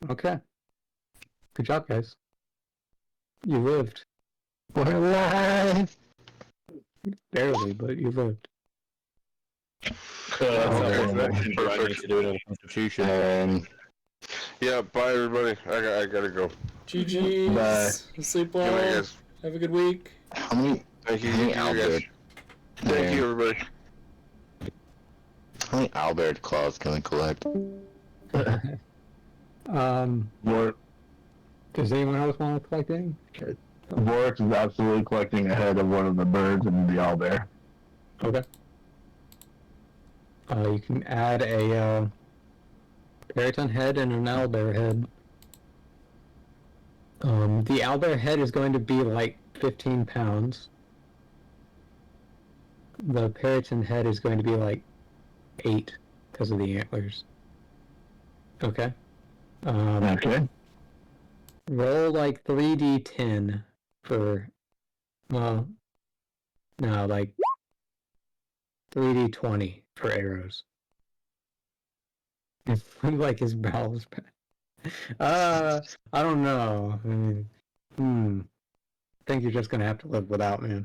Okay. Good job, guys. You lived. We're alive! Barely, but you lived. Perfect. Do I need Perfect. to do another constitution? Yeah, bye everybody. I gotta go. GG's. Bye. Sleep Good night, well. guys. Have a good week. How many? Thank you, How many guys. Albert? Thank you, everybody. How many Albert claws can we collect? Bort, Does anyone else want to collect any? Bort is absolutely collecting ahead of one of the birds and the owlbear. Okay. You can add a Periton head and an owlbear head. The owlbear head is going to be like 15 pounds. The Periton head is going to be like 8 because of the antlers. Okay. Okay. Roll like 3d10 for, well, no, like 3d20 for arrows. It's like his bowels. I don't know. I mean, I think you're just gonna have to live without me.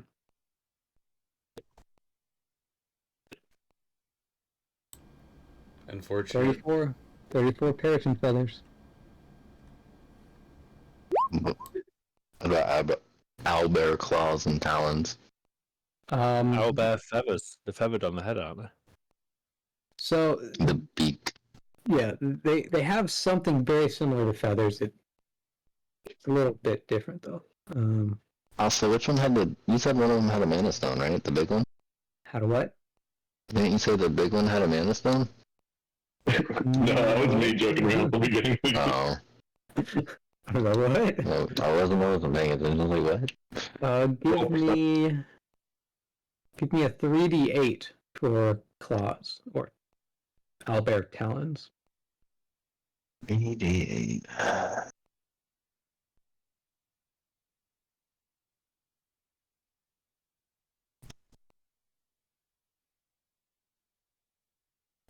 Unfortunate. 34 Periton feathers. What about owlbear claws and talons? Owlbear feathers. They're feathered on the head, aren't they? So The beak. yeah, they have something very similar to feathers. It's a little bit different though. Also, which one had the? You said one of them had a mana stone, right? The big one. How to what? Didn't you say the big one had a mana stone? No, that was me joking around at the beginning. Oh, What? well, I wasn't paying attention. I was like, what? Give me a 3d8 for claws or owlbear talons. 3d8.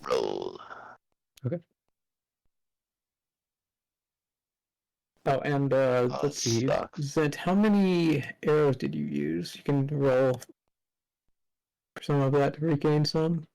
Roll. Oh, and let's see. Sucks. Zent, how many arrows did you use? You can roll for some of that to regain some.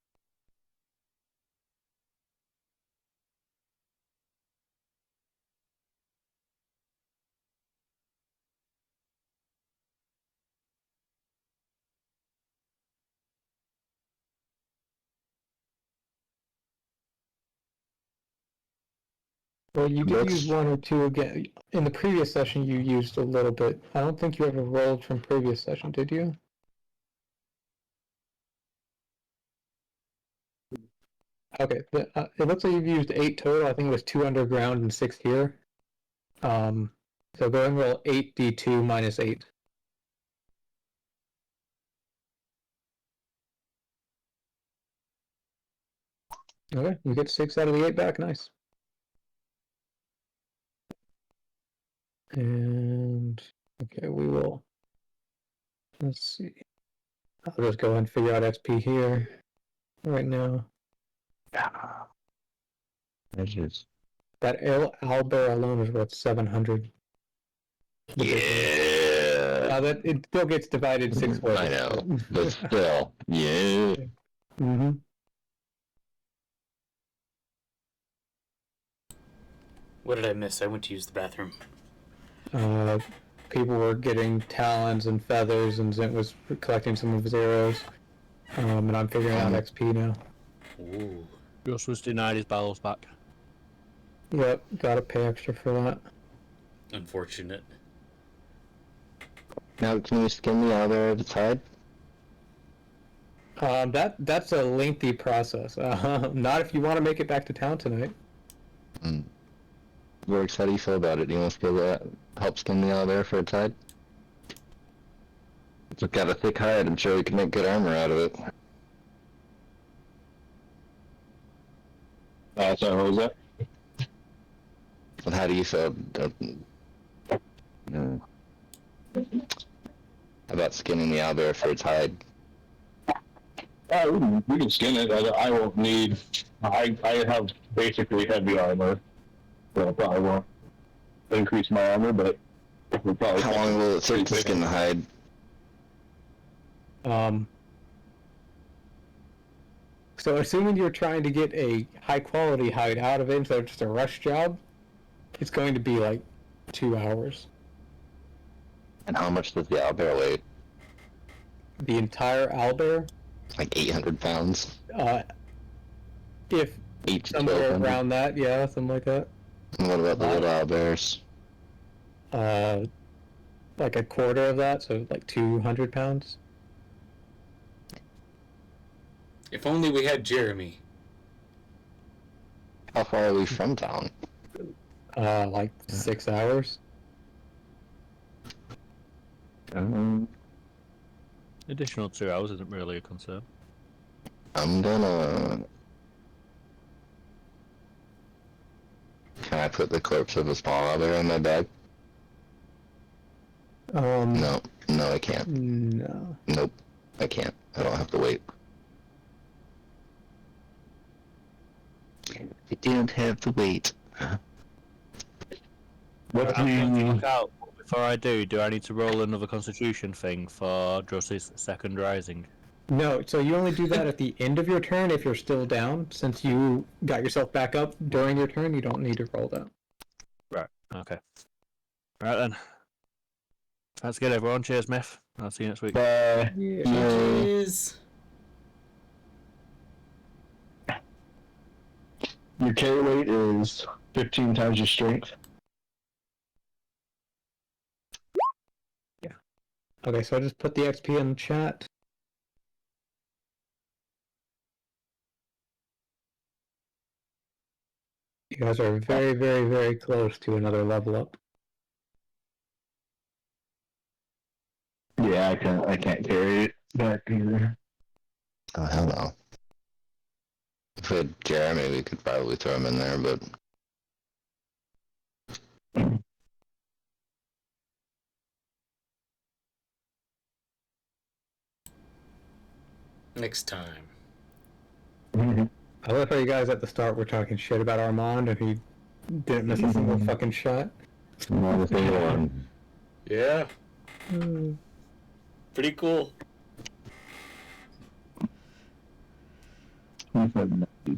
Well, you did Looks- use 1 or 2 again. In the previous session, you used a little bit. I don't think you ever rolled from previous session, did you? Okay, it looks like you've used 8 total. I think it was 2 underground and 6 here. So go and roll 8d2 minus 8. Okay, you get 6 out of the 8 back. Nice. And okay, we will. Let's see. I'll just go and figure out XP here right now. Edges. That owlbear alone is worth 700. Yeah. That it still gets divided 6 ways. I know, but still, yeah. Mm-hmm. What did I miss? I went to use the bathroom. People were getting talons and feathers, and Zint was collecting some of his arrows. And I'm figuring out XP now. Ooh. Gus was denied his barrels back. Yep, gotta pay extra for that. Unfortunate. Now, can you skin the other at its hide? That's a lengthy process. Not if you want to make it back to town tonight. Works, how do you feel about it? Do you want to help skin the owlbear for its hide? It's got a thick hide. I'm sure we can make good armor out of it. So what was that? But how do you feel? How about skinning the owlbear for its hide? We can skin it. I won't need. I have basically heavy armor, so I probably won't increase my armor, but we'll probably. How long will it take to skin the hide? So assuming you're trying to get a high quality hide out of it instead of just a rush job, it's going to be like 2 hours. And how much does the owlbear weigh? The entire owlbear, Like 800 pounds? if 8 to somewhere 1200? around that, yeah, something like that. And what about the little owlbears? Like a quarter of that, so like 200 pounds. If only we had Jeremy. How far are we from town? Like 6 hours. Additional 2 hours isn't really a concern. I'm gonna... Can I put the corpse of a small owlbear in my bag? No. No, I can't. No. Nope. I can't. I don't have to wait. I don't have to wait. What I'm going to the? look out. Before I do I need to roll another constitution thing for Druss's second rising? No, so you only do that at the end of your turn if you're still down. Since you got yourself back up during your turn, you don't need to roll that. Right, okay. Right then. That's good, everyone. Cheers, Myth. I'll see you next week. Bye. Yeah. Jeez. Your carry weight is 15 times your strength. Okay, so I just put the XP in the chat. You guys are very, very, very close to another level up. Yeah, I can't carry it back either. Oh, hell no. If we had Jeremy, we could probably throw him in there, but... Next time. I love how you guys at the start were talking shit about Armand and he didn't miss a single fucking shot. Not a single one. Yeah. Pretty cool.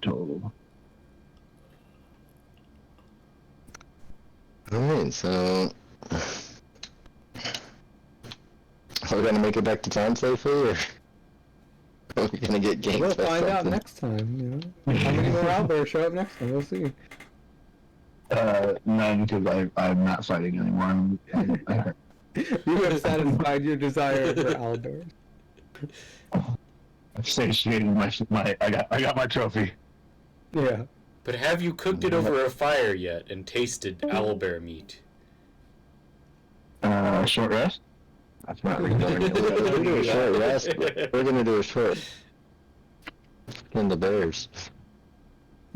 Total. Alright, so... Are we gonna make it back to town safely, or... Are we gonna get ganked We'll by find out something? next time, you know? How many more owlbears show up next time? We'll see. None, because I'm not fighting anymore. You have satisfied your desire for owlbears. I've satiated my I got my trophy. Yeah. But have you cooked it over a fire yet and tasted owlbear meat? Short rest? That's not really doing it. We're gonna do a short rest. We're gonna do a short... Skin the bears.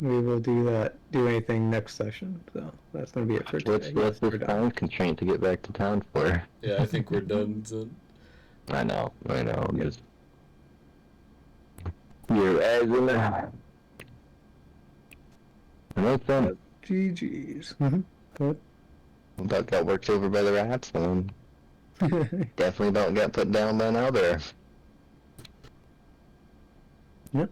We will do that. Do anything next session. So that's gonna be it for today. What's We're this done. time constraint to get back to town for? Yeah, I think we're done, son. I know. Just... Your eyes in there. And that's done. GG's. About got worked over by the rats, and definitely don't get put down by now there. Yep.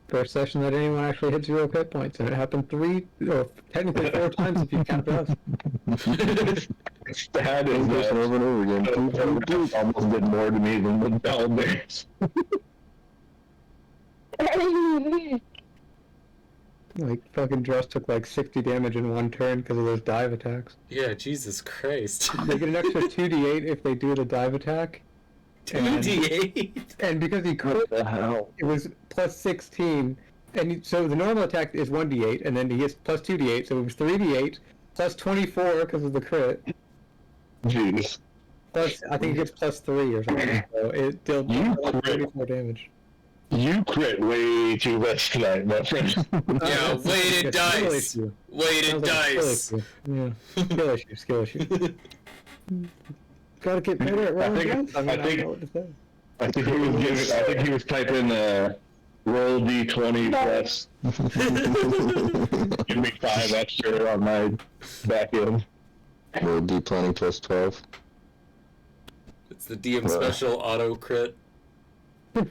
First session that anyone actually hit 0 hit points, and it happened 3, or technically 4 times if you count us. That is Just over and over again. almost did more to me than the Bears. Like, fucking Dress took like 60 damage in one turn because of those dive attacks. Yeah, Jesus Christ. They get an extra 2d8 if they do the dive attack. 2d8? And because he crit, What the hell? it was plus 16. So the normal attack is 1d8, and then he gets plus 2d8, so it was 3d8, plus 24 because of the crit. Jeez. Plus, I think he gets plus 3 or something. So it dealt You like crit. 34 damage. You crit way too much tonight, my friend. Yeah, It's weighted a skill dice. issue. Weighted Sounds like a dice. skill issue. Yeah, skill issue. Gotta get better at rolling dice. I don't know what to say. I think he was typing roll d20 plus give me 5 extra on my back end. Roll D20 plus 12. It's the DM special auto crit. Roll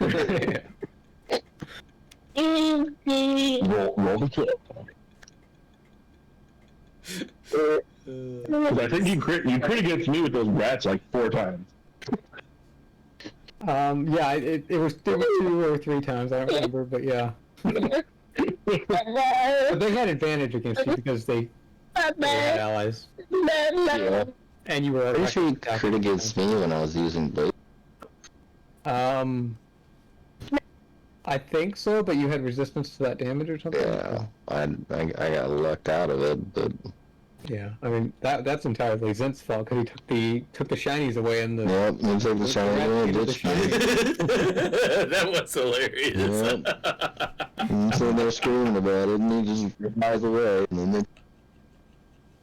the 12. I think you crit against me with those rats like 4 times. Yeah, it was 2 or 3 times, I don't remember, but yeah. But they had advantage against you because they had allies. Yeah. And you were Pretty sure you attacking crit against me when I was using blade. I think so, but you had resistance to that damage or something? Yeah, I got lucked out of it, but Yeah, I mean, that's entirely Zint's fault, because he took the shinies away in the... yep, he took the shiny Right and into the ditched shiny. me. That was hilarious. And so they're screaming about it, and he just flies away, and then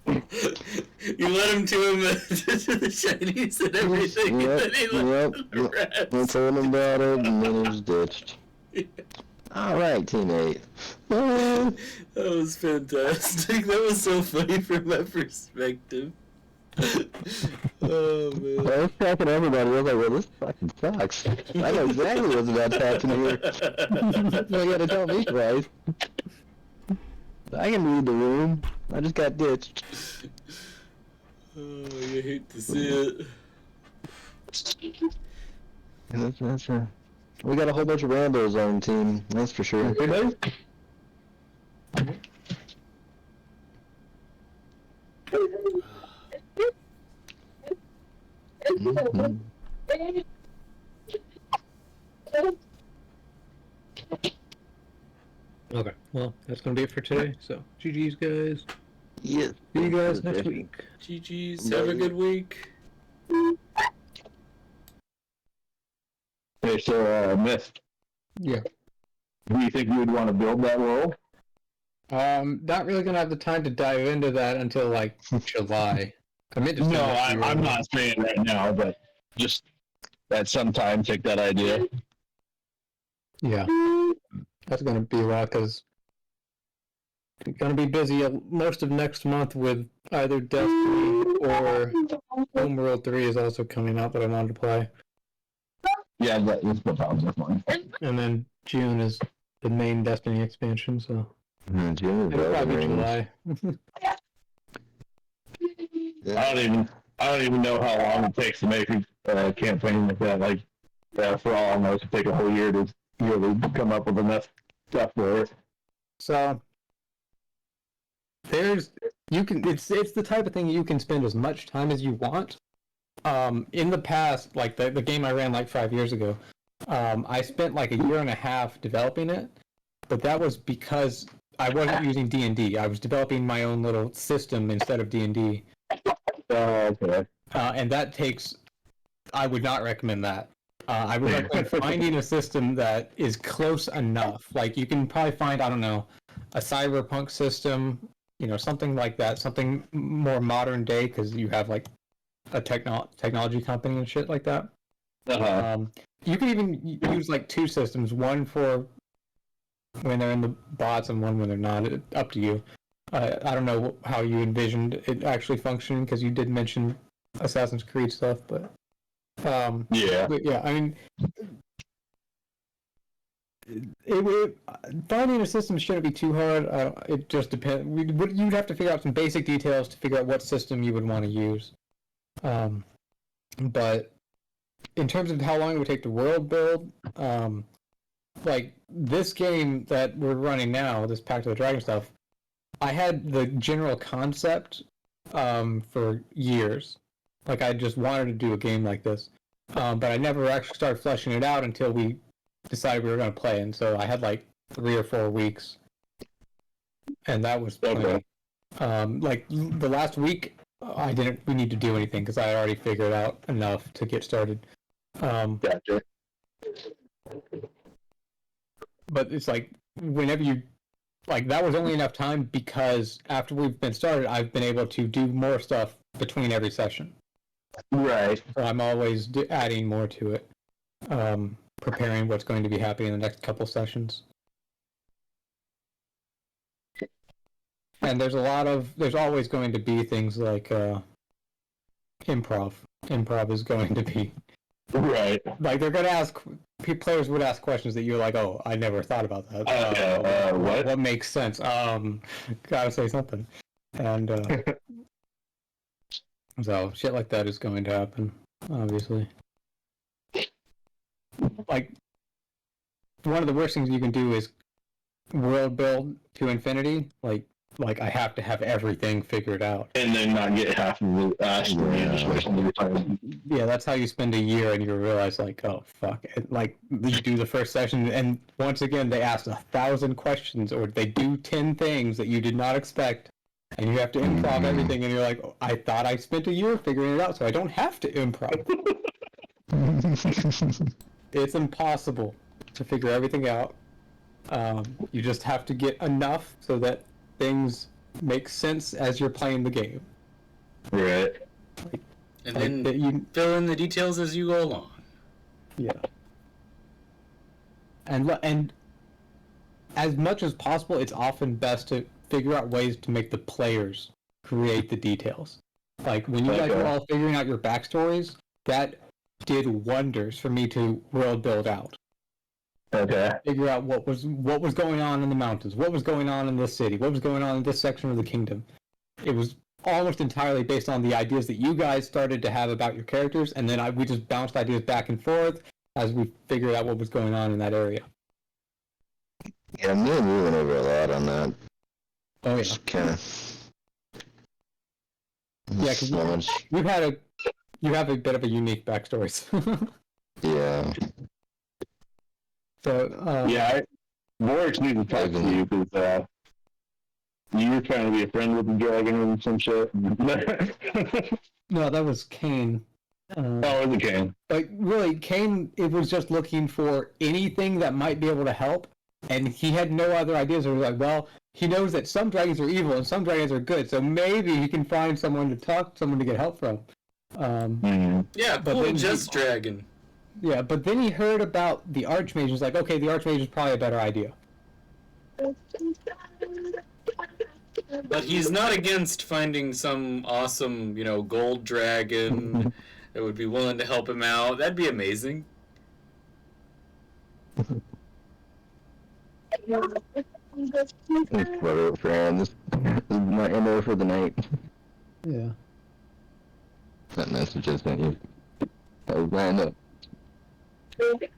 You let him to him to the shinies and everything, and then he let the rats. they told him about it, and then he was ditched. Alright, teammate. That was fantastic. That was so funny from my perspective. Oh man. I was cracking everybody. I was like, well, this fucking sucks. I know exactly what's about to happen here. You gotta tell me twice. I can read the room. I just got ditched. Oh, you hate to see it. And that's we got a whole bunch of randos on the team, that's for sure. Mhm. Okay, well, that's gonna be it for today, so GG's, guys. Yes. See you guys next week. GG's, have a good week. Okay, so Myth, Yeah. do you think you would want to build that role? Not really gonna have the time to dive into that until, like, July. I'm interested. No, I'm not saying right now, but just at some time take that idea. Yeah. That's gonna be a while, because I'm gonna be busy most of next month with either Destiny or Homeworld 3 is also coming out that I wanted to play. Yeah, that's no problem. That's fine. And then June is the main Destiny expansion, so June is it'll Elden probably be Ring. July. I don't even know how long it takes to make a campaign like that. Like, for all I know, it could take a whole year to really come up with enough stuff for it. So it's the type of thing you can spend as much time as you want. In the past, like the game I ran like 5 years ago, I spent like a year and a half developing it, but that was because I wasn't using D&D. I was developing my own little system instead of D&D. Okay. And that takes... I would not recommend that. I would recommend finding a system that is close enough. Like, you can probably find, I don't know, a cyberpunk system, something like that, something more modern day, because you have, like, a technology company and shit like that. Uh-huh. You can even use, like, 2 systems, one for when they're in the bots and one when they're not. Up to you. I don't know how you envisioned it actually functioning because you did mention Assassin's Creed stuff, but Yeah. but yeah, I mean, finding a system shouldn't be too hard. It just depends. You'd have to figure out some basic details to figure out what system you would want to use. But in terms of how long it would take to world build, like this game that we're running now, this Pact of the Dragon stuff, I had the general concept for years. Like I just wanted to do a game like this, but I never actually started fleshing it out until we decided we were going to play. And so I had like 3 or 4 weeks, and that was plenty. Like the last week, I didn't. We need to do anything because I had already figured out enough to get started. Gotcha. But it's like whenever you like that was only enough time because after we've been started, I've been able to do more stuff between every session. Right. So I'm always adding more to it, preparing what's going to be happening in the next couple sessions. And there's always going to be things like improv. Improv is going to be Right. like they're going to ask. Players would ask questions that you're like, oh, I never thought about that. What? What makes sense? Gotta say something. And so shit like that is going to happen, obviously. Like one of the worst things you can do is world build to infinity. Like I have to have everything figured out. And then not get half of the time. Yeah, that's how you spend a year, and you realize like, oh fuck! Like you do the first session, and once again they ask 1,000 questions, or they do 10 things that you did not expect, and you have to improv everything, and you're like, oh, I thought I spent a year figuring it out, so I don't have to improv. It's impossible to figure everything out. You just have to get enough so that things make sense as you're playing the game. Right. And then you fill in the details as you go along. Yeah. And as much as possible, it's often best to figure out ways to make the players create the details. Like when you guys were all figuring out your backstories, that did wonders for me to world build out. Okay. Figure out what was going on in the mountains, what was going on in this city, what was going on in this section of the kingdom. It was almost entirely based on the ideas that you guys started to have about your characters, and then we just bounced ideas back and forth as we figured out what was going on in that area. Yeah, me and you went over a lot on that. Oh yeah. Just kind of. Yeah, because you have a bit of a unique backstory. Yeah. So yeah, Vorex needs to talk to you because you were trying to be a friend with the dragon and some shit. No, that was Kane. Oh, it was a Kane. Like really, Kane. It was just looking for anything that might be able to help, and he had no other ideas. It was like, well, he knows that some dragons are evil and some dragons are good, so maybe he can find someone to get help from. Yeah, but cool, then just dragon. Yeah, but then he heard about the Archmage. He's like, okay, the Archmage is probably a better idea. But he's not against finding some awesome, gold dragon that would be willing to help him out. That'd be amazing. Whatever, friend. This is my MO for the night. Yeah. That message I sent you. That was lined up. Silly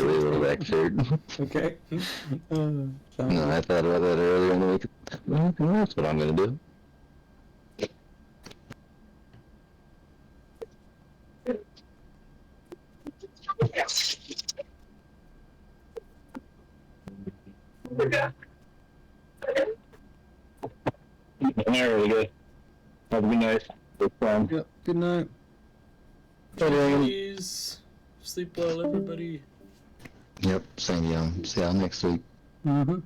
little Rexard. Okay. No, I thought about that earlier in the week. Well, that's what I'm gonna do. Really good. Have a good night. It's fun. Yep. Good night. Please sleep well, everybody. Yep, same young. See y'all next week. Mm-hmm.